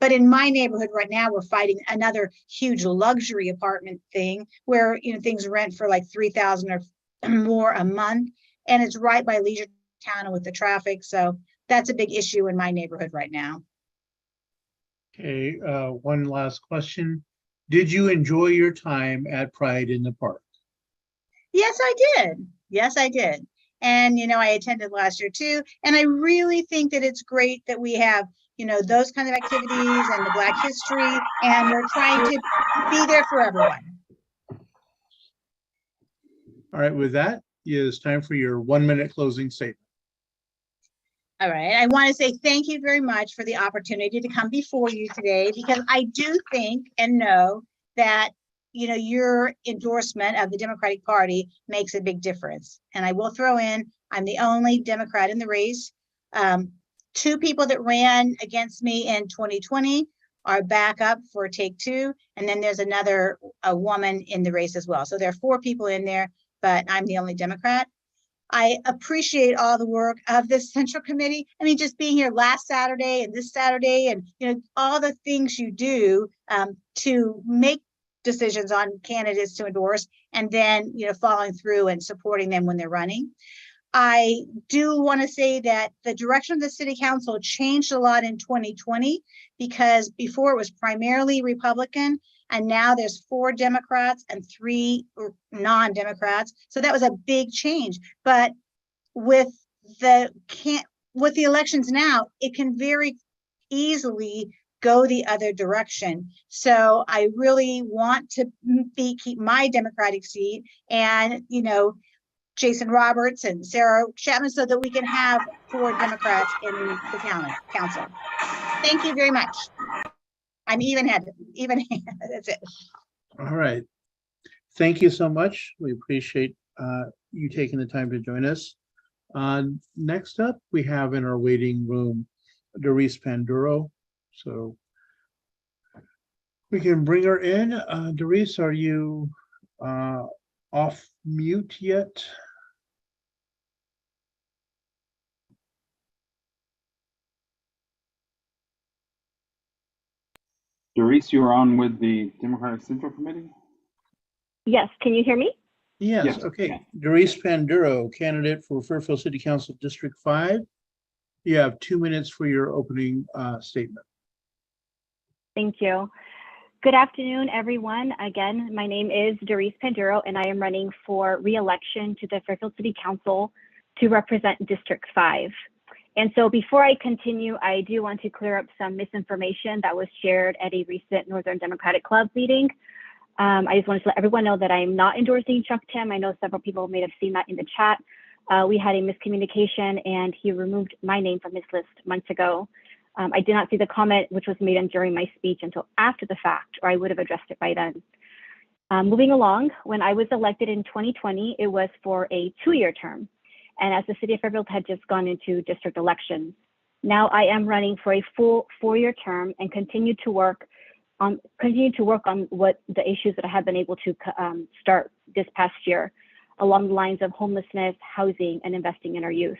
But in my neighborhood right now, we're fighting another huge luxury apartment thing where things rent for like 3,000 or more a month, and it's right by Leisure Town and with the traffic. So that's a big issue in my neighborhood right now. Okay, one last question. Did you enjoy your time at Pride in the Park? Yes, I did. Yes, I did. And, I attended last year too. And I really think that it's great that we have, those kind of activities and the Black history, and we're trying to be there for everyone. All right, with that, it is time for your 1-minute closing statement. All right, I want to say thank you very much for the opportunity to come before you today, because I do think and know that, your endorsement of the Democratic Party makes a big difference. And I will throw in, I'm the only Democrat in the race. 2 people that ran against me in 2020 are back up for take 2. And then there's a woman in the race as well. So there are 4 people in there, but I'm the only Democrat. I appreciate all the work of this Central Committee. I mean, just being here last Saturday and this Saturday, and all the things you do to make decisions on candidates to endorse, and then following through and supporting them when they're running. I do want to say that the direction of the City Council changed a lot in 2020, because before it was primarily Republican, and now there's 4 Democrats and 3 non-Democrats. So that was a big change. But with the elections now, it can very easily go the other direction. So I really want to keep my Democratic seat, and Jason Roberts and Sarah Chapman, so that we can have 4 Democrats in the council. Thank you very much. I'm even-handed. That's it. All right. Thank you so much. We appreciate you taking the time to join us. Next up, we have in our waiting room, Doriss Panduro. So we can bring her in. Doriss, are you off mute yet? Doriss, you are on with the Democratic Central Committee? Yes, can you hear me? Yes, okay. Doriss Panduro, candidate for Fairfield City Council District 5. You have 2 minutes for your opening statement. Thank you. Good afternoon, everyone. Again, my name is Doriss Panduro, and I am running for re-election to the Fairfield City Council to represent District 5. And so before I continue, I do want to clear up some misinformation that was shared at a recent Northern Democratic Club meeting. I just wanted to let everyone know that I'm not endorsing Chuck Tim. I know several people may have seen that in the chat. We had a miscommunication, and he removed my name from his list months ago. I did not see the comment which was made during my speech until after the fact, or I would have addressed it by then. Moving along, when I was elected in 2020, it was for a 2-year term. And as the city of Fairfield had just gone into district elections, now I am running for a full 4-year term and continue to work on what the issues that I have been able to start this past year, along the lines of homelessness, housing, and investing in our youth.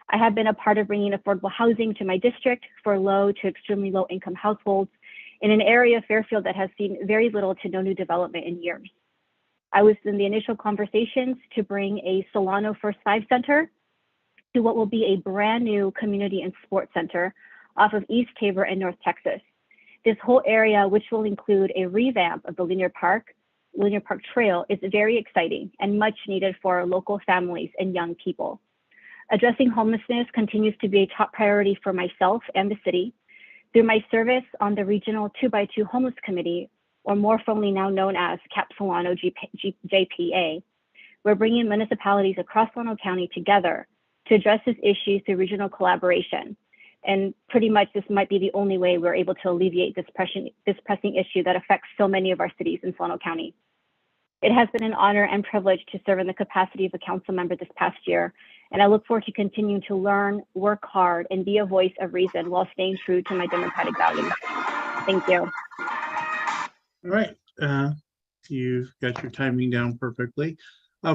I have been a part of bringing affordable housing to my district for low to extremely low income households in an area of Fairfield that has seen very little to no new development in years. I was in the initial conversations to bring a Solano First 5 Center to what will be a brand new community and sports center off of East Tabor and North Texas. This whole area, which will include a revamp of the Linear Park Trail, is very exciting and much needed for our local families and young people. Addressing homelessness continues to be a top priority for myself and the city. Through my service on the Regional 2x2 Homeless Committee, or more formally now known as CAP Solano JPA, we're bringing municipalities across Solano County together to address this issue through regional collaboration. And pretty much this might be the only way we're able to alleviate this pressing issue that affects so many of our cities in Solano County. It has been an honor and privilege to serve in the capacity of a council member this past year, and I look forward to continuing to learn, work hard, and be a voice of reason while staying true to my democratic values. Thank you. All right, you've got your timing down perfectly.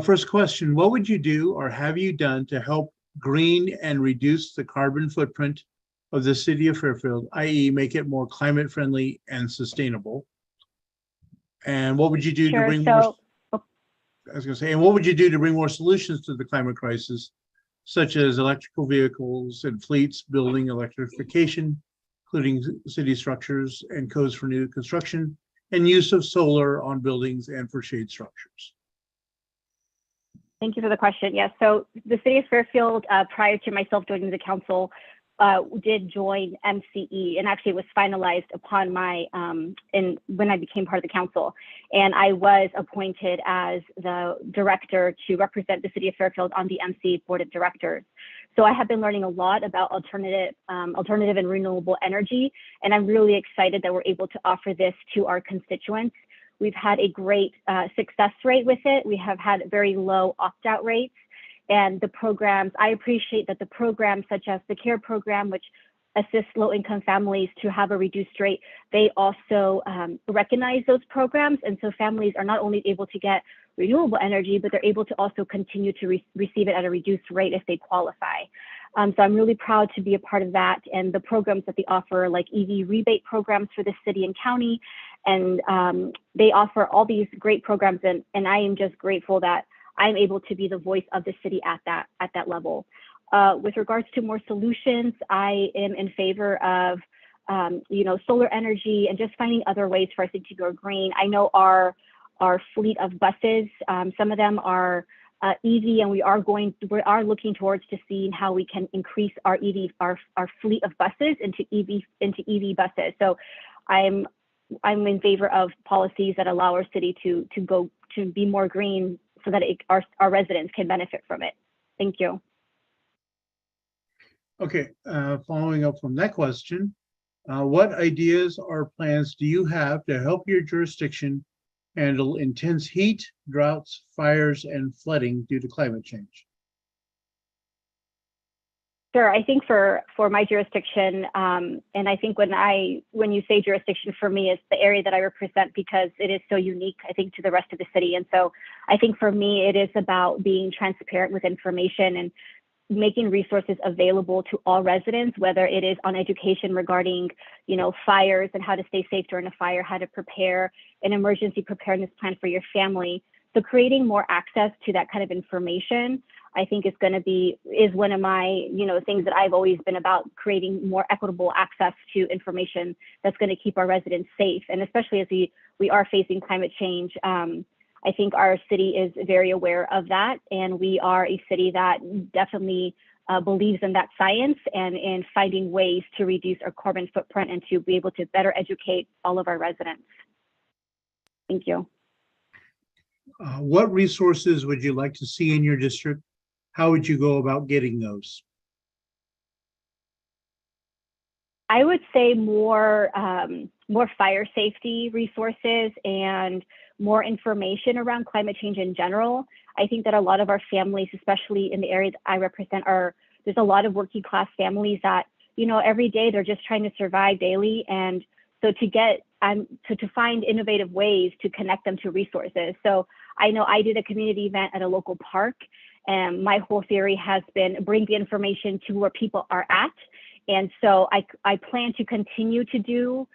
First question, what would you do or have you done to help green and reduce the carbon footprint of the city of Fairfield, i.e. make it more climate friendly and sustainable? And what would you do to bring more, I was gonna say, and what would you do to bring more solutions to the climate crisis, such as electrical vehicles and fleets, building electrification, including city structures and codes for new construction, and use of solar on buildings and for shade structures? Thank you for the question. Yes, so the city of Fairfield, prior to myself joining the council, did join MCE, and actually was finalized upon my when I became part of the council, and I was appointed as the director to represent the city of Fairfield on the MCE board of directors. So I have been learning a lot about alternative and renewable energy, and I'm really excited that we're able to offer this to our constituents. We've had a great success rate with it. We have had very low opt-out rates. And the programs, I appreciate that the programs such as the CARE program, which assists low-income families to have a reduced rate, they also recognize those programs. And so families are not only able to get renewable energy, but they're able to also continue to receive it at a reduced rate if they qualify. So I'm really proud to be a part of that, and the programs that they offer, like EV rebate programs for the city and county. And they offer all these great programs, and I am just grateful that I'm able to be the voice of the city at that level. With regards to more solutions, I am in favor of solar energy and just finding other ways for us to go green. I know our fleet of buses, some of them are EV, and we are looking towards to seeing how we can increase our fleet of buses into EV buses. So I'm in favor of policies that allow our city to be more green, so that our residents can benefit from it. Thank you. Okay, following up from that question, what ideas or plans do you have to help your jurisdiction handle intense heat, droughts, fires, and flooding due to climate change? Sure, I think for my jurisdiction, and I think when you say jurisdiction, for me, it's the area that I represent, because it is so unique, I think, to the rest of the city. And so I think for me, it is about being transparent with information and making resources available to all residents, whether it is on education regarding, fires and how to stay safe during a fire, how to prepare an emergency preparedness plan for your family. So creating more access to that kind of information, I think is one of my, things that I've always been about, creating more equitable access to information that's going to keep our residents safe. And especially as we are facing climate change, I think our city is very aware of that. And we are a city that definitely believes in that science and in finding ways to reduce our carbon footprint and to be able to better educate all of our residents. Thank you. What resources would you like to see in your district? How would you go about getting those? I would say more fire safety resources and more information around climate change in general. I think that a lot of our families, especially in the area that I represent, there's a lot of working class families that, every day they're just trying to survive daily. And so to find innovative ways to connect them to resources. So I know I did a community event at a local park, And my whole theory has been bring the information to where people are at. And so I plan to continue to do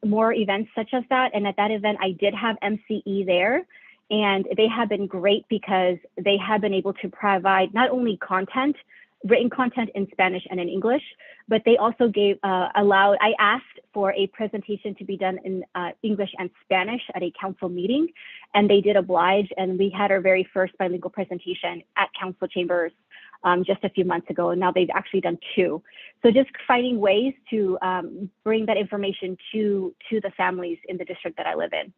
more events such as that. And at that event, I did have MCE there, and they have been great because they have been able to provide not only content, written content in Spanish and in English, but they also I asked for a presentation to be done in English and Spanish at a council meeting, and they did oblige, and we had our very first bilingual presentation at council chambers just a few months ago, and now they've actually done 2. So just finding ways to bring that information to the families in the district that I live in.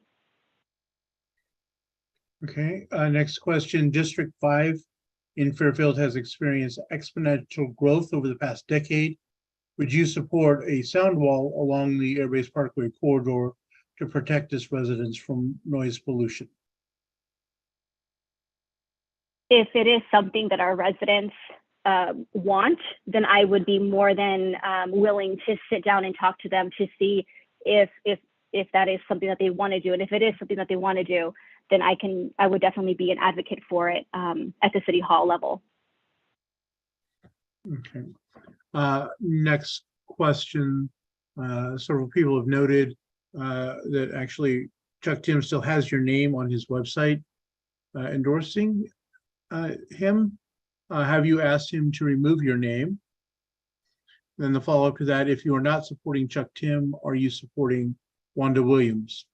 Okay, next question. District 5 in Fairfield has experienced exponential growth over the past decade. Would you support a sound wall along the Airbase Parkway corridor to protect its residents from noise pollution? If it is something that our residents want, then I would be more than willing to sit down and talk to them to see if that is something that they want to do. And if it is something that they want to do, then I would definitely be an advocate for it at the city hall level. Okay. Next question. Several people have noted that actually Chuck Tim still has your name on his website endorsing him. Have you asked him to remove your name? Then the follow-up to that, if you are not supporting Chuck Tim, are you supporting Wanda Williams?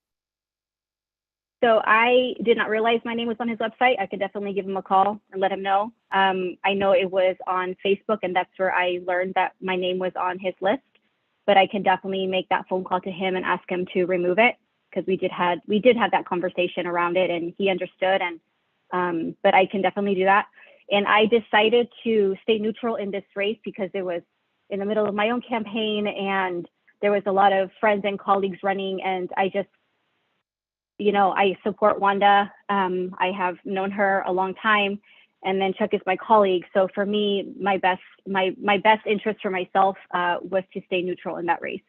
So I did not realize my name was on his website. I could definitely give him a call and let him know. I know it was on Facebook, and that's where I learned that my name was on his list, but I can definitely make that phone call to him and ask him to remove it, because we did have that conversation around it, and he understood. And but I can definitely do that. And I decided to stay neutral in this race because it was in the middle of my own campaign, and there was a lot of friends and colleagues running, and I just, I support Wanda. I have known her a long time, and then Chuck is my colleague. So for me, my best interest for myself was to stay neutral in that race.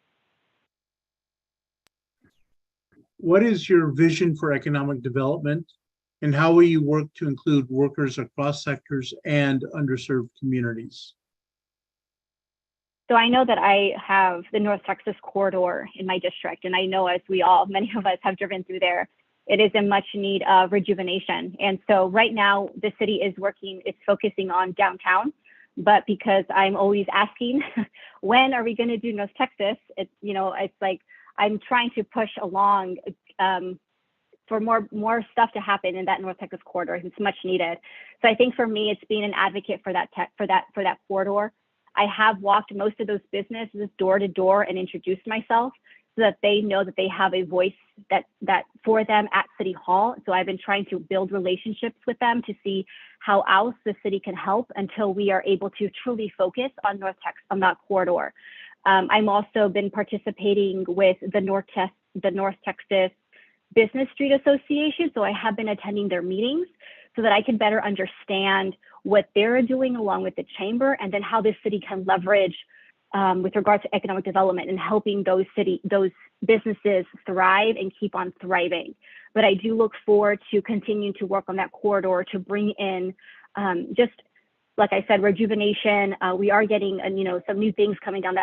What is your vision for economic development, and how will you work to include workers across sectors and underserved communities? So I know that I have the North Texas corridor in my district, and I know, as many of us have driven through there, it is in much need of rejuvenation. And so right now the city is it's focusing on downtown, but because I'm always asking, when are we going to do North Texas? It's like I'm trying to push along for more stuff to happen in that North Texas corridor. It's much needed. So I think for me, it's being an advocate for that corridor. I have walked most of those businesses door to door and introduced myself so that they know that they have a voice that for them at City Hall. So I've been trying to build relationships with them to see how else the city can help until we are able to truly focus on on that corridor. I'm also been participating with the North Texas Business Street Association. So I have been attending their meetings so that I can better understand what they're doing along with the chamber, and then how this city can leverage with regards to economic development and helping those businesses thrive and keep on thriving. But I do look forward to continuing to work on that corridor to bring in just, like I said, rejuvenation. We are getting some new things coming down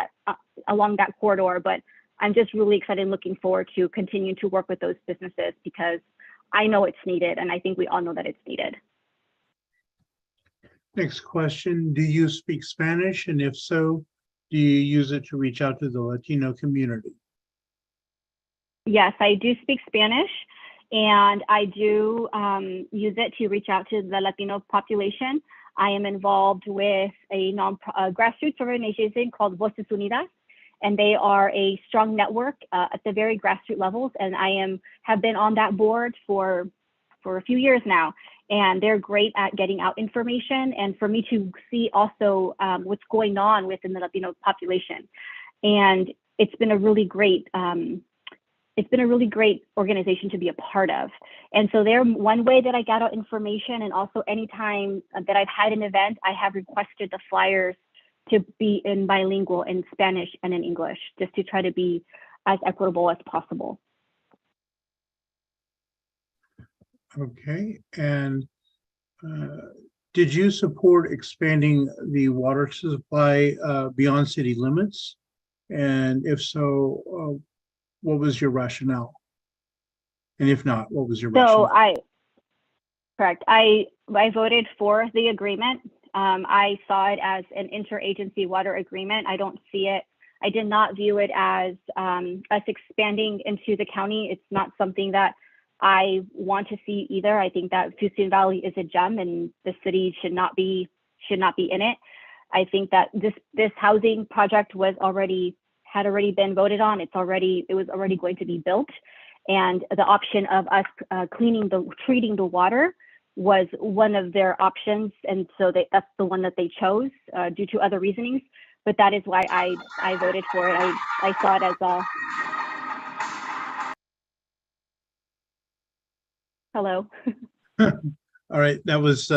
along that corridor, but I'm just really excited and looking forward to continuing to work with those businesses, because I know it's needed, and I think we all know that it's needed. Next question, do you speak Spanish? And if so, do you use it to reach out to the Latino community? Yes, I do speak Spanish, and I do use it to reach out to the Latino population. I am involved with a grassroots organization called Voces Unidas, and they are a strong network at the very grassroots levels. And I have been on that board for a few years now, and they're great at getting out information, and for me to see also what's going on within the Latino population. And it's been a really great organization to be a part of. And so they're one way that I got out information, and also anytime that I've had an event, I have requested the flyers to be in bilingual in Spanish and in English, just to try to be as equitable as possible. Okay, and Did you support expanding the water supply beyond city limits? And if so, what was your rationale? And if not, what was your rationale? Correct. I voted for the agreement. I saw it as an interagency water agreement. I don't see it. I did not view it as us expanding into the county. It's not something that I want to see either. I think that Suisun Valley is a gem and the city should not be in it. I think that this housing project had already been voted on. It was already going to be built. And the option of us treating the water was one of their options. And so that's the one that they chose due to other reasonings. But that is why I voted for it. I saw it as a, hello. All right, that was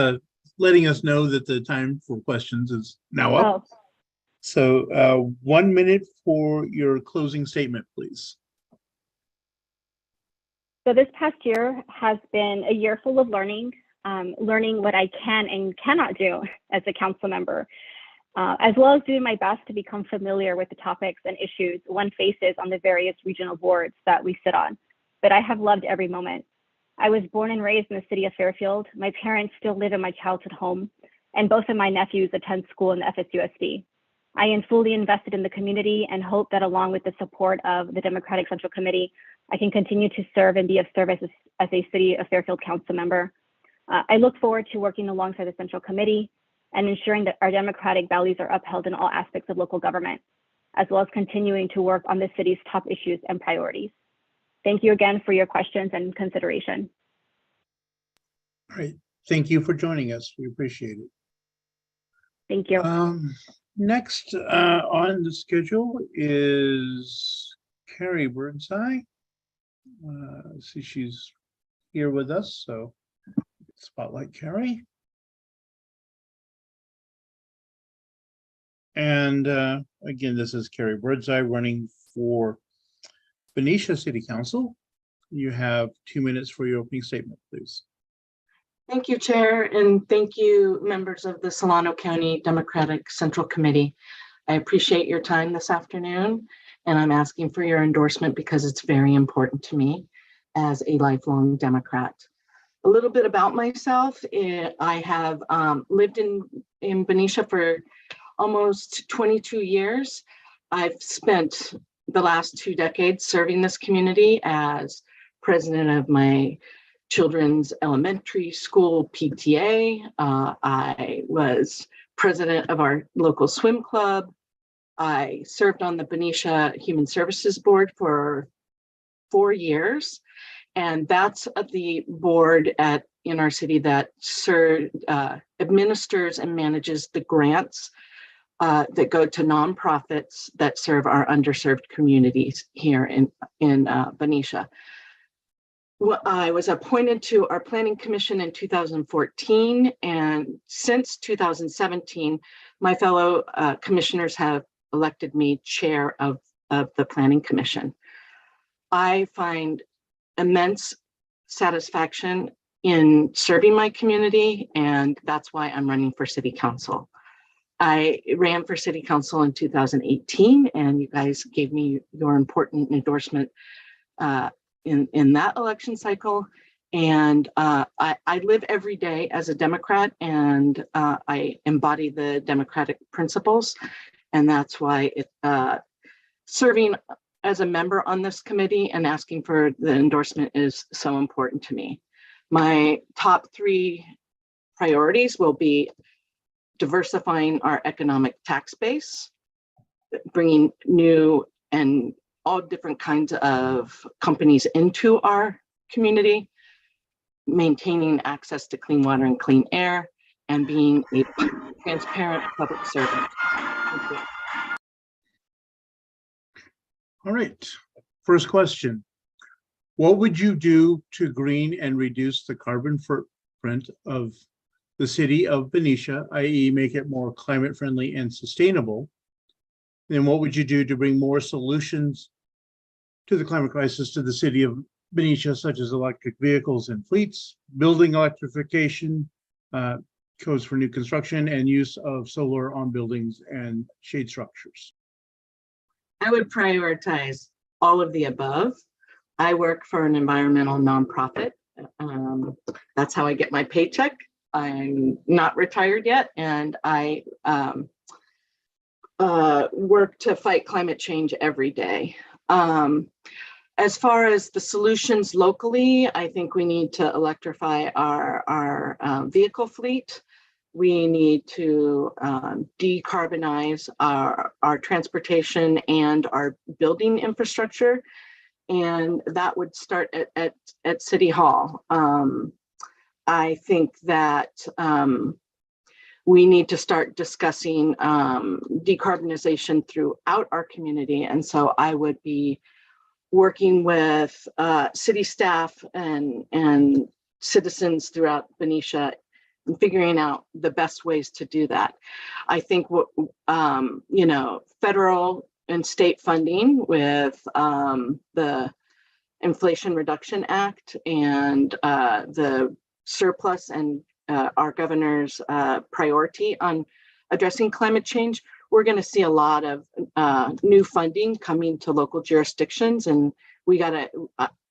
letting us know that the time for questions is now up. Oh. So 1 minute for your closing statement, please. So this past year has been a year full of learning what I can and cannot do as a council member, as well as doing my best to become familiar with the topics and issues one faces on the various regional boards that we sit on. But I have loved every moment. I was born and raised in the city of Fairfield. My parents still live in my childhood home, and both of my nephews attend school in the FSUSD. I am fully invested in the community and hope that along with the support of the Democratic Central Committee, I can continue to serve and be of service as a City of Fairfield Council member. I look forward to working alongside the Central Committee and ensuring that our democratic values are upheld in all aspects of local government, as well as continuing to work on the city's top issues and priorities. Thank you again for your questions and consideration. All right, thank you for joining us. We appreciate it. Thank you. Next on the schedule is Carrie Birdseye. I see she's here with us, so spotlight Carrie. And again, this is Carrie Birdseye running for Benicia City Council. You have 2 minutes for your opening statement, please. Thank you, Chair, and thank you, members of the Solano County Democratic Central Committee. I appreciate your time this afternoon, and I'm asking for your endorsement because it's very important to me as a lifelong Democrat. A little bit about myself. I have lived in Benicia for almost 22 years. I've spent the last 2 decades serving this community as president of my children's elementary school PTA. I was president of our local swim club. I served on the Benicia Human Services Board for 4 years. And that's the board in our city that administers and manages the grants that go to nonprofits that serve our underserved communities here in Benicia. Well, I was appointed to our planning commission in 2014, and since 2017, my fellow commissioners have elected me chair of the planning commission. I find immense satisfaction in serving my community, and that's why I'm running for city council. I ran for city council in 2018, and you guys gave me your important endorsement in that election cycle. And I live every day as a Democrat, and I embody the democratic principles. And that's why serving as a member on this committee and asking for the endorsement is so important to me. My top 3 priorities will be diversifying our economic tax base, bringing new and all different kinds of companies into our community, maintaining access to clean water and clean air, and being a transparent public servant. Thank you. All right, first question. What would you do to green and reduce the carbon footprint of the city of Benicia, i.e. make it more climate friendly and sustainable? Then what would you do to bring more solutions to the climate crisis to the city of Benicia, such as electric vehicles and fleets, building electrification, codes for new construction and use of solar on buildings and shade structures. I would prioritize all of the above. I work for an environmental nonprofit. That's how I get my paycheck. I'm not retired yet, and I work to fight climate change every day. As far as the solutions locally, I think we need to electrify our vehicle fleet. We need to decarbonize our transportation and our building infrastructure. And that would start at City Hall. I think that we need to start discussing decarbonization throughout our community. And so I would be working with city staff and citizens throughout Benicia and figuring out the best ways to do that. I think what, federal and state funding with the Inflation Reduction Act and the surplus and our governor's priority on addressing climate change, we're going to see a lot of new funding coming to local jurisdictions, and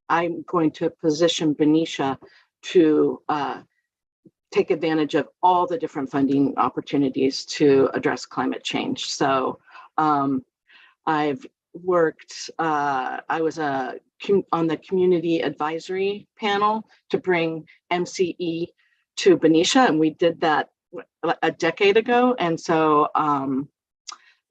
I'm going to position Benicia to take advantage of all the different funding opportunities to address climate change. So I've worked, I was on the community advisory panel to bring MCE to Benicia, and we did that a decade ago. And so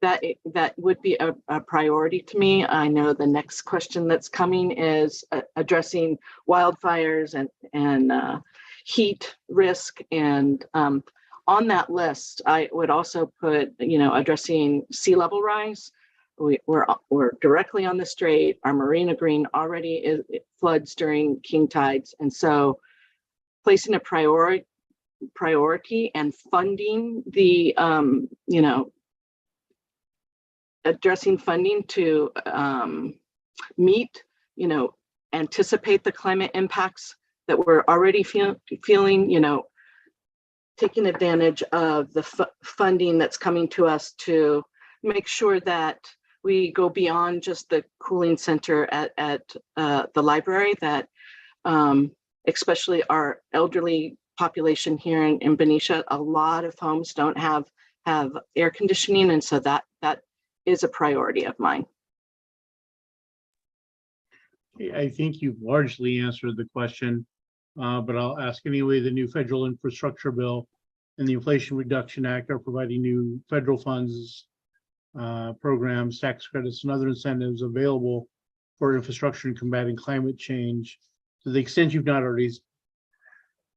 that would be a priority to me. I know the next question that's coming is addressing wildfires and heat risk. And on that list, I would also put, addressing sea level rise. We're directly on the strait. Our Marina Green already floods during king tides. And so placing a priority and funding the, addressing funding to meet, anticipate the climate impacts that we're already feeling, taking advantage of the funding that's coming to us to make sure that we go beyond just the cooling center at the library, that especially our elderly population here in Benicia, a lot of homes don't have air conditioning. And so that is a priority of mine. I think you've largely answered the question, but I'll ask anyway. The new federal infrastructure bill and the Inflation Reduction Act are providing new federal funds, programs, tax credits, and other incentives available for infrastructure and combating climate change. To the extent you've not already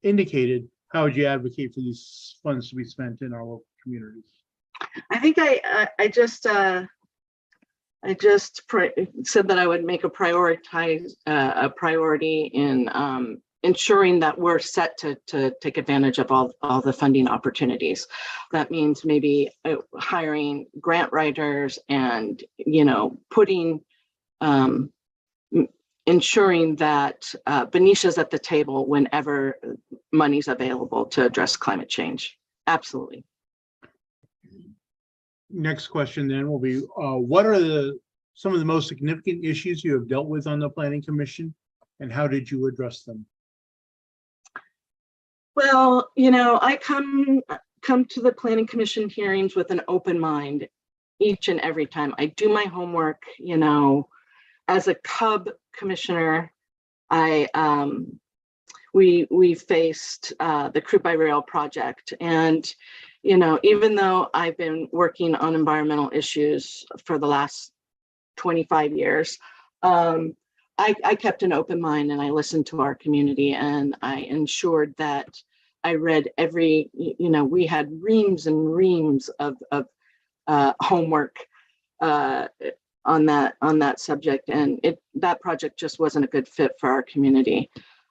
indicated, how would you advocate for these funds to be spent in our local communities? I think I just said that I would make a priority in ensuring that we're set to take advantage of all the funding opportunities. That means maybe hiring grant writers and putting ensuring that Benicia's at the table whenever money's available to address climate change. Absolutely. Next question then will be, what are some of the most significant issues you have dealt with on the Planning Commission, and how did you address them? Well, I come to the Planning Commission hearings with an open mind each and every time. I do my homework. As a Cub commissioner, we faced the crude by rail project, and even though I've been working on environmental issues for the last 25 years, I kept an open mind, and I listened to our community, and I ensured that I read every, we had reams and reams of homework on that subject, and that project just wasn't a good fit for our community.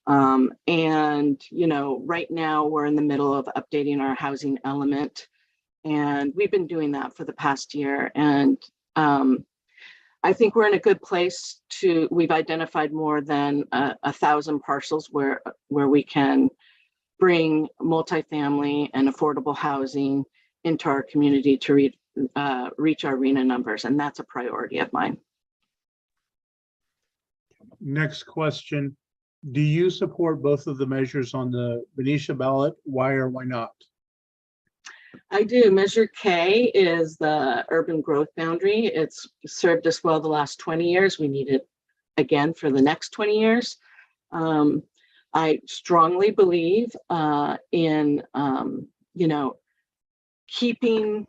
And right now we're in the middle of updating our housing element, and we've been doing that for the past year. And I think we're in a good place we've identified more than 1,000 parcels where we can bring multifamily and affordable housing into our community to reach our RENA numbers, and that's a priority of mine. Next question. Do you support both of the measures on the Benicia ballot? Why or why not? I do. Measure K is the urban growth boundary. It's served us well the last 20 years. We need it again for the next 20 years. I strongly believe in, keeping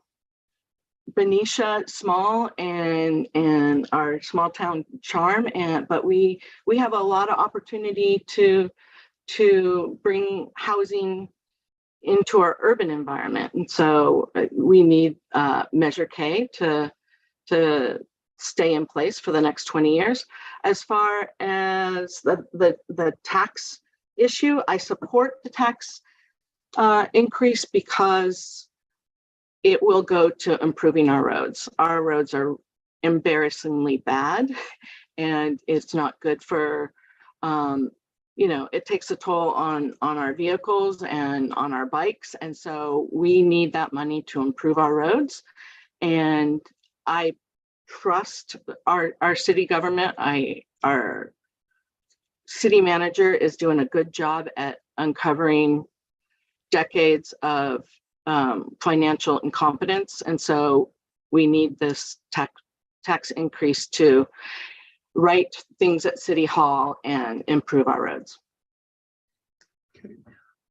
Benicia small and our small town charm, but we have a lot of opportunity to bring housing into our urban environment, and so we need Measure K to stay in place for the next 20 years. As far as the tax issue, I support the tax increase because it will go to improving our roads. Our roads are embarrassingly bad, and it's not good for, it takes a toll on our vehicles and on our bikes. And so we need that money to improve our roads. And I trust our city government. Our city manager is doing a good job at uncovering decades of financial incompetence. And so we need this tax increase to right things at City Hall and improve our roads. Okay.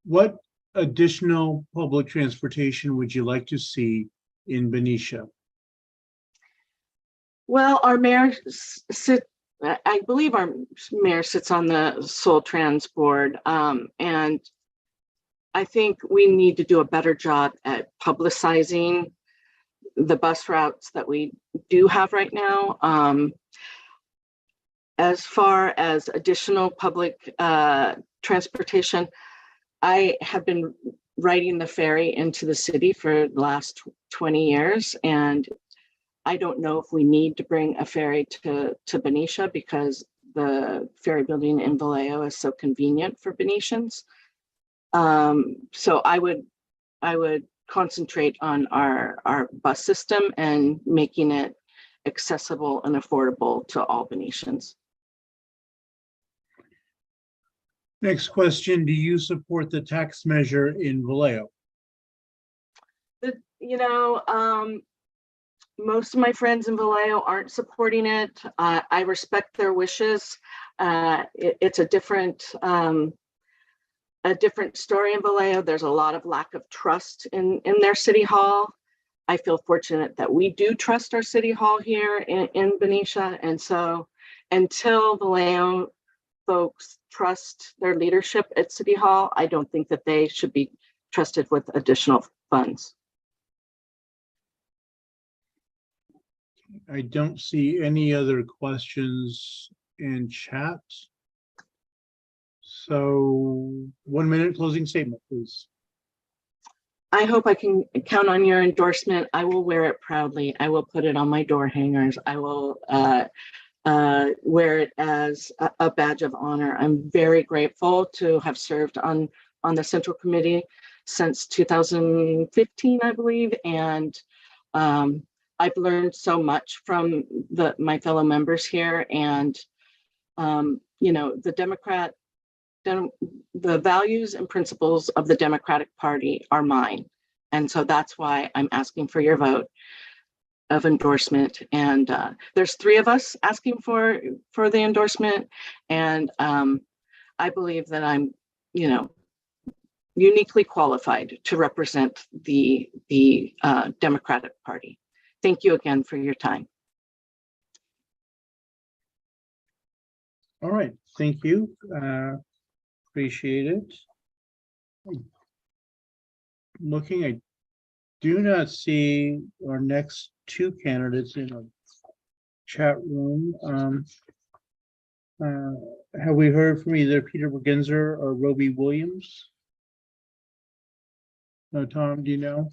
What additional public transportation would you like to see in Benicia? Well, our mayor I believe our mayor sits on the Soul Trans board, and I think we need to do a better job at publicizing the bus routes that we do have right now. As far as additional public transportation, I have been riding the ferry into the city for the last 20 years, and I don't know if we need to bring a ferry to Benicia because the ferry building in Vallejo is so convenient for Benicians. So I would concentrate on our bus system and making it accessible and affordable to all Benicians. Next question, do you support the tax measure in Vallejo? Most of my friends in Vallejo aren't supporting it. I respect their wishes. It's a different story in Vallejo. There's a lot of lack of trust in their city hall. I feel fortunate that we do trust our city hall here in Benicia. And so until Vallejo folks trust their leadership at City Hall, I don't think that they should be trusted with additional funds. I don't see any other questions in chat. So 1 minute closing statement, please. I hope I can count on your endorsement. I will wear it proudly. I will put it on my door hangers. I will wear it as a badge of honor. I'm very grateful to have served on the Central Committee since 2015, I believe. And I've learned so much from my fellow members here. And, the values and principles of the Democratic Party are mine. And so that's why I'm asking for your vote of endorsement. And there's 3 of us asking for the endorsement. And I believe that I'm, uniquely qualified to represent the Democratic Party. Thank you again for your time. All right, thank you. Appreciate it. Looking, I do not see our next 2 candidates in a chat room. Have we heard from either Peter Bergenser or Robbie Williams? No, Tom, do you know?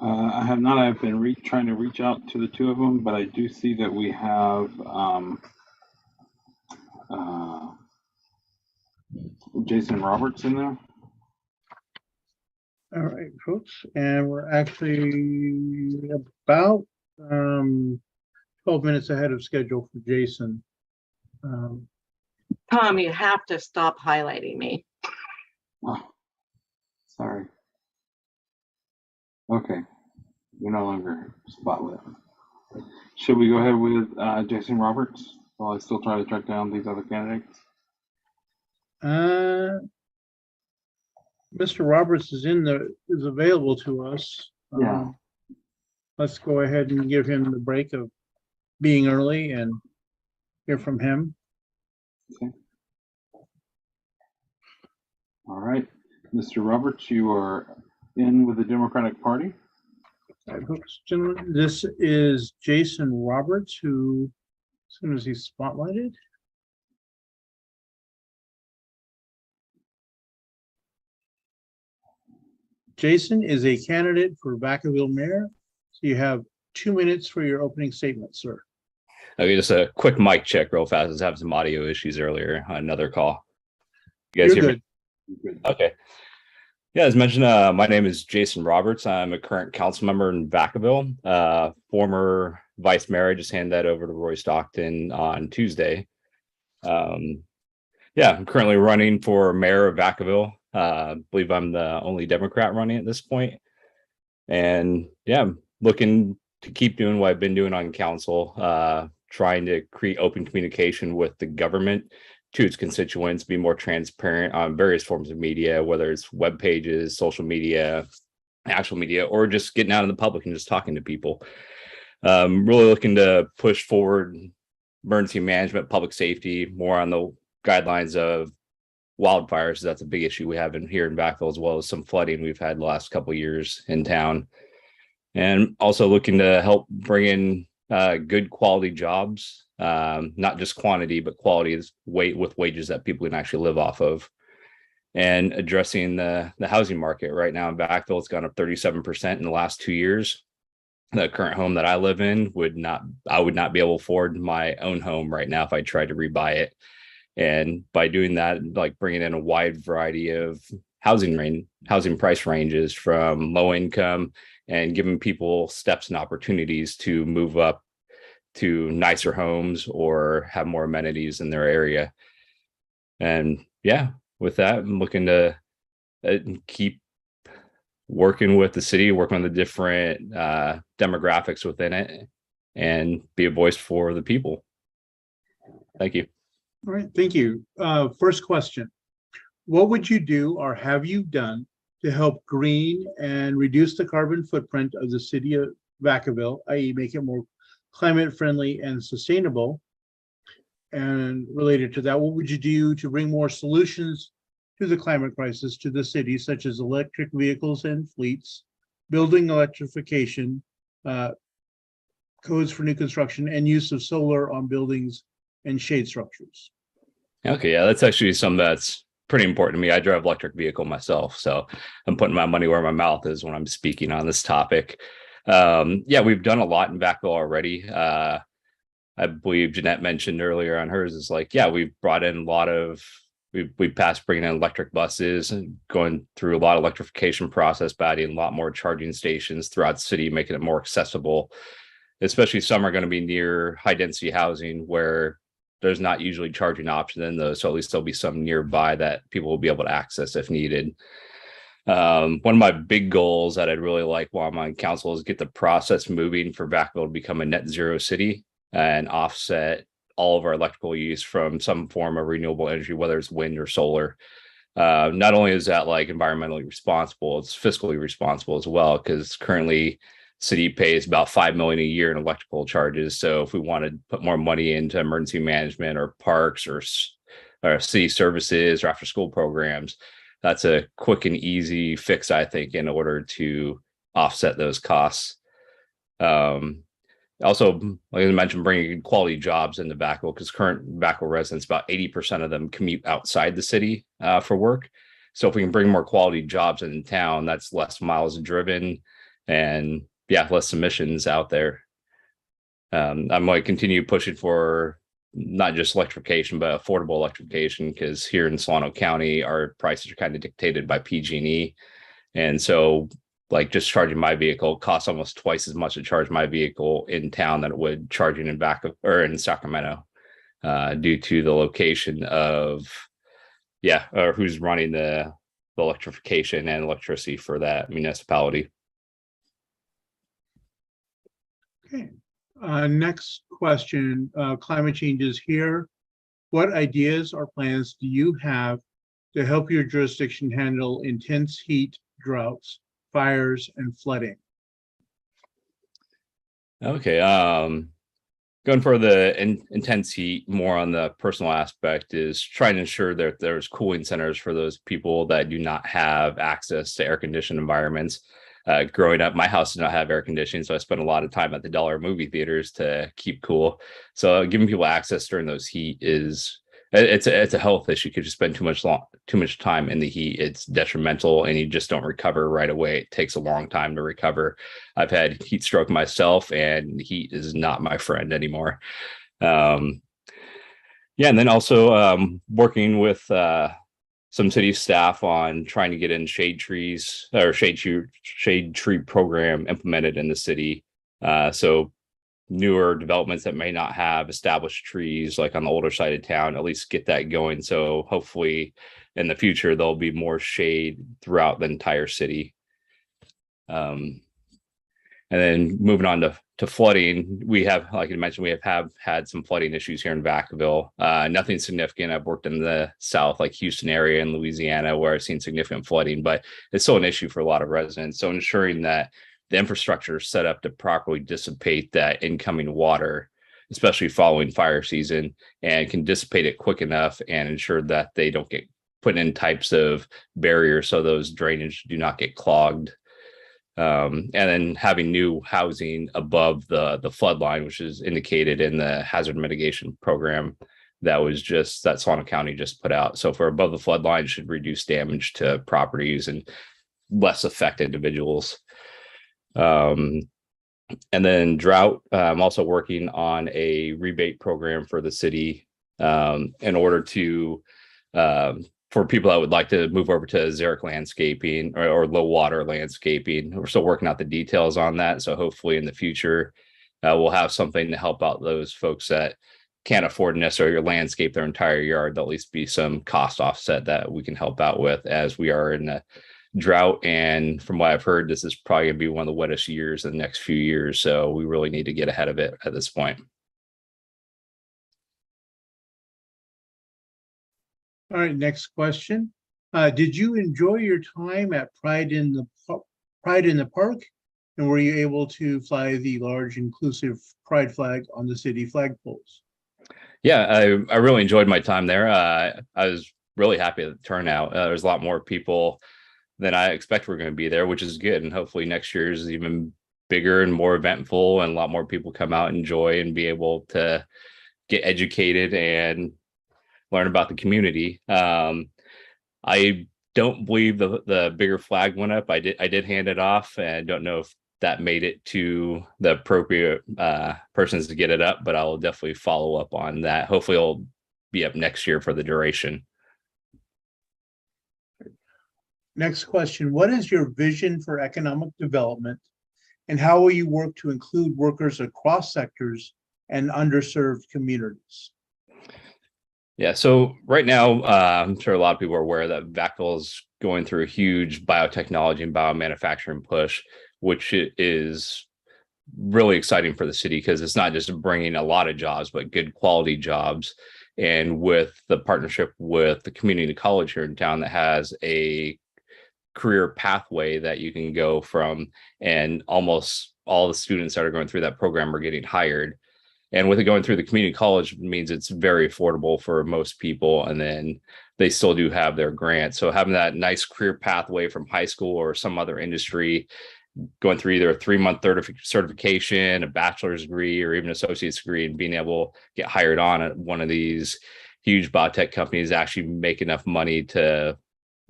I have not. I've been trying to reach out to the 2 of them, but I do see that we have Jason Roberts in there. All right, folks, and we're actually about 12 minutes ahead of schedule for Jason. Tom, you have to stop highlighting me. Oh, sorry. Okay, you're no longer spotlit. Should we go ahead with Jason Roberts while I still try to track down these other candidates? Mr. Roberts is available to us. Yeah. Let's go ahead and give him the break of being early and hear from him. Okay. All right, Mr. Roberts, you are in with the Democratic Party. All right, folks, gentlemen, this is Jason Roberts, who, as soon as he's spotlighted. Jason is a candidate for Vacaville mayor. So you have 2 minutes for your opening statement, sir. Okay, just a quick mic check real fast. I was having some audio issues earlier on another call. You guys hear me? Okay. Yeah, as mentioned, my name is Jason Roberts. I'm a current council member in Vacaville, former vice mayor. I just handed that over to Roy Stockton on Tuesday. Yeah, I'm currently running for mayor of Vacaville. I believe I'm the only Democrat running at this point. And yeah, I'm looking to keep doing what I've been doing on council, trying to create open communication with the government to its constituents, be more transparent on various forms of media, whether it's web pages, social media, actual media, or just getting out in the public and just talking to people. Really looking to push forward emergency management, public safety, more on the guidelines of wildfires. That's a big issue we have here in Vacaville, as well as some flooding we've had the last couple of years in town. And also looking to help bring in good quality jobs, not just quantity, but quality with wages that people can actually live off of. And addressing the housing market right now in Vacaville, it's gone up 37% in the last 2 years. The current home that I live in I would not be able to afford my own home right now if I tried to rebuy it. And by doing that, like bringing in a wide variety of housing price ranges from low income and giving people steps and opportunities to move up to nicer homes or have more amenities in their area. And yeah, with that, I'm looking to keep working with the city, working on the different demographics within it, and be a voice for the people. Thank you. All right, thank you. First question. What would you do or have you done to help green and reduce the carbon footprint of the city of Vacaville, i.e. make it more climate friendly and sustainable? And related to that, what would you do to bring more solutions to the climate crisis to the city, such as electric vehicles and fleets, building electrification, codes for new construction, and use of solar on buildings and shade structures? Okay, yeah, that's actually something that's pretty important to me. I drive an electric vehicle myself, so I'm putting my money where my mouth is when I'm speaking on this topic. Yeah, we've done a lot in Vacaville already. I believe Jeanette mentioned earlier on hers is like, yeah, we've brought in a lot of, we passed bringing in electric buses and going through a lot of electrification process, by adding a lot more charging stations throughout the city, making it more accessible. Especially some are going to be near high density housing where there's not usually charging options in those. So at least there'll be some nearby that people will be able to access if needed. One of my big goals that I'd really like while I'm on council is get the process moving for Vacaville to become a net zero city and offset all of our electrical use from some form of renewable energy, whether it's wind or solar. Not only is that like environmentally responsible, it's fiscally responsible as well, because currently city pays about $5 million a year in electrical charges. So if we want to put more money into emergency management or parks or city services or after school programs, that's a quick and easy fix, I think, in order to offset those costs. Also, like I mentioned, bringing quality jobs into Vacaville, because current Vacaville residents, about 80% of them commute outside the city for work. So if we can bring more quality jobs in town, that's less miles driven and yeah, less emissions out there. I'm going to continue pushing for not just electrification, but affordable electrification, because here in Solano County, our prices are kind of dictated by PG&E. And so like just charging my vehicle costs almost twice as much to charge my vehicle in town than it would charging in in Sacramento, due to the location of, or who's running the electrification and electricity for that municipality. Okay. Next question, climate change is here. What ideas or plans do you have to help your jurisdiction handle intense heat, droughts, fires, and flooding? Okay, going for the intense heat, more on the personal aspect, is trying to ensure that there's cooling centers for those people that do not have access to air-conditioned environments. Growing up, my house did not have air conditioning, so I spent a lot of time at the dollar movie theaters to keep cool. So giving people access during those heat it's a health issue because you spend too much time in the heat. It's detrimental, and you just don't recover right away. It takes a long time to recover. I've had heat stroke myself, and heat is not my friend anymore. And then also working with some city staff on trying to get in shade trees or shade tree program implemented in the city. So newer developments that may not have established trees, like on the older side of town, at least get that going. So hopefully in the future, there'll be more shade throughout the entire city. And then moving on to flooding, we have, like I mentioned, we have had some flooding issues here in Vacaville. Nothing significant. I've worked in the South, like Houston area in Louisiana, where I've seen significant flooding, but it's still an issue for a lot of residents. So ensuring that the infrastructure is set up to properly dissipate that incoming water, especially following fire season, and can dissipate it quick enough and ensure that they don't get put in types of barriers so those drainage do not get clogged. And then having new housing above the flood line, which is indicated in the hazard mitigation program that Solano County just put out. So for above the flood line should reduce damage to properties and less affect individuals. And then drought, I'm also working on a rebate program for the city in order to for people that would like to move over to xeric landscaping or low water landscaping. We're still working out the details on that. So hopefully in the future, we'll have something to help out those folks that can't afford necessarily landscape their entire yard. There'll at least be some cost offset that we can help out with, as we are in a drought. And from what I've heard, this is probably going to be one of the wettest years in the next few years. So we really need to get ahead of it at this point. All right, next question. Did you enjoy your time at Pride in the Park? And were you able to fly the large inclusive pride flag on the city flagpoles? Yeah, I really enjoyed my time there. I was really happy at the turnout. There's a lot more people than I expect were going to be there, which is good. And hopefully next year is even bigger and more eventful, and a lot more people come out and enjoy and be able to get educated and learn about the community. I don't believe the bigger flag went up. I did hand it off, and I don't know if that made it to the appropriate persons to get it up, but I'll definitely follow up on that. Hopefully it'll be up next year for the duration. Next question. What is your vision for economic development, and how will you work to include workers across sectors and underserved communities? Yeah, so right now, I'm sure a lot of people are aware that Vacaville is going through a huge biotechnology and biomanufacturing push, which is really exciting for the city because it's not just bringing a lot of jobs, but good quality jobs. And with the partnership with the community college here in town that has a career pathway that you can go from, and almost all the students that are going through that program are getting hired. And with it going through the community college means it's very affordable for most people, and then they still do have their grants. So having that nice career pathway from high school or some other industry, going through either a 3-month certification, a bachelor's degree, or even associate's degree, and being able to get hired on at one of these huge biotech companies, actually make enough money to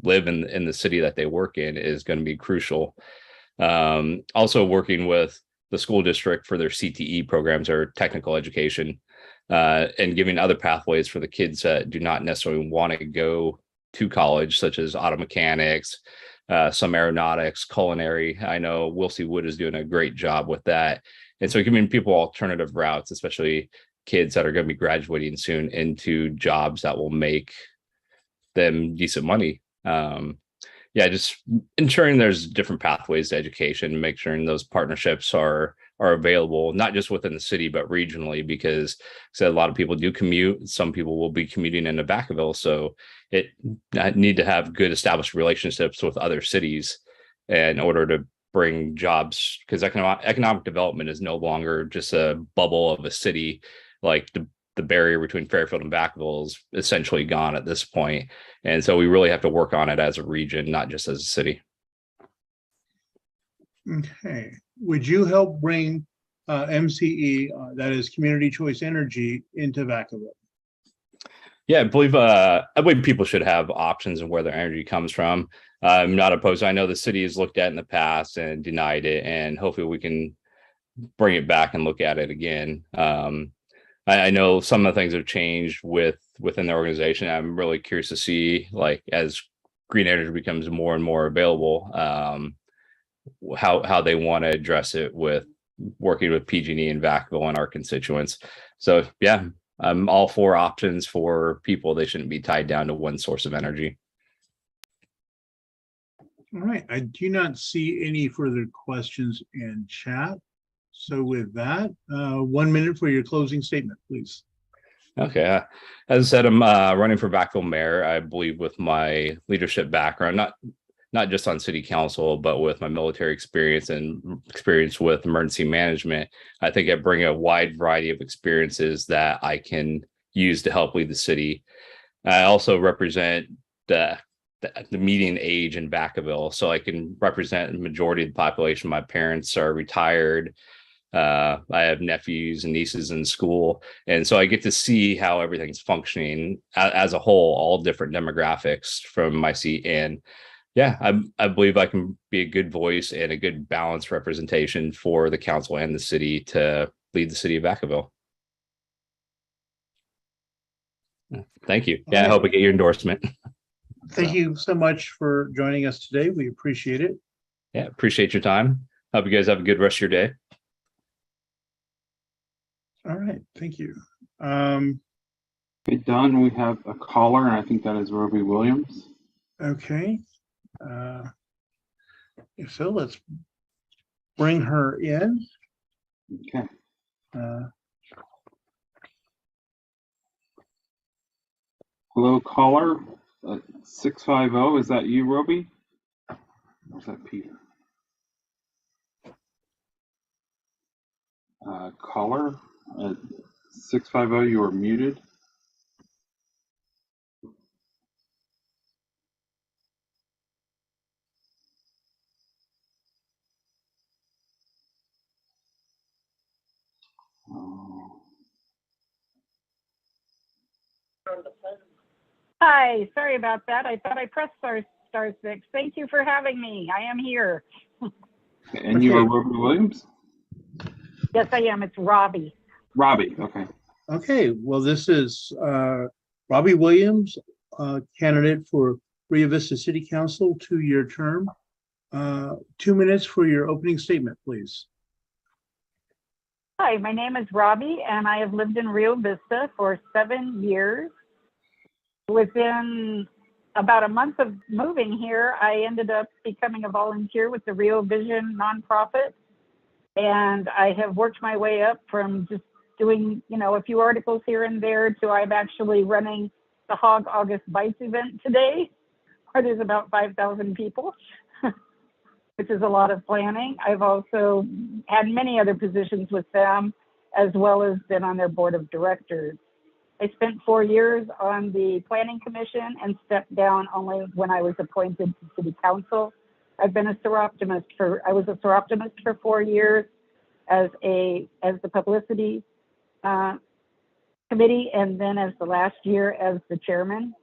live in the city that they work in, is going to be crucial. Also working with the school district for their CTE programs, or technical education, and giving other pathways for the kids that do not necessarily want to go to college, such as auto mechanics, some aeronautics, culinary. I know Wilsey Wood is doing a great job with that. And so giving people alternative routes, especially kids that are going to be graduating soon into jobs that will make them decent money. Just ensuring there's different pathways to education, make sure those partnerships are available, not just within the city, but regionally, because a lot of people do commute. Some people will be commuting into Vacaville. So it need to have good established relationships with other cities in order to bring jobs, because economic development is no longer just a bubble of a city. Like the barrier between Fairfield and Vacaville is essentially gone at this point. And so we really have to work on it as a region, not just as a city. Okay. Would you help bring MCE, that is Community Choice Energy, into Vacaville? Yeah, I believe people should have options of where their energy comes from. I'm not opposed. I know the city has looked at it in the past and denied it, and hopefully we can bring it back and look at it again. I know some of the things have changed within the organization. I'm really curious to see, like, as green energy becomes more and more available, how they want to address it with working with PG&E and Vacaville and our constituents. So yeah, I'm all for options for people. They shouldn't be tied down to one source of energy. All right. I do not see any further questions in chat. So with that, 1 minute for your closing statement, please. Okay. As I said, I'm running for Vacaville mayor. I believe with my leadership background, not just on city council, but with my military experience and experience with emergency management, I think I bring a wide variety of experiences that I can use to help lead the city. I also represent the median age in Vacaville, so I can represent the majority of the population. My parents are retired. I have nephews and nieces in school, and so I get to see how everything's functioning as a whole, all different demographics from my seat. And yeah, I believe I can be a good voice and a good balanced representation for the council and the city to lead the city of Vacaville. Thank you. Yeah, I hope I get your endorsement. Thank you so much for joining us today. We appreciate it. Yeah, appreciate your time. Hope you guys have a good rest of your day. All right, thank you. Okay, Don, we have a caller, and I think that is Robbie Williams. Okay. So let's bring her in. Okay. Hello, caller. 650. Is that you, Robbie? Or is that Peter? Caller at 650. You are muted. Hi, sorry about that. I thought I pressed star 6. Thank you for having me. I am here. And you are Robbie Williams? Yes, I am. It's Robbie. Robbie, okay. Okay, well, this is Robbie Williams, candidate for Rio Vista City Council, 2-year term. 2 minutes for your opening statement, please. Hi, my name is Robbie, and I have lived in Rio Vista for 7 years. Within about a month of moving here, I ended up becoming a volunteer with the Rio Vision nonprofit. And I have worked my way up from just doing, a few articles here and there to I'm actually running the Hog August Bites event today, where there's about 5,000 people, which is a lot of planning. I've also had many other positions with them, as well as been on their board of directors. I spent 4 years on the planning commission and stepped down only when I was appointed to city council. I've been a seroptimist I was a seroptimist for 4 years as the publicity committee, and then as the last year as the chairman.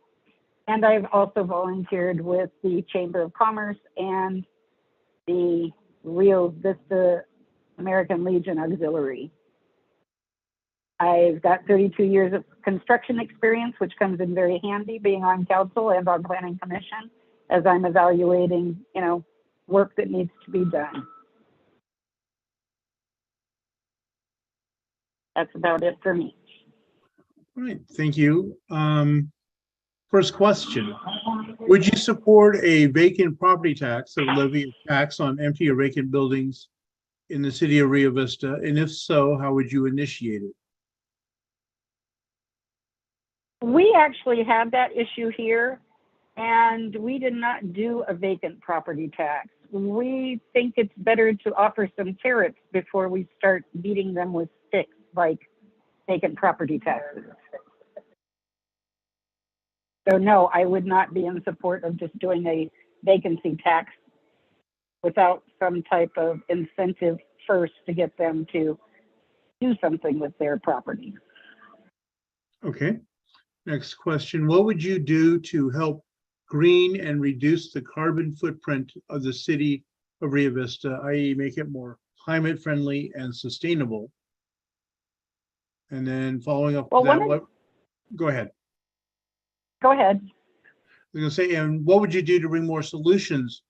And I've also volunteered with the Chamber of Commerce and the Rio Vista American Legion Auxiliary. I've got 32 years of construction experience, which comes in very handy being on council and on planning commission, as I'm evaluating, work that needs to be done. That's about it for me. All right, thank you. First question, would you support a vacant property tax or levy a tax on empty or vacant buildings in the city of Rio Vista? And if so, how would you initiate it? We actually had that issue here, and we did not do a vacant property tax. We think it's better to offer some carrots before we start beating them with sticks like vacant property taxes. So no, I would not be in support of just doing a vacancy tax without some type of incentive first to get them to do something with their property. Okay, next question. What would you do to help green and reduce the carbon footprint of the city of Rio Vista, i.e. make it more climate friendly and sustainable? And then following up with that, go ahead. Go ahead. I was gonna say, and what would you do to bring more solutions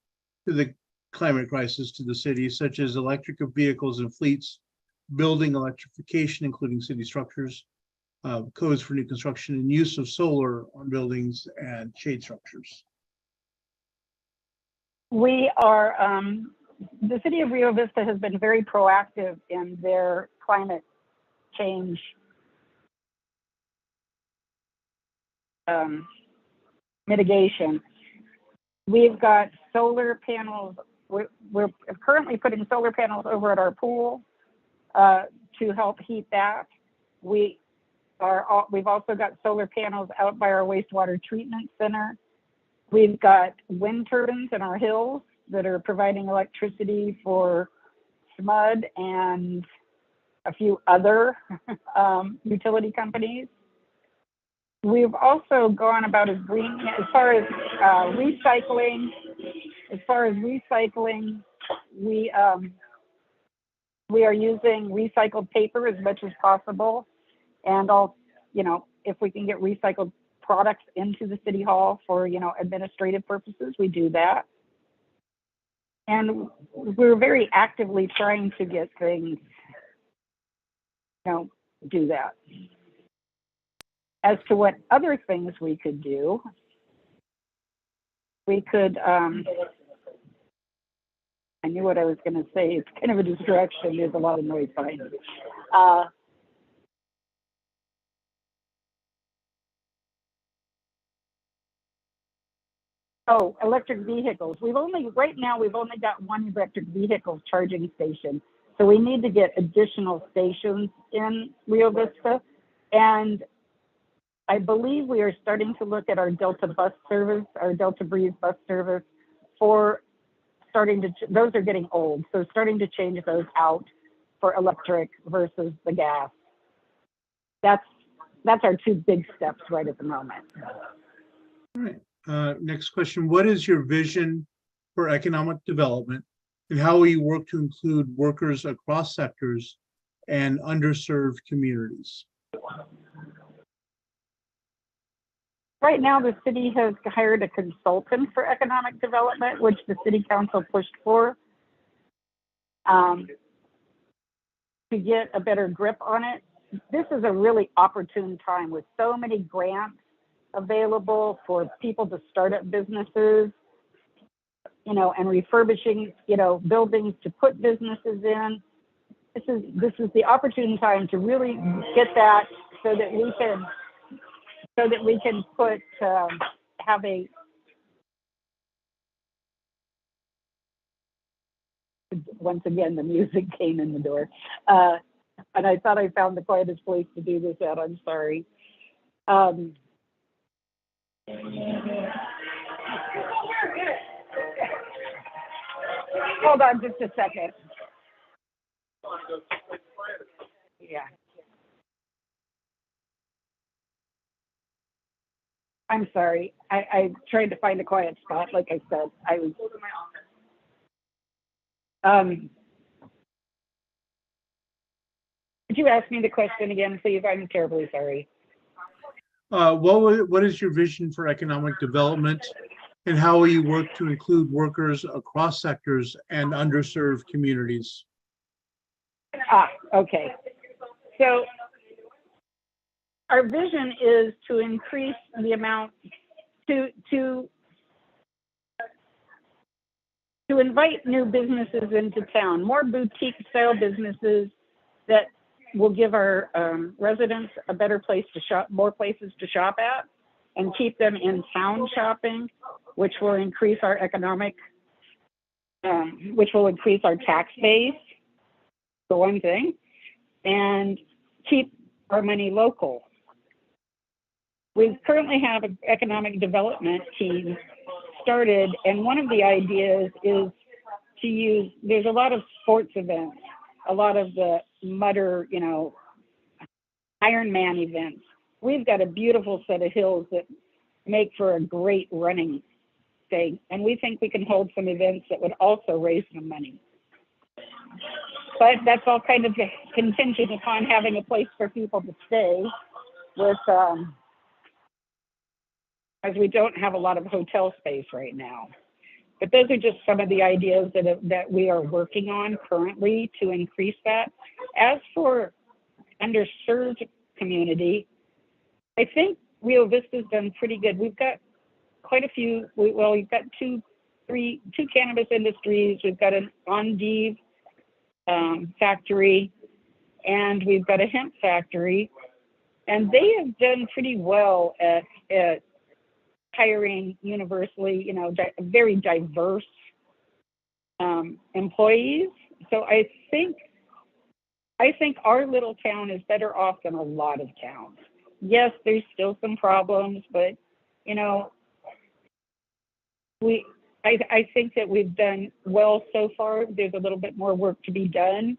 to the climate crisis to the city, such as electric vehicles and fleets, building electrification, including city structures, codes for new construction, and use of solar on buildings and shade structures? We are, the city of Rio Vista has been very proactive in their climate change mitigation. We've got solar panels. We're currently putting solar panels over at our pool to help heat that. We've also got solar panels out by our wastewater treatment center. We've got wind turbines in our hills that are providing electricity for SMUD and a few other utility companies. We've also gone about as green as far as recycling. We are using recycled paper as much as possible, and if we can get recycled products into the city hall for administrative purposes, we do that. And we're very actively trying to get things, do that. As to what other things we could do, we could, I knew what I was going to say. It's kind of a distraction. There's a lot of noise behind it. Oh, electric vehicles. Right now, we've only got one electric vehicle charging station. So we need to get additional stations in Rio Vista. And I believe we are starting to look at our Delta bus service, our Delta Breeze bus service those are getting old. So starting to change those out for electric versus the gas. That's our two big steps right at the moment. All right. Next question. What is your vision for economic development, and how will you work to include workers across sectors and underserved communities? Right now, the city has hired a consultant for economic development, which the city council pushed for to get a better grip on it. This is a really opportune time with so many grants available for people to start up businesses, and refurbishing, buildings to put businesses in. This is the opportune time to really get that so that we can put have a once again the music came in the door, and I thought I found the quietest place to do this at. I'm sorry. Hold on just a second. Yeah. I'm sorry. I tried to find a quiet spot. Like I said, I was. Could you ask me the question again, please? I'm terribly sorry. What is your vision for economic development, And how will you work to include workers across sectors and underserved communities? Okay. So our vision is to increase the amount to invite new businesses into town, more boutique style businesses that will give our residents a better place to shop, more places to shop at, and keep them in town shopping, which will increase our economic, which will increase our tax base, for one thing, and keep our money local. We currently have an economic development team started, and one of the ideas is to use, there's a lot of sports events, a lot of the Mudder, you know, Ironman events. We've got a beautiful set of hills that make for a great running thing, and we think we can hold some events that would also raise some money. But that's all kind of contingent upon having a place for people to stay with, as we don't have a lot of hotel space right now. But those are just some of the ideas that we are working on currently to increase that. As for underserved community, I think Rio Vista's done pretty good. We've got quite a few, we've got two cannabis industries. We've got an endive factory, and we've got a hemp factory. And they have done pretty well at hiring universally, you know, very diverse employees. So I think our little town is better off than a lot of towns. Yes, there's still some problems, but you know, I think that we've done well so far. There's a little bit more work to be done,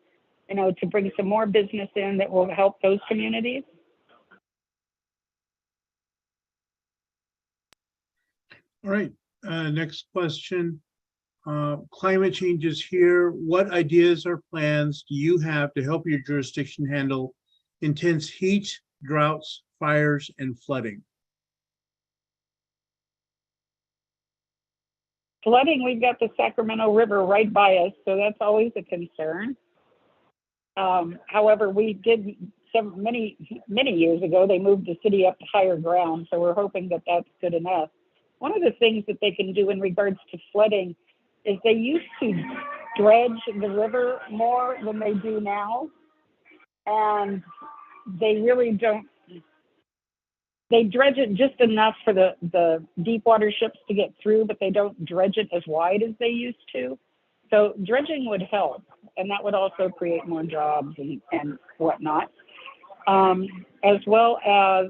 you know, to bring some more business in that will help those communities. All right, next question. Climate change is here. What ideas or plans do you have to help your jurisdiction handle intense heat, droughts, fires, and flooding? Flooding, we've got the Sacramento River right by us, so that's always a concern. However, we did many years ago, they moved the city up to higher ground, so we're hoping that that's good enough. One of the things that they can do in regards to flooding is they used to dredge the river more than they do now. And they really don't, they dredge it just enough for the deep water ships to get through, but they don't dredge it as wide as they used to. So dredging would help, and that would also create more jobs and whatnot, as well as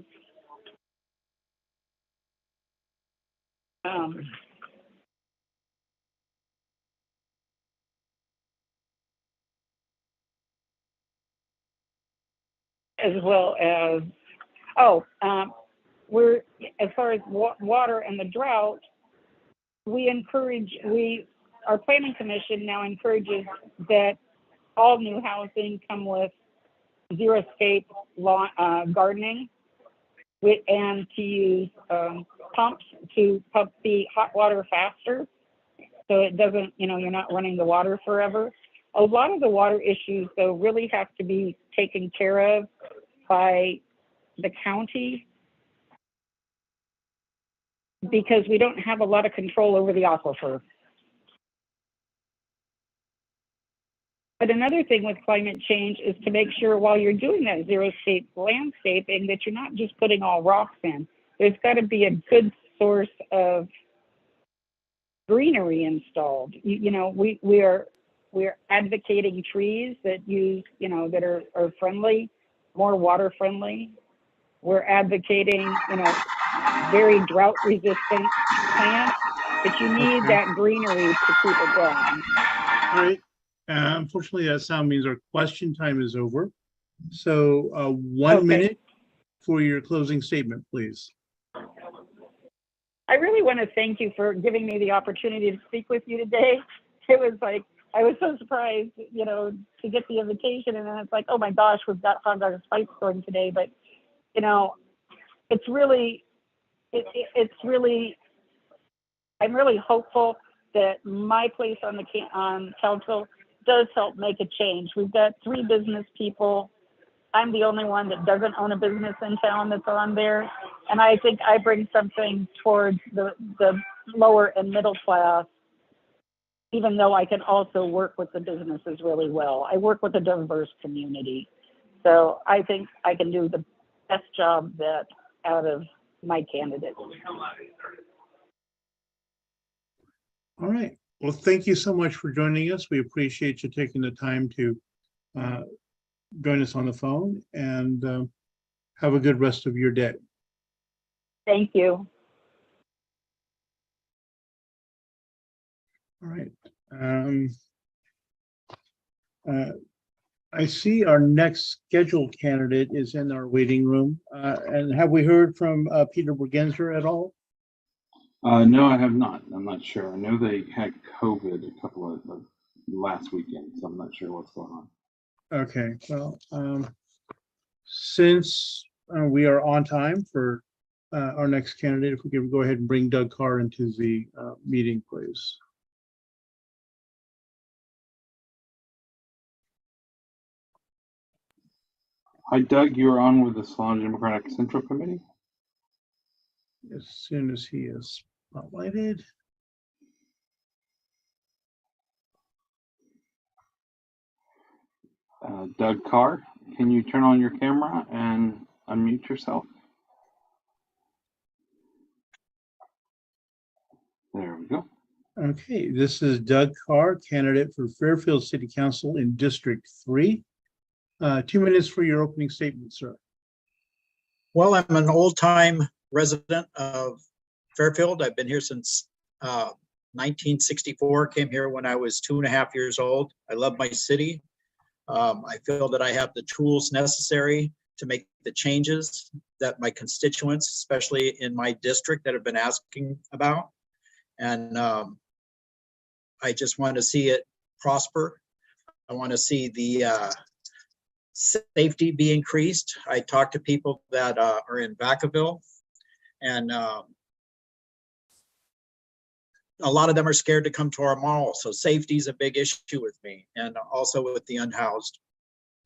we're, as far as water and the drought, our planning commission now encourages that all new housing come with zero scape gardening, and to use pumps to pump the hot water faster, so it doesn't, you know, you're not running the water forever. A lot of the water issues, though, really have to be taken care of by the county, because we don't have a lot of control over the aquifer. But another thing with climate change is to make sure while you're doing that zero-scape landscaping that you're not just putting all rocks in. There's got to be a good source of greenery installed. You know, we're advocating trees that use, you know, that are friendly, more water friendly. We're advocating, you know, very drought resistant plants, but you need that greenery to keep it going. All right. Unfortunately, that sound means our question time is over. So 1 minute for your closing statement, please. I really want to thank you for giving me the opportunity to speak with you today. It was like, I was so surprised, you know, to get the invitation, and then it's like, oh my gosh, we've got $5 fight going today. But, you know, it's really I'm really hopeful that my place on the council does help make a change. We've got 3 business people. I'm the only one that doesn't own a business in town that's on there. And I think I bring something towards the lower and middle class, even though I can also work with the businesses really well. I work with a diverse community. So I think I can do the best job that out of my candidate. All right. Well, thank you so much for joining us. We appreciate you taking the time to join us on the phone, and have a good rest of your day. Thank you. All right. I see our next scheduled candidate is in our waiting room. And have we heard from Peter Bergenser at all? No, I have not. I'm not sure. I know they had COVID a couple of last weekend, so I'm not sure what's going on. Okay, well, since we are on time for our next candidate, if we could go ahead and bring Doug Carr into the meeting, please. Hi, Doug. You're on with the Solano Democratic Central Committee. As soon as he is spotlighted. Doug Carr, can you turn on your camera and unmute yourself? There we go. Okay, this is Doug Carr, candidate for Fairfield City Council in District 3. 2 minutes for your opening statement, sir. Well, I'm an old-time resident of Fairfield. I've been here since 1964, came here when I was 2.5 years old. I love my city. I feel that I have the tools necessary to make the changes that my constituents, especially in my district, that have been asking about. And I just want to see it prosper. I want to see the safety be increased. I talk to people that are in Vacaville, and a lot of them are scared to come to our mall. So safety is a big issue with me, and also with the unhoused.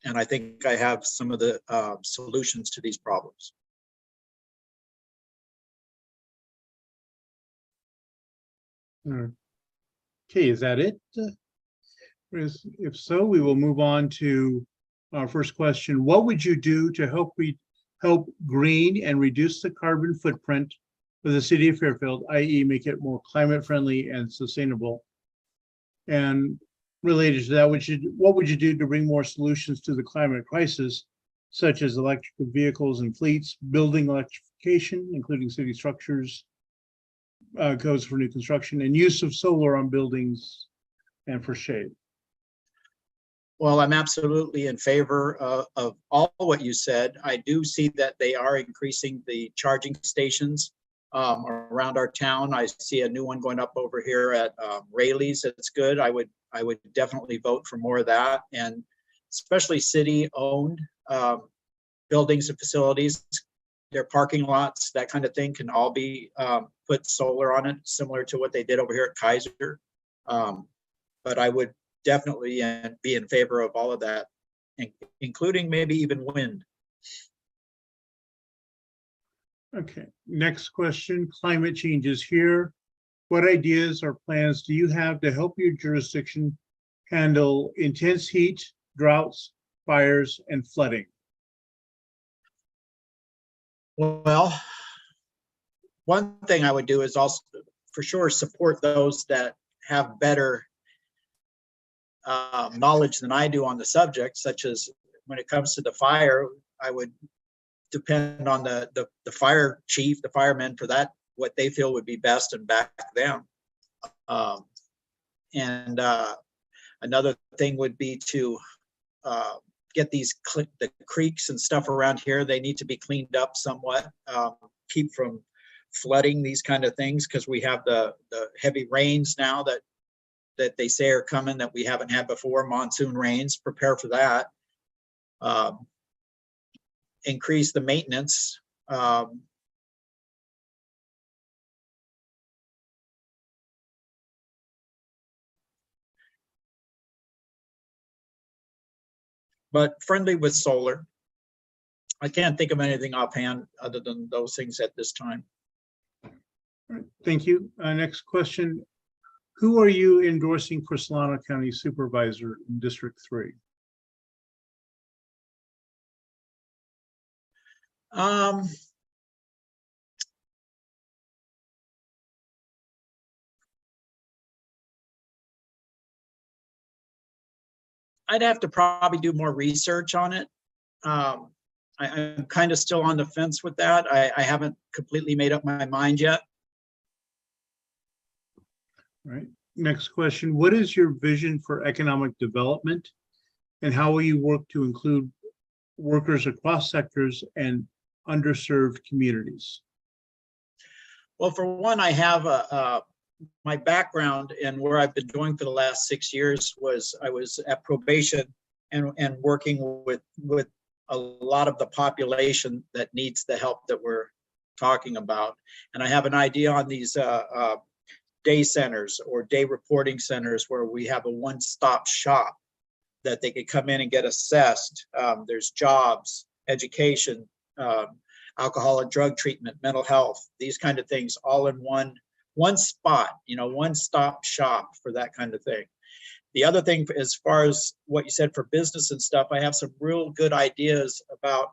And I think I have some of the solutions to these problems. Okay, is that it? If so, we will move on to our first question. What would you do to help green and reduce the carbon footprint for the city of Fairfield, i.e. make it more climate friendly and sustainable? And related to that, what would you do to bring more solutions to the climate crisis, such as electric vehicles and fleets, building electrification, including city structures, codes for new construction, and use of solar on buildings and for shade? Well, I'm absolutely in favor of all what you said. I do see that they are increasing the charging stations around our town. I see a new one going up over here at Rayleigh's. It's good. I would definitely vote for more of that, and especially city-owned buildings and facilities. Their parking lots, that kind of thing, can all be put solar on it, similar to what they did over here at Kaiser. But I would definitely be in favor of all of that, including maybe even wind. Okay, next question. Climate change is here. What ideas or plans do you have to help your jurisdiction handle intense heat, droughts, fires, and flooding? Well, one thing I would do is also, for sure, support those that have better knowledge than I do on the subject, such as when it comes to the fire. I would depend on the fire chief, the firemen, for that, what they feel would be best, and back them. Another thing would be to get the creeks and stuff around here. They need to be cleaned up somewhat, keep from flooding, these kind of things, because we have the heavy rains now that they say are coming that we haven't had before, monsoon rains. Prepare for that. Increase the maintenance. but friendly with solar. I can't think of anything offhand other than those things at this time. Thank you. Next question. Who are you endorsing for Solano County Supervisor in District 3? I'd have to probably do more research on it. I'm kind of still on the fence with that. I haven't completely made up my mind yet. All right. Next question. What is your vision for economic development, and how will you work to include workers across sectors and underserved communities? Well, for one, I have my background and where I've been doing for the last 6 years was I was at probation and working with a lot of the population that needs the help that we're talking about. And I have an idea on these day centers or day reporting centers where we have a one-stop shop that they could come in and get assessed. There's jobs, education, alcohol and drug treatment, mental health, these kind of things all in one spot, one-stop shop for that kind of thing. The other thing, as far as what you said for business and stuff, I have some real good ideas about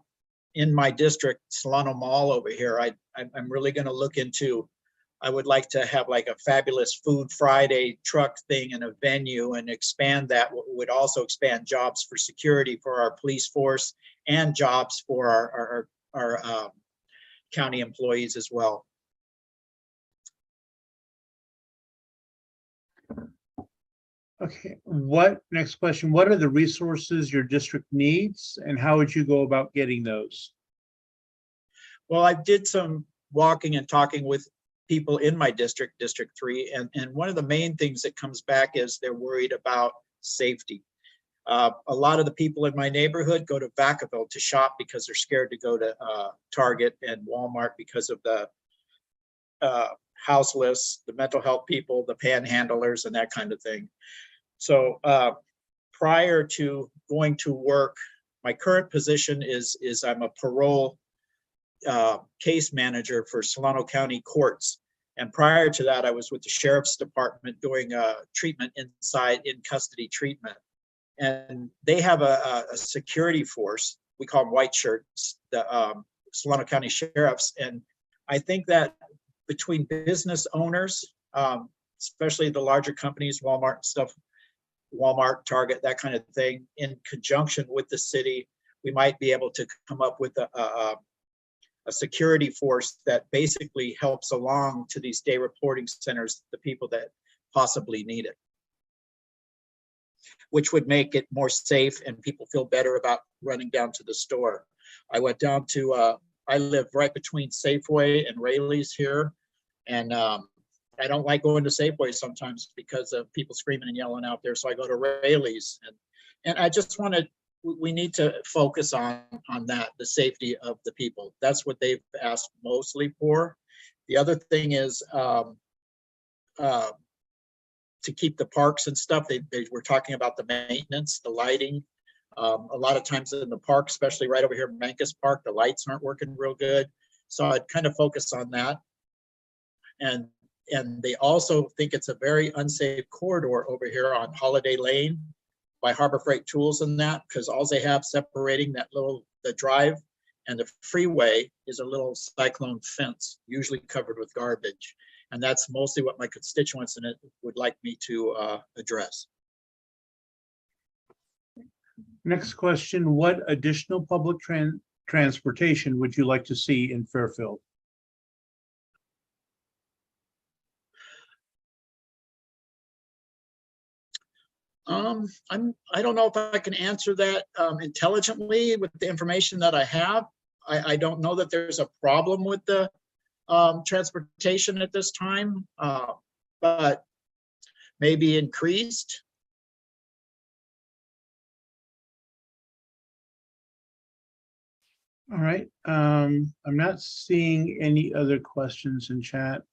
in my district, Solano Mall over here. I'm really going to look into, I would like to have like a fabulous Food Friday truck thing and a venue and expand that. Would also expand jobs for security for our police force and jobs for our county employees as well. Okay, next question, what are the resources your district needs and how would you go about getting those? Well, I did some walking and talking with people in my district, District 3, and one of the main things that comes back is they're worried about safety. A lot of the people in my neighborhood go to Vacaville to shop because they're scared to go to Target and Walmart because of the houseless, the mental health people, the panhandlers, and that kind of thing. So prior to going to work, my current position is I'm a parole case manager for Solano County Courts. And prior to that, I was with the Sheriff's Department doing treatment inside in custody treatment. And they have a security force, we call them white shirts, the Solano County Sheriffs. And I think that between business owners, especially the larger companies, Walmart stuff, Walmart, Target, that kind of thing, in conjunction with the city, we might be able to come up with a security force that basically helps along to these day reporting centers, the people that possibly need it, which would make it more safe and people feel better about running down to the store. I went down to, I live right between Safeway and Rayleigh's here. And I don't like going to Safeway sometimes because of people screaming and yelling out there. So I go to Rayleigh's and I just wanted, we need to focus on that, the safety of the people. That's what they've asked mostly for. The other thing is to keep the parks and stuff. They were talking about the maintenance, the lighting. A lot of times in the park, especially right over here in Mancus Park, the lights aren't working real good. So I'd kind of focus on that. And they also think it's a very unsafe corridor over here on Holiday Lane by Harbor Freight Tools and that, because all they have separating that the drive and the freeway is a little cyclone fence, usually covered with garbage. And that's mostly what my constituents in it would like me to address. Next question, what additional public transportation would you like to see in Fairfield? I don't know if I can answer that intelligently with the information that I have. I don't know that there's a problem with the transportation at this time, but maybe increased. All right, I'm not seeing any other questions in chat.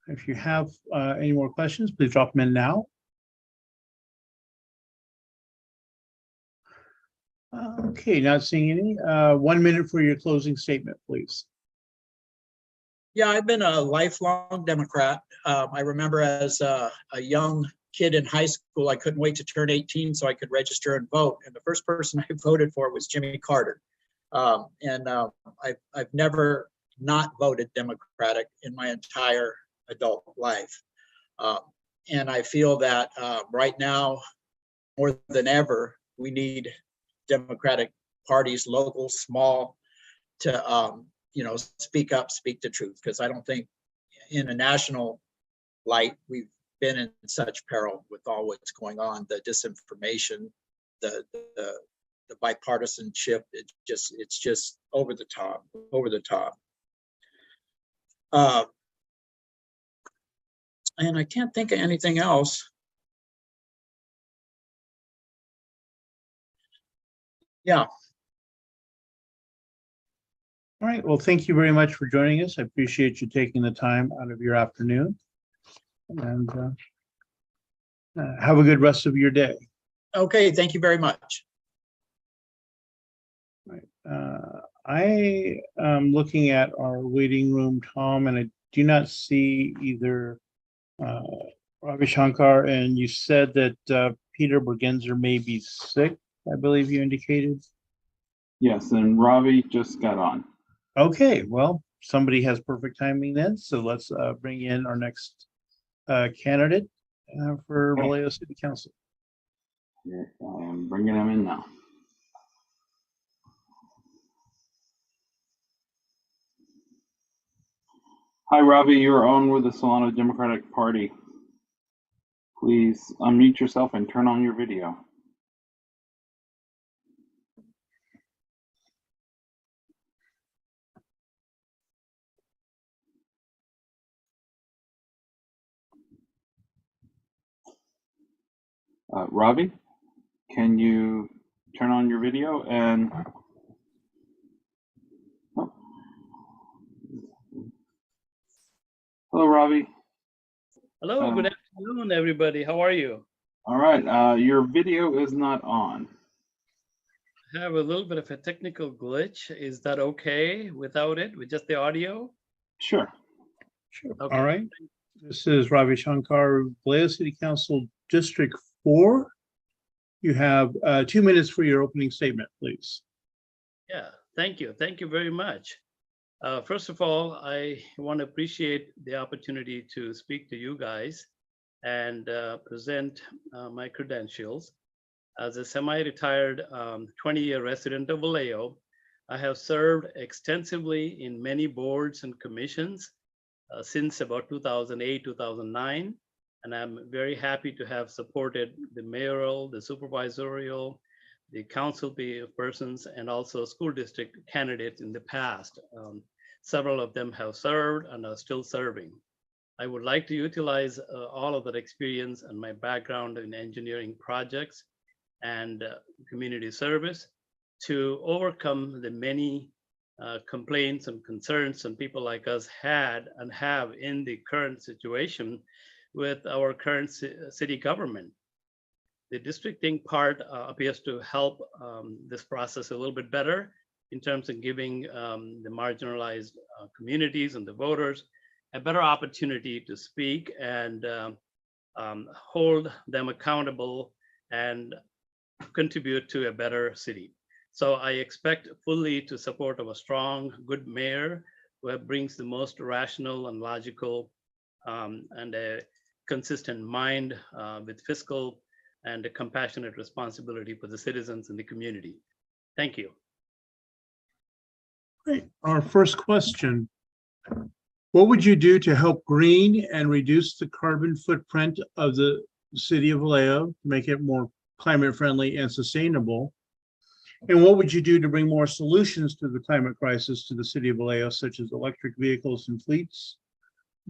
If you have any more questions, please drop them in now. Okay, not seeing any. 1 minute for your closing statement, please. Yeah, I've been a lifelong Democrat. I remember as a young kid in high school, I couldn't wait to turn 18 so I could register and vote. And the first person I voted for was Jimmy Carter. I've never not voted Democratic in my entire adult life. And I feel that right now, more than ever, we need Democratic parties, local, small, to speak up, speak the truth. Because I don't think in a national light, we've been in such peril with all what's going on, the disinformation, the bipartisanship. It's just over the top. And I can't think of anything else. Yeah. All right, well, thank you very much for joining us. I appreciate you taking the time out of your afternoon. And have a good rest of your day. Okay, thank you very much. Right. I am looking at our waiting room, Tom, and I do not see either Ravi Shankar, and you said that Peter Bergenzer may be sick, I believe you indicated. Yes, and Robbie just got on. Okay, well, somebody has perfect timing then, so let's bring in our next candidate for Vallejo City Council. Here, I am bringing him in now. Hi, Robbie, you're on with the Solano Democratic Party. Please unmute yourself and turn on your video. Robbie, can you turn on your video and hello, Robbie. Hello, good afternoon, everybody. How are you? All right, your video is not on. I have a little bit of a technical glitch. Is that okay without it, with just the audio? Sure. Okay. All right. This is Ravi Shankar, Vallejo City Council District 4. You have 2 minutes for your opening statement, please. Yeah, thank you. Thank you very much. First of all, I want to appreciate the opportunity to speak to you guys and present my credentials. As a semi-retired 20-year resident of Vallejo, I have served extensively in many boards and commissions since about 2008, 2009. And I'm very happy to have supported the mayoral, the supervisorial, the council persons, and also school district candidates in the past. Several of them have served and are still serving. I would like to utilize all of that experience and my background in engineering projects and community service to overcome the many complaints and concerns some people like us had and have in the current situation with our current city government. The districting part appears to help this process a little bit better in terms of giving the marginalized communities and the voters a better opportunity to speak and hold them accountable and contribute to a better city. So I expect fully to support of a strong, good mayor who brings the most rational and logical and a consistent mind with fiscal and a compassionate responsibility for the citizens and the community. Thank you. Great. Our first question. What would you do to help green and reduce the carbon footprint of the city of Vallejo to make it more climate friendly and sustainable? And what would you do to bring more solutions to the climate crisis to the city of Vallejo, such as electric vehicles and fleets,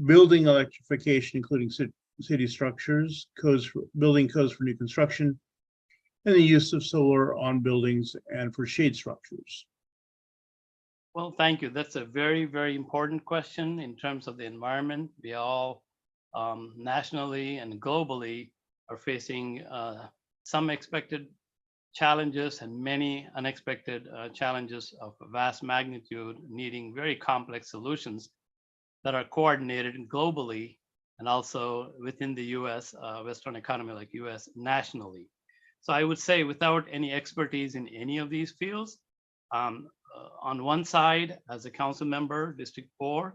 building electrification, including city structures, building codes for new construction, and the use of solar on buildings and for shade structures? Well, thank you. That's a very, very important question in terms of the environment. We all nationally and globally are facing some expected challenges and many unexpected challenges of vast magnitude, needing very complex solutions that are coordinated globally and also within the US, Western economy like US nationally. So I would say without any expertise in any of these fields, on one side, as a council member, District 4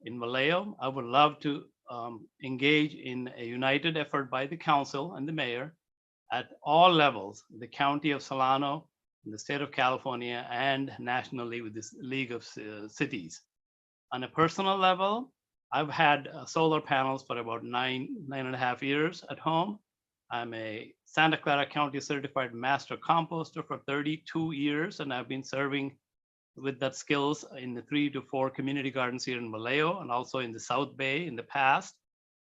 in Vallejo, I would love to engage in a united effort by the council and the mayor at all levels, the county of Solano, the state of California, and nationally with this League of Cities. On a personal level, I've had solar panels for about nine and a half years at home. I'm a Santa Clara County certified master composter for 32 years, and I've been serving with that skills in the 3 to 4 community gardens here in Vallejo and also in the South Bay in the past.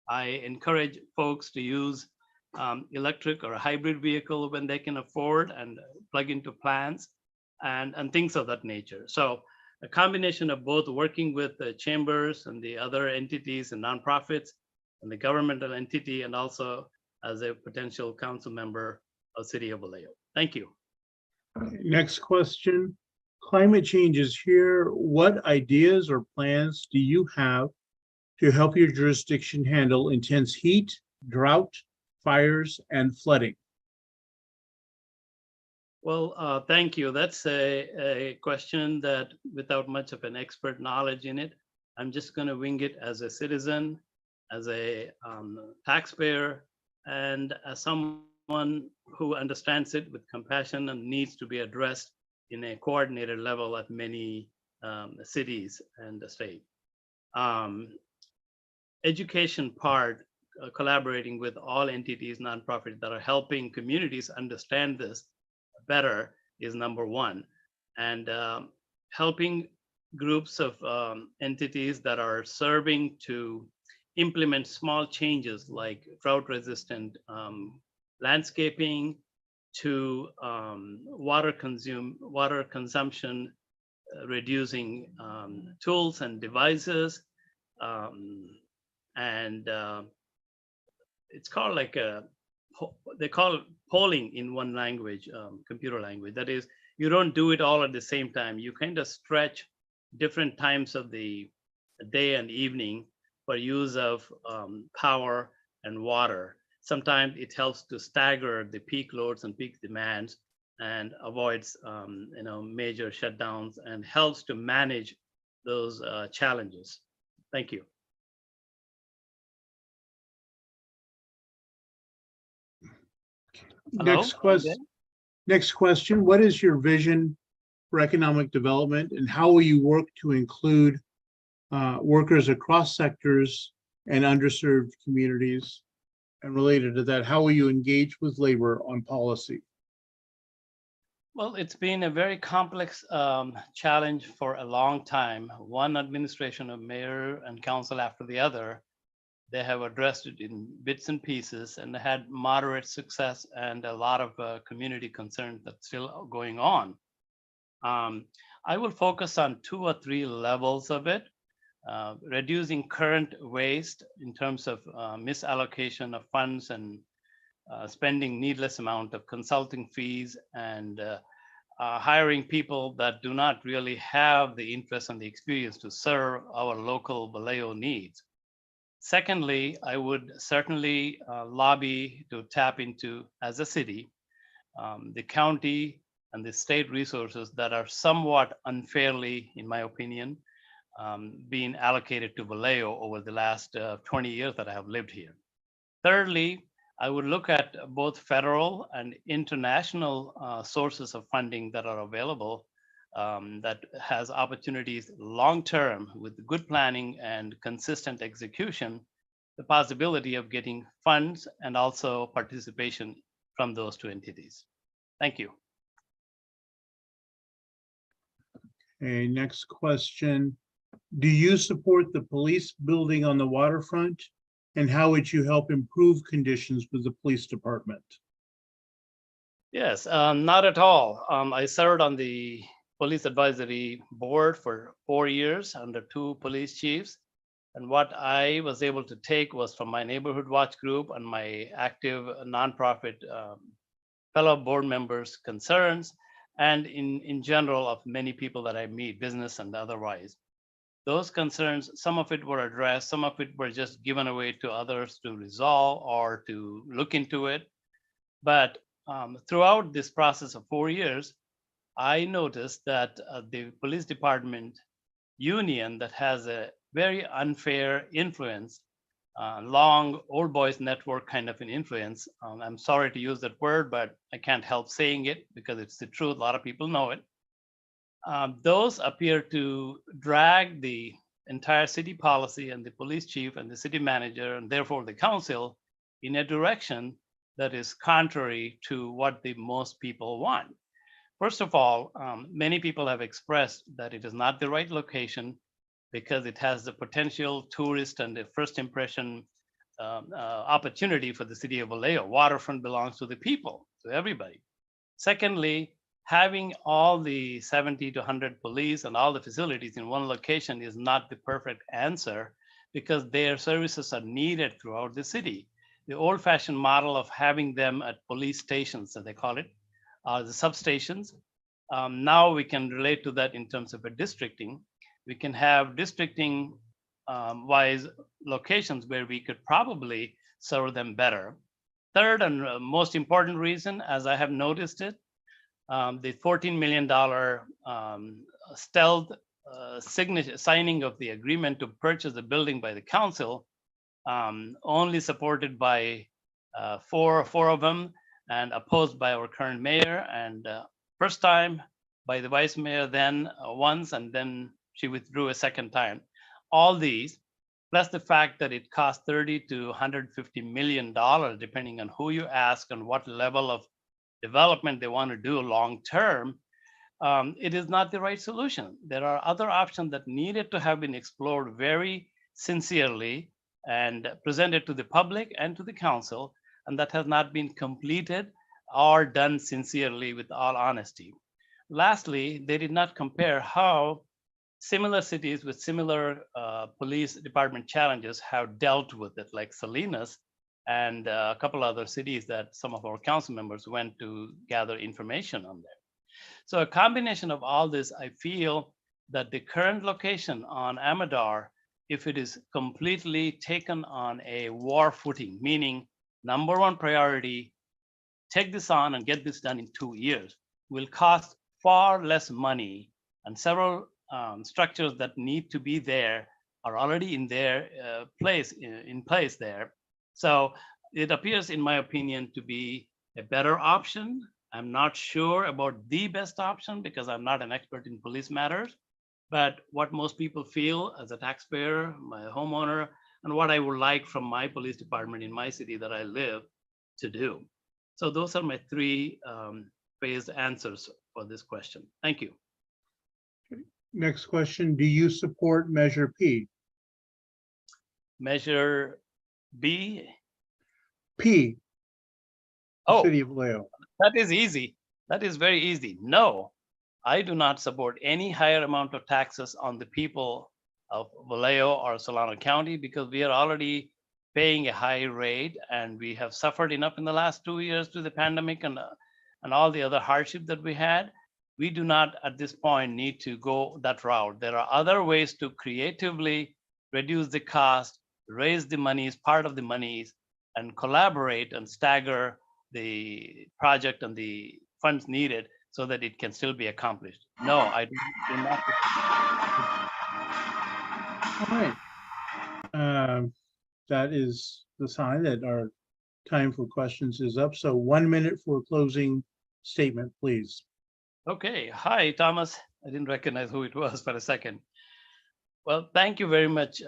I encourage folks to use electric or a hybrid vehicle when they can afford and plug into plants and things of that nature. So a combination of both working with the chambers and the other entities and nonprofits and the governmental entity, and also as a potential council member of City of Vallejo. Thank you. Next question. Climate change is here. What ideas or plans do you have to help your jurisdiction handle intense heat, drought, fires, and flooding? Well, thank you. That's a question that without much of an expert knowledge in it, I'm just going to wing it as a citizen, as a taxpayer, and as someone who understands it with compassion and needs to be addressed in a coordinated level at many cities and the state. Education part, collaborating with all entities, nonprofits that are helping communities understand this better is number one. And helping groups of entities that are serving to implement small changes like drought resistant landscaping to water consumption, reducing tools and devices. It's called like they call it polling in one language, computer language. That is, you don't do it all at the same time. You kind of stretch different times of the day and evening for use of power and water. Sometimes it helps to stagger the peak loads and peak demands and avoids major shutdowns and helps to manage those challenges. Thank you. Next question. What is your vision for economic development, and how will you work to include workers across sectors and underserved communities? And related to that, how will you engage with labor on policy? Well, it's been a very complex challenge for a long time. One administration of mayor and council after the other, they have addressed it in bits and pieces and had moderate success and a lot of community concern that's still going on. I will focus on 2 or 3 levels of it. Reducing current waste in terms of misallocation of funds and spending needless amount of consulting fees and hiring people that do not really have the interest and the experience to serve our local Vallejo needs. Secondly, I would certainly lobby to tap into, as a city, the county and the state resources that are somewhat unfairly, in my opinion, being allocated to Vallejo over the last 20 years that I have lived here. Thirdly, I would look at both federal and international sources of funding that are available that has opportunities long-term with good planning and consistent execution, the possibility of getting funds and also participation from those 2 entities. Thank you. Okay, next question. Do you support the police building on the waterfront? And how would you help improve conditions with the police department? Yes, not at all. I served on the police advisory board for 4 years under 2 police chiefs. And what I was able to take was from my neighborhood watch group and my active nonprofit fellow board members' concerns, and in general of many people that I meet, business and otherwise. Those concerns, some of it were addressed, some of it were just given away to others to resolve or to look into it. But throughout this process of 4 years, I noticed that the police department union that has a very unfair influence, long old boys network kind of an influence. I'm sorry to use that word, but I can't help saying it because it's the truth. A lot of people know it. Those appear to drag the entire city policy and the police chief and the city manager and therefore the council in a direction that is contrary to what the most people want. First of all, many people have expressed that it is not the right location because it has the potential tourist and the first impression opportunity for the city of Vallejo. Waterfront belongs to the people, to everybody. Secondly, having all the 70 to 100 police and all the facilities in one location is not the perfect answer because their services are needed throughout the city. The old-fashioned model of having them at police stations, as they call it, the substations. Now we can relate to that in terms of a districting. We can have districting wise locations where we could probably serve them better. Third and most important reason, as I have noticed it, the $14 million stealth signing of the agreement to purchase the building by the council, only supported by four of them and opposed by our current mayor, and first time by the vice mayor then once, and then she withdrew a second time. All these, plus the fact that it cost $30 to $150 million, depending on who you ask and what level of development they want to do long term, it is not the right solution. There are other options that needed to have been explored very sincerely and presented to the public and to the council, and that has not been completed or done sincerely with all honesty. Lastly, they did not compare how similar cities with similar police department challenges have dealt with it, like Salinas and a couple other cities that some of our council members went to gather information on there. So a combination of all this, I feel that the current location on Amador, if it is completely taken on a war footing, meaning number one priority, take this on and get this done in 2 years, will cost far less money, and several structures that need to be there are already in their place there. So it appears, in my opinion, to be a better option. I'm not sure about the best option because I'm not an expert in police matters, but what most people feel as a taxpayer, my homeowner, and what I would like from my police department in my city that I live to do. So those are my three phased answers for this question. Thank you. Next question, do you support Measure P? Measure B? P. Oh, City of Vallejo. that is easy. That is very easy. No, I do not support any higher amount of taxes on the people of Vallejo or Solano County because we are already paying a high rate and we have suffered enough in the last 2 years through the pandemic and all the other hardship that we had. We do not at this point need to go that route. There are other ways to creatively reduce the cost, raise the monies, part of the monies, and collaborate and stagger the project and the funds needed so that it can still be accomplished. No, I do not. All right. That is the sign that our time for questions is up. So 1 minute for closing statement, please. Okay. Hi, Thomas. I didn't recognize who it was for a second. Well, thank you very much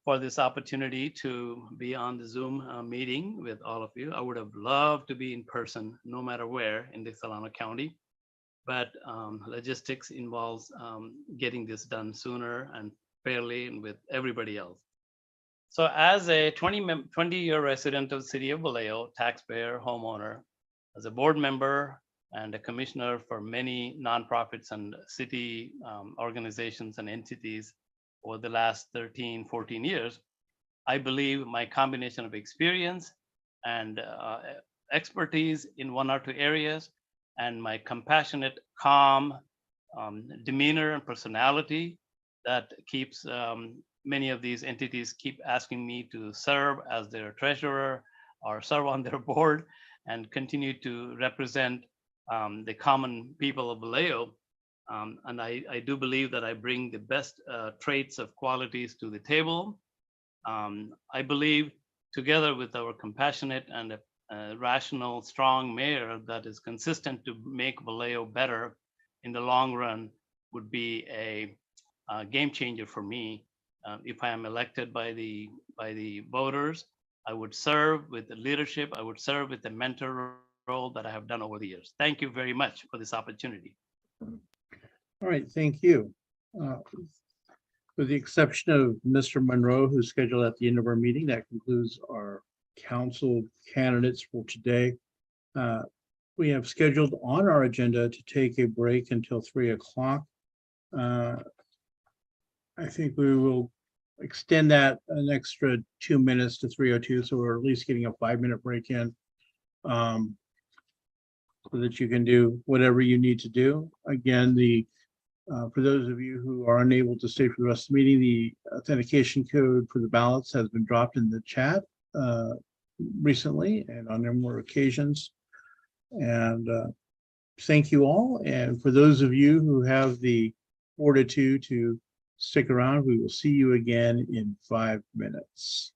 for this opportunity to be on the Zoom meeting with all of you. I would have loved to be in person, no matter where in the Solano County, but logistics involves getting this done sooner and fairly and with everybody else. So as a 20-year resident of the city of Vallejo, taxpayer, homeowner, as a board member and a commissioner for many nonprofits and city organizations and entities over the last 13, 14 years, I believe my combination of experience and expertise in one or two areas, and my compassionate, calm demeanor and personality that keeps many of these entities keep asking me to serve as their treasurer or serve on their board and continue to represent the common people of Vallejo. And I do believe that I bring the best traits of qualities to the table. I believe together with our compassionate and rational, strong mayor that is consistent to make Vallejo better in the long run would be a game changer for me. If I am elected by the voters, I would serve with the leadership. I would serve with the mentor role that I have done over the years. Thank you very much for this opportunity. All right, thank you. With the exception of Mr. Monroe, who's scheduled at the end of our meeting, that concludes our council candidates for today. We have scheduled on our agenda to take a break until 3 o'clock. I think we will extend that an extra 2 minutes to 3:02, so we're at least getting a 5-minute break in, so that you can do whatever you need to do. Again, for those of you who are unable to stay for the rest of the meeting, the authentication code for the ballots has been dropped in the chat recently and on numerous occasions. And thank you all. And for those of you who have the fortitude to stick around, we will see you again in 5 minutes.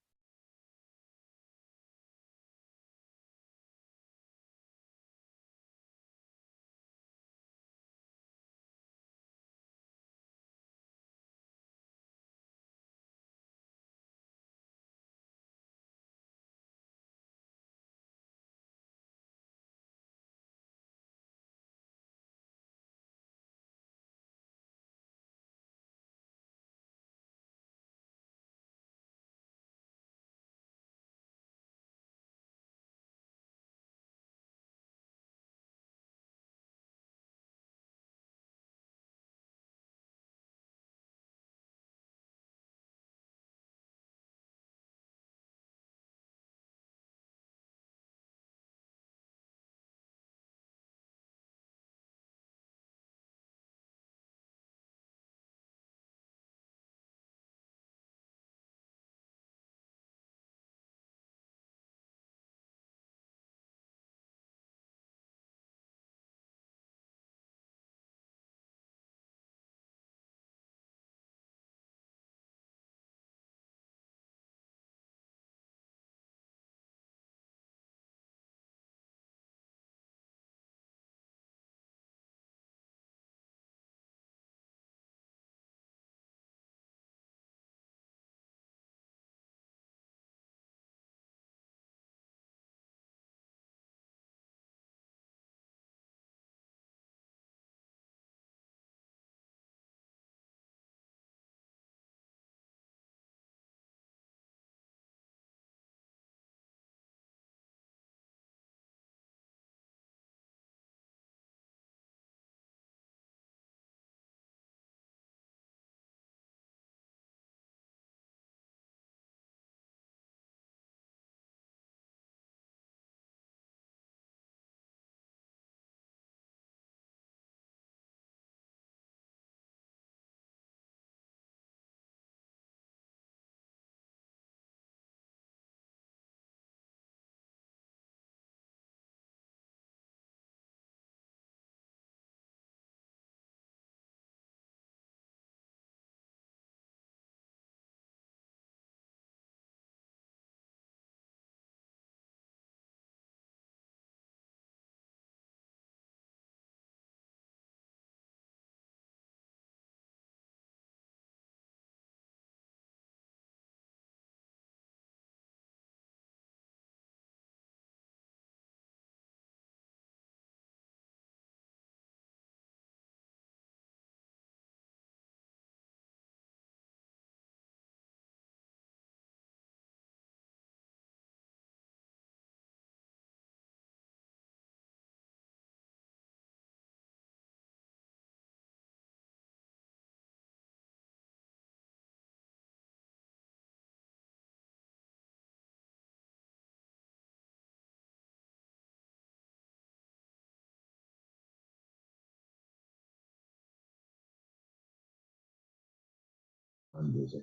I'm busy.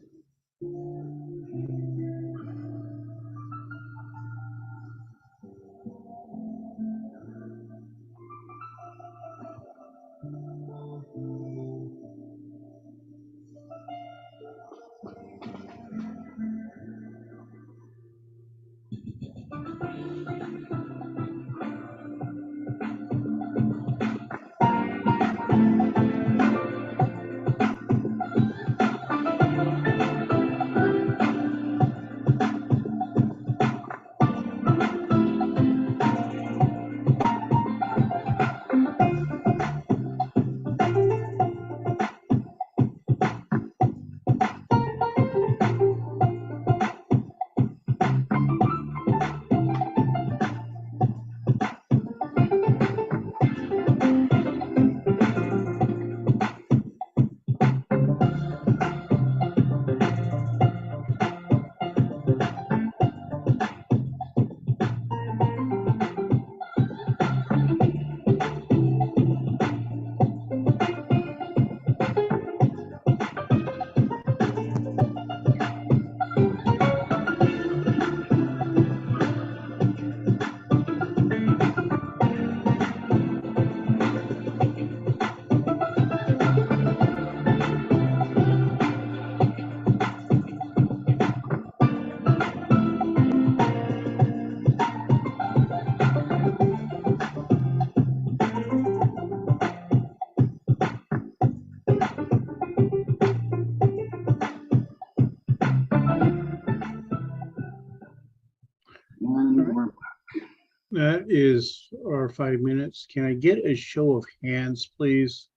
That is our 5 minutes. Can I get a show of hands, please?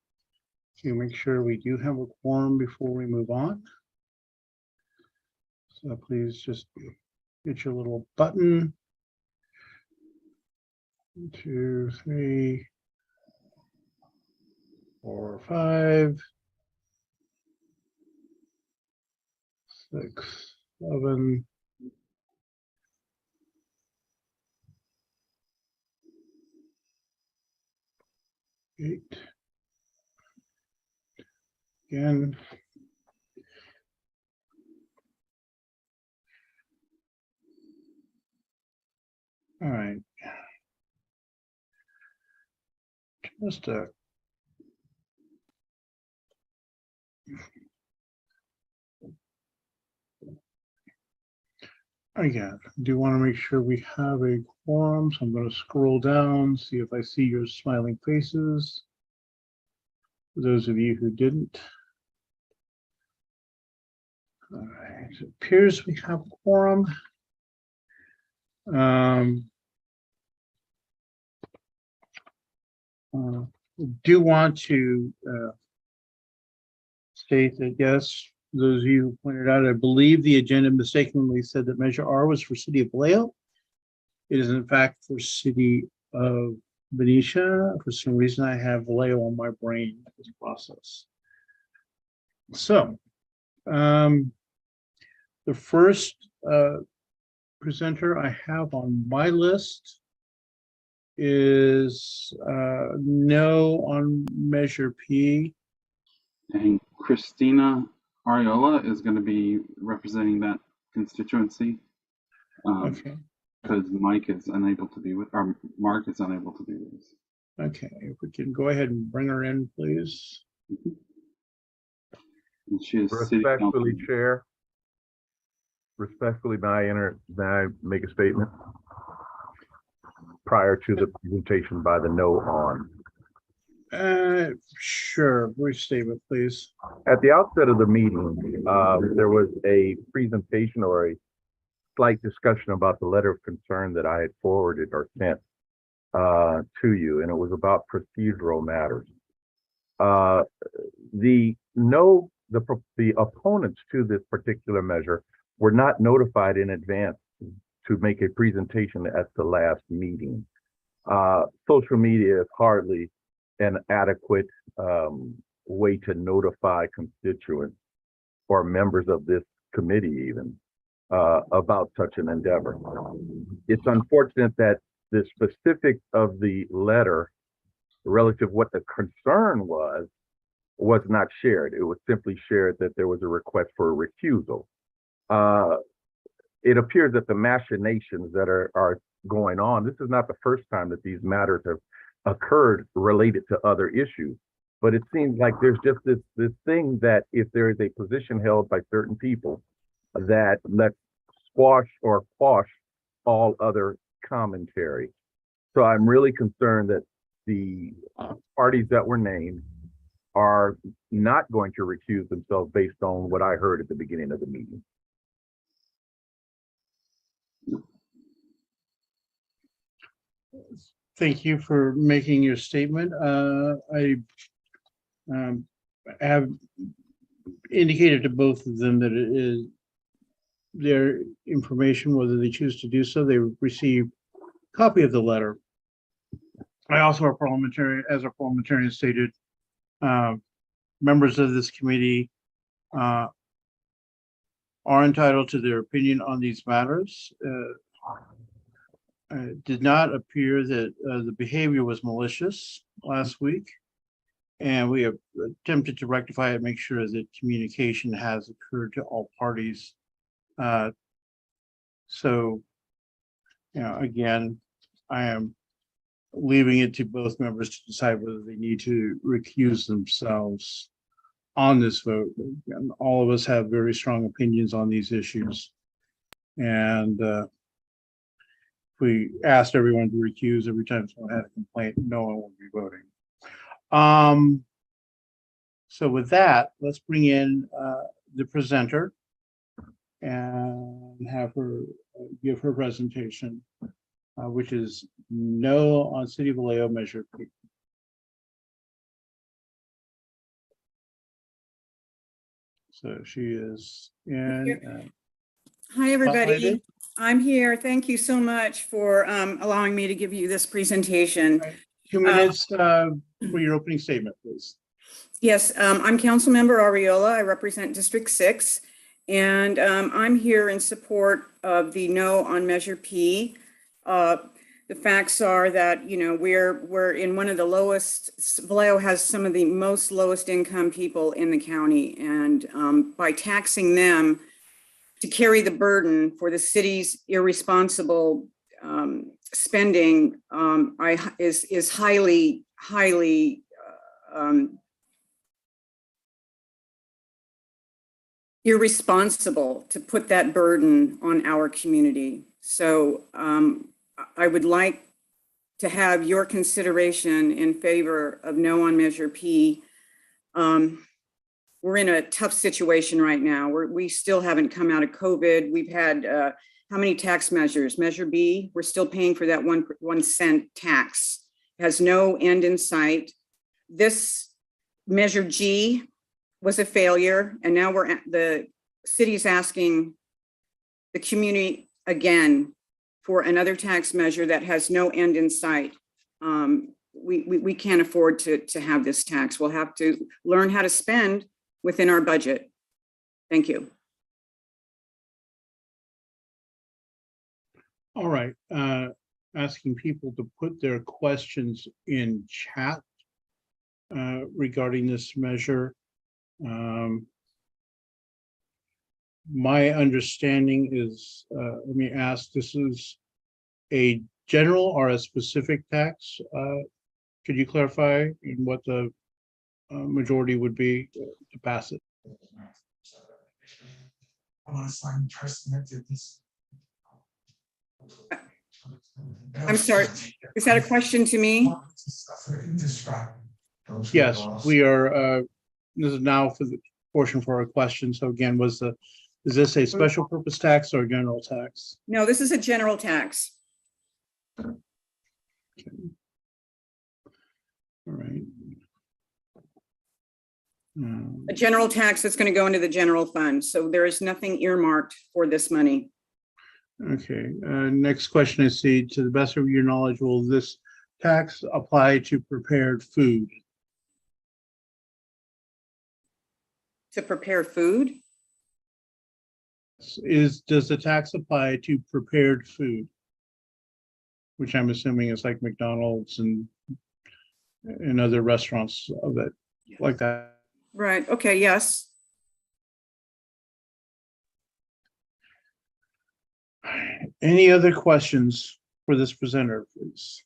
To make sure we do have a quorum before we move on. So please just hit your little button. 1, 2, 3, 4, 5, 6, 7. 8. Again. All right. Just a again, do want to make sure we have a quorum, so I'm going to scroll down, see if I see your smiling faces. For those of you who didn't. All right, it appears we have quorum. Do want to state that, yes, those of you who pointed out, I believe the agenda mistakenly said that Measure R was for City of Vallejo. It is in fact for City of Benicia. For some reason, I have Vallejo on my brain in this process. So, the first presenter I have on my list is no on Measure P. And Christina Ariola is going to be representing that constituency. Okay. Because Mike is unable to be with, or Mark is unable to be with us. Okay, if we can go ahead and bring her in, please. And she is Respectfully, Chair. Respectfully, may I make a statement prior to the presentation by the no on? Sure, brief statement, please. At the outset of the meeting, there was a presentation or a slight discussion about the letter of concern that I had forwarded or sent to you, and it was about procedural matters. The opponents to this particular measure were not notified in advance to make a presentation at the last meeting. Social media is hardly an adequate way to notify constituents or members of this committee even about such an endeavor. It's unfortunate that the specifics of the letter relative what the concern was was not shared. It was simply shared that there was a request for a recusal. It appears that the machinations that are going on, this is not the first time that these matters have occurred related to other issues. But it seems like there's just this thing that if there is a position held by certain people, that let's squash or quash all other commentary. So I'm really concerned that the parties that were named are not going to recuse themselves based on what I heard at the beginning of the meeting. Thank you for making your statement. I have indicated to both of them that it is their information, whether they choose to do so. They receive a copy of the letter. I also, as a parliamentarian stated, members of this committee are entitled to their opinion on these matters. It did not appear that the behavior was malicious last week, and we have attempted to rectify it, make sure that communication has occurred to all parties. So, again, I am leaving it to both members to decide whether they need to recuse themselves on this vote. And all of us have very strong opinions on these issues. And if we asked everyone to recuse every time someone had a complaint, no one would be voting. So with that, let's bring in the presenter and have her give her presentation, which is no on City of Vallejo Measure P. So she is in. Hi, everybody. I'm here. Thank you so much for allowing me to give you this presentation. 2 minutes for your opening statement, please. Yes, I'm Councilmember Ariola. I represent District 6, and I'm here in support of the no on Measure P. The facts are that, we're in one of the lowest, Vallejo has some of the most lowest income people in the county, and by taxing them to carry the burden for the city's irresponsible spending is highly irresponsible to put that burden on our community. So I would like to have your consideration in favor of no on Measure P. We're in a tough situation right now. We still haven't come out of COVID. We've had how many tax measures? Measure B, we're still paying for that 1 cent tax. It has no end in sight. This Measure G was a failure, and now the city's asking the community again for another tax measure that has no end in sight. We can't afford to have this tax. We'll have to learn how to spend within our budget. Thank you. All right, asking people to put their questions in chat regarding this measure. My understanding is, let me ask, this is a general or a specific tax? Could you clarify in what the majority would be to pass it? I'm sorry, is that a question to me? Yes, we are, this is now for the portion for our question. So again, is this a special purpose tax or a general tax? No, this is a general tax. Okay. All right. A general tax that's going to go into the general fund. So there is nothing earmarked for this money. Okay, next question I see, to the best of your knowledge, will this tax apply to prepared food? To prepare food? Does the tax apply to prepared food? Which I'm assuming is like McDonald's and other restaurants of that, like that. Right, okay, yes. Any other questions for this presenter, please?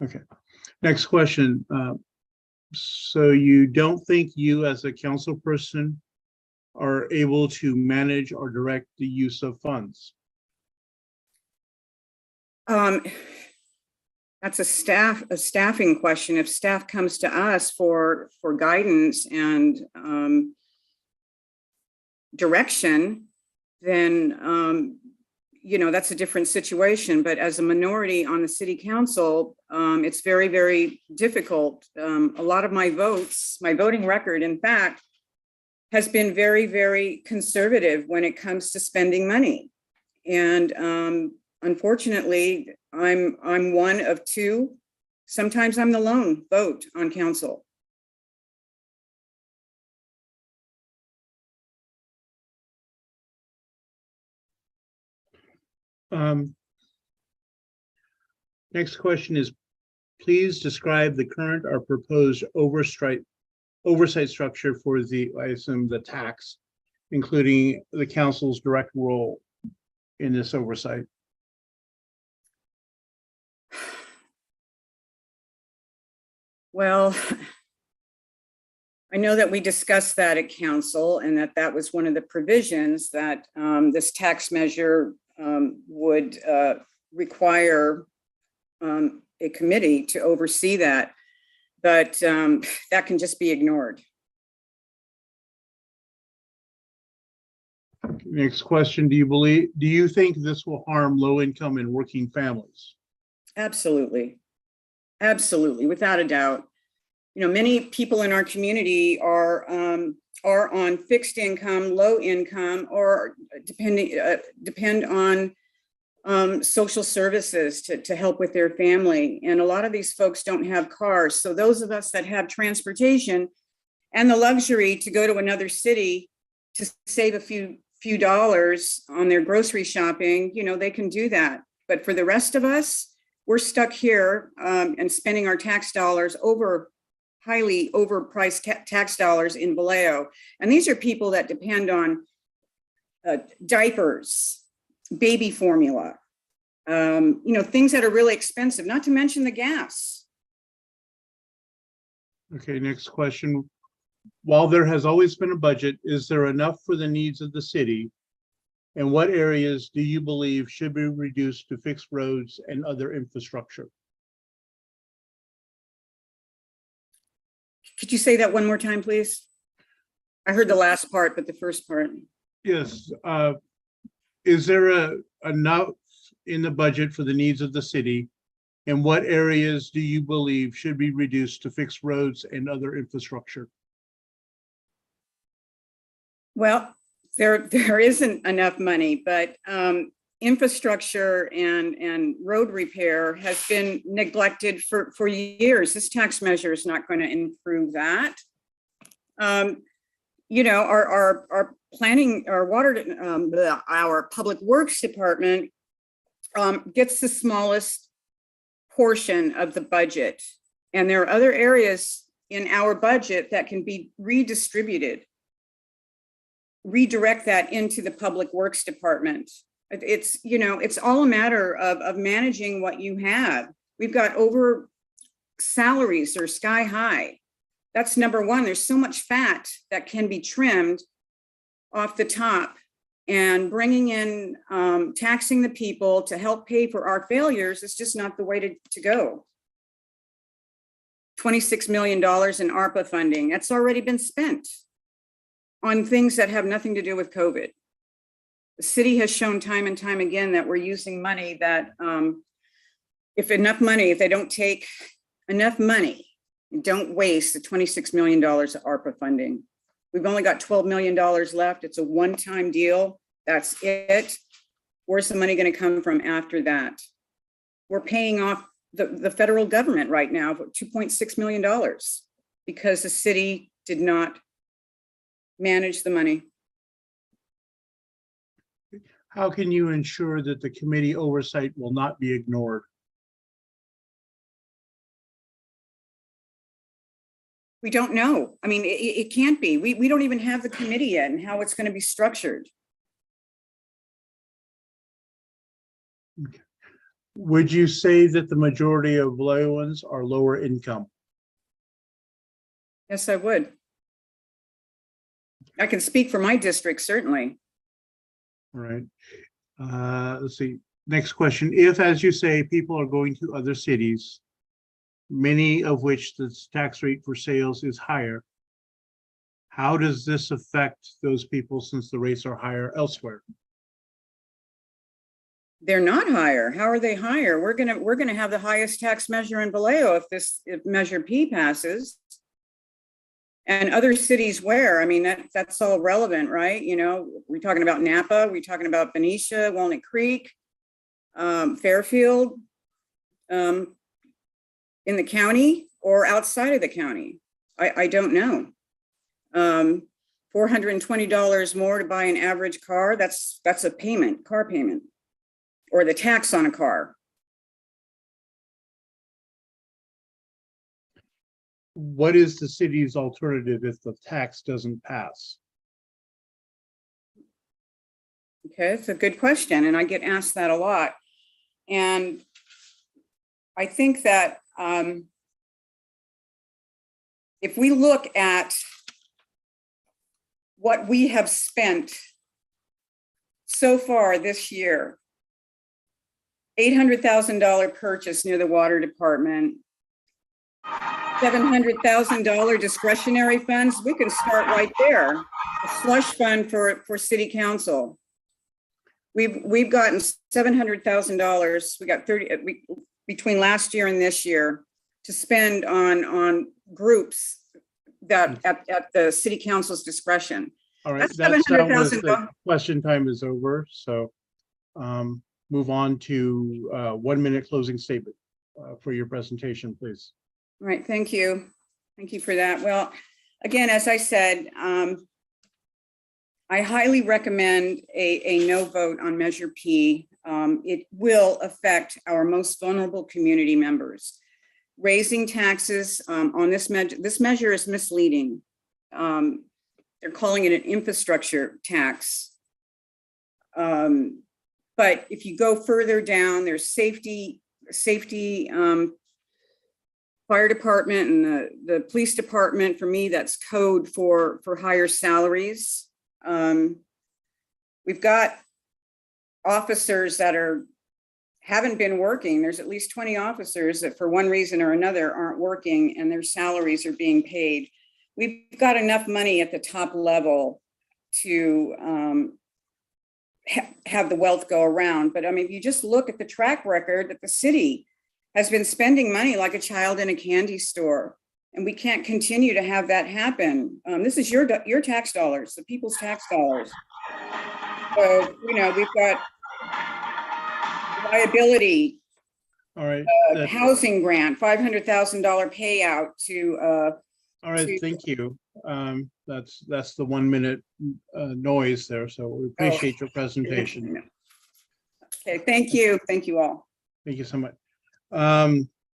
Okay, next question. So you don't think you as a council person are able to manage or direct the use of funds? That's a staffing question. If staff comes to us for guidance and direction, then you know, that's a different situation. But as a minority on the city council, it's very, very difficult. A lot of my votes, my voting record, in fact, has been very, very conservative when it comes to spending money. And unfortunately, I'm one of two. Sometimes I'm the lone vote on council. Next question is, please describe the current or proposed oversight structure for the, I assume, the tax, including the council's direct role in this oversight. Well, I know that we discussed that at council and that was one of the provisions that this tax measure would require a committee to oversee that, but that can just be ignored. Next question, do you think this will harm low income and working families? Absolutely. Absolutely, without a doubt. You know, many people in our community are on fixed income, low income, or depend on social services to help with their family. And a lot of these folks don't have cars. So those of us that have transportation and the luxury to go to another city to save a few dollars on their grocery shopping, you know, they can do that. But for the rest of us, we're stuck here and spending our tax dollars highly overpriced tax dollars in Vallejo. And these are people that depend on diapers, baby formula, you know, things that are really expensive, not to mention the gas. Okay, next question. While there has always been a budget, is there enough for the needs of the city? And what areas do you believe should be reduced to fix roads and other infrastructure? Could you say that one more time, please? I heard the last part, but the first part. Yes. Is there enough in the budget for the needs of the city? And what areas do you believe should be reduced to fix roads and other infrastructure? Well, there isn't enough money, but infrastructure and road repair has been neglected for years. This tax measure is not going to improve that. You know, our planning, our water, our public works department gets the smallest portion of the budget. And there are other areas in our budget that can be redistributed. Redirect that into the public works department. It's, you know, it's all a matter of managing what you have. We've got over salaries are sky high. That's number one. There's so much fat that can be trimmed off the top, and bringing in taxing the people to help pay for our failures is just not the way to go. $26 million in ARPA funding, that's already been spent on things that have nothing to do with COVID. The city has shown time and time again that we're using money that if they don't take enough money, don't waste the $26 million of ARPA funding. We've only got $12 million left. It's a one-time deal. That's it. Where's the money going to come from after that? We're paying off the federal government right now for $2.6 million because the city did not manage the money. How can you ensure that the committee oversight will not be ignored? We don't know. I mean, it can't be. We don't even have the committee yet and how it's going to be structured. Would you say that the majority of Vallejoans are lower income? Yes, I would. I can speak for my district, certainly. All right. Let's see. Next question. If, as you say, people are going to other cities, many of which the tax rate for sales is higher, how does this affect those people since the rates are higher elsewhere? They're not higher. How are they higher? We're gonna have the highest tax measure in Vallejo if Measure P passes. And other cities where, I mean, that's all relevant, right? You know, we're talking about Napa, we're talking about Benicia, Walnut Creek, Fairfield, in the county or outside of the county. I don't know. $420 more to buy an average car, that's a payment, car payment, or the tax on a car. What is the city's alternative if the tax doesn't pass? Okay, it's a good question, and I get asked that a lot. And I think that if we look at what we have spent so far this year, $800,000 purchase near the water department, $700,000 discretionary funds, we can start right there. A slush fund for city council. We've gotten $700,000. We got between last year and this year to spend on groups that at the city council's discretion. All right, That's that's $700,000. question time is over. So move on to 1 minute closing statement for your presentation, please. All right, thank you. Thank you for that. Well, again, as I said, I highly recommend a no vote on Measure P. It will affect our most vulnerable community members. Raising taxes on this measure is misleading. They're calling it an infrastructure tax. But if you go further down, there's safety, fire department and the police department. For me, that's code for higher salaries. We've got officers that haven't been working. There's at least 20 officers that for one reason or another aren't working and their salaries are being paid. We've got enough money at the top level to have the wealth go around. But I mean, if you just look at the track record that the city has been spending money like a child in a candy store, and we can't continue to have that happen. This is your tax dollars, the people's tax dollars. So, you know, we've got liability, all right, housing grant, $500,000 payout to. All right, thank you. That's the 1 minute noise there. So we appreciate your presentation. Okay, thank you. Thank you all. Thank you so much.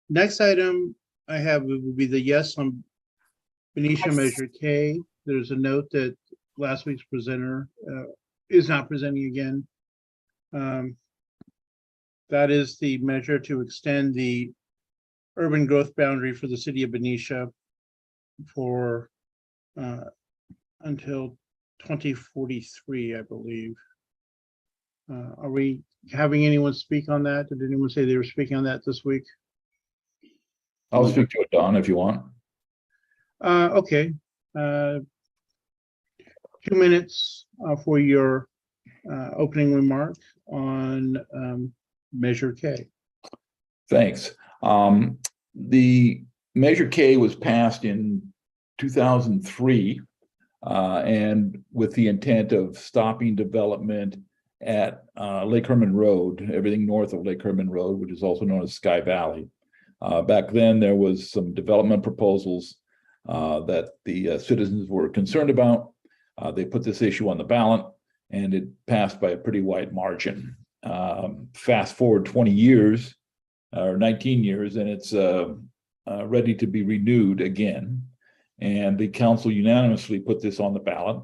Next item I have would be the yes on Benicia Measure K. There's a note that last week's presenter is not presenting again. That is the measure to extend the urban growth boundary for the city of Benicia for until 2043, I believe. Are we having anyone speak on that? Did anyone say they were speaking on that this week? I'll speak to it, Don, if you want. Okay. 2 minutes for your opening remark on Measure K. Thanks. The Measure K was passed in 2003 and with the intent of stopping development at Lake Herman Road, everything north of Lake Herman Road, which is also known as Sky Valley. Back then, there was some development proposals that the citizens were concerned about. They put this issue on the ballot, and it passed by a pretty wide margin. Fast forward 20 years, or 19 years, and it's ready to be renewed again. and the council unanimously put this on the ballot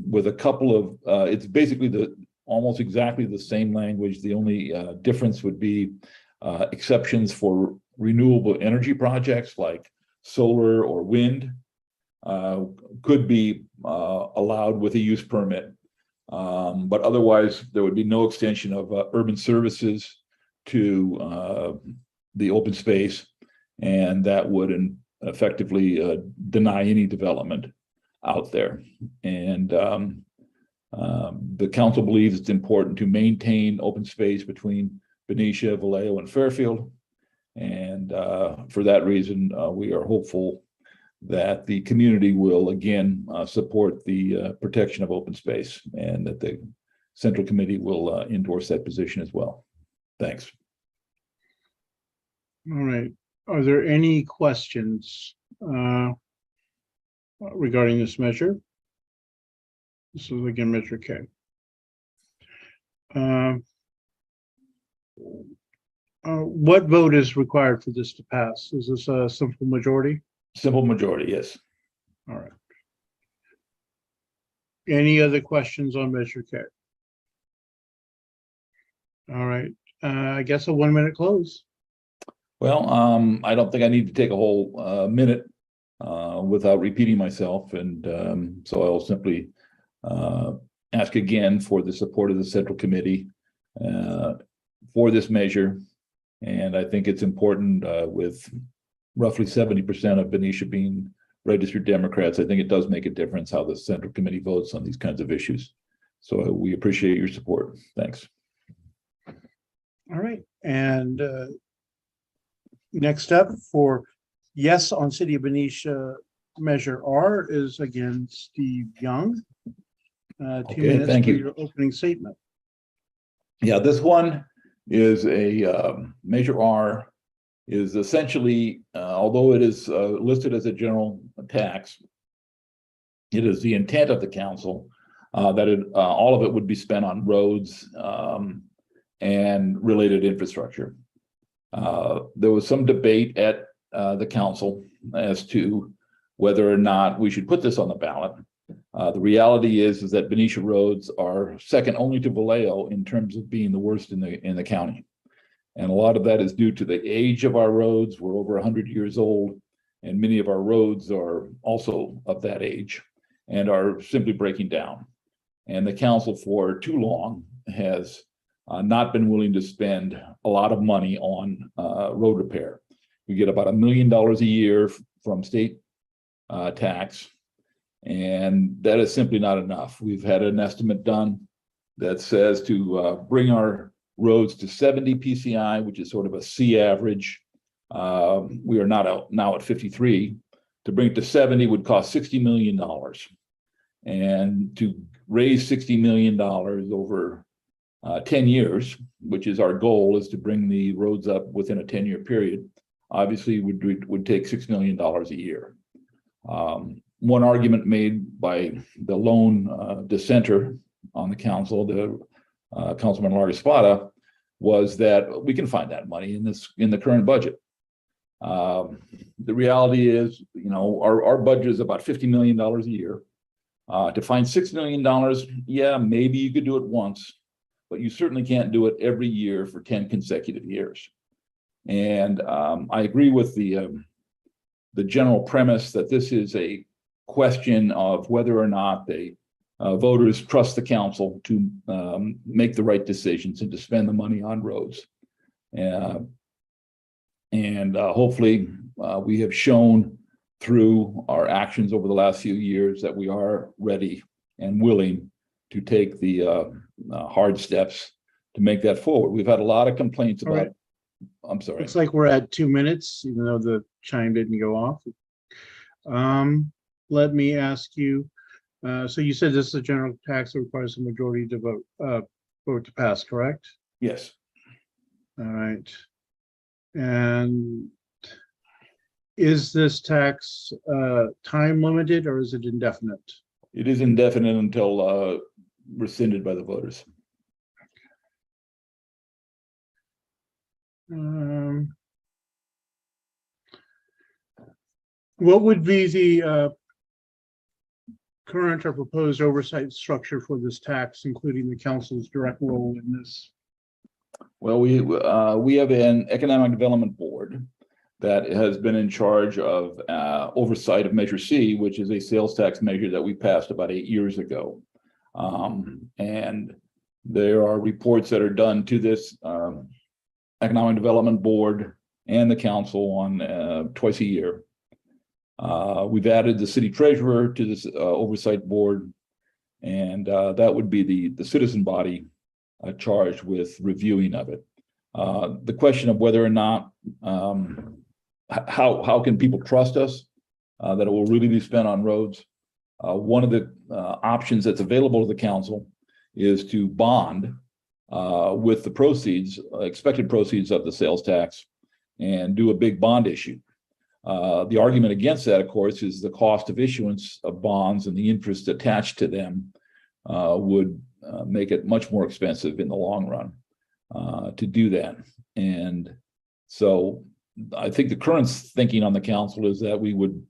with a couple of, it's basically almost exactly the same language. The only difference would be exceptions for renewable energy projects like solar or wind could be allowed with a use permit. But otherwise, there would be no extension of urban services to the open space, and that would effectively deny any development out there. And the council believes it's important to maintain open space between Benicia, Vallejo, and Fairfield. And for that reason, we are hopeful that the community will again support the protection of open space, and that the Central Committee will endorse that position as well. Thanks. All right. Are there any questions regarding this measure? This is again Measure K. What vote is required for this to pass? Is this a simple majority? Simple majority, yes. All right. Any other questions on Measure K? All right. I guess a 1 minute close. Well, I don't think I need to take a whole minute without repeating myself. And so I'll simply ask again for the support of the Central Committee for this measure. And I think it's important with roughly 70% of Benicia being registered Democrats. I think it does make a difference how the Central Committee votes on these kinds of issues. So we appreciate your support. Thanks. All right. And next up for yes on City of Benicia Measure R is again Steve Young. 2 Okay, minutes thank for you. your opening statement. Yeah, this one is a Measure R is essentially, although it is listed as a general tax, it is the intent of the council that all of it would be spent on roads and related infrastructure. There was some debate at the council as to whether or not we should put this on the ballot. The reality is that Benicia roads are second only to Vallejo in terms of being the worst in the county. And a lot of that is due to the age of our roads. We're over 100 years old, and many of our roads are also of that age and are simply breaking down. And the council for too long has not been willing to spend a lot of money on road repair. We get about $1 million a year from state tax, and that is simply not enough. We've had an estimate done that says to bring our roads to 70 PCI, which is sort of a C average. We are now at 53. To bring it to 70 would cost $60 million. And to raise $60 million over 10 years, which is our goal, is to bring the roads up within a 10-year period, obviously would take $6 million a year. One argument made by the lone dissenter on the council, the Councilman Larry Spada, was that we can find that money in the current budget. The reality is, our budget is about $50 million a year. To find $6 million, yeah, maybe you could do it once, but you certainly can't do it every year for 10 consecutive years. And I agree with the general premise that this is a question of whether or not voters trust the council to make the right decisions and to spend the money on roads. And hopefully we have shown through our actions over the last few years that we are ready and willing to take the hard steps to make that forward. We've had a lot of complaints about, I'm sorry. Looks like we're at 2 minutes, even though the chime didn't go off. Let me ask you, so you said this is a general tax that requires a majority to vote to pass, correct? Yes. All right. And is this tax time limited or is it indefinite? It is indefinite until rescinded by the voters. What would be the current or proposed oversight structure for this tax, including the council's direct role in this? Well, we have an economic development board that has been in charge of oversight of Measure C, which is a sales tax measure that we passed about 8 years ago. And there are reports that are done to this economic development board and the council on twice a year. We've added the city treasurer to this oversight board, and that would be the citizen body charged with reviewing of it. The question of whether or not, how can people trust us that it will really be spent on roads? One of the options that's available to the council is to bond with the proceeds, expected proceeds of the sales tax, and do a big bond issue. The argument against that, of course, is the cost of issuance of bonds and the interest attached to them would make it much more expensive in the long run to do that. And so I think the current thinking on the council is that we would,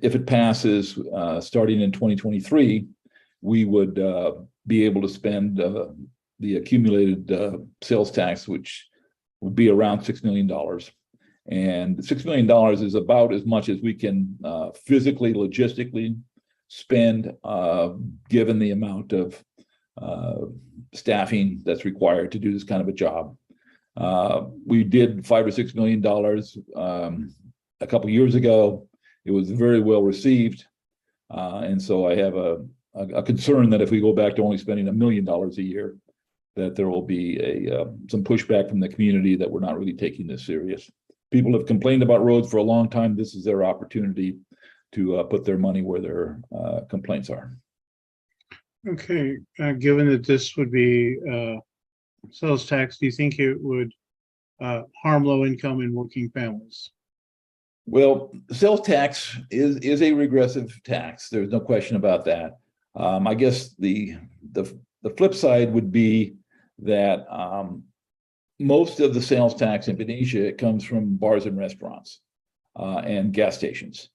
if it passes starting in 2023, we would be able to spend the accumulated sales tax, which would be around $6 million. And $6 million is about as much as we can physically, logistically spend, given the amount of staffing that's required to do this kind of a job. We did $5 or $6 million a couple years ago. It was very well received. And so I have a concern that if we go back to only spending $1 million a year, that there will be some pushback from the community that we're not really taking this serious. People have complained about roads for a long time. This is their opportunity to put their money where their complaints are. Okay, given that this would be sales tax, do you think it would harm low income and working families? Well, sales tax is a regressive tax. There's no question about that. I guess the flip side would be that most of the sales tax in Benicia comes from bars and restaurants and gas stations.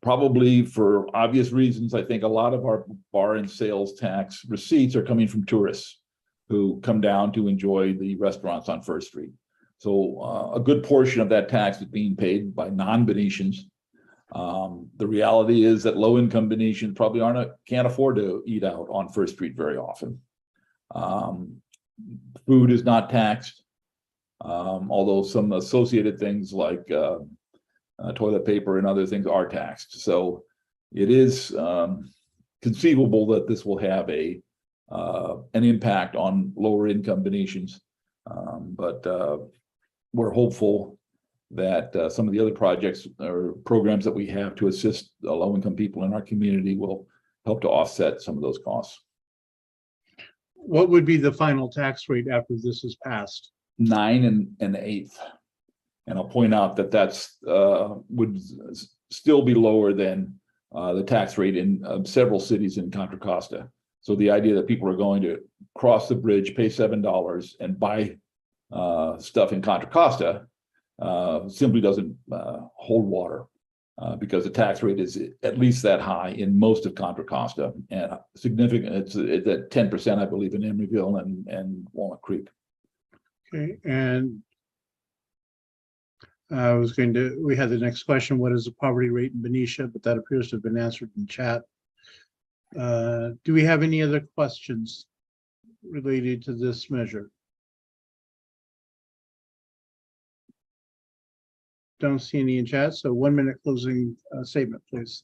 Probably for obvious reasons, I think a lot of our bar and sales tax receipts are coming from tourists who come down to enjoy the restaurants on First Street. So a good portion of that tax is being paid by non-Benicians. The reality is that low-income Benicians probably can't afford to eat out on First Street very often. Food is not taxed, although some associated things like toilet paper and other things are taxed. So it is conceivable that this will have an impact on lower income Benicians. But we're hopeful that some of the other projects or programs that we have to assist low income people in our community will help to offset some of those costs. What would be the final tax rate after this is passed? 9 1/8. And I'll point out that that's would still be lower than the tax rate in several cities in Contra Costa. So the idea that people are going to cross the bridge, pay $7 and buy stuff in Contra Costa simply doesn't hold water because the tax rate is at least that high in most of Contra Costa and significant. It's at 10%, I believe, in Emeryville and Walnut Creek. Okay, and we had the next question, what is the poverty rate in Benicia? But that appears to have been answered in chat. Do we have any other questions related to this measure? Don't see any in chat, so 1 minute closing statement, please.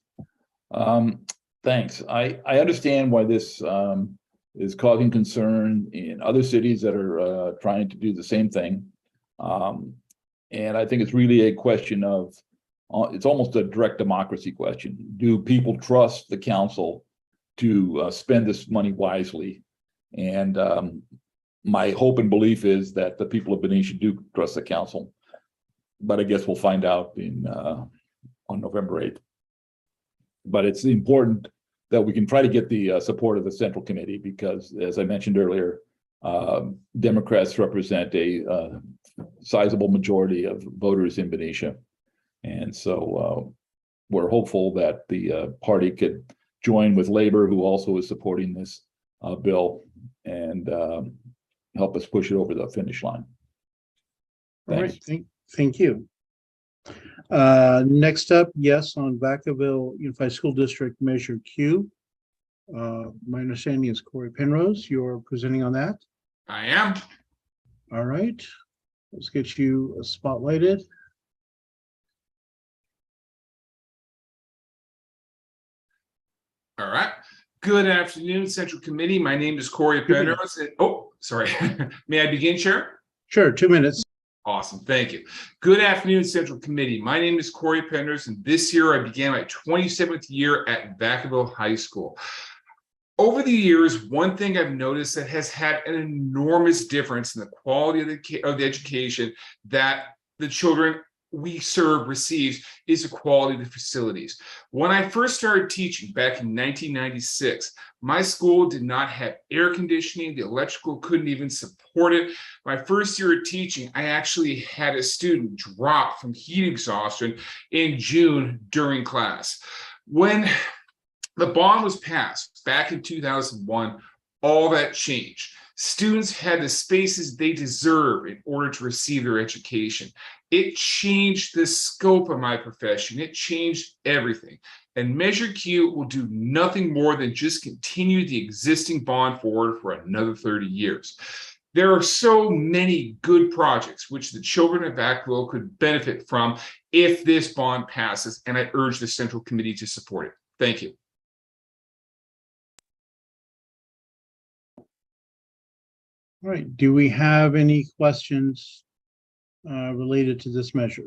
Thanks. I understand why this is causing concern in other cities that are trying to do the same thing. And I think it's really a question of, it's almost a direct democracy question. Do people trust the council to spend this money wisely? And my hope and belief is that the people of Benicia do trust the council. But I guess we'll find out on November 8th. But it's important that we can try to get the support of the Central Committee because, as I mentioned earlier, Democrats represent a sizable majority of voters in Benicia. And so we're hopeful that the party could join with Labor, who also is supporting this bill, and help us push it over the finish line. All right, thank you. Next up, yes, on Vacaville Unified School District Measure Q. My understanding is Corey Penrose. You're presenting on that. I am. All right, let's get you spotlighted. All right. Good afternoon, Central Committee. My name is Corey Penrose. Oh, sorry. May I begin, Chair? Sure, 2 minutes. Awesome. Thank you. Good afternoon, Central Committee. My name is Corey Penrose, and this year I began my 27th year at Vacaville High School. Over the years, one thing I've noticed that has had an enormous difference in the quality of the education that the children we serve receives is the quality of the facilities. When I first started teaching back in 1996, my school did not have air conditioning. The electrical couldn't even support it. My first year of teaching, I actually had a student drop from heat exhaustion in June during class. When the bond was passed back in 2001, all that changed. Students had the spaces they deserve in order to receive their education. It changed the scope of my profession. It changed everything. And Measure Q will do nothing more than just continue the existing bond forward for another 30 years. There are so many good projects which the children of Vacaville could benefit from if this bond passes, and I urge the Central Committee to support it. Thank you. All right, do we have any questions related to this measure?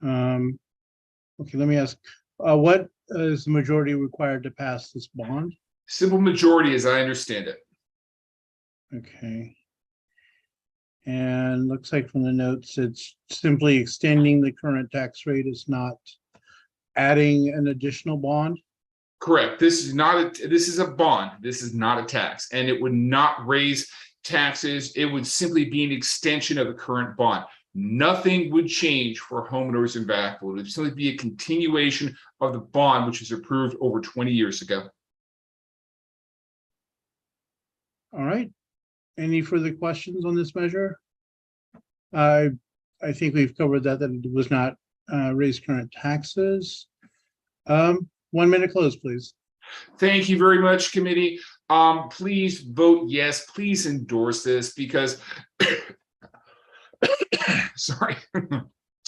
Okay, let me ask, what is the majority required to pass this bond? Simple majority, as I understand it. Okay. And looks like from the notes, it's simply extending the current tax rate, is not adding an additional bond? Correct. This is a bond. This is not a tax, and it would not raise taxes. It would simply be an extension of the current bond. Nothing would change for homeowners in Vacaville. It would simply be a continuation of the bond, which was approved over 20 years ago. All right. Any further questions on this measure? I think we've covered that it was not raise current taxes. 1 minute close, please. Thank you very much, committee. Please vote yes. Please endorse this because, sorry,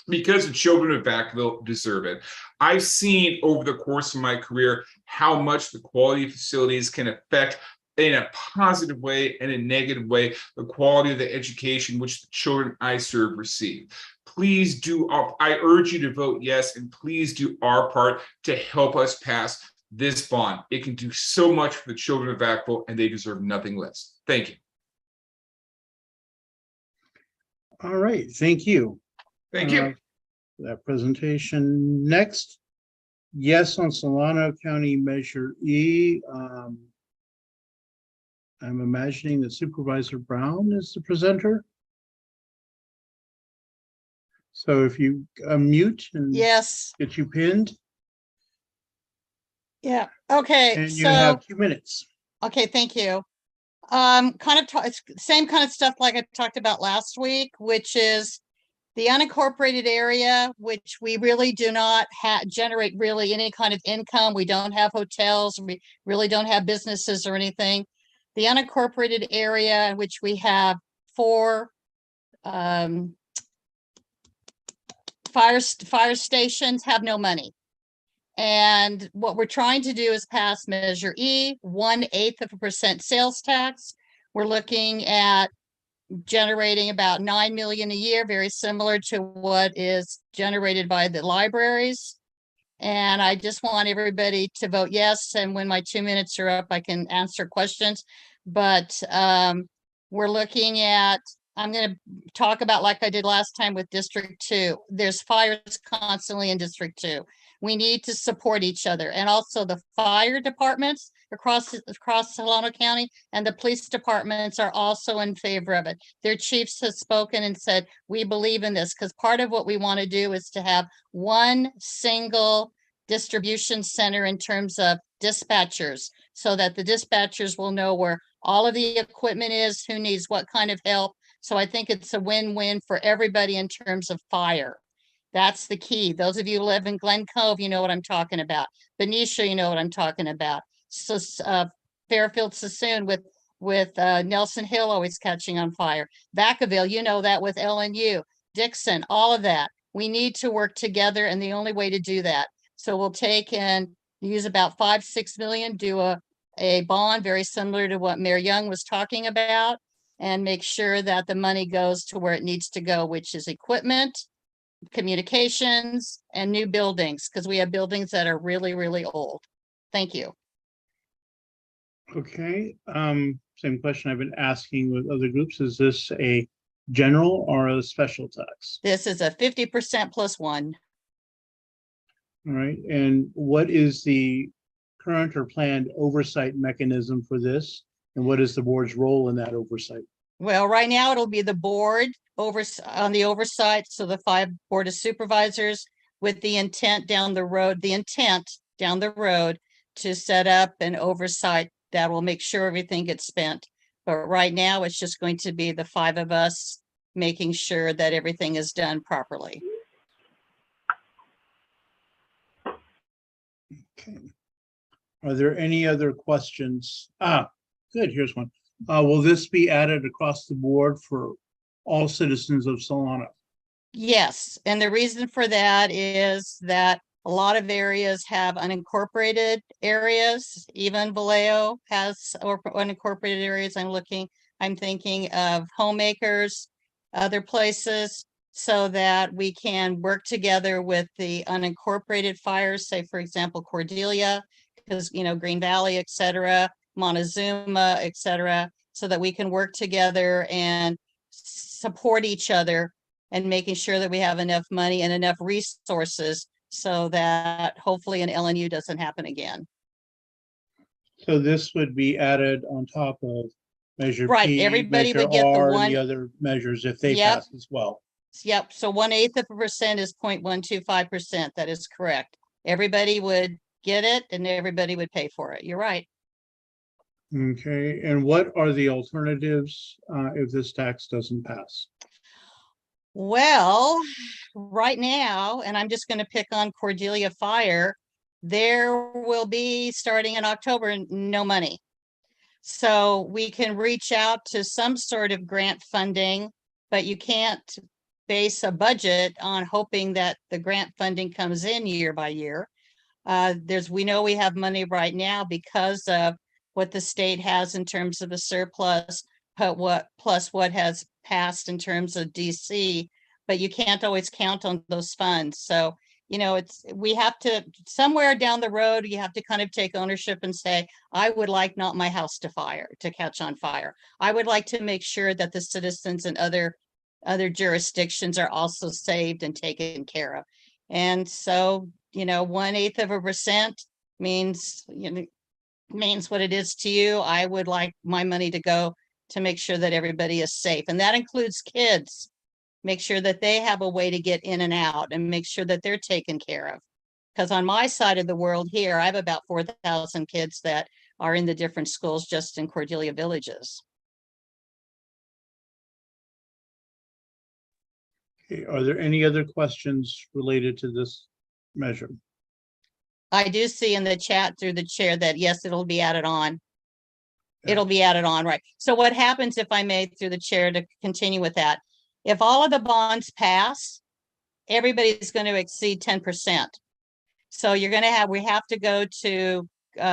because the children of Vacaville deserve it. I've seen over the course of my career how much the quality of facilities can affect in a positive way and a negative way the quality of the education which the children I serve receive. Please do, I urge you to vote yes, and please do our part to help us pass this bond. It can do so much for the children of Vacaville, and they deserve nothing less. Thank you. All right, thank you. Thank you. For that presentation. Next, yes on Solano County Measure E. I'm imagining that Supervisor Brown is the presenter. So if you unmute and yes, get you pinned. Yeah, okay. And you have 2 minutes. Okay, thank you. It's same kind of stuff like I talked about last week, which is the unincorporated area, which we really do not generate really any kind of income. We don't have hotels. We really don't have businesses or anything. The unincorporated area in which we have 4 fire stations have no money. And what we're trying to do is pass Measure E, 1/8% sales tax. We're looking at generating about $9 million a year, very similar to what is generated by the libraries. And I just want everybody to vote yes. And when my 2 minutes are up, I can answer questions. But we're looking at, I'm going to talk about like I did last time with District 2. There's fires constantly in District 2. We need to support each other. And also the fire departments, across Solano County, and the police departments are also in favor of it. Their chiefs have spoken and said, we believe in this, because part of what we want to do is to have one single distribution center in terms of dispatchers, so that the dispatchers will know where all of the equipment is, who needs what kind of help. So I think it's a win-win for everybody in terms of fire. That's the key. Those of you who live in Glen Cove, you know what I'm talking about. Benicia, you know what I'm talking about. So Fairfield, Suisun with Nelson Hill always catching on fire. Vacaville, you know that with LNU. Dixon, all of that. We need to work together, and the only way to do that. So we'll take and use about 5-6 million, do a bond very similar to what Mayor Young was talking about, and make sure that the money goes to where it needs to go, which is equipment, communications, and new buildings, because we have buildings that are really, really old. Thank you. Okay, same question I've been asking with other groups. Is this a general or a special tax? This is a 50% plus one. All right, and what is the current or planned oversight mechanism for this? And what is the board's role in that oversight? Well, right now it'll be the board on the oversight. So the 5 board of supervisors, with the intent down the road, to set up an oversight that will make sure everything gets spent. But right now it's just going to be the 5 of us making sure that everything is done properly. Okay. Are there any other questions? Good, here's one. Will this be added across the board for all citizens of Solano? Yes, and the reason for that is that a lot of areas have unincorporated areas. Even Vallejo has unincorporated areas. I'm thinking of homemakers, other places, so that we can work together with the unincorporated fires, say, for example, Cordelia, because, Green Valley, et cetera, Montezuma, et cetera, so that we can work together and support each other and making sure that we have enough money and enough resources so that hopefully an LNU doesn't happen again. So this would be added on top of Measure Right, P, everybody Measure would get the R, and one- the other measures if they Yep. pass as well. Yep, so 1/8% is 0.125%. That is correct. Everybody would get it and everybody would pay for it. You're right. Okay, and what are the alternatives if this tax doesn't pass? Well, right now, and I'm just going to pick on Cordelia Fire, there will be, starting in October, no money. So we can reach out to some sort of grant funding, but you can't base a budget on hoping that the grant funding comes in year by year. We know we have money right now because of what the state has in terms of a surplus, plus what has passed in terms of DC, but you can't always count on those funds. So, we have to, somewhere down the road, you have to kind of take ownership and say, I would like not my house to catch on fire. I would like to make sure that the citizens in other jurisdictions are also saved and taken care of. And so, 1/8% means what it is to you. I would like my money to go to make sure that everybody is safe. And that includes kids. Make sure that they have a way to get in and out and make sure that they're taken care of. Because on my side of the world here, I have about 4,000 kids that are in the different schools just in Cordelia villages. Okay, are there any other questions related to this measure? I do see in the chat through the chair that yes, it'll be added on. It'll be added on, right? So what happens, if I may, through the chair, to continue with that? If all of the bonds pass, everybody's going to exceed 10%. So we have to go to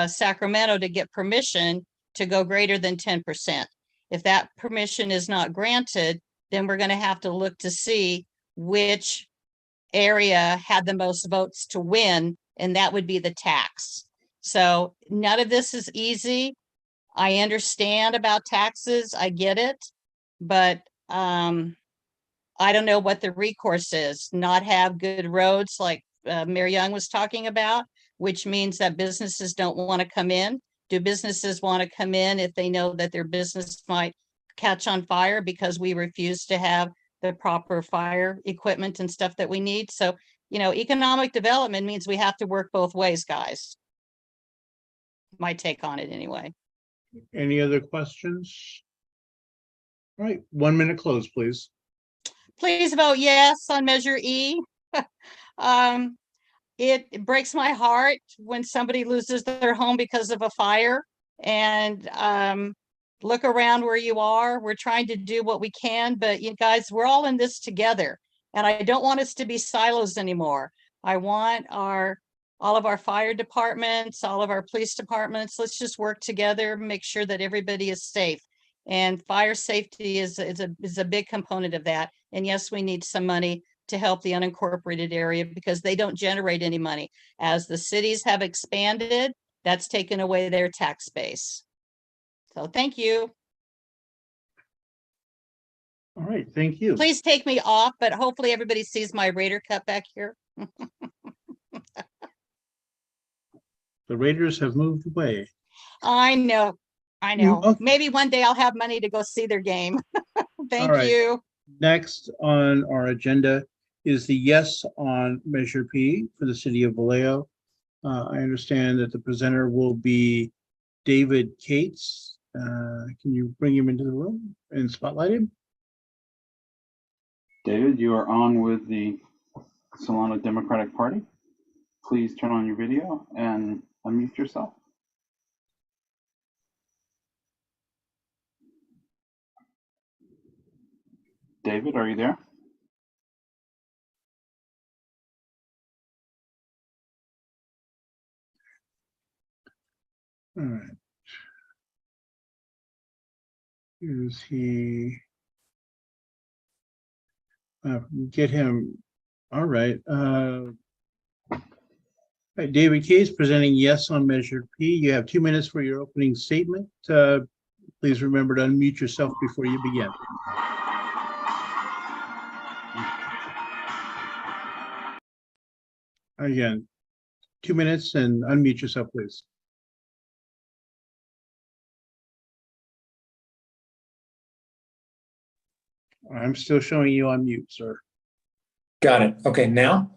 Sacramento to get permission to go greater than 10%. If that permission is not granted, then we're going to have to look to see which area had the most votes to win, and that would be the tax. So none of this is easy. I understand about taxes. I get it, but I don't know what the recourse is. Not have good roads like Mayor Young was talking about, which means that businesses don't want to come in Do businesses want to come in if they know that their business might catch on fire because we refuse to have the proper fire equipment and stuff that we need? So, economic development means we have to work both ways, guys. My take on it anyway. Any other questions? All right, 1 minute close, please. Please vote yes on Measure E. It breaks my heart when somebody loses their home because of a fire. And look around where you are. We're trying to do what we can, but you guys, we're all in this together. And I don't want us to be silos anymore. I want all of our fire departments, all of our police departments, let's just work together, make sure that everybody is safe. And fire safety is a big component of that. And yes, we need some money to help the unincorporated area because they don't generate any money. As the cities have expanded, that's taken away their tax base. So thank you. All right, thank you. Please take me off, but hopefully everybody sees my Raider cut back here. The Raiders have moved away. I know. Okay. Maybe one day I'll have money to go see their game. Thank All right. you. Next on our agenda is the yes on Measure P for the city of Vallejo. I understand that the presenter will be David Cates. Can you bring him into the room and spotlight him? David, you are on with the Solano Democratic Party. Please turn on your video and unmute yourself. David, are you there? All right. Is he? Get him. All right. David Cates presenting yes on Measure P. You have 2 minutes for your opening statement. Please remember to unmute yourself before you begin. Again, 2 minutes and unmute yourself, please. I'm still showing you on mute, sir. Got it. Okay, now?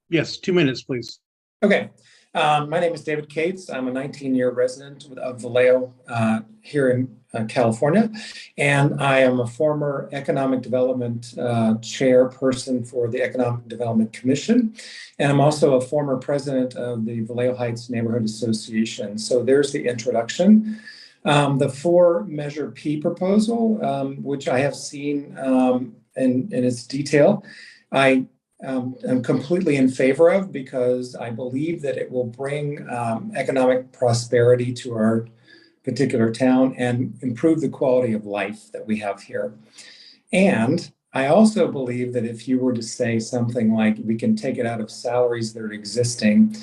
Yes, 2 minutes, please. Okay. My name is David Cates. I'm a 19-year resident of Vallejo here in California, and I am a former economic development chairperson for the Economic Development Commission, and I'm also a former president of the Vallejo Heights Neighborhood Association. So there's the introduction. The 4 Measure P proposal, which I have seen in its detail, I am completely in favor of because I believe that it will bring economic prosperity to our particular town and improve the quality of life that we have here. And I also believe that if you were to say something like we can take it out of salaries that are existing,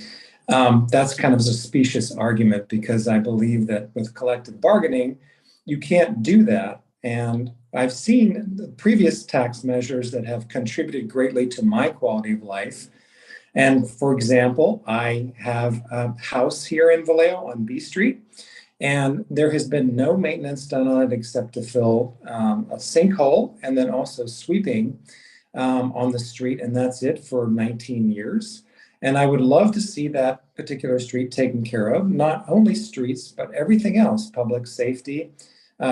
that's kind of a specious argument because I believe that with collective bargaining, you can't do that. And I've seen the previous tax measures that have contributed greatly to my quality of life. And for example, I have a house here in Vallejo on B Street, and there has been no maintenance done on it except to fill a sinkhole and then also sweeping on the street. And that's it for 19 years. And I would love to see that particular street taken care of, not only streets, but everything else, public safety,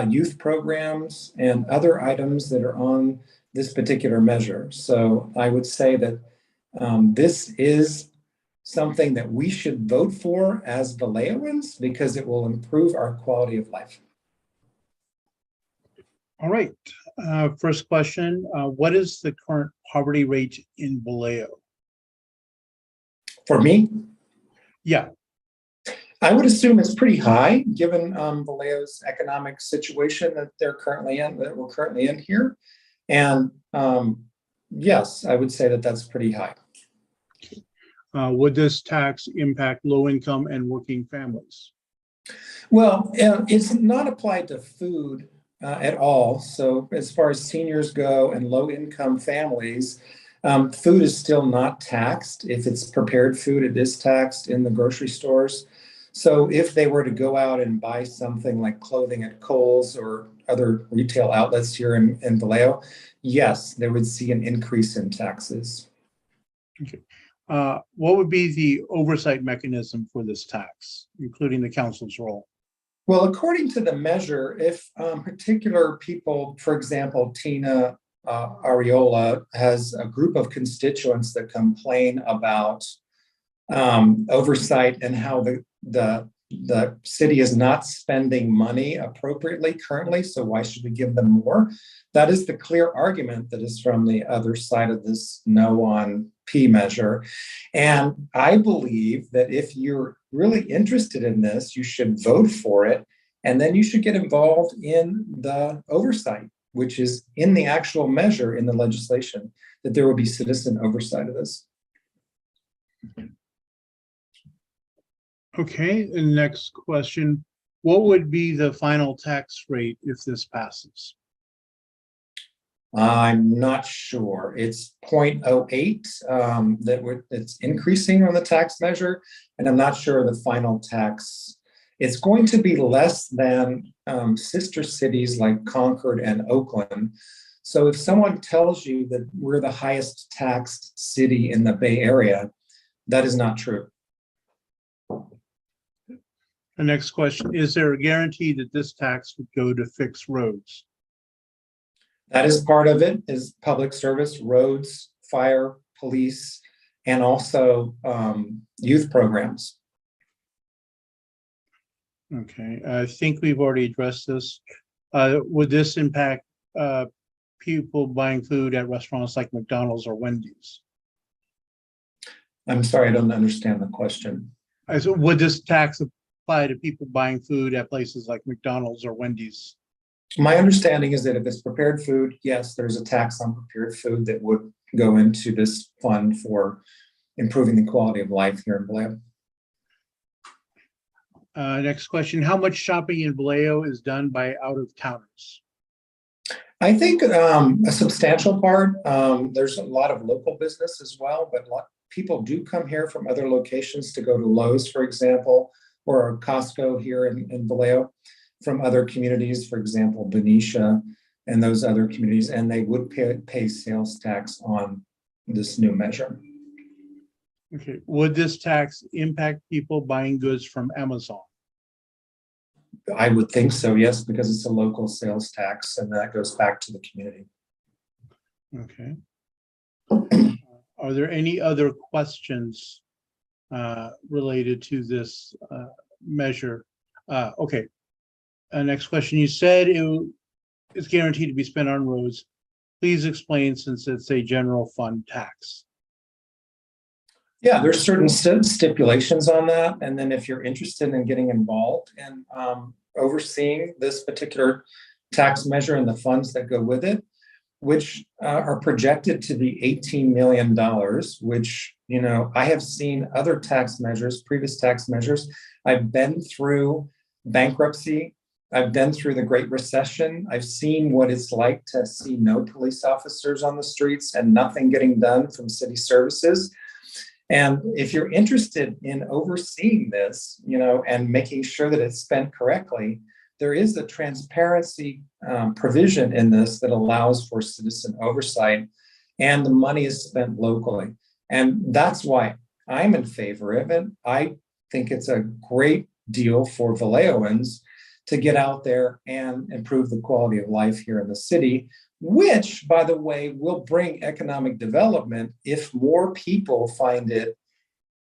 youth programs, and other items that are on this particular measure. So I would say that this is something that we should vote for as Vallejoans because it will improve our quality of life. All right. First question, what is the current poverty rate in Vallejo? For me? Yeah. I would assume it's pretty high given Vallejo's economic situation that they're currently in, that we're currently in here. And yes, I would say that that's pretty high. Would this tax impact low income and working families? Well, it's not applied to food at all. So as far as seniors go and low income families, food is still not taxed. If it's prepared food, it is taxed in the grocery stores. So if they were to go out and buy something like clothing at Kohl's or other retail outlets here in Vallejo, yes, they would see an increase in taxes. Okay. What would be the oversight mechanism for this tax, including the council's role? Well, according to the measure, if particular people, for example, Tina Ariola has a group of constituents that complain about oversight and how the city is not spending money appropriately currently, so why should we give them more? That is the clear argument that is from the other side of this no on P measure. And I believe that if you're really interested in this, you should vote for it, and then you should get involved in the oversight, which is in the actual measure in the legislation, that there will be citizen oversight of this. Okay, and next question. What would be the final tax rate if this passes? I'm not sure. It's 0.08 it's increasing on the tax measure, and I'm not sure the final tax. It's going to be less than sister cities like Concord and Oakland. So if someone tells you that we're the highest taxed city in the Bay Area, that is not true. The next question, is there a guarantee that this tax would go to fix roads? That is part of it, is public service, roads, fire, police, and also youth programs. Okay, I think we've already addressed this. Would this impact people buying food at restaurants like McDonald's or Wendy's? I'm sorry, I don't understand the question. So would this tax apply to people buying food at places like McDonald's or Wendy's? My understanding is that if it's prepared food, yes, there's a tax on prepared food that would go into this fund for improving the quality of life here in Vallejo. Next question, how much shopping in Vallejo is done by out-of-towners? I think a substantial part, there's a lot of local business as well, but people do come here from other locations to go to Lowe's, for example, or Costco here in Vallejo, from other communities, for example, Benicia and those other communities, and they would pay sales tax on this new measure. Okay, would this tax impact people buying goods from Amazon? I would think so, yes, because it's a local sales tax and that goes back to the community. Okay. Are there any other questions related to this measure? Okay. Next question. You said it's guaranteed to be spent on roads. Please explain, since it's a general fund tax. Yeah, there's certain stipulations on that. And then if you're interested in getting involved and overseeing this particular tax measure and the funds that go with it, which are projected to be $18 million, which, you know, I have seen other tax measures, previous tax measures. I've been through bankruptcy. I've been through the Great Recession. I've seen what it's like to see no police officers on the streets and nothing getting done from city services. And if you're interested in overseeing this, you know, and making sure that it's spent correctly, there is a transparency provision in this that allows for citizen oversight, and the money is spent locally. And that's why I'm in favor of it. I think it's a great deal for Vallejoans to get out there and improve the quality of life here in the city, which, by the way, will bring economic development if more people find it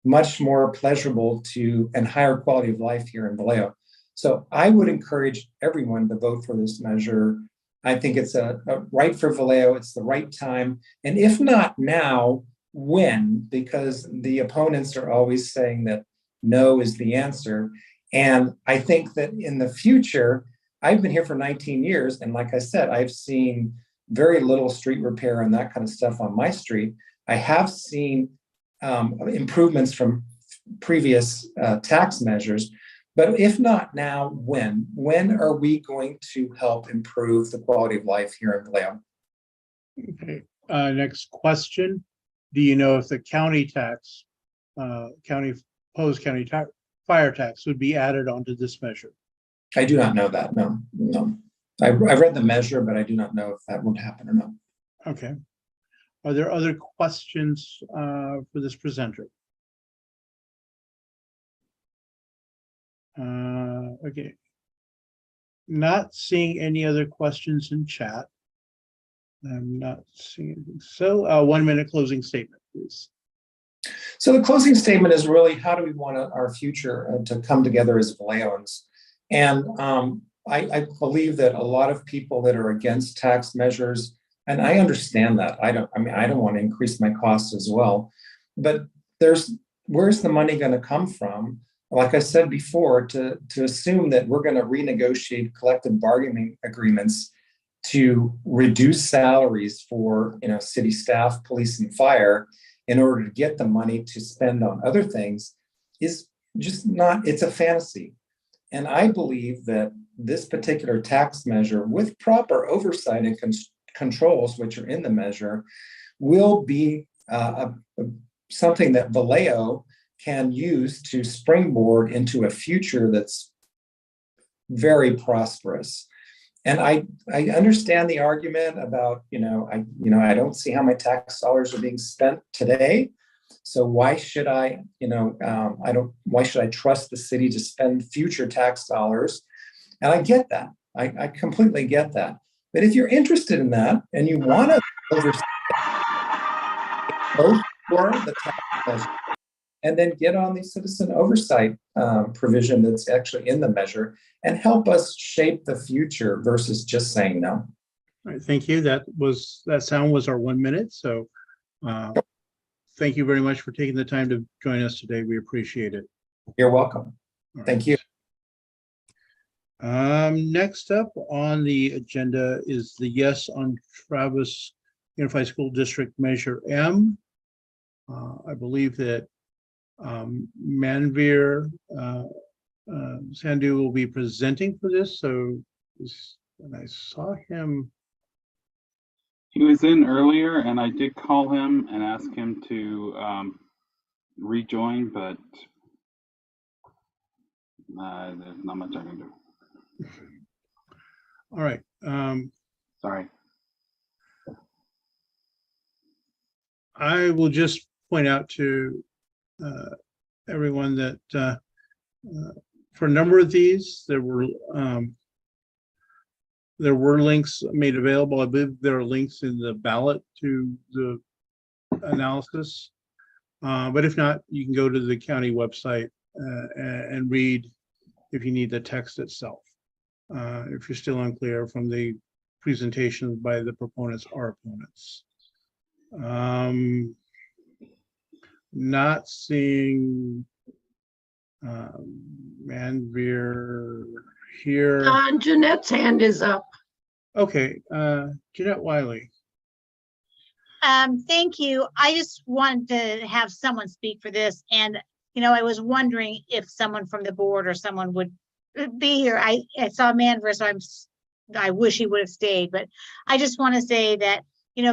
much more pleasurable to and higher quality of life here in Vallejo. So I would encourage everyone to vote for this measure. I think it's a right for Vallejo. It's the right time. And if not now, when? Because the opponents are always saying that no is the answer. And I think that in the future, I've been here for 19 years. And like I said, I've seen very little street repair and that kind of stuff on my street. I have seen improvements from previous tax measures. But if not now, when? When are we going to help improve the quality of life here in Vallejo? Okay. Next question. Do you know if the county tax, proposed county fire tax would be added onto this measure. I do not know that. No, no. I read the measure, but I do not know if that would happen or not. Okay. Are there other questions for this presenter? Okay. Not seeing any other questions in chat. I'm not seeing anything. So 1 minute closing statement, please. So the closing statement is really, how do we want our future to come together as Vallejoans? And I believe that a lot of people that are against tax measures, and I understand that. I don't want to increase my costs as well, but where's the money going to come from? Like I said before, to assume that we're going to renegotiate collective bargaining agreements to reduce salaries for city staff, police, and fire in order to get the money to spend on other things is just not, it's a fantasy. And I believe that this particular tax measure, with proper oversight and controls, which are in the measure, will be something that Vallejo can use to springboard into a future that's very prosperous. And I understand the argument about, I don't see how my tax dollars are being spent today. So why should I trust the city to spend future tax dollars? And I get that. I completely get that. But if you're interested in that and you want to oversee both for the tax measure and then get on the citizen oversight provision that's actually in the measure and help us shape the future versus just saying no. All right, thank you. That sound was our 1 minute. So thank you very much for taking the time to join us today. We appreciate it. You're welcome. Thank you. Next up on the agenda is the yes on Travis Unified School District Measure M. I believe that Manveer Sandhu will be presenting for this. So when I saw him, he was in earlier, and I did call him and ask him to rejoin, but there's not much I can do. All right. Sorry. I will just point out to everyone that for a number of these, there were links made available. I believe there are links in the ballot to the analysis. But if not, you can go to the county website and read if you need the text itself. If you're still unclear from the presentation by the proponents or opponents. Not seeing Manveer here. Jeanette's hand is up. Okay, Jeanette Wylie. Thank you. I just wanted to have someone speak for this, and I was wondering if someone from the board or someone would be here. I saw Manveer, so I wish he would have stayed, but I just want to say that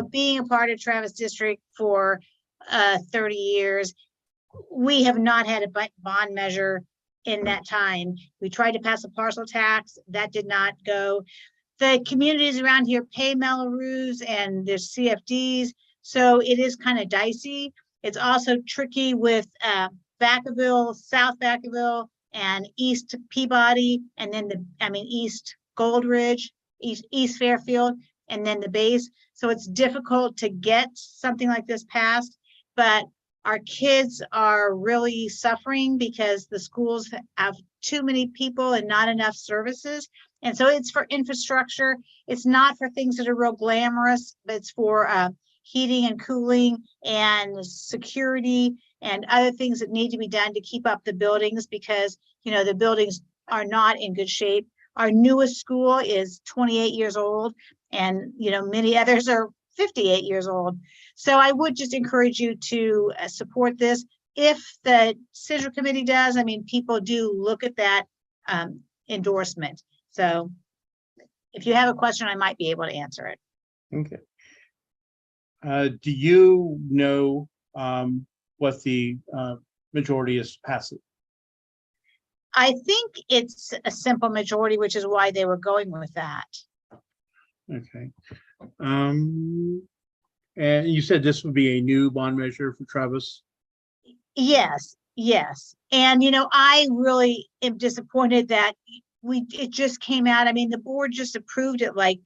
being a part of Travis District for 30 years, we have not had a bond measure in that time. We tried to pass a parcel tax, that did not go. The communities around here pay Melrose and there's CFDs, so it is kind of dicey. It's also tricky with Vacaville, South Vacaville, and East Peabody, and then East Goldridge, East Fairfield, and then the base. So it's difficult to get something like this passed, but our kids are really suffering because the schools have too many people and not enough services. And so it's for infrastructure. It's not for things that are real glamorous, but it's for heating and cooling and security and other things that need to be done to keep up the buildings, because the buildings are not in good shape. Our newest school is 28 years old, and many others are 58 years old. So I would just encourage you to support this. If the Central Committee does, people do look at that endorsement. So if you have a question, I might be able to answer it. Okay. Do you know what the majority is passing? I think it's a simple majority, which is why they were going with that. Okay. And you said this would be a new bond measure for Travis? Yes, yes. And, I really am disappointed that it just came out. I mean, the board just approved it like,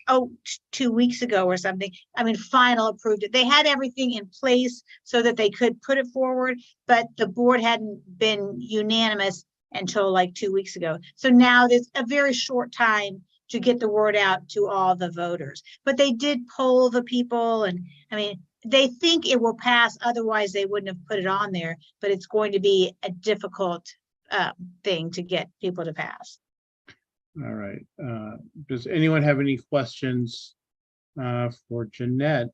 2 weeks ago or something. I mean, final approved it. They had everything in place so that they could put it forward, but the board hadn't been unanimous until like 2 weeks ago. So now there's a very short time to get the word out to all the voters. But they did poll the people, and I mean, they think it will pass, otherwise they wouldn't have put it on there, but it's going to be a difficult thing to get people to pass. All right. Does anyone have any questions for Jeanette,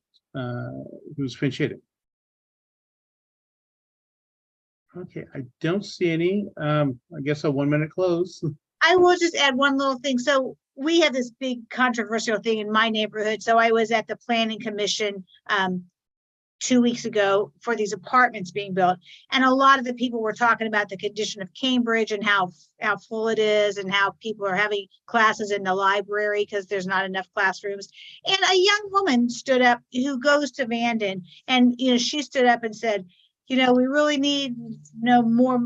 who's pinch hitting? Okay, I don't see any. I guess a 1 minute close. I will just add one little thing. So we have this big controversial thing in my neighborhood. So I was at the planning commission 2 weeks ago for these apartments being built. And a lot of the people were talking about the condition of Cambridge and how full it is and how people are having classes in the library because there's not enough classrooms. And a young woman stood up who goes to Bandong, and she stood up and said, we really need more.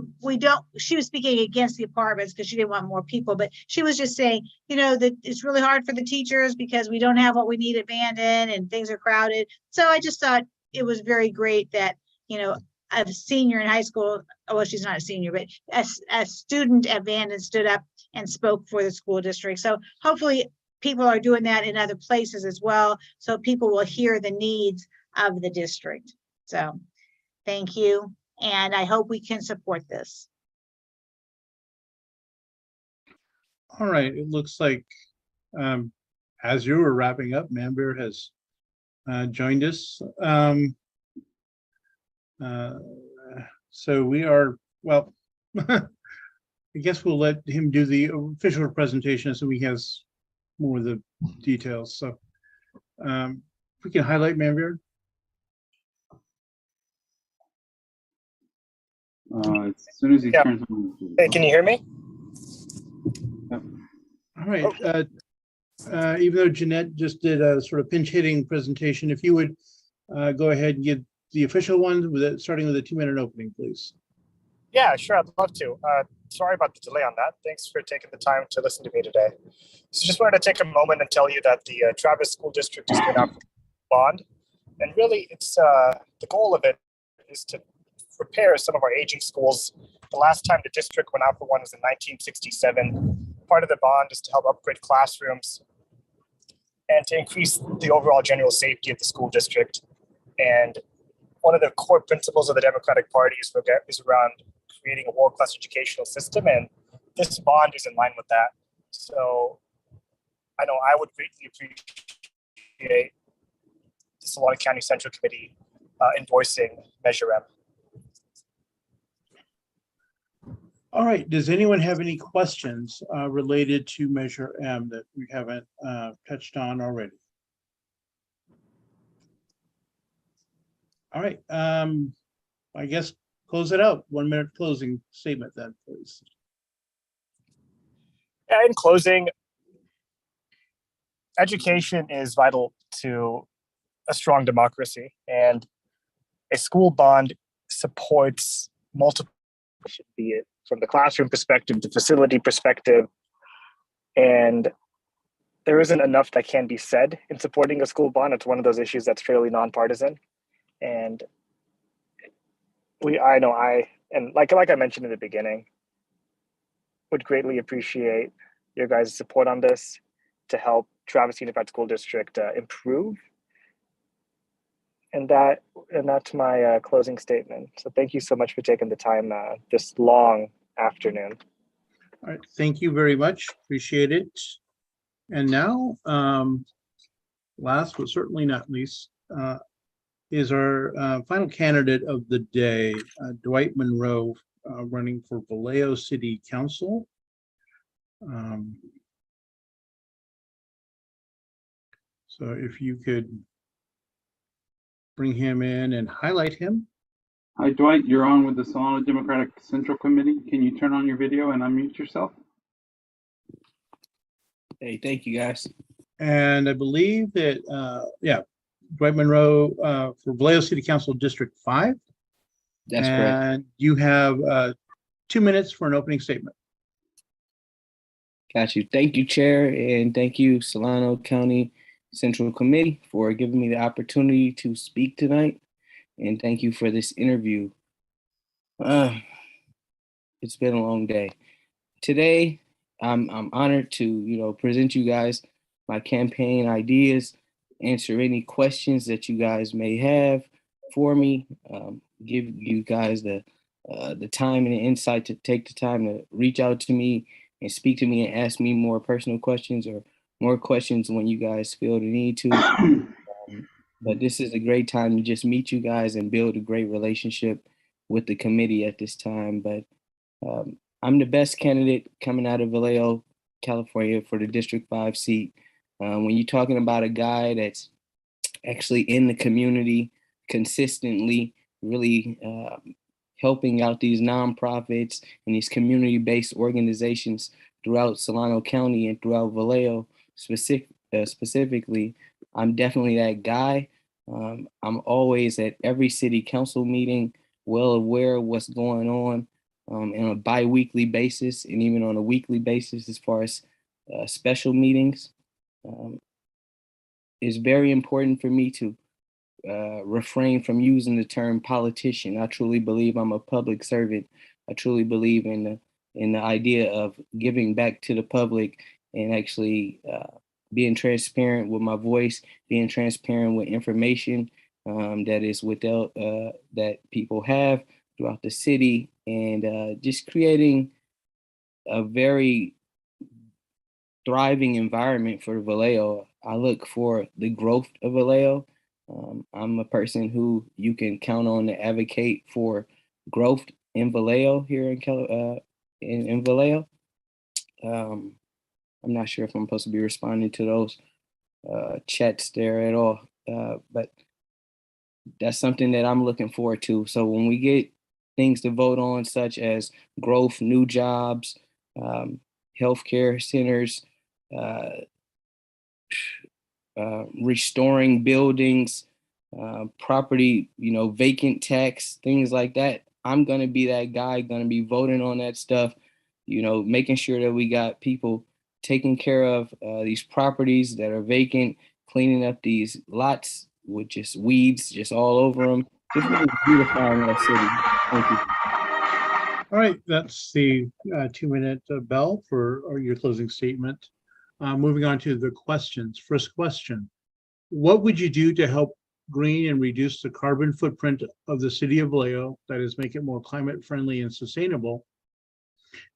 She was speaking against the apartments because she didn't want more people, but she was just saying, that it's really hard for the teachers because we don't have what we need at Bandong and things are crowded. So I just thought it was very great that, a senior in high school, well, she's not a senior, but a student at Bandong stood up and spoke for the school district. So hopefully people are doing that in other places as well. So people will hear the needs of the district. So thank you. And I hope we can support this. All right, it looks like as you were wrapping up, Manbeard has joined us. So we are, well, I guess we'll let him do the official presentation so he has more of the details. So if we can highlight Manbeard. As soon as he turns on. Hey, can you hear me? Yep. All right. Even though Jeanette just did a sort of pinch hitting presentation, if you would go ahead and give the official one starting with a 2 minute opening, please. Yeah, sure. I'd love to. Sorry about the delay on that. Thanks for taking the time to listen to me today. So just wanted to take a moment and tell you that the Travis School District has been out for bond. And really, it's the goal of it is to repair some of our aging schools. The last time the district went out for one was in 1967. Part of the bond is to help upgrade classrooms and to increase the overall general safety of the school district. And one of the core principles of the Democratic Party is around creating a world-class educational system, and this bond is in line with that. So I know I would greatly appreciate the Solano County Central Committee endorsing Measure M. All right, does anyone have any questions related to Measure M that we haven't touched on already? All right, I guess close it out. 1 minute closing statement then, please. In closing, education is vital to a strong democracy, and a school bond supports multiple, be it from the classroom perspective, the facility perspective, and there isn't enough that can be said in supporting a school bond. It's one of those issues that's fairly nonpartisan, and like I mentioned in the beginning, would greatly appreciate your guys' support on this to help Travis Unified School District improve. And that's my closing statement. So thank you so much for taking the time this long afternoon. All right, thank you very much. Appreciate it. And now, last but certainly not least, is our final candidate of the day, Dwight Monroe, running for Vallejo City Council. So if you could bring him in and highlight him. Hi, Dwight. You're on with the Solano Democratic Central Committee. Can you turn on your video and unmute yourself? Hey, thank you, guys. And I believe that, yeah, Dwight Monroe for Vallejo City Council District 5. That's correct. And you have 2 minutes for an opening statement. Got you. Thank you, Chair, and thank you, Solano County Central Committee, for giving me the opportunity to speak tonight. And thank you for this interview. It's been a long day. Today, I'm honored to present you guys my campaign ideas, answer any questions that you guys may have for me, give you guys the time and the insight to take the time to reach out to me and speak to me and ask me more personal questions or more questions when you guys feel the need to. But this is a great time to just meet you guys and build a great relationship with the committee at this time. But I'm the best candidate coming out of Vallejo, California for the District 5 seat. When you're talking about a guy that's actually in the community consistently, really helping out these nonprofits and these community-based organizations throughout Solano County and throughout Vallejo specifically, I'm definitely that guy. I'm always at every city council meeting, well aware of what's going on a bi-weekly basis and even on a weekly basis as far as special meetings. It's very important for me to refrain from using the term politician. I truly believe I'm a public servant. I truly believe in the idea of giving back to the public and actually being transparent with my voice, being transparent with information that is without that people have throughout the city, and just creating a very thriving environment for Vallejo. I look for the growth of Vallejo. I'm a person who you can count on to advocate for growth in Vallejo here in Vallejo. I'm not sure if I'm supposed to be responding to those chats there at all, but that's something that I'm looking forward to. So when we get things to vote on, such as growth, new jobs, healthcare centers, restoring buildings, property, vacant tax, things like that, I'm going to be that guy, going to be voting on that stuff, making sure that we got people taking care of these properties that are vacant, cleaning up these lots with just weeds just all over them, just really beautifying that city. Thank you. All right, that's the 2-minute bell for your closing statement. Moving on to the questions. First question, what would you do to help green and reduce the carbon footprint of the city of Vallejo, that is, make it more climate friendly and sustainable?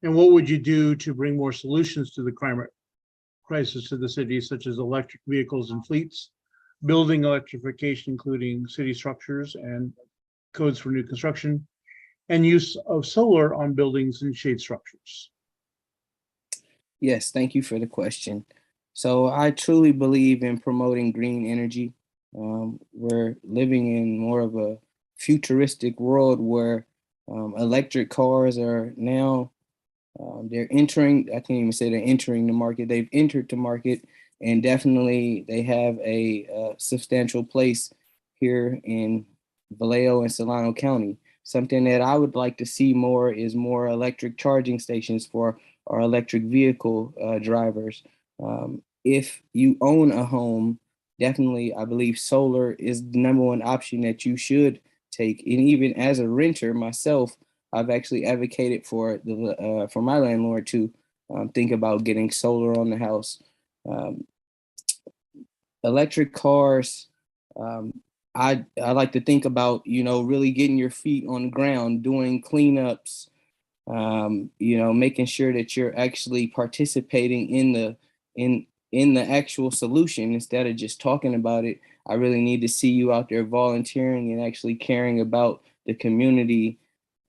And what would you do to bring more solutions to the climate crisis to the city, such as electric vehicles and fleets, building electrification, including city structures and codes for new construction, and use of solar on buildings and shade structures? Yes, thank you for the question. So I truly believe in promoting green energy. We're living in more of a futuristic world where electric cars are now, they're entering, I can't even say they're entering the market, they've entered the market, and definitely they have a substantial place here in Vallejo and Solano County. Something that I would like to see more is more electric charging stations for our electric vehicle drivers. If you own a home, definitely I believe solar is the #1 option that you should take. And even as a renter myself, I've actually advocated for my landlord to think about getting solar on the house. Electric cars, I like to think about, really getting your feet on the ground, doing cleanups, making sure that you're actually participating in the actual solution instead of just talking about it. I really need to see you out there volunteering and actually caring about the community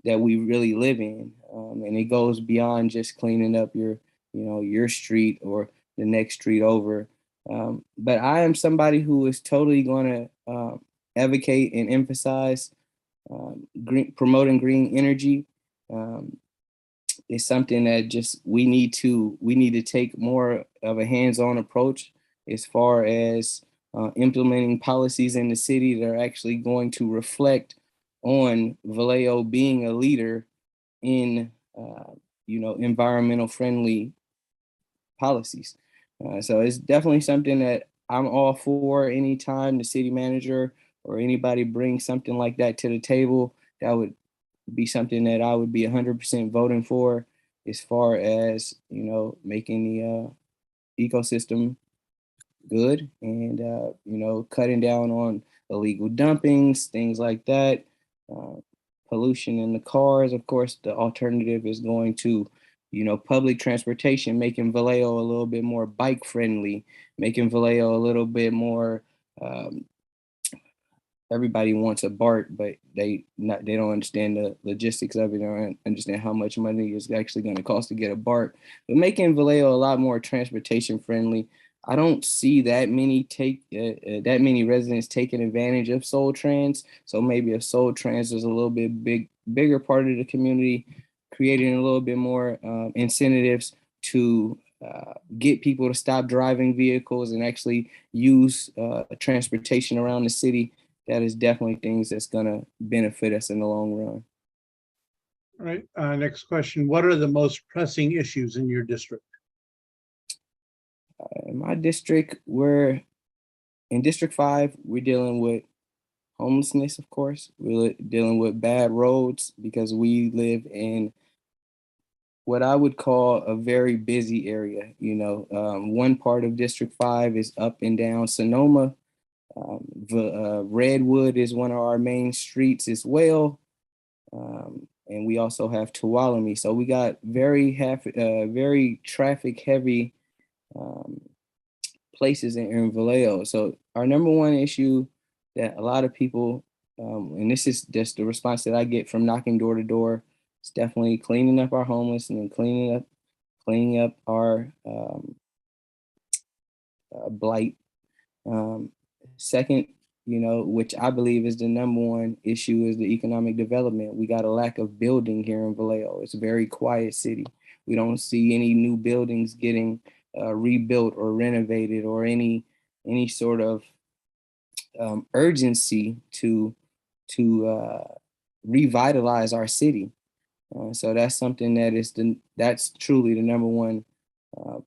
that we really live in. And it goes beyond just cleaning up your street or the next street over. But I am somebody who is totally going to advocate and emphasize promoting green energy is something that just we need to take more of a hands-on approach as far as implementing policies in the city that are actually going to reflect on Vallejo being a leader in environmental friendly policies. So it's definitely something that I'm all for. Anytime the city manager or anybody brings something like that to the table, that would be something that I would be 100% voting for, as far as, making the ecosystem good and, cutting down on illegal dumpings, things like that. Pollution in the cars. Of course, the alternative is going to, public transportation, making Vallejo a little bit more bike friendly, making Vallejo a little bit more, everybody wants a BART, but they don't understand the logistics of it or understand how much money it's actually going to cost to get a BART. But making Vallejo a lot more transportation friendly. I don't see that many residents taking advantage of Soul Trans. So maybe if Soul Trans is a little bit bigger part of the community, creating a little bit more incentives to get people to stop driving vehicles and actually use transportation around the city. That is definitely things that's going to benefit us in the long run. All right. Next question. What are the most pressing issues in your district? In my district, in District 5, we're dealing with homelessness, of course. We're dealing with bad roads because we live in what I would call a very busy area. One part of District 5 is up and down Sonoma. Redwood is one of our main streets as well. And we also have Tuolumne. So we got very traffic heavy places in Vallejo. So our number one issue that a lot of people, and this is just the response that I get from knocking door to door, is definitely cleaning up our homeless and cleaning up our blight. Second, which I believe is the number one issue, is the economic development. We got a lack of building here in Vallejo. It's a very quiet city. We don't see any new buildings getting rebuilt or renovated, or any sort of urgency to revitalize our city. So that's something that's truly the number one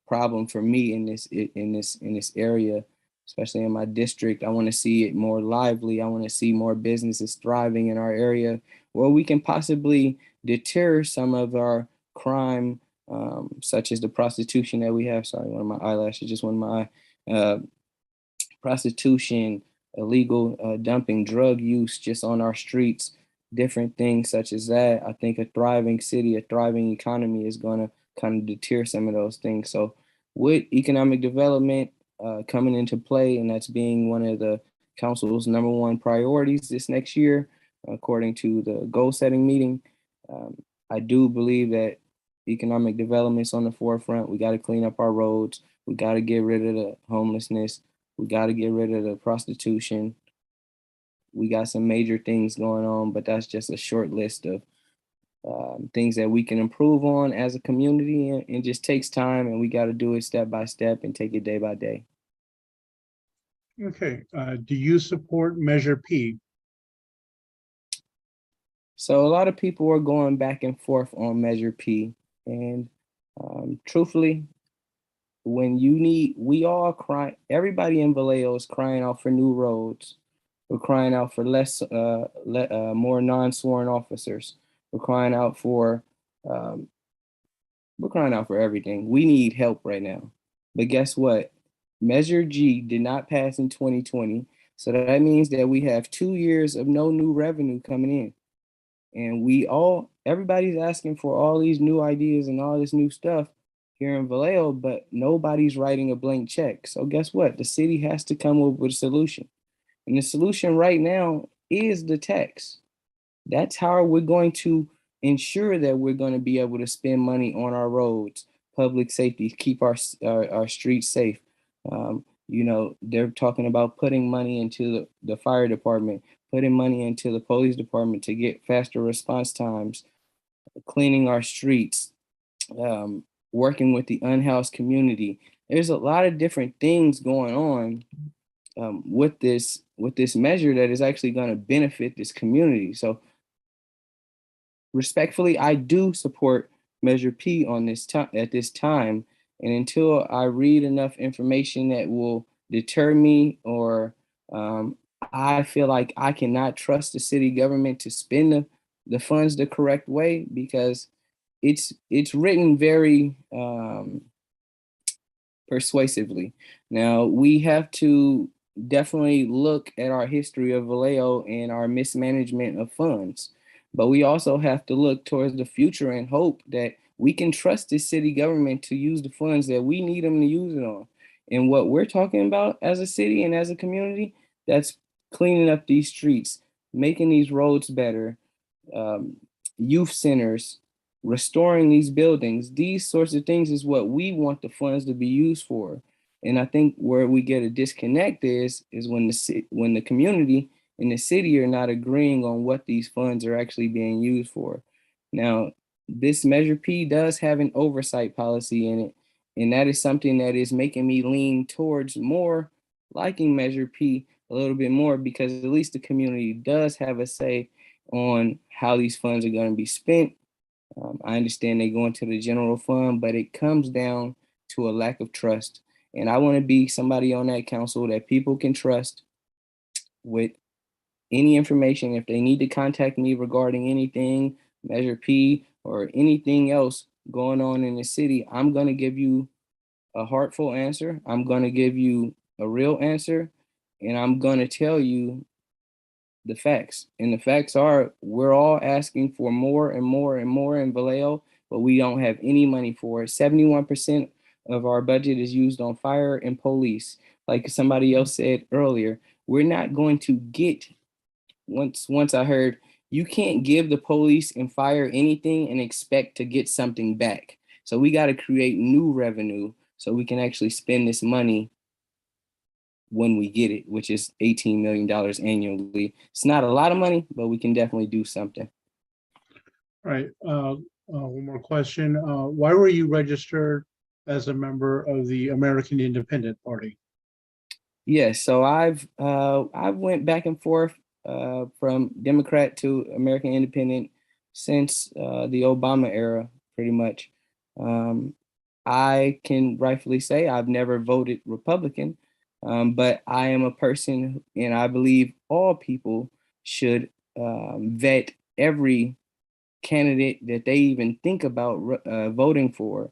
problem for me in this area, especially in my district. I want to see it more lively. I want to see more businesses thriving in our area, where we can possibly deter some of our crime, such as the prostitution that we have. Sorry, one of my eyelashes just went in my eye. Prostitution, illegal dumping, drug use just on our streets, different things such as that. I think a thriving city, a thriving economy is going to kind of deter some of those things. So with economic development coming into play, and that's being one of the council's number one priorities this next year, according to the goal setting meeting, I do believe that economic development's on the forefront. We got to clean up our roads. We got to get rid of the homelessness. We got to get rid of the prostitution. We got some major things going on, but that's just a short list of things that we can improve on as a community, and it just takes time, and we got to do it step by step and take it day by day. Okay. Do you support Measure P? So a lot of people are going back and forth on Measure P, and truthfully, we all cry, everybody in Vallejo is crying out for new roads. We're crying out for more non-sworn officers. We're crying out for everything. We need help right now. But guess what? Measure G did not pass in 2020. So that means that we have 2 years of no new revenue coming in. And everybody's asking for all these new ideas and all this new stuff here in Vallejo, but nobody's writing a blank check. So guess what? The city has to come up with a solution. And the solution right now is the tax. That's how we're going to ensure that we're going to be able to spend money on our roads, public safety, keep our streets safe. They're talking about putting money into the fire department, putting money into the police department to get faster response times, cleaning our streets, working with the unhoused community. There's a lot of different things going on with this measure that is actually going to benefit this community. So respectfully, I do support Measure P on this time at this time. And until I read enough information that will deter me, or I feel like I cannot trust the city government to spend the funds the correct way, because it's written very persuasively. Now, we have to definitely look at our history of Vallejo and our mismanagement of funds, but we also have to look towards the future and hope that we can trust the city government to use the funds that we need them to use it on. And what we're talking about as a city and as a community, that's cleaning up these streets, making these roads better, youth centers, restoring these buildings. These sorts of things is what we want the funds to be used for. And I think where we get a disconnect is when the community and the city are not agreeing on what these funds are actually being used for. Now, this Measure P does have an oversight policy in it, and that is something that is making me lean towards more liking Measure P a little bit more, because at least the community does have a say on how these funds are going to be spent. I understand they go into the general fund, but it comes down to a lack of trust. And I want to be somebody on that council that people can trust with any information. If they need to contact me regarding anything, Measure P, or anything else going on in the city, I'm going to give you a heartful answer. I'm going to give you a real answer, and I'm going to tell you the facts. And the facts are, we're all asking for more and more and more in Vallejo, but we don't have any money for it. 71% of our budget is used on fire and police. Like somebody else said earlier, we're not going to get, once I heard, you can't give the police and fire anything and expect to get something back. So we got to create new revenue so we can actually spend this money when we get it, which is $18 million annually. It's not a lot of money, but we can definitely do something. All right, one more question. Why were you registered as a member of the American Independent Party? Yes, so I've went back and forth from Democrat to American Independent since the Obama era, pretty much. I can rightfully say I've never voted Republican, but I am a person, and I believe all people should vet every candidate that they even think about voting for.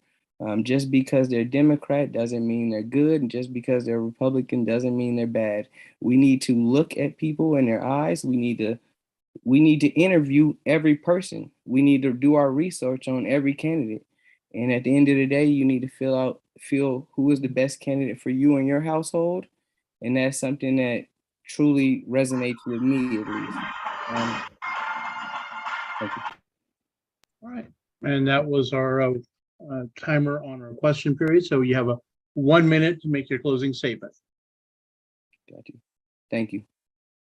Just because they're Democrat doesn't mean they're good, and just because they're Republican doesn't mean they're bad. We need to look at people in their eyes. We need to interview every person. We need to do our research on every candidate. And at the end of the day, you need to feel who is the best candidate for you and your household. And that's something that truly resonates with me, at least. Thank you. All right, and that was our timer on our question period. So you have 1 minute to make your closing statement. Got you. Thank you.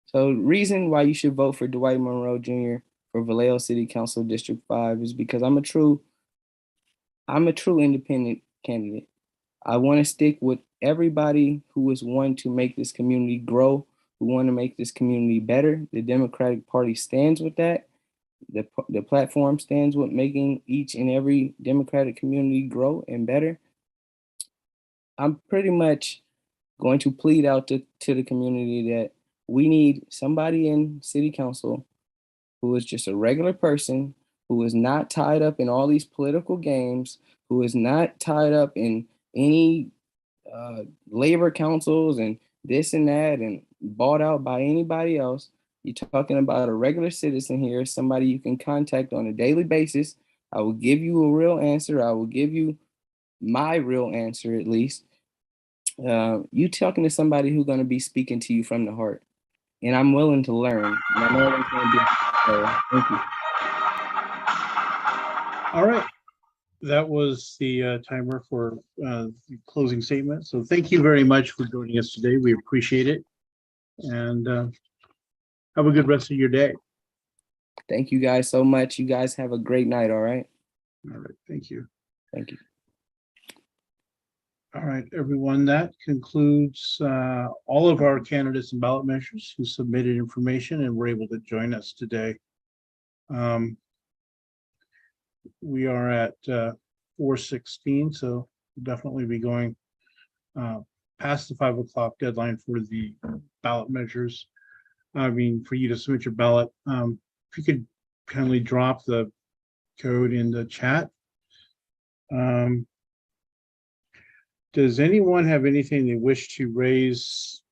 So reason why you should vote for Dwight Monroe Jr. for Vallejo City Council District 5 is because I'm a true independent candidate. I want to stick with everybody who is one to make this community grow, who want to make this community better. The Democratic Party stands with that. The platform stands with making each and every Democratic community grow and better. I'm pretty much going to plead out to the community that we need somebody in city council who is just a regular person, who is not tied up in all these political games, who is not tied up in any labor councils and this and that and bought out by anybody else. You're talking about a regular citizen here, somebody you can contact on a daily basis. I will give you a real answer. I will give you my real answer, at least. You talking to somebody who's going to be speaking to you from the heart. And I'm willing to learn. And I know it's going to be. Thank you. All right. That was the timer for the closing statement. So thank you very much for joining us today. We appreciate it. And Have a good rest of your day. Thank you guys so much. You guys have a great night. All right. All right. Thank you. Thank you. All right, everyone. That concludes all of our candidates and ballot measures who submitted information and were able to join us today. We are at 4:16, so we'll definitely be going past the 5 o'clock deadline for the ballot measures. I mean, for you to submit your ballot. If you could kindly drop the code in the chat. Does anyone have anything they wish to raise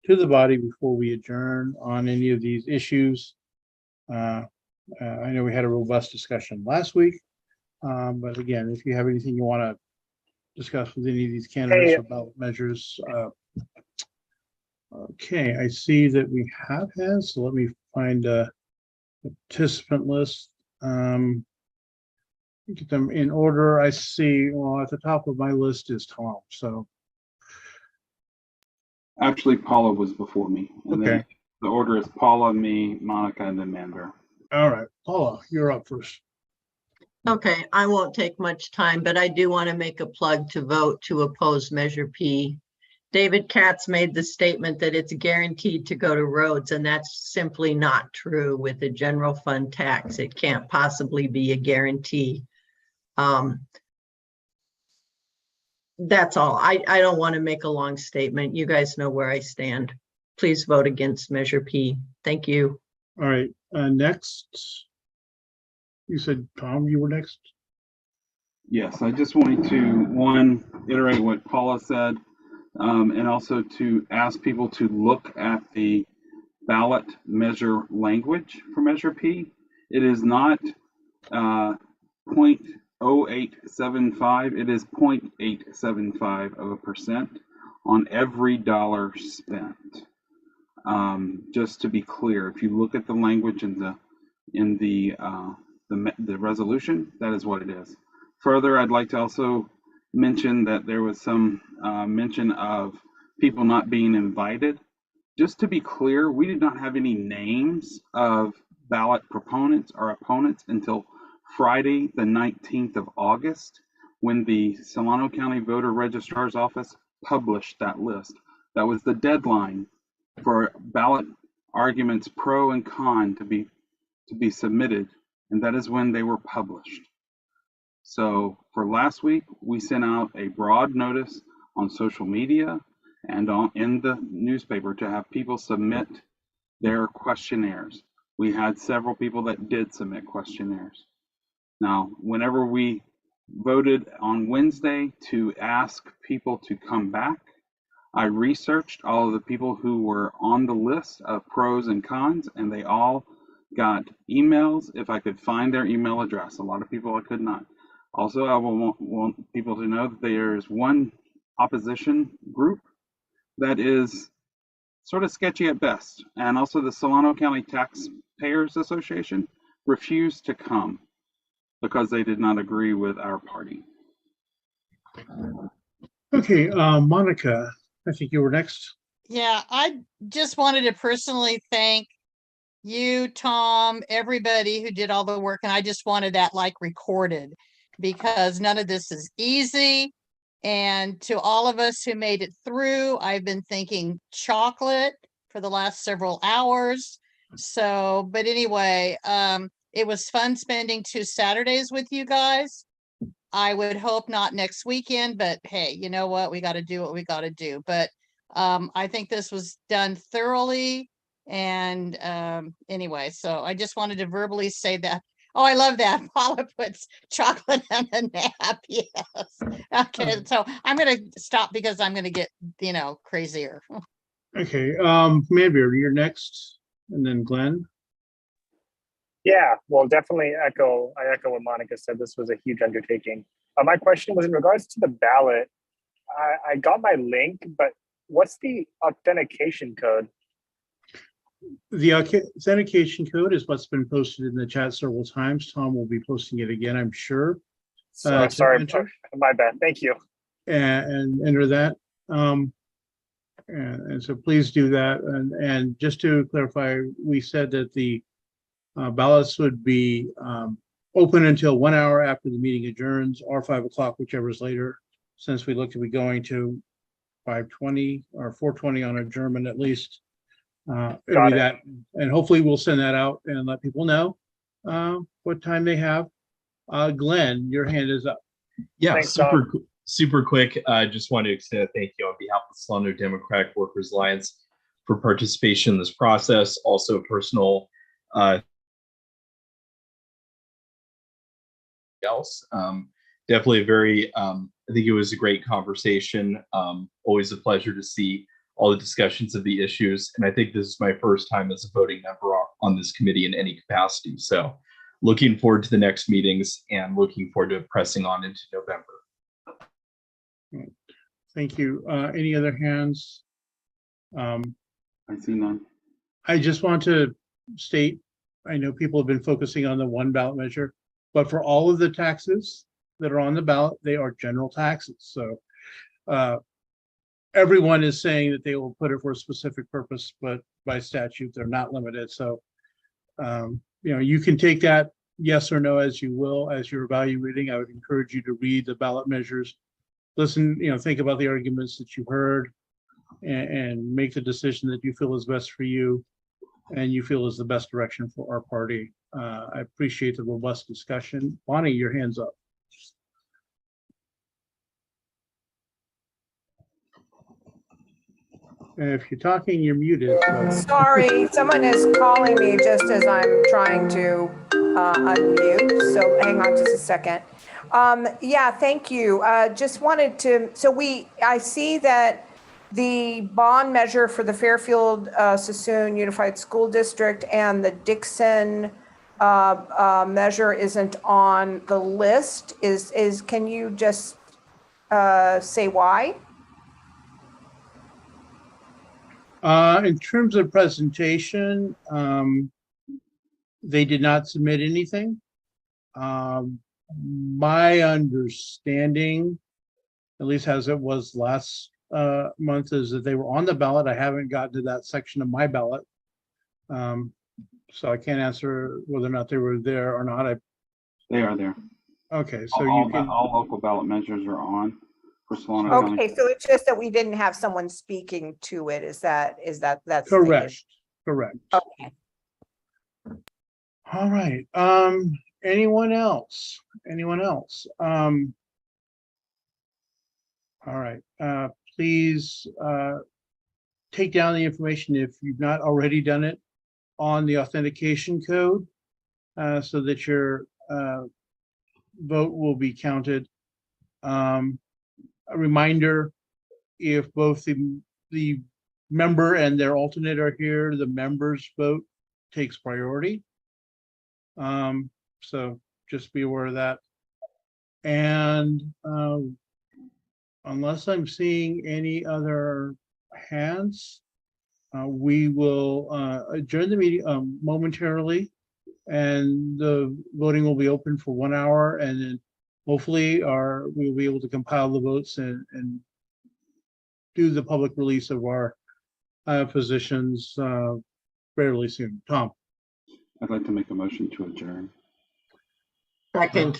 to the body before we adjourn on any of these issues? I know we had a robust discussion last week, but again, if you have anything you want to discuss with any of these candidates or ballot measures. Okay, I see that we have hands, so let me find a participant list. Get them in order. I see, well, at the top of my list is Tom, so. Actually, Paula was before me. And Okay. then the order is Paula, me, Monica, and then Mander. All right, Paula, you're up first. Okay, I won't take much time, but I do want to make a plug to vote to oppose Measure P. David Katz made the statement that it's guaranteed to go to roads, and that's simply not true with the general fund tax. It can't possibly be a guarantee. That's all. I don't want to make a long statement. You guys know where I stand. Please vote against Measure P. Thank you. All right, next. You said, Tom, you were next? Yes, I just wanted to, one, iterate what Paula said, and also to ask people to look at the ballot measure language for Measure P. It is not 0.0875, it is 0.875% on every dollar spent. Just to be clear, if you look at the language in the resolution, that is what it is. Further, I'd like to also mention that there was some mention of people not being invited. Just to be clear, we did not have any names of ballot proponents or opponents until Friday, the 19th of August, when the Solano County Voter Registrar's Office published that list. That was the deadline for ballot arguments pro and con to be submitted, and that is when they were published. So for last week, we sent out a broad notice on social media and in the newspaper to have people submit their questionnaires. We had several people that did submit questionnaires. Now, whenever we voted on Wednesday to ask people to come back, I researched all of the people who were on the list of pros and cons, and they all got emails if I could find their email address. A lot of people I could not. Also, I will want people to know that there is one opposition group that is sort of sketchy at best, and also the Solano County Taxpayers Association refused to come because they did not agree with our party. Okay, Monica, I think you were next. Yeah, I just wanted to personally thank you, Tom, everybody who did all the work. And I just wanted that like recorded because none of this is easy. And to all of us who made it through, I've been thinking chocolate for the last several hours. So, but anyway, it was fun spending 2 Saturdays with you guys. I would hope not next weekend, but hey, you know what? We got to do what we got to do. But I think this was done thoroughly. And anyway, so I just wanted to verbally say that. Oh, I love that. Paula puts chocolate on the nap. Yes. Okay, so I'm going to stop because I'm going to get, crazier. Okay, Manbeer, you're next, and then Glenn. Yeah, well, definitely I echo what Monica said. This was a huge undertaking. My question was in regards to the ballot. I got my link, but what's the authentication code? The authentication code is what's been posted in the chat several times. Tom will be posting it again, I'm sure. Sorry, my bad. Thank you. And enter that. And so please do that. And just to clarify, we said that the ballots would be open until 1 hour after the meeting adjourns, or 5 o'clock, whichever is later, since we look to be going to 5:20 or 4:20 on adjournment at least. It'll be that, and hopefully we'll send that out and let people know what time they have. Glenn, your hand is up. Yeah, Thanks, super quick. I just want to extend a thank you on behalf of the Solano Democratic Workers Alliance for participation in this process. Also, personal else. Definitely a very, I think it was a great conversation. Always a pleasure to see all the discussions of the issues. And I think this is my first time as a voting member on this committee in any capacity. So looking forward to the next meetings and looking forward to pressing on into November. Thank you. Any other hands? I see none. I just want to state, I know people have been focusing on the one ballot measure, but for all of the taxes that are on the ballot, they are general taxes. So everyone is saying that they will put it for a specific purpose, but by statute, they're not limited. So, you can take that yes or no as you will, as you're evaluating. I would encourage you to read the ballot measures, listen, think about the arguments that you heard, and make the decision that you feel is best for you and you feel is the best direction for our party. I appreciate the robust discussion. Bonnie, your hand's up. If you're talking, you're muted. So. Sorry, someone is calling me just as I'm trying to unmute. So hang on just a second. Yeah, thank you. Just wanted to, I see that the bond measure for the Fairfield Suisun Unified School District and the Dixon measure isn't on the list. Can you just say why? In terms of presentation, they did not submit anything. My understanding, at least as it was last month, is that they were on the ballot. I haven't gotten to that section of my ballot. So I can't answer whether or not they were there or not. They are there. Okay, so all local ballot measures are on for Solano County. Okay, so it's just that we didn't have someone speaking to it. That's correct? Correct. Okay. All right. Anyone else? All right. Please take down the information if you've not already done it on the authentication code, so that your vote will be counted. A reminder, if both the member and their alternate are here, the member's vote takes priority. So just be aware of that. And unless I'm seeing any other hands, we will adjourn the meeting momentarily, and the voting will be open for 1 hour, and then hopefully we'll be able to compile the votes and do the public release of our positions fairly soon. Tom. I'd like to make a motion to adjourn. Second.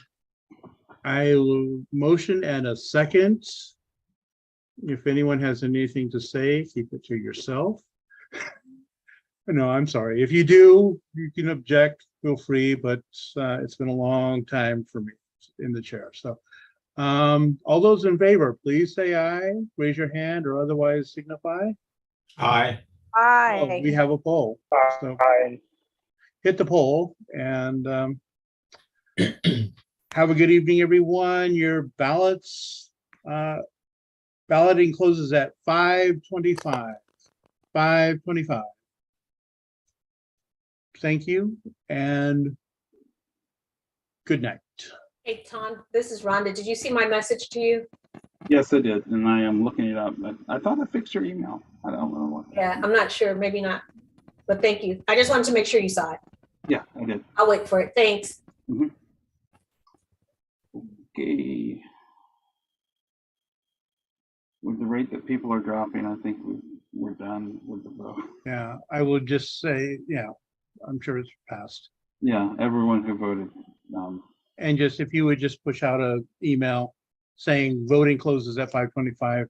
I will motion and a second. If anyone has anything to say, keep it to yourself. No, I'm sorry. If you do, you can object, feel free, but it's been a long time for me in the chair. So all those in favor, please say aye, raise your hand, or otherwise signify. Aye. Aye. Oh, we have a poll. So hit the poll and have a good evening, everyone. Your ballots, balloting closes at 5:25. 5:25. Thank you and good night. Hey, Tom, this is Rhonda. Did you see my message to you? Yes, I did, and I am looking it up. I thought I fixed your email. I don't know what. Yeah, I'm not sure, maybe not, but thank you. I just wanted to make sure you saw it. Yeah, I did. I'll wait for it. Thanks. Okay. With the rate that people are dropping, I think we we're done with the vote. Yeah, I will just say, yeah, I'm sure it's passed. Yeah, everyone who voted. And just if you would just push out a email saying voting closes at 5:25